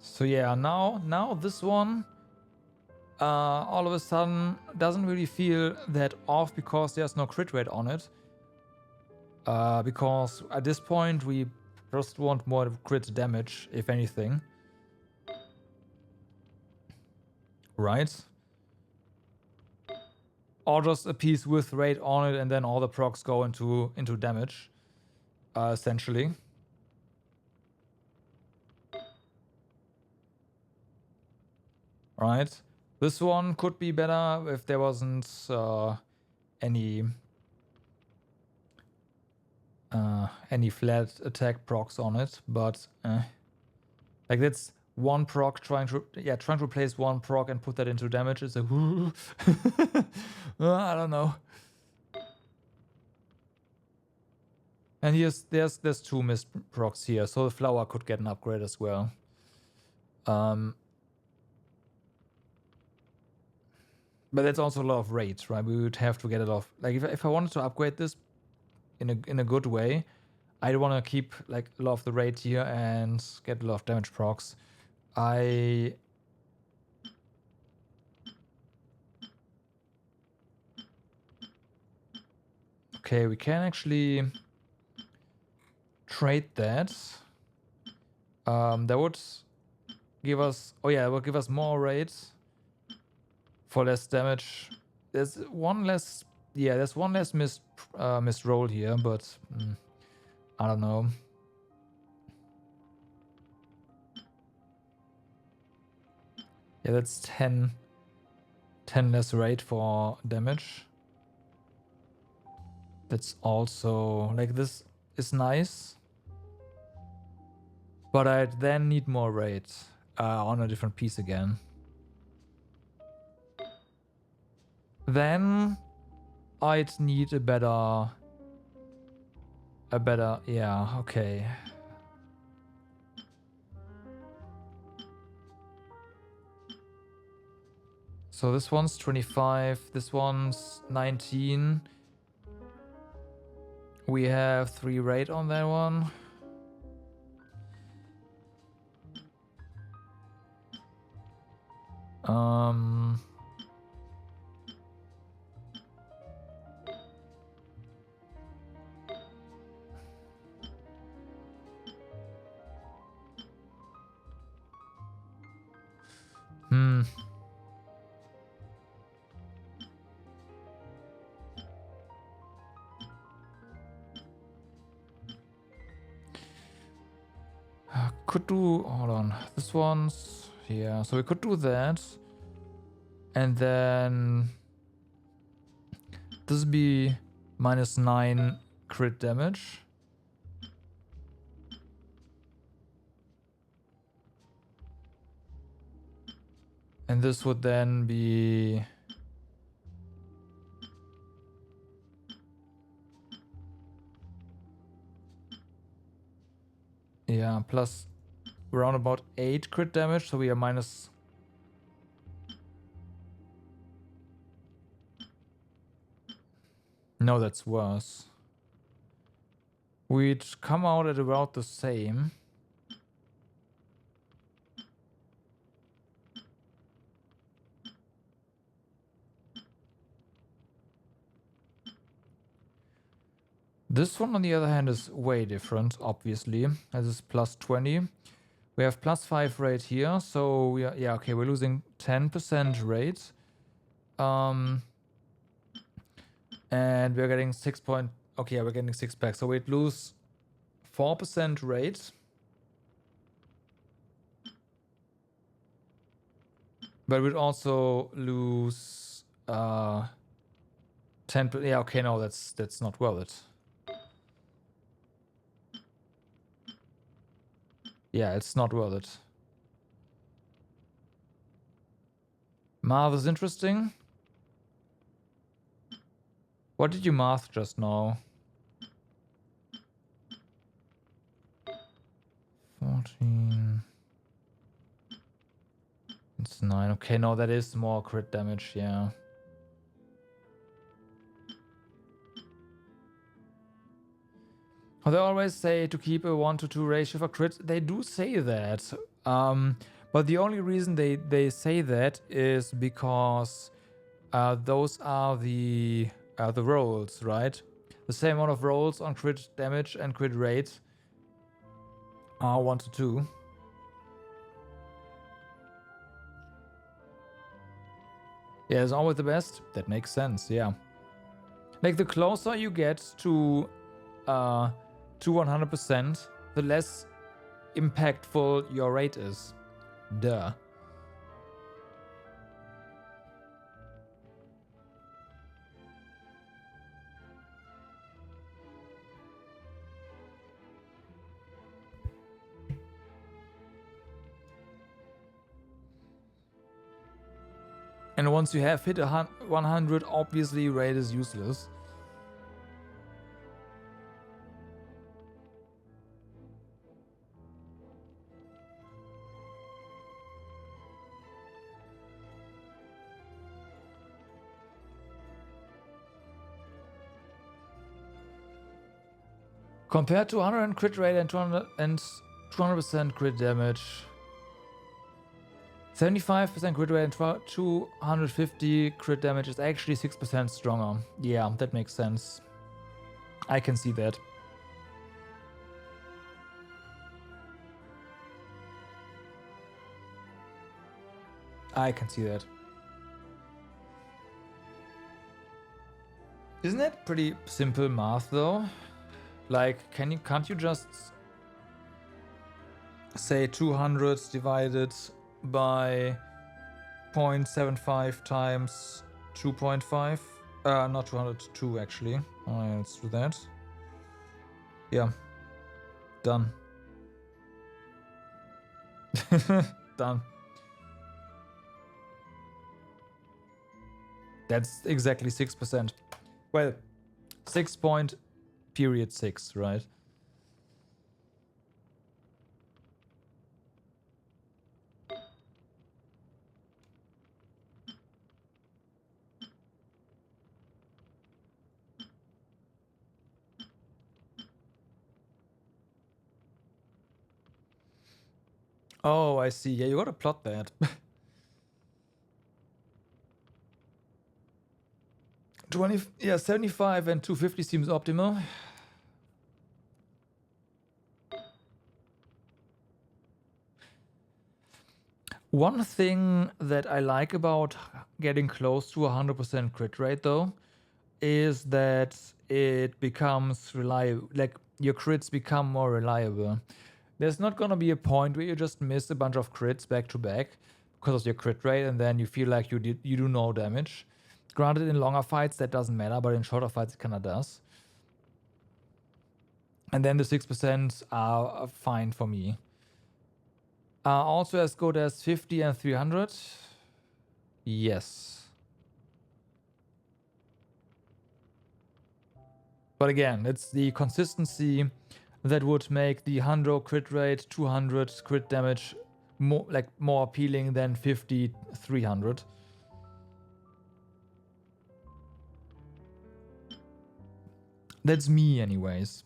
So yeah, now this one all of a sudden doesn't really feel that off because there's no crit rate on it. Because at this point we just want more crit damage, if anything. Right? Or just a piece with rate on it and then all the procs go into damage, essentially. right? This one could be better if there wasn't any flat attack procs on it, but like that's one proc trying to replace one proc and put that into damage is a I don't know. And there's 2 missed procs here, so the flower could get an upgrade as well. But that's also a lot of raids, right? We would have to get it off. Like if I wanted to upgrade this in a good way, I want to keep like a lot of the raid here and get a lot of damage procs. Okay, we can actually trade that. That would give us, it would give us more raids for less damage. There's one less missed roll here, but I don't know. Yeah, that's 10 less rate for damage. That's also, like, this is nice. But I then need more rate on a different piece again. Then I'd need a better, yeah, okay. So this one's 25, this one's 19. We have 3 rate on that one. Could do, hold on, this one's here, so we could do that, and then this would be -9 crit damage. And this would then be plus around about 8 crit damage, so we are minus. No, that's worse. We'd come out at about the same. This one, on the other hand, is way different, obviously. This is plus 20. We have plus 5 rate here, so we are, okay, we're losing 10% rate. And we're getting 6 point, okay, we're getting 6 back, so we'd lose 4% rate. But we'd also lose 10, yeah, okay, no, that's not worth it. Yeah, it's not worth it. Math is interesting. What did you math just now? 14. It's 9. Okay, no, that is more crit damage, yeah. They always say to keep a 1-to-2 ratio for crit. They do say that. But the only reason they say that is because those are the rolls, right? The same amount of rolls on crit damage and crit rate are 1-to-2. Yeah, it's always the best. That makes sense, yeah. Like, the closer you get to 100%, the less impactful your rate is. Duh. And once you have hit 100, obviously raid is useless. Compared to 100 crit rate and 200% crit damage. 75% crit rate and 250 crit damage is actually 6% stronger. Yeah, that makes sense. I can see that. I can see that. Isn't that pretty simple math though? Like, can't you just say 200 divided by 0.75 times 2.5? Not 202 actually. Alright, let's do that. Yeah. Done. Done. That's exactly 6%. Well, 6.6, right? Oh, I see. Yeah, you gotta plot that. 20, yeah, 75 and 250 seems optimal. One thing that I like about getting close to 100% crit rate though is that it becomes reliable, like your crits become more reliable. There's not gonna be a point where you just miss a bunch of crits back to back because of your crit rate and then you feel like you do no damage. Granted, in longer fights that doesn't matter, but in shorter fights it kinda does. And then the 6% are fine for me. Also as good as 50 and 300? Yes. But again, it's the consistency that would make the 100 crit rate, 200 crit damage more appealing than 50, 300. That's me anyways.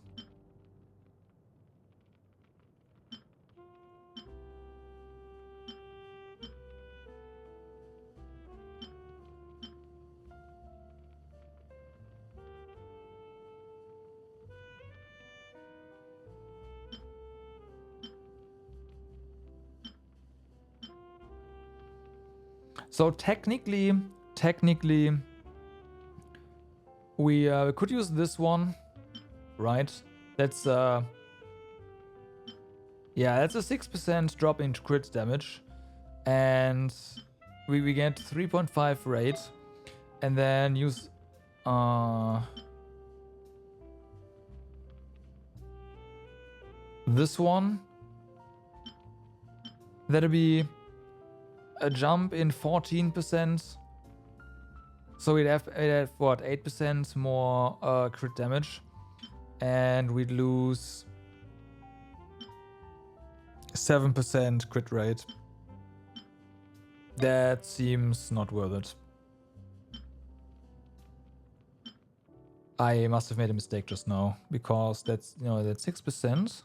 So technically, we could use this one, right? That's yeah, that's a 6% drop in crit damage, and we get 3.5 rate, and then use this one. That'll be a jump in 14%. So we'd have what, 8% more crit damage, and we'd lose 7% crit rate. That seems not worth it. I must have made a mistake just now, because that's, you know, that's 6%.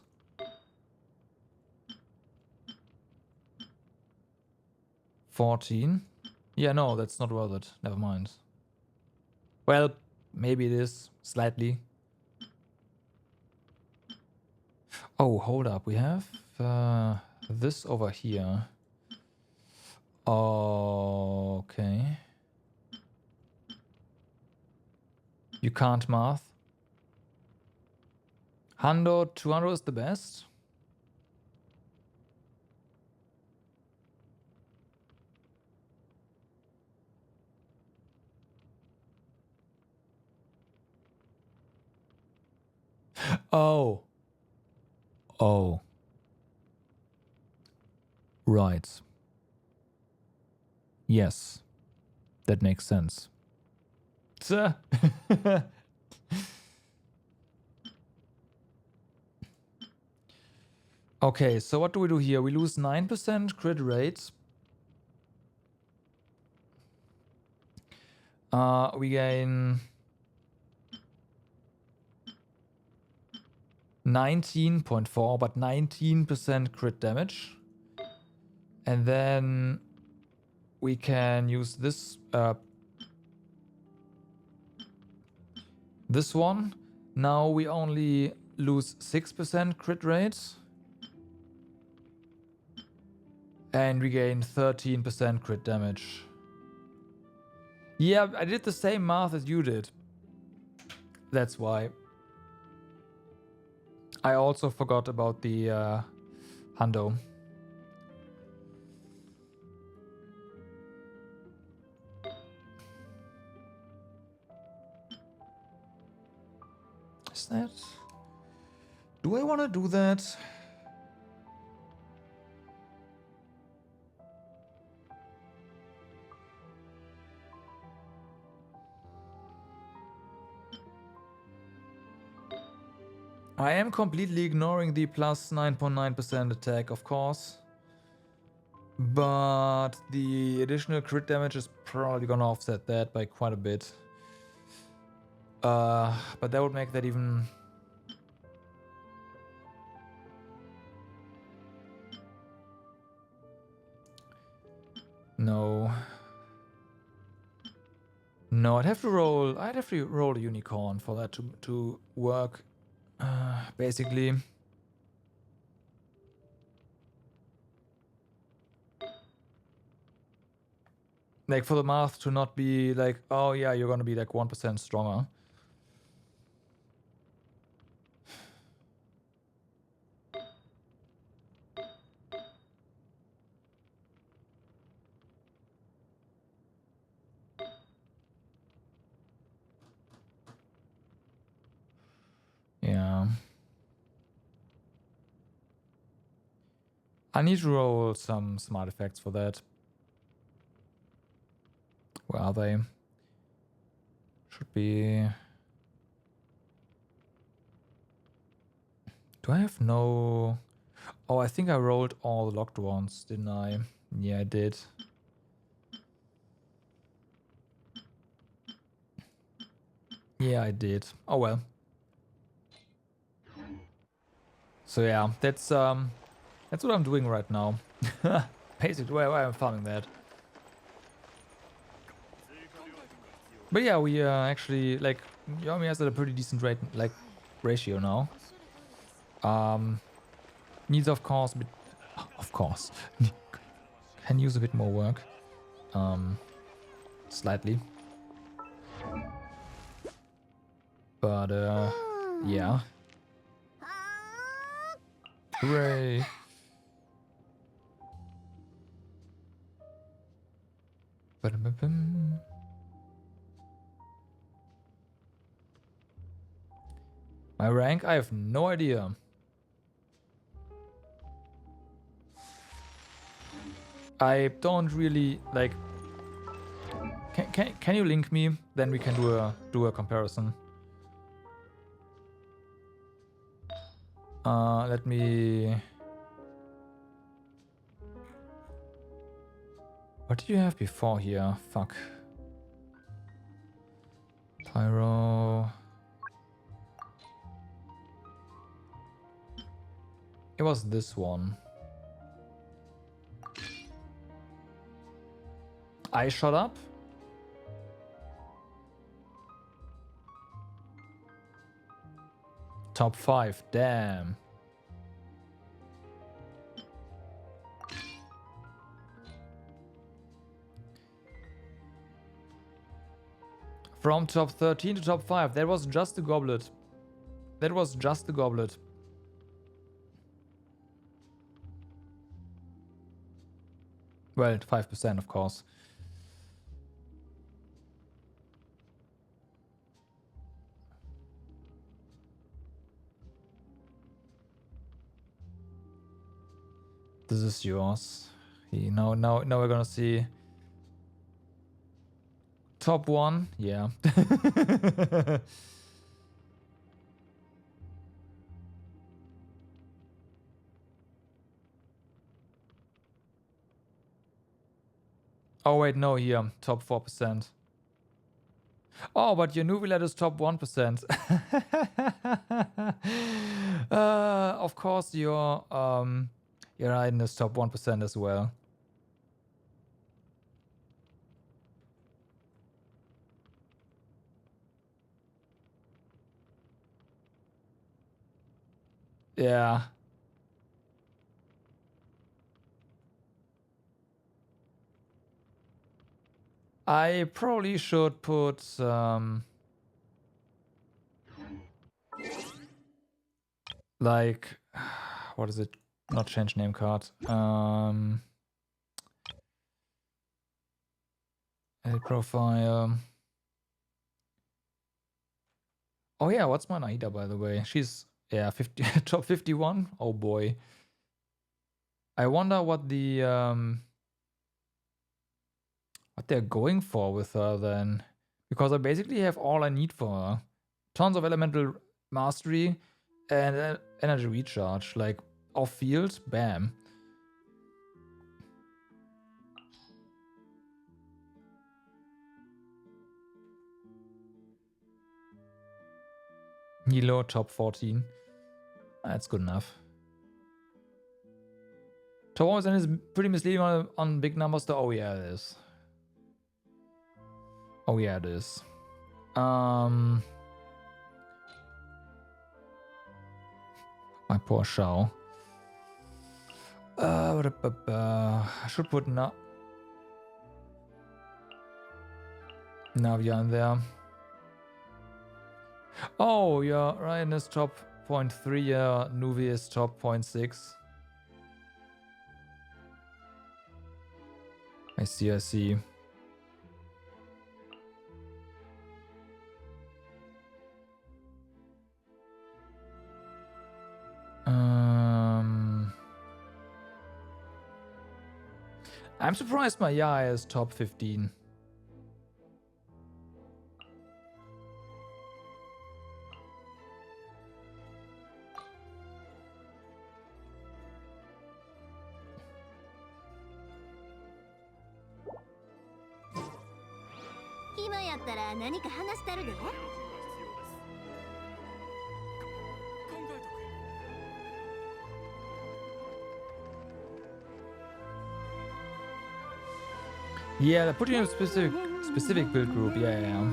$14. Yeah, no, that's not worth it. Never mind. Well, maybe it is, slightly. Oh, hold up. We have this over here. Okay. You can't math. 100, 200 is the best. Oh. Oh. Right. Yes. That makes sense. Tuh. Okay, so what do we do here? We lose 9% crit rate. We gain 19.4, but 19% crit damage. And then we can use this this one. Now we only lose 6% crit rate. And we gain 13% crit damage. Yeah, I did the same math as you did. That's why. I also forgot about the hundo. Is that... Do I want to do that? I am completely ignoring the plus 9.9% attack, of course. But the additional crit damage is probably gonna offset that by quite a bit. But that would make that even... No. No, I'd have to roll a unicorn for that to work. Basically. Like for the math to not be like, oh yeah, you're gonna be like 1% stronger. Yeah. I need to roll some smart effects for that. Where are they? Should be... Do I have no... Oh, I think I rolled all the locked ones, didn't I? Yeah, I did. Yeah, I did. Oh well. So yeah, that's what I'm doing right now. Basically, where I'm farming that. But yeah, we actually like Yomi has a pretty decent rate, like ratio now. Needs of course, can use a bit more work. Slightly. But yeah. Hooray! Ba-dum-bum-bum. My rank? I have no idea. I don't really like. Can you link me? Then we can do a comparison. Let me. What did you have before here? Fuck. Pyro. It was this one. I shot up. Top 5, damn. From top 13 to top 5, that was just a goblet. That was just a goblet. Well, 5% of course. This is yours. Now we're gonna see. Top 1, yeah. Oh wait, no, here, top 4%. Oh, but your Nuvilet is top 1%. Of course, your Raiden is top 1% as well. Yeah. I probably should put like what is it? Not change name card. Edit profile. Oh yeah, what's my Naida by the way? She's 50 top 51. Oh boy. I wonder what the what they're going for with her then. Because I basically have all I need for her. Tons of elemental mastery and energy recharge. Like off field, bam. Nilo top 14. That's good enough. Top 1% is pretty misleading on big numbers though. Oh yeah, it is. Oh yeah, it is. My poor Shao. I should put Navia in there. Oh, yeah, Ryan is top 0.3, yeah, Nuvi is top 0.6. I see, I see. I'm surprised my Yaya is top 15. Yeah, they're putting in a specific build group. Yeah.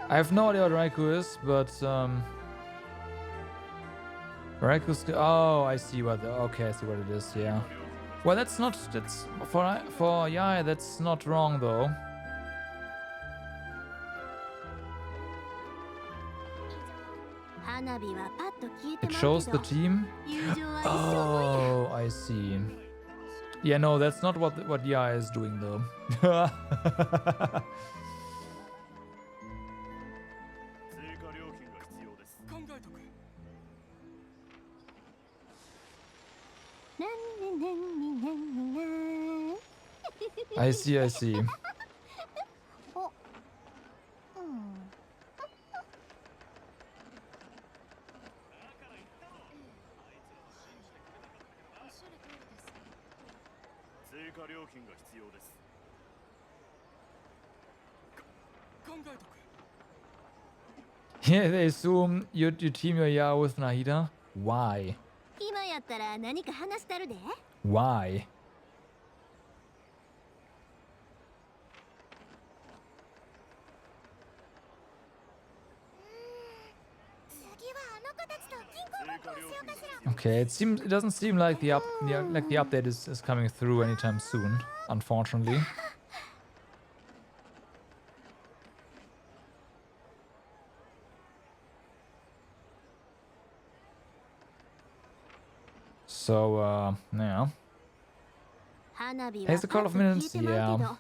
I have no idea what Raikou is, but Raikou's. Oh, I see what. Okay, I see what it is. Yeah. Well, that's for Yai. That's not wrong though. It shows the team. Oh, I see. Yeah, no, that's not what Yai is doing though. I see, I see. Yeah, they assume you team your Yao with Nahida. Why? Why? Okay, it doesn't seem like the update is coming through anytime soon, unfortunately. So, yeah. Here's a couple of minutes, yeah.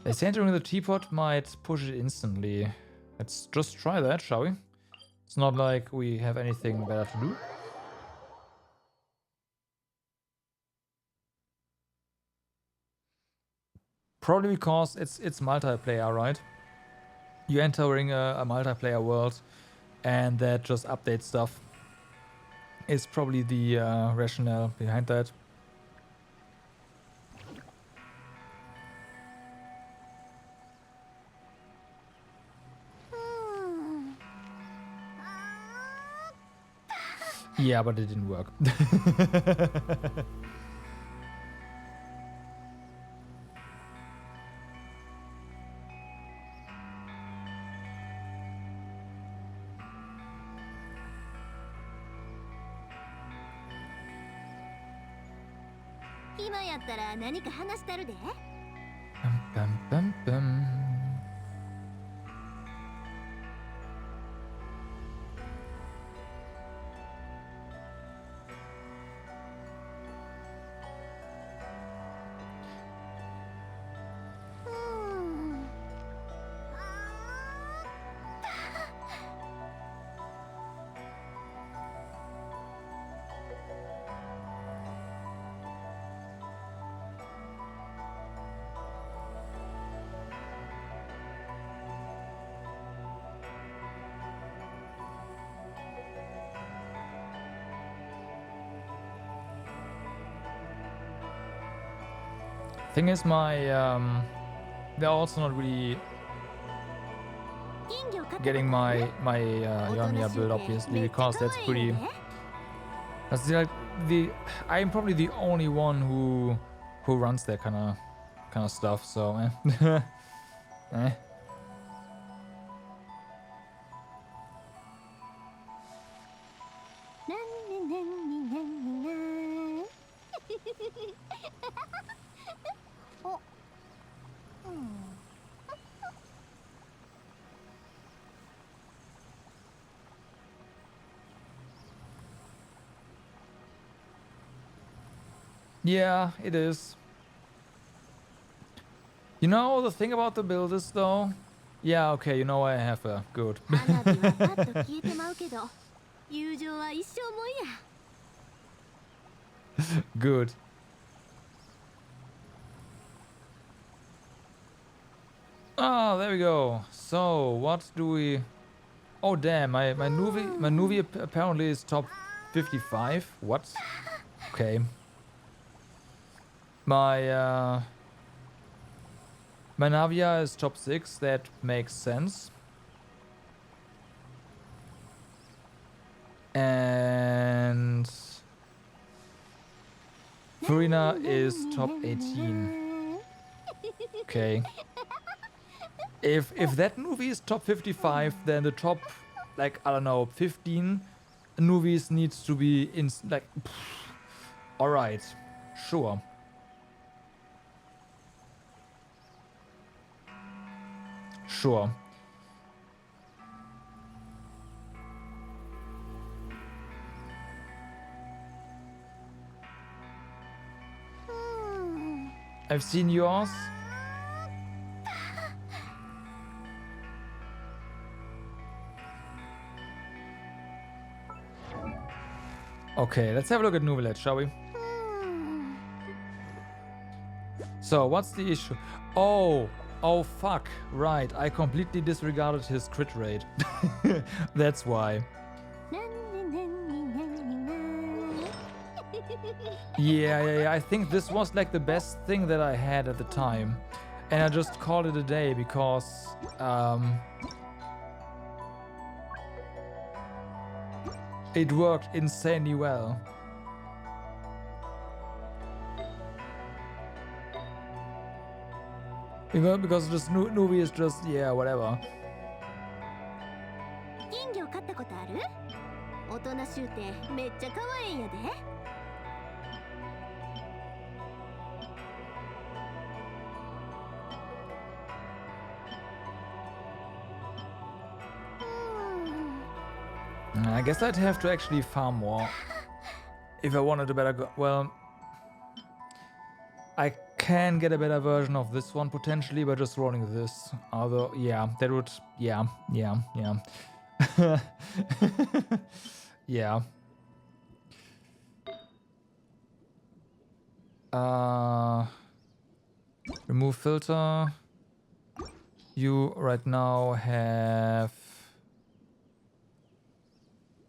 They say entering the teapot might push it instantly. Let's just try that, shall we? It's not like we have anything better to do. Probably because it's multiplayer, right? You're entering a multiplayer world, and that just updates stuff. Is probably the rationale behind that. Yeah, but it didn't work. Bum, bum, bum. Thing is, they're also not really getting my Yoimiya build, obviously, because that's pretty. That's like I'm probably the only one who runs that kind of stuff. So, eh. Yeah, it is. You know, the thing about the build is though... Yeah, okay, you know I have a... Good. Good. Oh, there we go. So, what do we... Oh, damn, my Nuvi apparently is top 55. What? Okay. My Navia is top 6, that makes sense. And Furina is top 18. Okay. If that movie is top 55, then the top, like, I don't know, 15 movies needs to be in, like, alright, sure. Sure. I've seen yours. Okay, let's have a look at Nuvilet, shall we? So, what's the issue? Oh, fuck. Right, I completely disregarded his crit rate. That's why. Yeah, I think this was like the best thing that I had at the time. And I just called it a day because... it worked insanely well. Because just Nuvi is just, yeah, whatever. I guess I'd have to actually farm more if I wanted a better well, I can get a better version of this one potentially by just rolling this. Although, yeah, that would, yeah. Yeah. Remove filter. You right now have...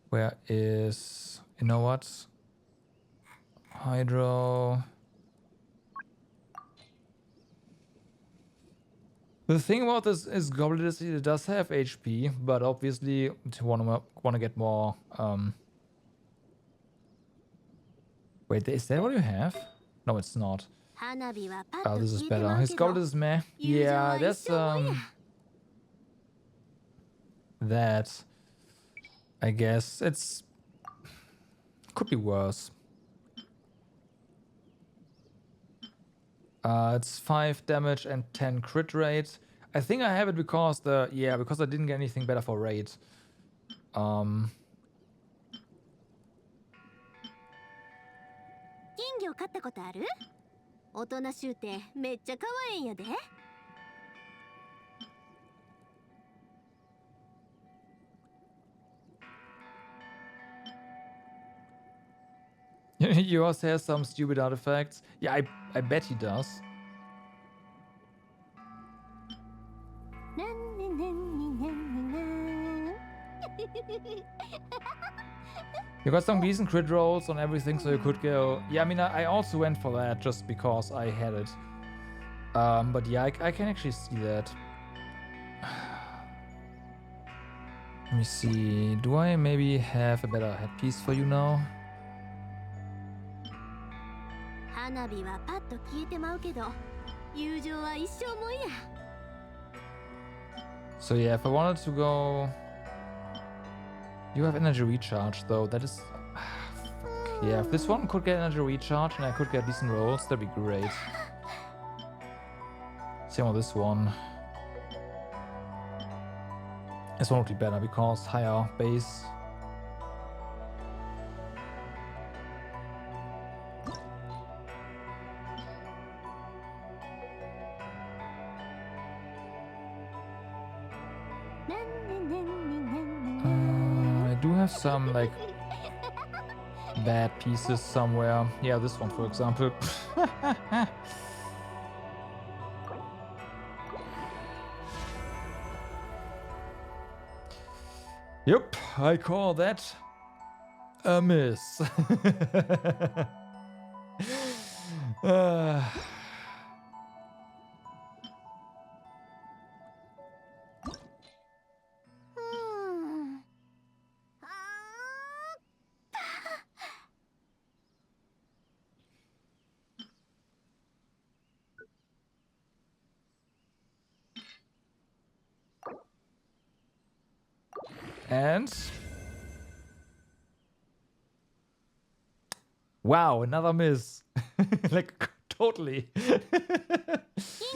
Where is... You know what? Hydro... The thing about this is Goblet is it does have HP, but obviously to wanna get more Wait, is that what you have? No, it's not. 花火はパッ Oh, と this is 消えて better. まう His けど Goblet is meh. 友情 Yeah, は一 that's 生もんや that. I guess it's could be worse. It's 5 damage and 10 crit rate. I think I have it because because I didn't get anything better for rate. 金魚飼ったことある？大人しゅうてめっちゃ可愛いんやで。Yours has some stupid artifacts. Yeah, I bet he does. You got some decent crit rolls on everything, so you could go... Yeah, I mean, I also went for that just because I had it. But yeah, I can actually see that. Let me see. Do I maybe have a better headpiece for you now? 花火はパッと消えてまうけど、友情は一生もんや。 So yeah, if I wanted to go... You have energy recharge though, that is... Yeah, if this one could get energy recharge and I could get decent rolls, that'd be great. Same on this one. This one would be better because higher base. I do have some like bad pieces somewhere. Yeah, this one for example. Yep, I call that a miss. And wow, another miss. Like totally. 金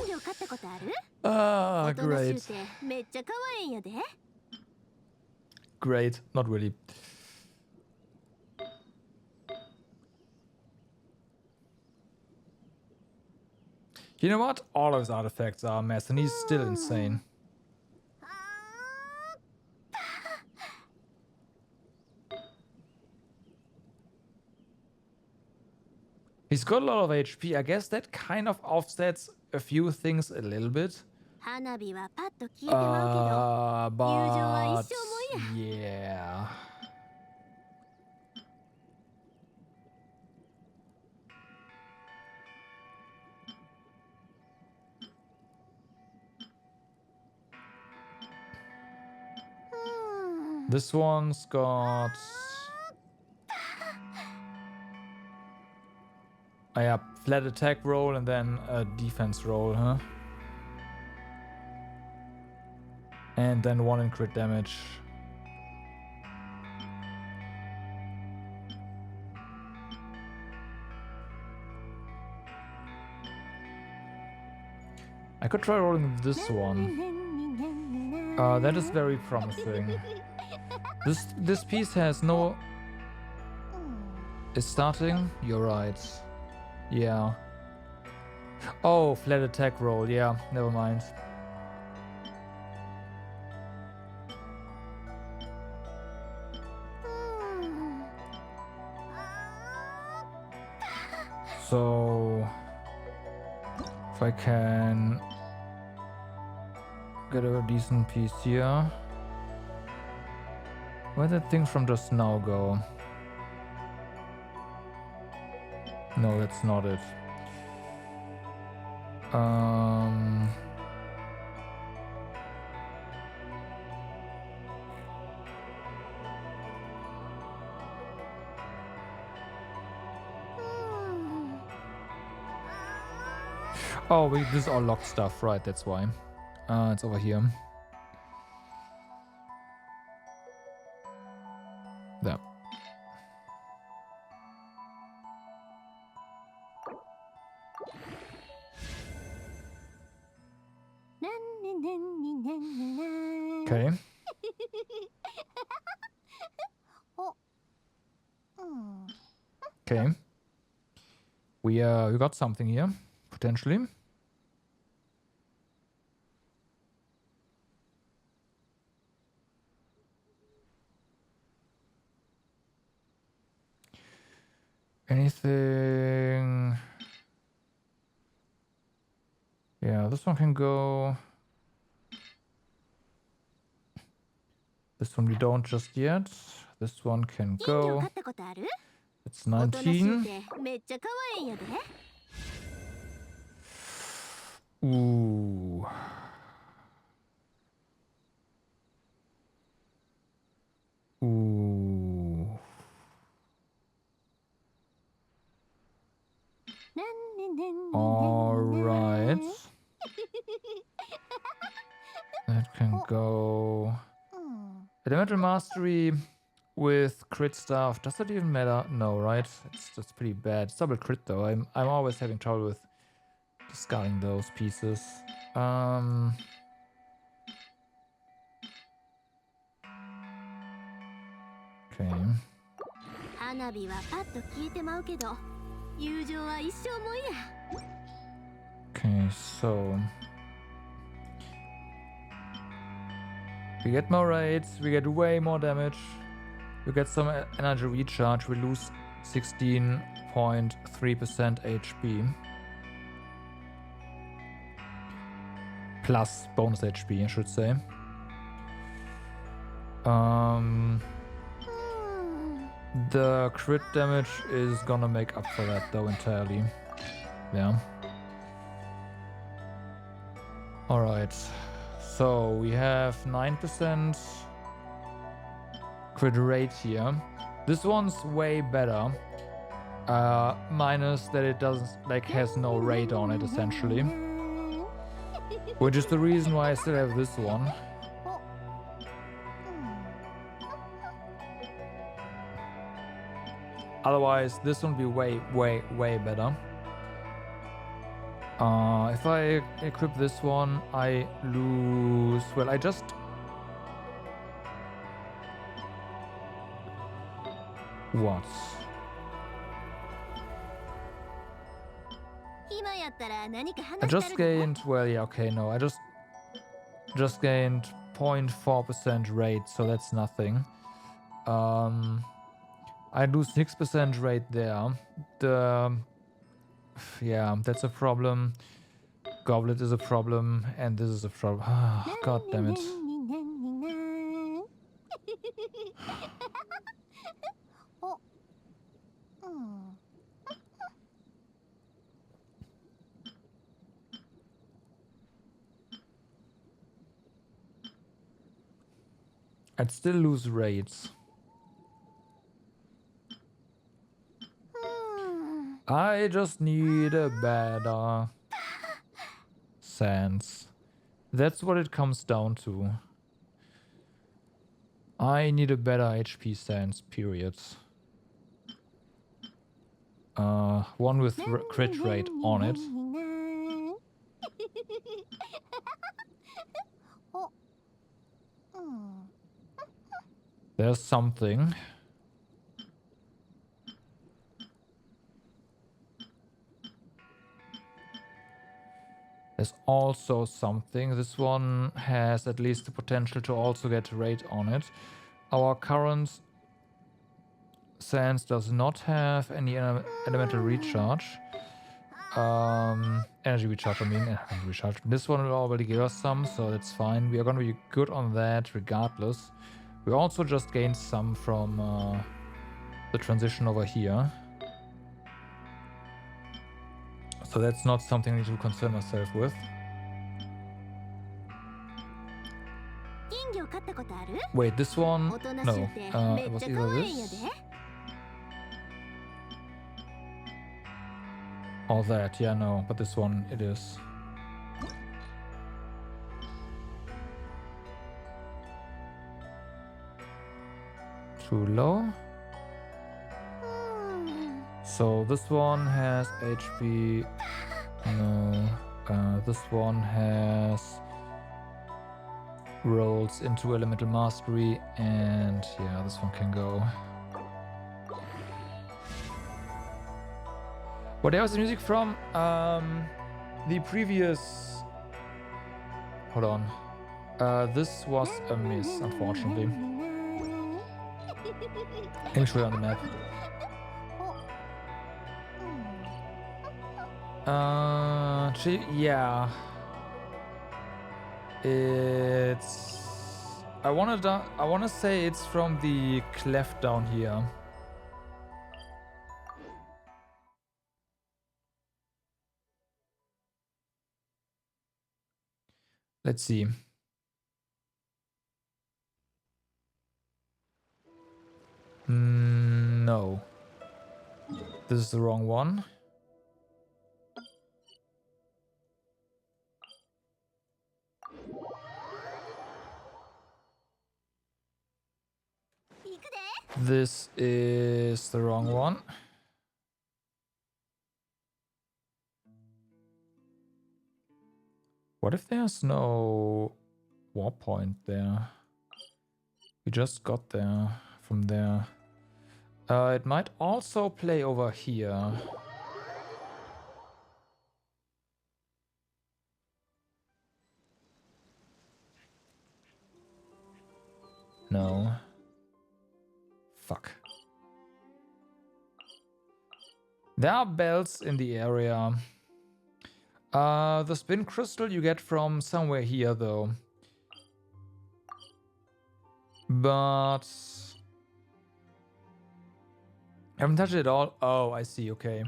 魚飼ったことある？ Ah, 大人しゅう great. てめっちゃ可愛いんやで。 Great. Not really. You know what? All of his artifacts are a mess and he's still insane. He's got a lot of HP. I guess that kind of offsets a few things a little bit. 花火はパッと消えてまうけど、友情は But 一生もんや。 yeah. This one's got... Oh yeah, flat attack roll and then a defense roll, huh? And then 1 in crit damage. I could try rolling this one. That is very promising. This piece has no... It's starting? You're right. Yeah. Oh, flat attack roll. Yeah, never mind. So, if I can get a decent piece here. Where did things from just now go? No, that's not it. Oh, this is all locked stuff, right? That's why. It's over here. There. Okay. Okay. We got something here, potentially. Anything? Yeah, this one can go. This one we don't just yet. This one can go. It's 19. Ooh. Ooh. All right. That can go. Elemental mastery with crit stuff. Does that even matter? No, right? That's pretty bad. It's double crit though. I'm always having trouble with discarding those pieces. Okay. Okay, so we get more raids, we get way more damage, we get some energy recharge, we lose 16.3% HP. Plus bonus HP, I should say. The crit damage is gonna make up for that though entirely. Yeah. Alright. So we have 9% crit rate here. This one's way better. Minus that it doesn't has no rate on it essentially. Which is the reason why I still have this one. Otherwise, this one would be way better. If I equip this one, I lose... Well, I just... What? I just gained... Well, yeah, okay, no. I just gained 0.4% rate, so that's nothing. I lose 6% rate there. Yeah, that's a problem. Goblet is a problem, and this is a problem. Oh, God damn it. I'd still lose rates. I just need a better sense. That's what it comes down to. I need a better HP sense, period. One with crit rate on it. There's something. There's also something. This one has at least the potential to also get rate on it. Our current Sans does not have any elemental recharge. Energy recharge, I mean. Energy recharge. This one will already give us some, so that's fine. We are going to be good on that regardless. We also just gained some from the transition over here. So that's not something I need to concern myself with. Wait, this one? No. It was either this or that. Yeah, no. But this one, it is. Too low. So this one has HP. No. This one has rolls into elemental mastery, and yeah, this one can go. What else is the music from? The previous. Hold on. This was a miss, unfortunately. Let me show you on the map. Yeah. It's. I wanna say it's from the cleft down here. Let's see. No. This is the wrong one. This is the wrong one. What if there's no warp point there? We just got there from there. It might also play over here. No. Fuck. There are bells in the area. The spin crystal you get from somewhere here, though. But I haven't touched it at all. Oh, I see. Okay.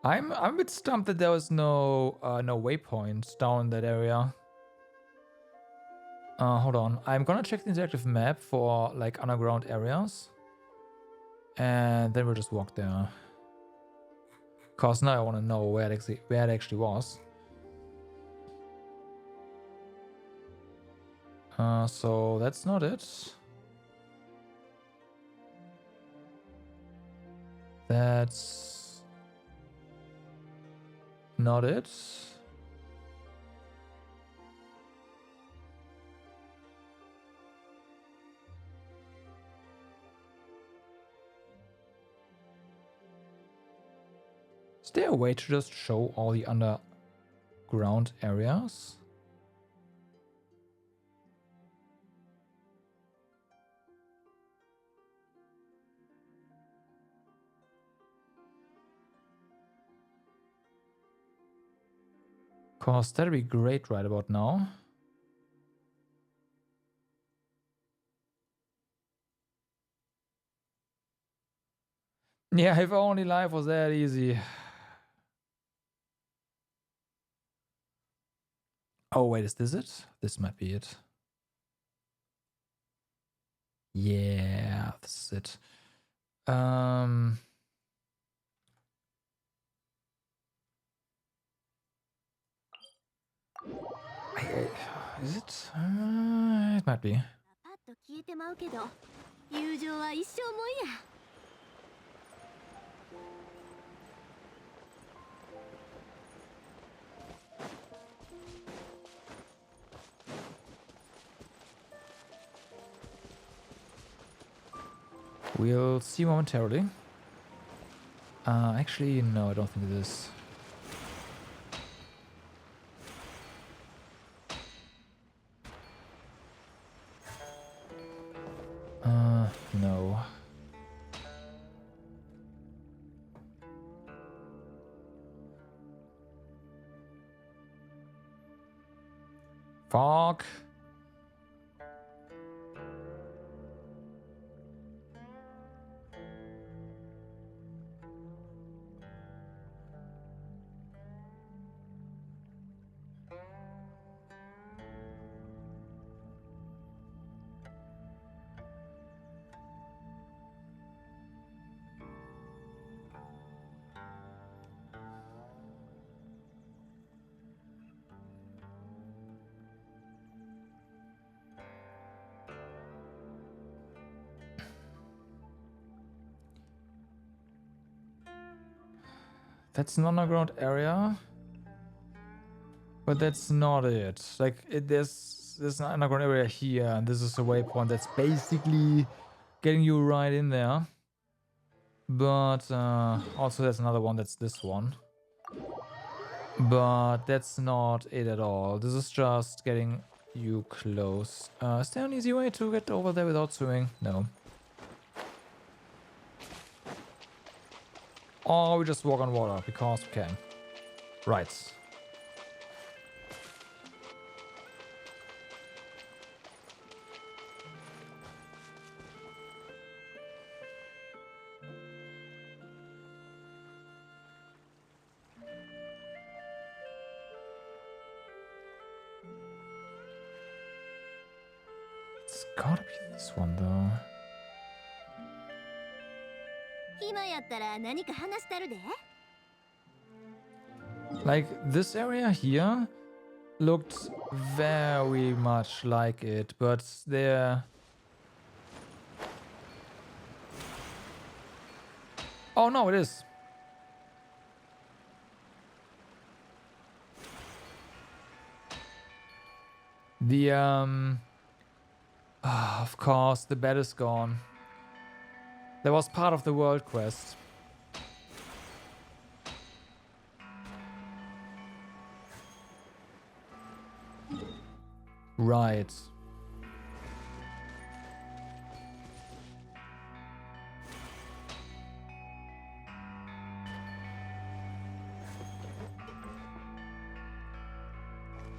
I'm a bit stumped that there was no waypoints down in that area. Hold on. I'm gonna check the interactive map for like underground areas, and then we'll just walk there. Cause now I want to know where it actually was. So that's not it. That's not it. Is there a way to just show all the underground areas? Cause that'd be great right about now. Yeah, if only life was that easy. Oh, wait, is this it? This might be it. Yeah, this is it. Is it? It might be. We'll see momentarily. Actually, no, I don't think it is. No. Fuck. That's an underground area, but that's not it. Like, there's an underground area here, and this is a waypoint that's basically getting you right in there. But also there's another one that's this one. But that's not it at all. This is just getting you close. Is there an easy way to get over there without swimming? No. Or we just walk on water, because we can. Right. It's gotta be this one, though. 今やったら何か話したるで。 Like, this area here looked very much like it, but there... Oh no, it is. The, of course, the bed is gone. That was part of the world quest. Right.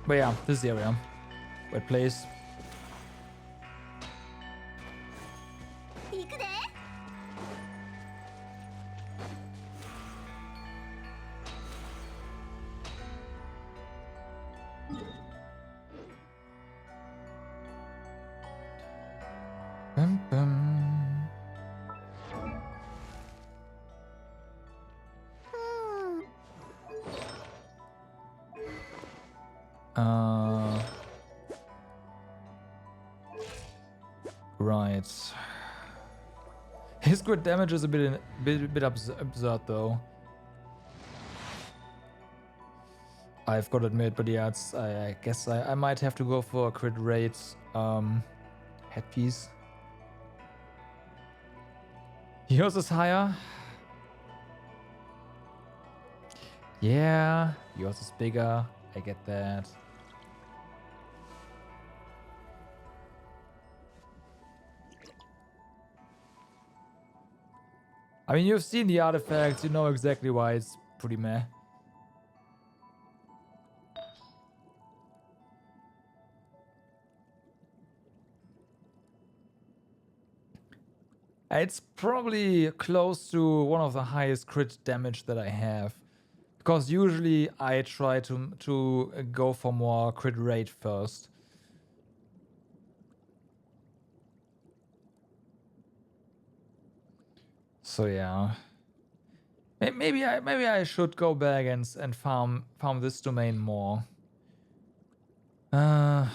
But yeah, this is the area. Wet place. 行くで。Bum, bum. Right. His crit damage is a bit absurd though. I've got to admit, but yeah, it's, I guess I might have to go for a crit rate headpiece. Yours is higher. Yeah, yours is bigger. I get that. I mean, you've seen the artifacts, you know exactly why it's pretty meh. It's probably close to one of the highest crit damage that I have. Because usually I try to go for more crit rate first. So yeah. Maybe I should go back and farm this domain more. Maybe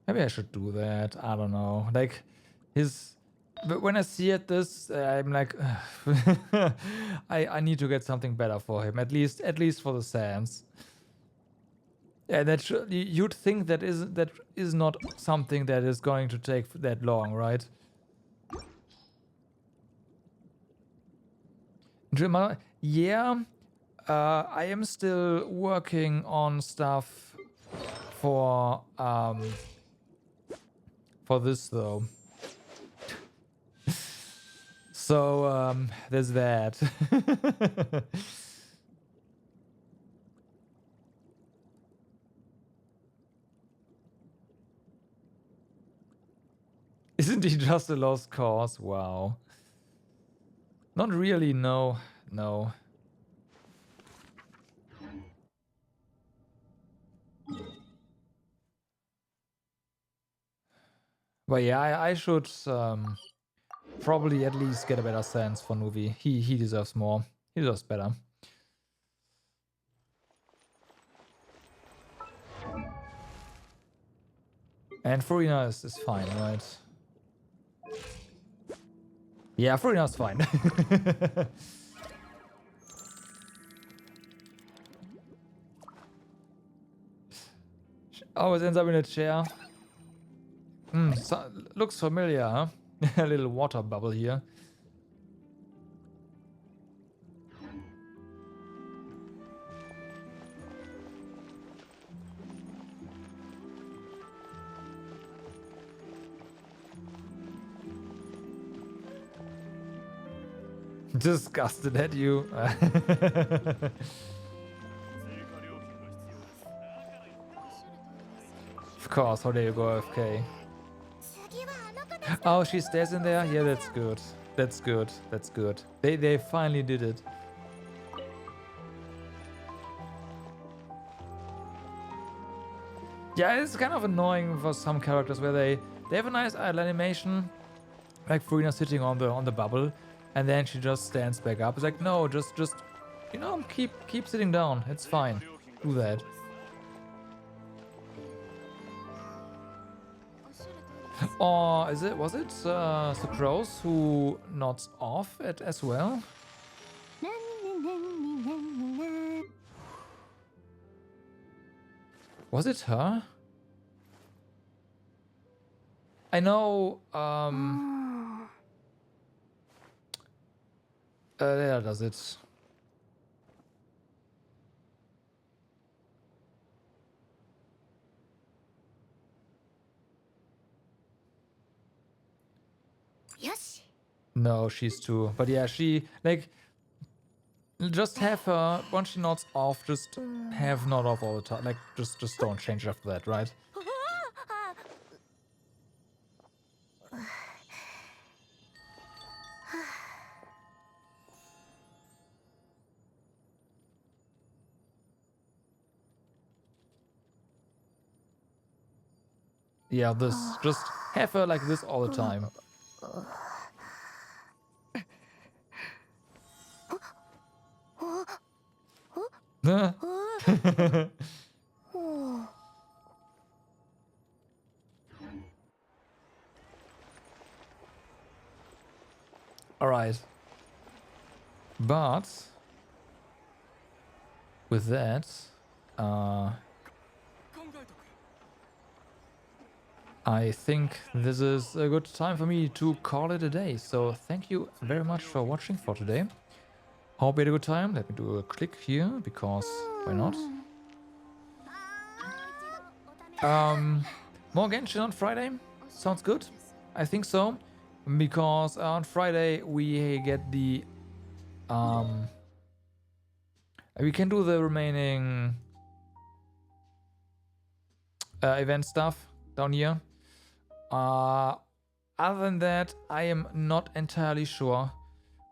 I should do that. I don't know. Like but when I see it this, I'm like, I need to get something better for him. At least for the sands. Yeah, you'd think that is not something that is going to take that long, right? Yeah, I am still working on stuff for this though. So there's that. Isn't he just a lost cause? Wow. Not really, no. No. But yeah, I should probably at least get a better sense for Nuvi. He deserves more. He deserves better. And Furina is fine, right? Yeah, Furina's fine. Always ends up in a chair. So, looks familiar, huh? A little water bubble here. Disgusted at you. Of course, how dare you go AFK? 次はあの子たち Oh, she stays in there? Yeah, that's good. That's good. That's good. They finally did it. Yeah, it's kind of annoying for some characters where they have a nice idle animation, like Furina sitting on the bubble, and then she just stands back up. It's like, no, just you know, keep sitting down. It's fine. Do that. Or was it Sucrose who nods off it as well? Was it her? I know there does it. No, she's too. But yeah, she like just have her once she nods off, just have nod off all the time. Like just don't change after that, right? Yeah, this just have her like this all the time. All right. But with that, I think this is a good time for me to call it a day. So thank you very much for watching for today. Hope you had a good time. Let me do a click here because why not? More Genshin on Friday. Sounds good. I think so. Because on Friday we get the we can do the remaining event stuff down here. Other than that, I am not entirely sure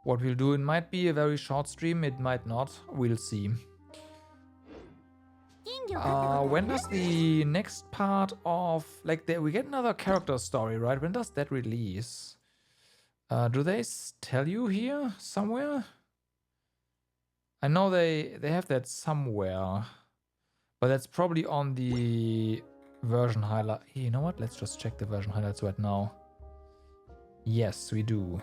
what we'll do. It might be a very short stream, it might not. We'll see. When does the next part of we get another character story, right? When does that release? Do they tell you here somewhere? I know they have that somewhere, but that's probably on the version highlight. Hey, you know what? Let's just check the version highlights right now. Yes, we do.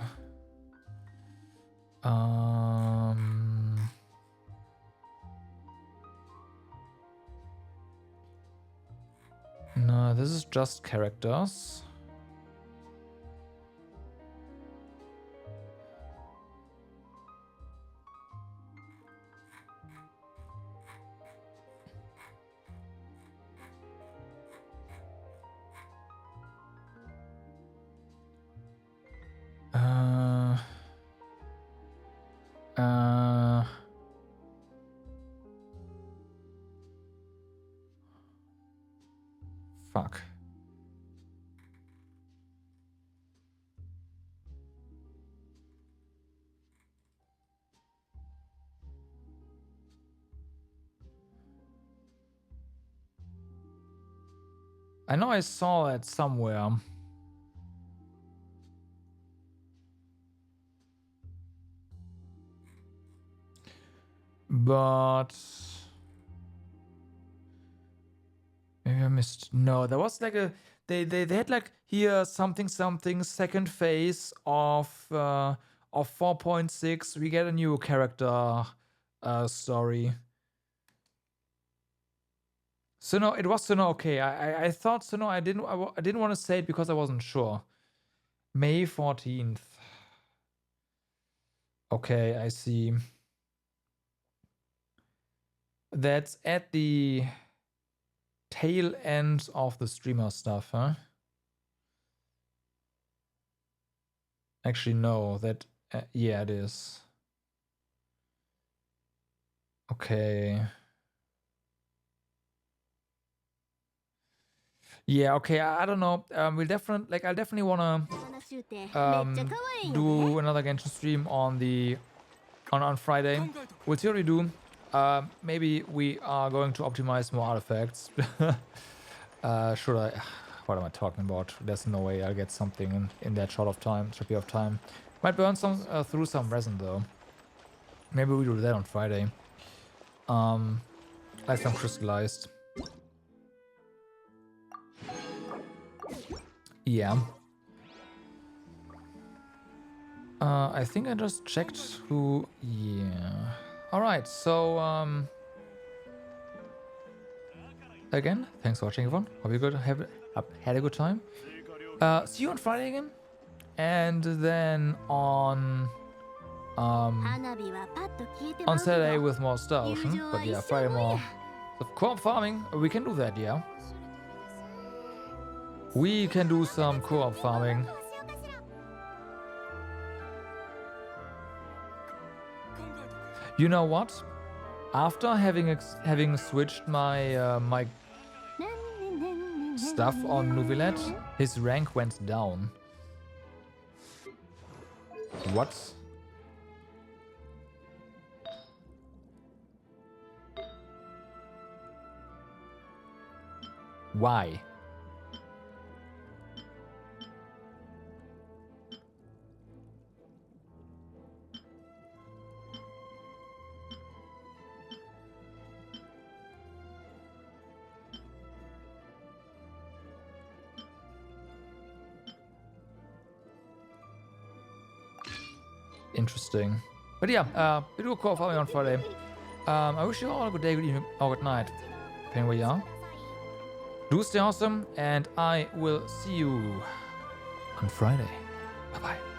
No, this is just characters. Fuck. I know I saw it somewhere. But maybe I missed. No, there was like a they had like here something second phase of 4.6. We get a new character story. So no, it was Suno. Okay, I thought Suno. I didn't want to say it because I wasn't sure. May 14th. Okay, I see. That's at the tail end of the streamer stuff, huh? Actually, no. That yeah, it is. Okay. Yeah, okay, I don't know. We'll definitely I'll definitely wanna do another Genshin stream on Friday. We'll see what we do. Maybe we are going to optimize more artifacts. Should I? What am I talking about? There's no way I'll get something in that short period of time. Might burn some through some resin though. Maybe we do that on Friday. Like some crystallized. Yeah. I think I just checked who. Yeah. All right. So again, thanks for watching, everyone. Hope you had a good time. See you on Friday again, and then on Saturday with more Star Ocean. But yeah, Friday more co-op farming. We can do that, yeah. We can do some co-op farming. You know what? After having switched my my stuff on Nuvilet, his rank went down. What? Why? Interesting. But yeah, we do a call farming on Friday. I wish you all a good day, good evening, or good night, depending where you are. Do stay awesome, and I will see you on Friday. Bye-bye.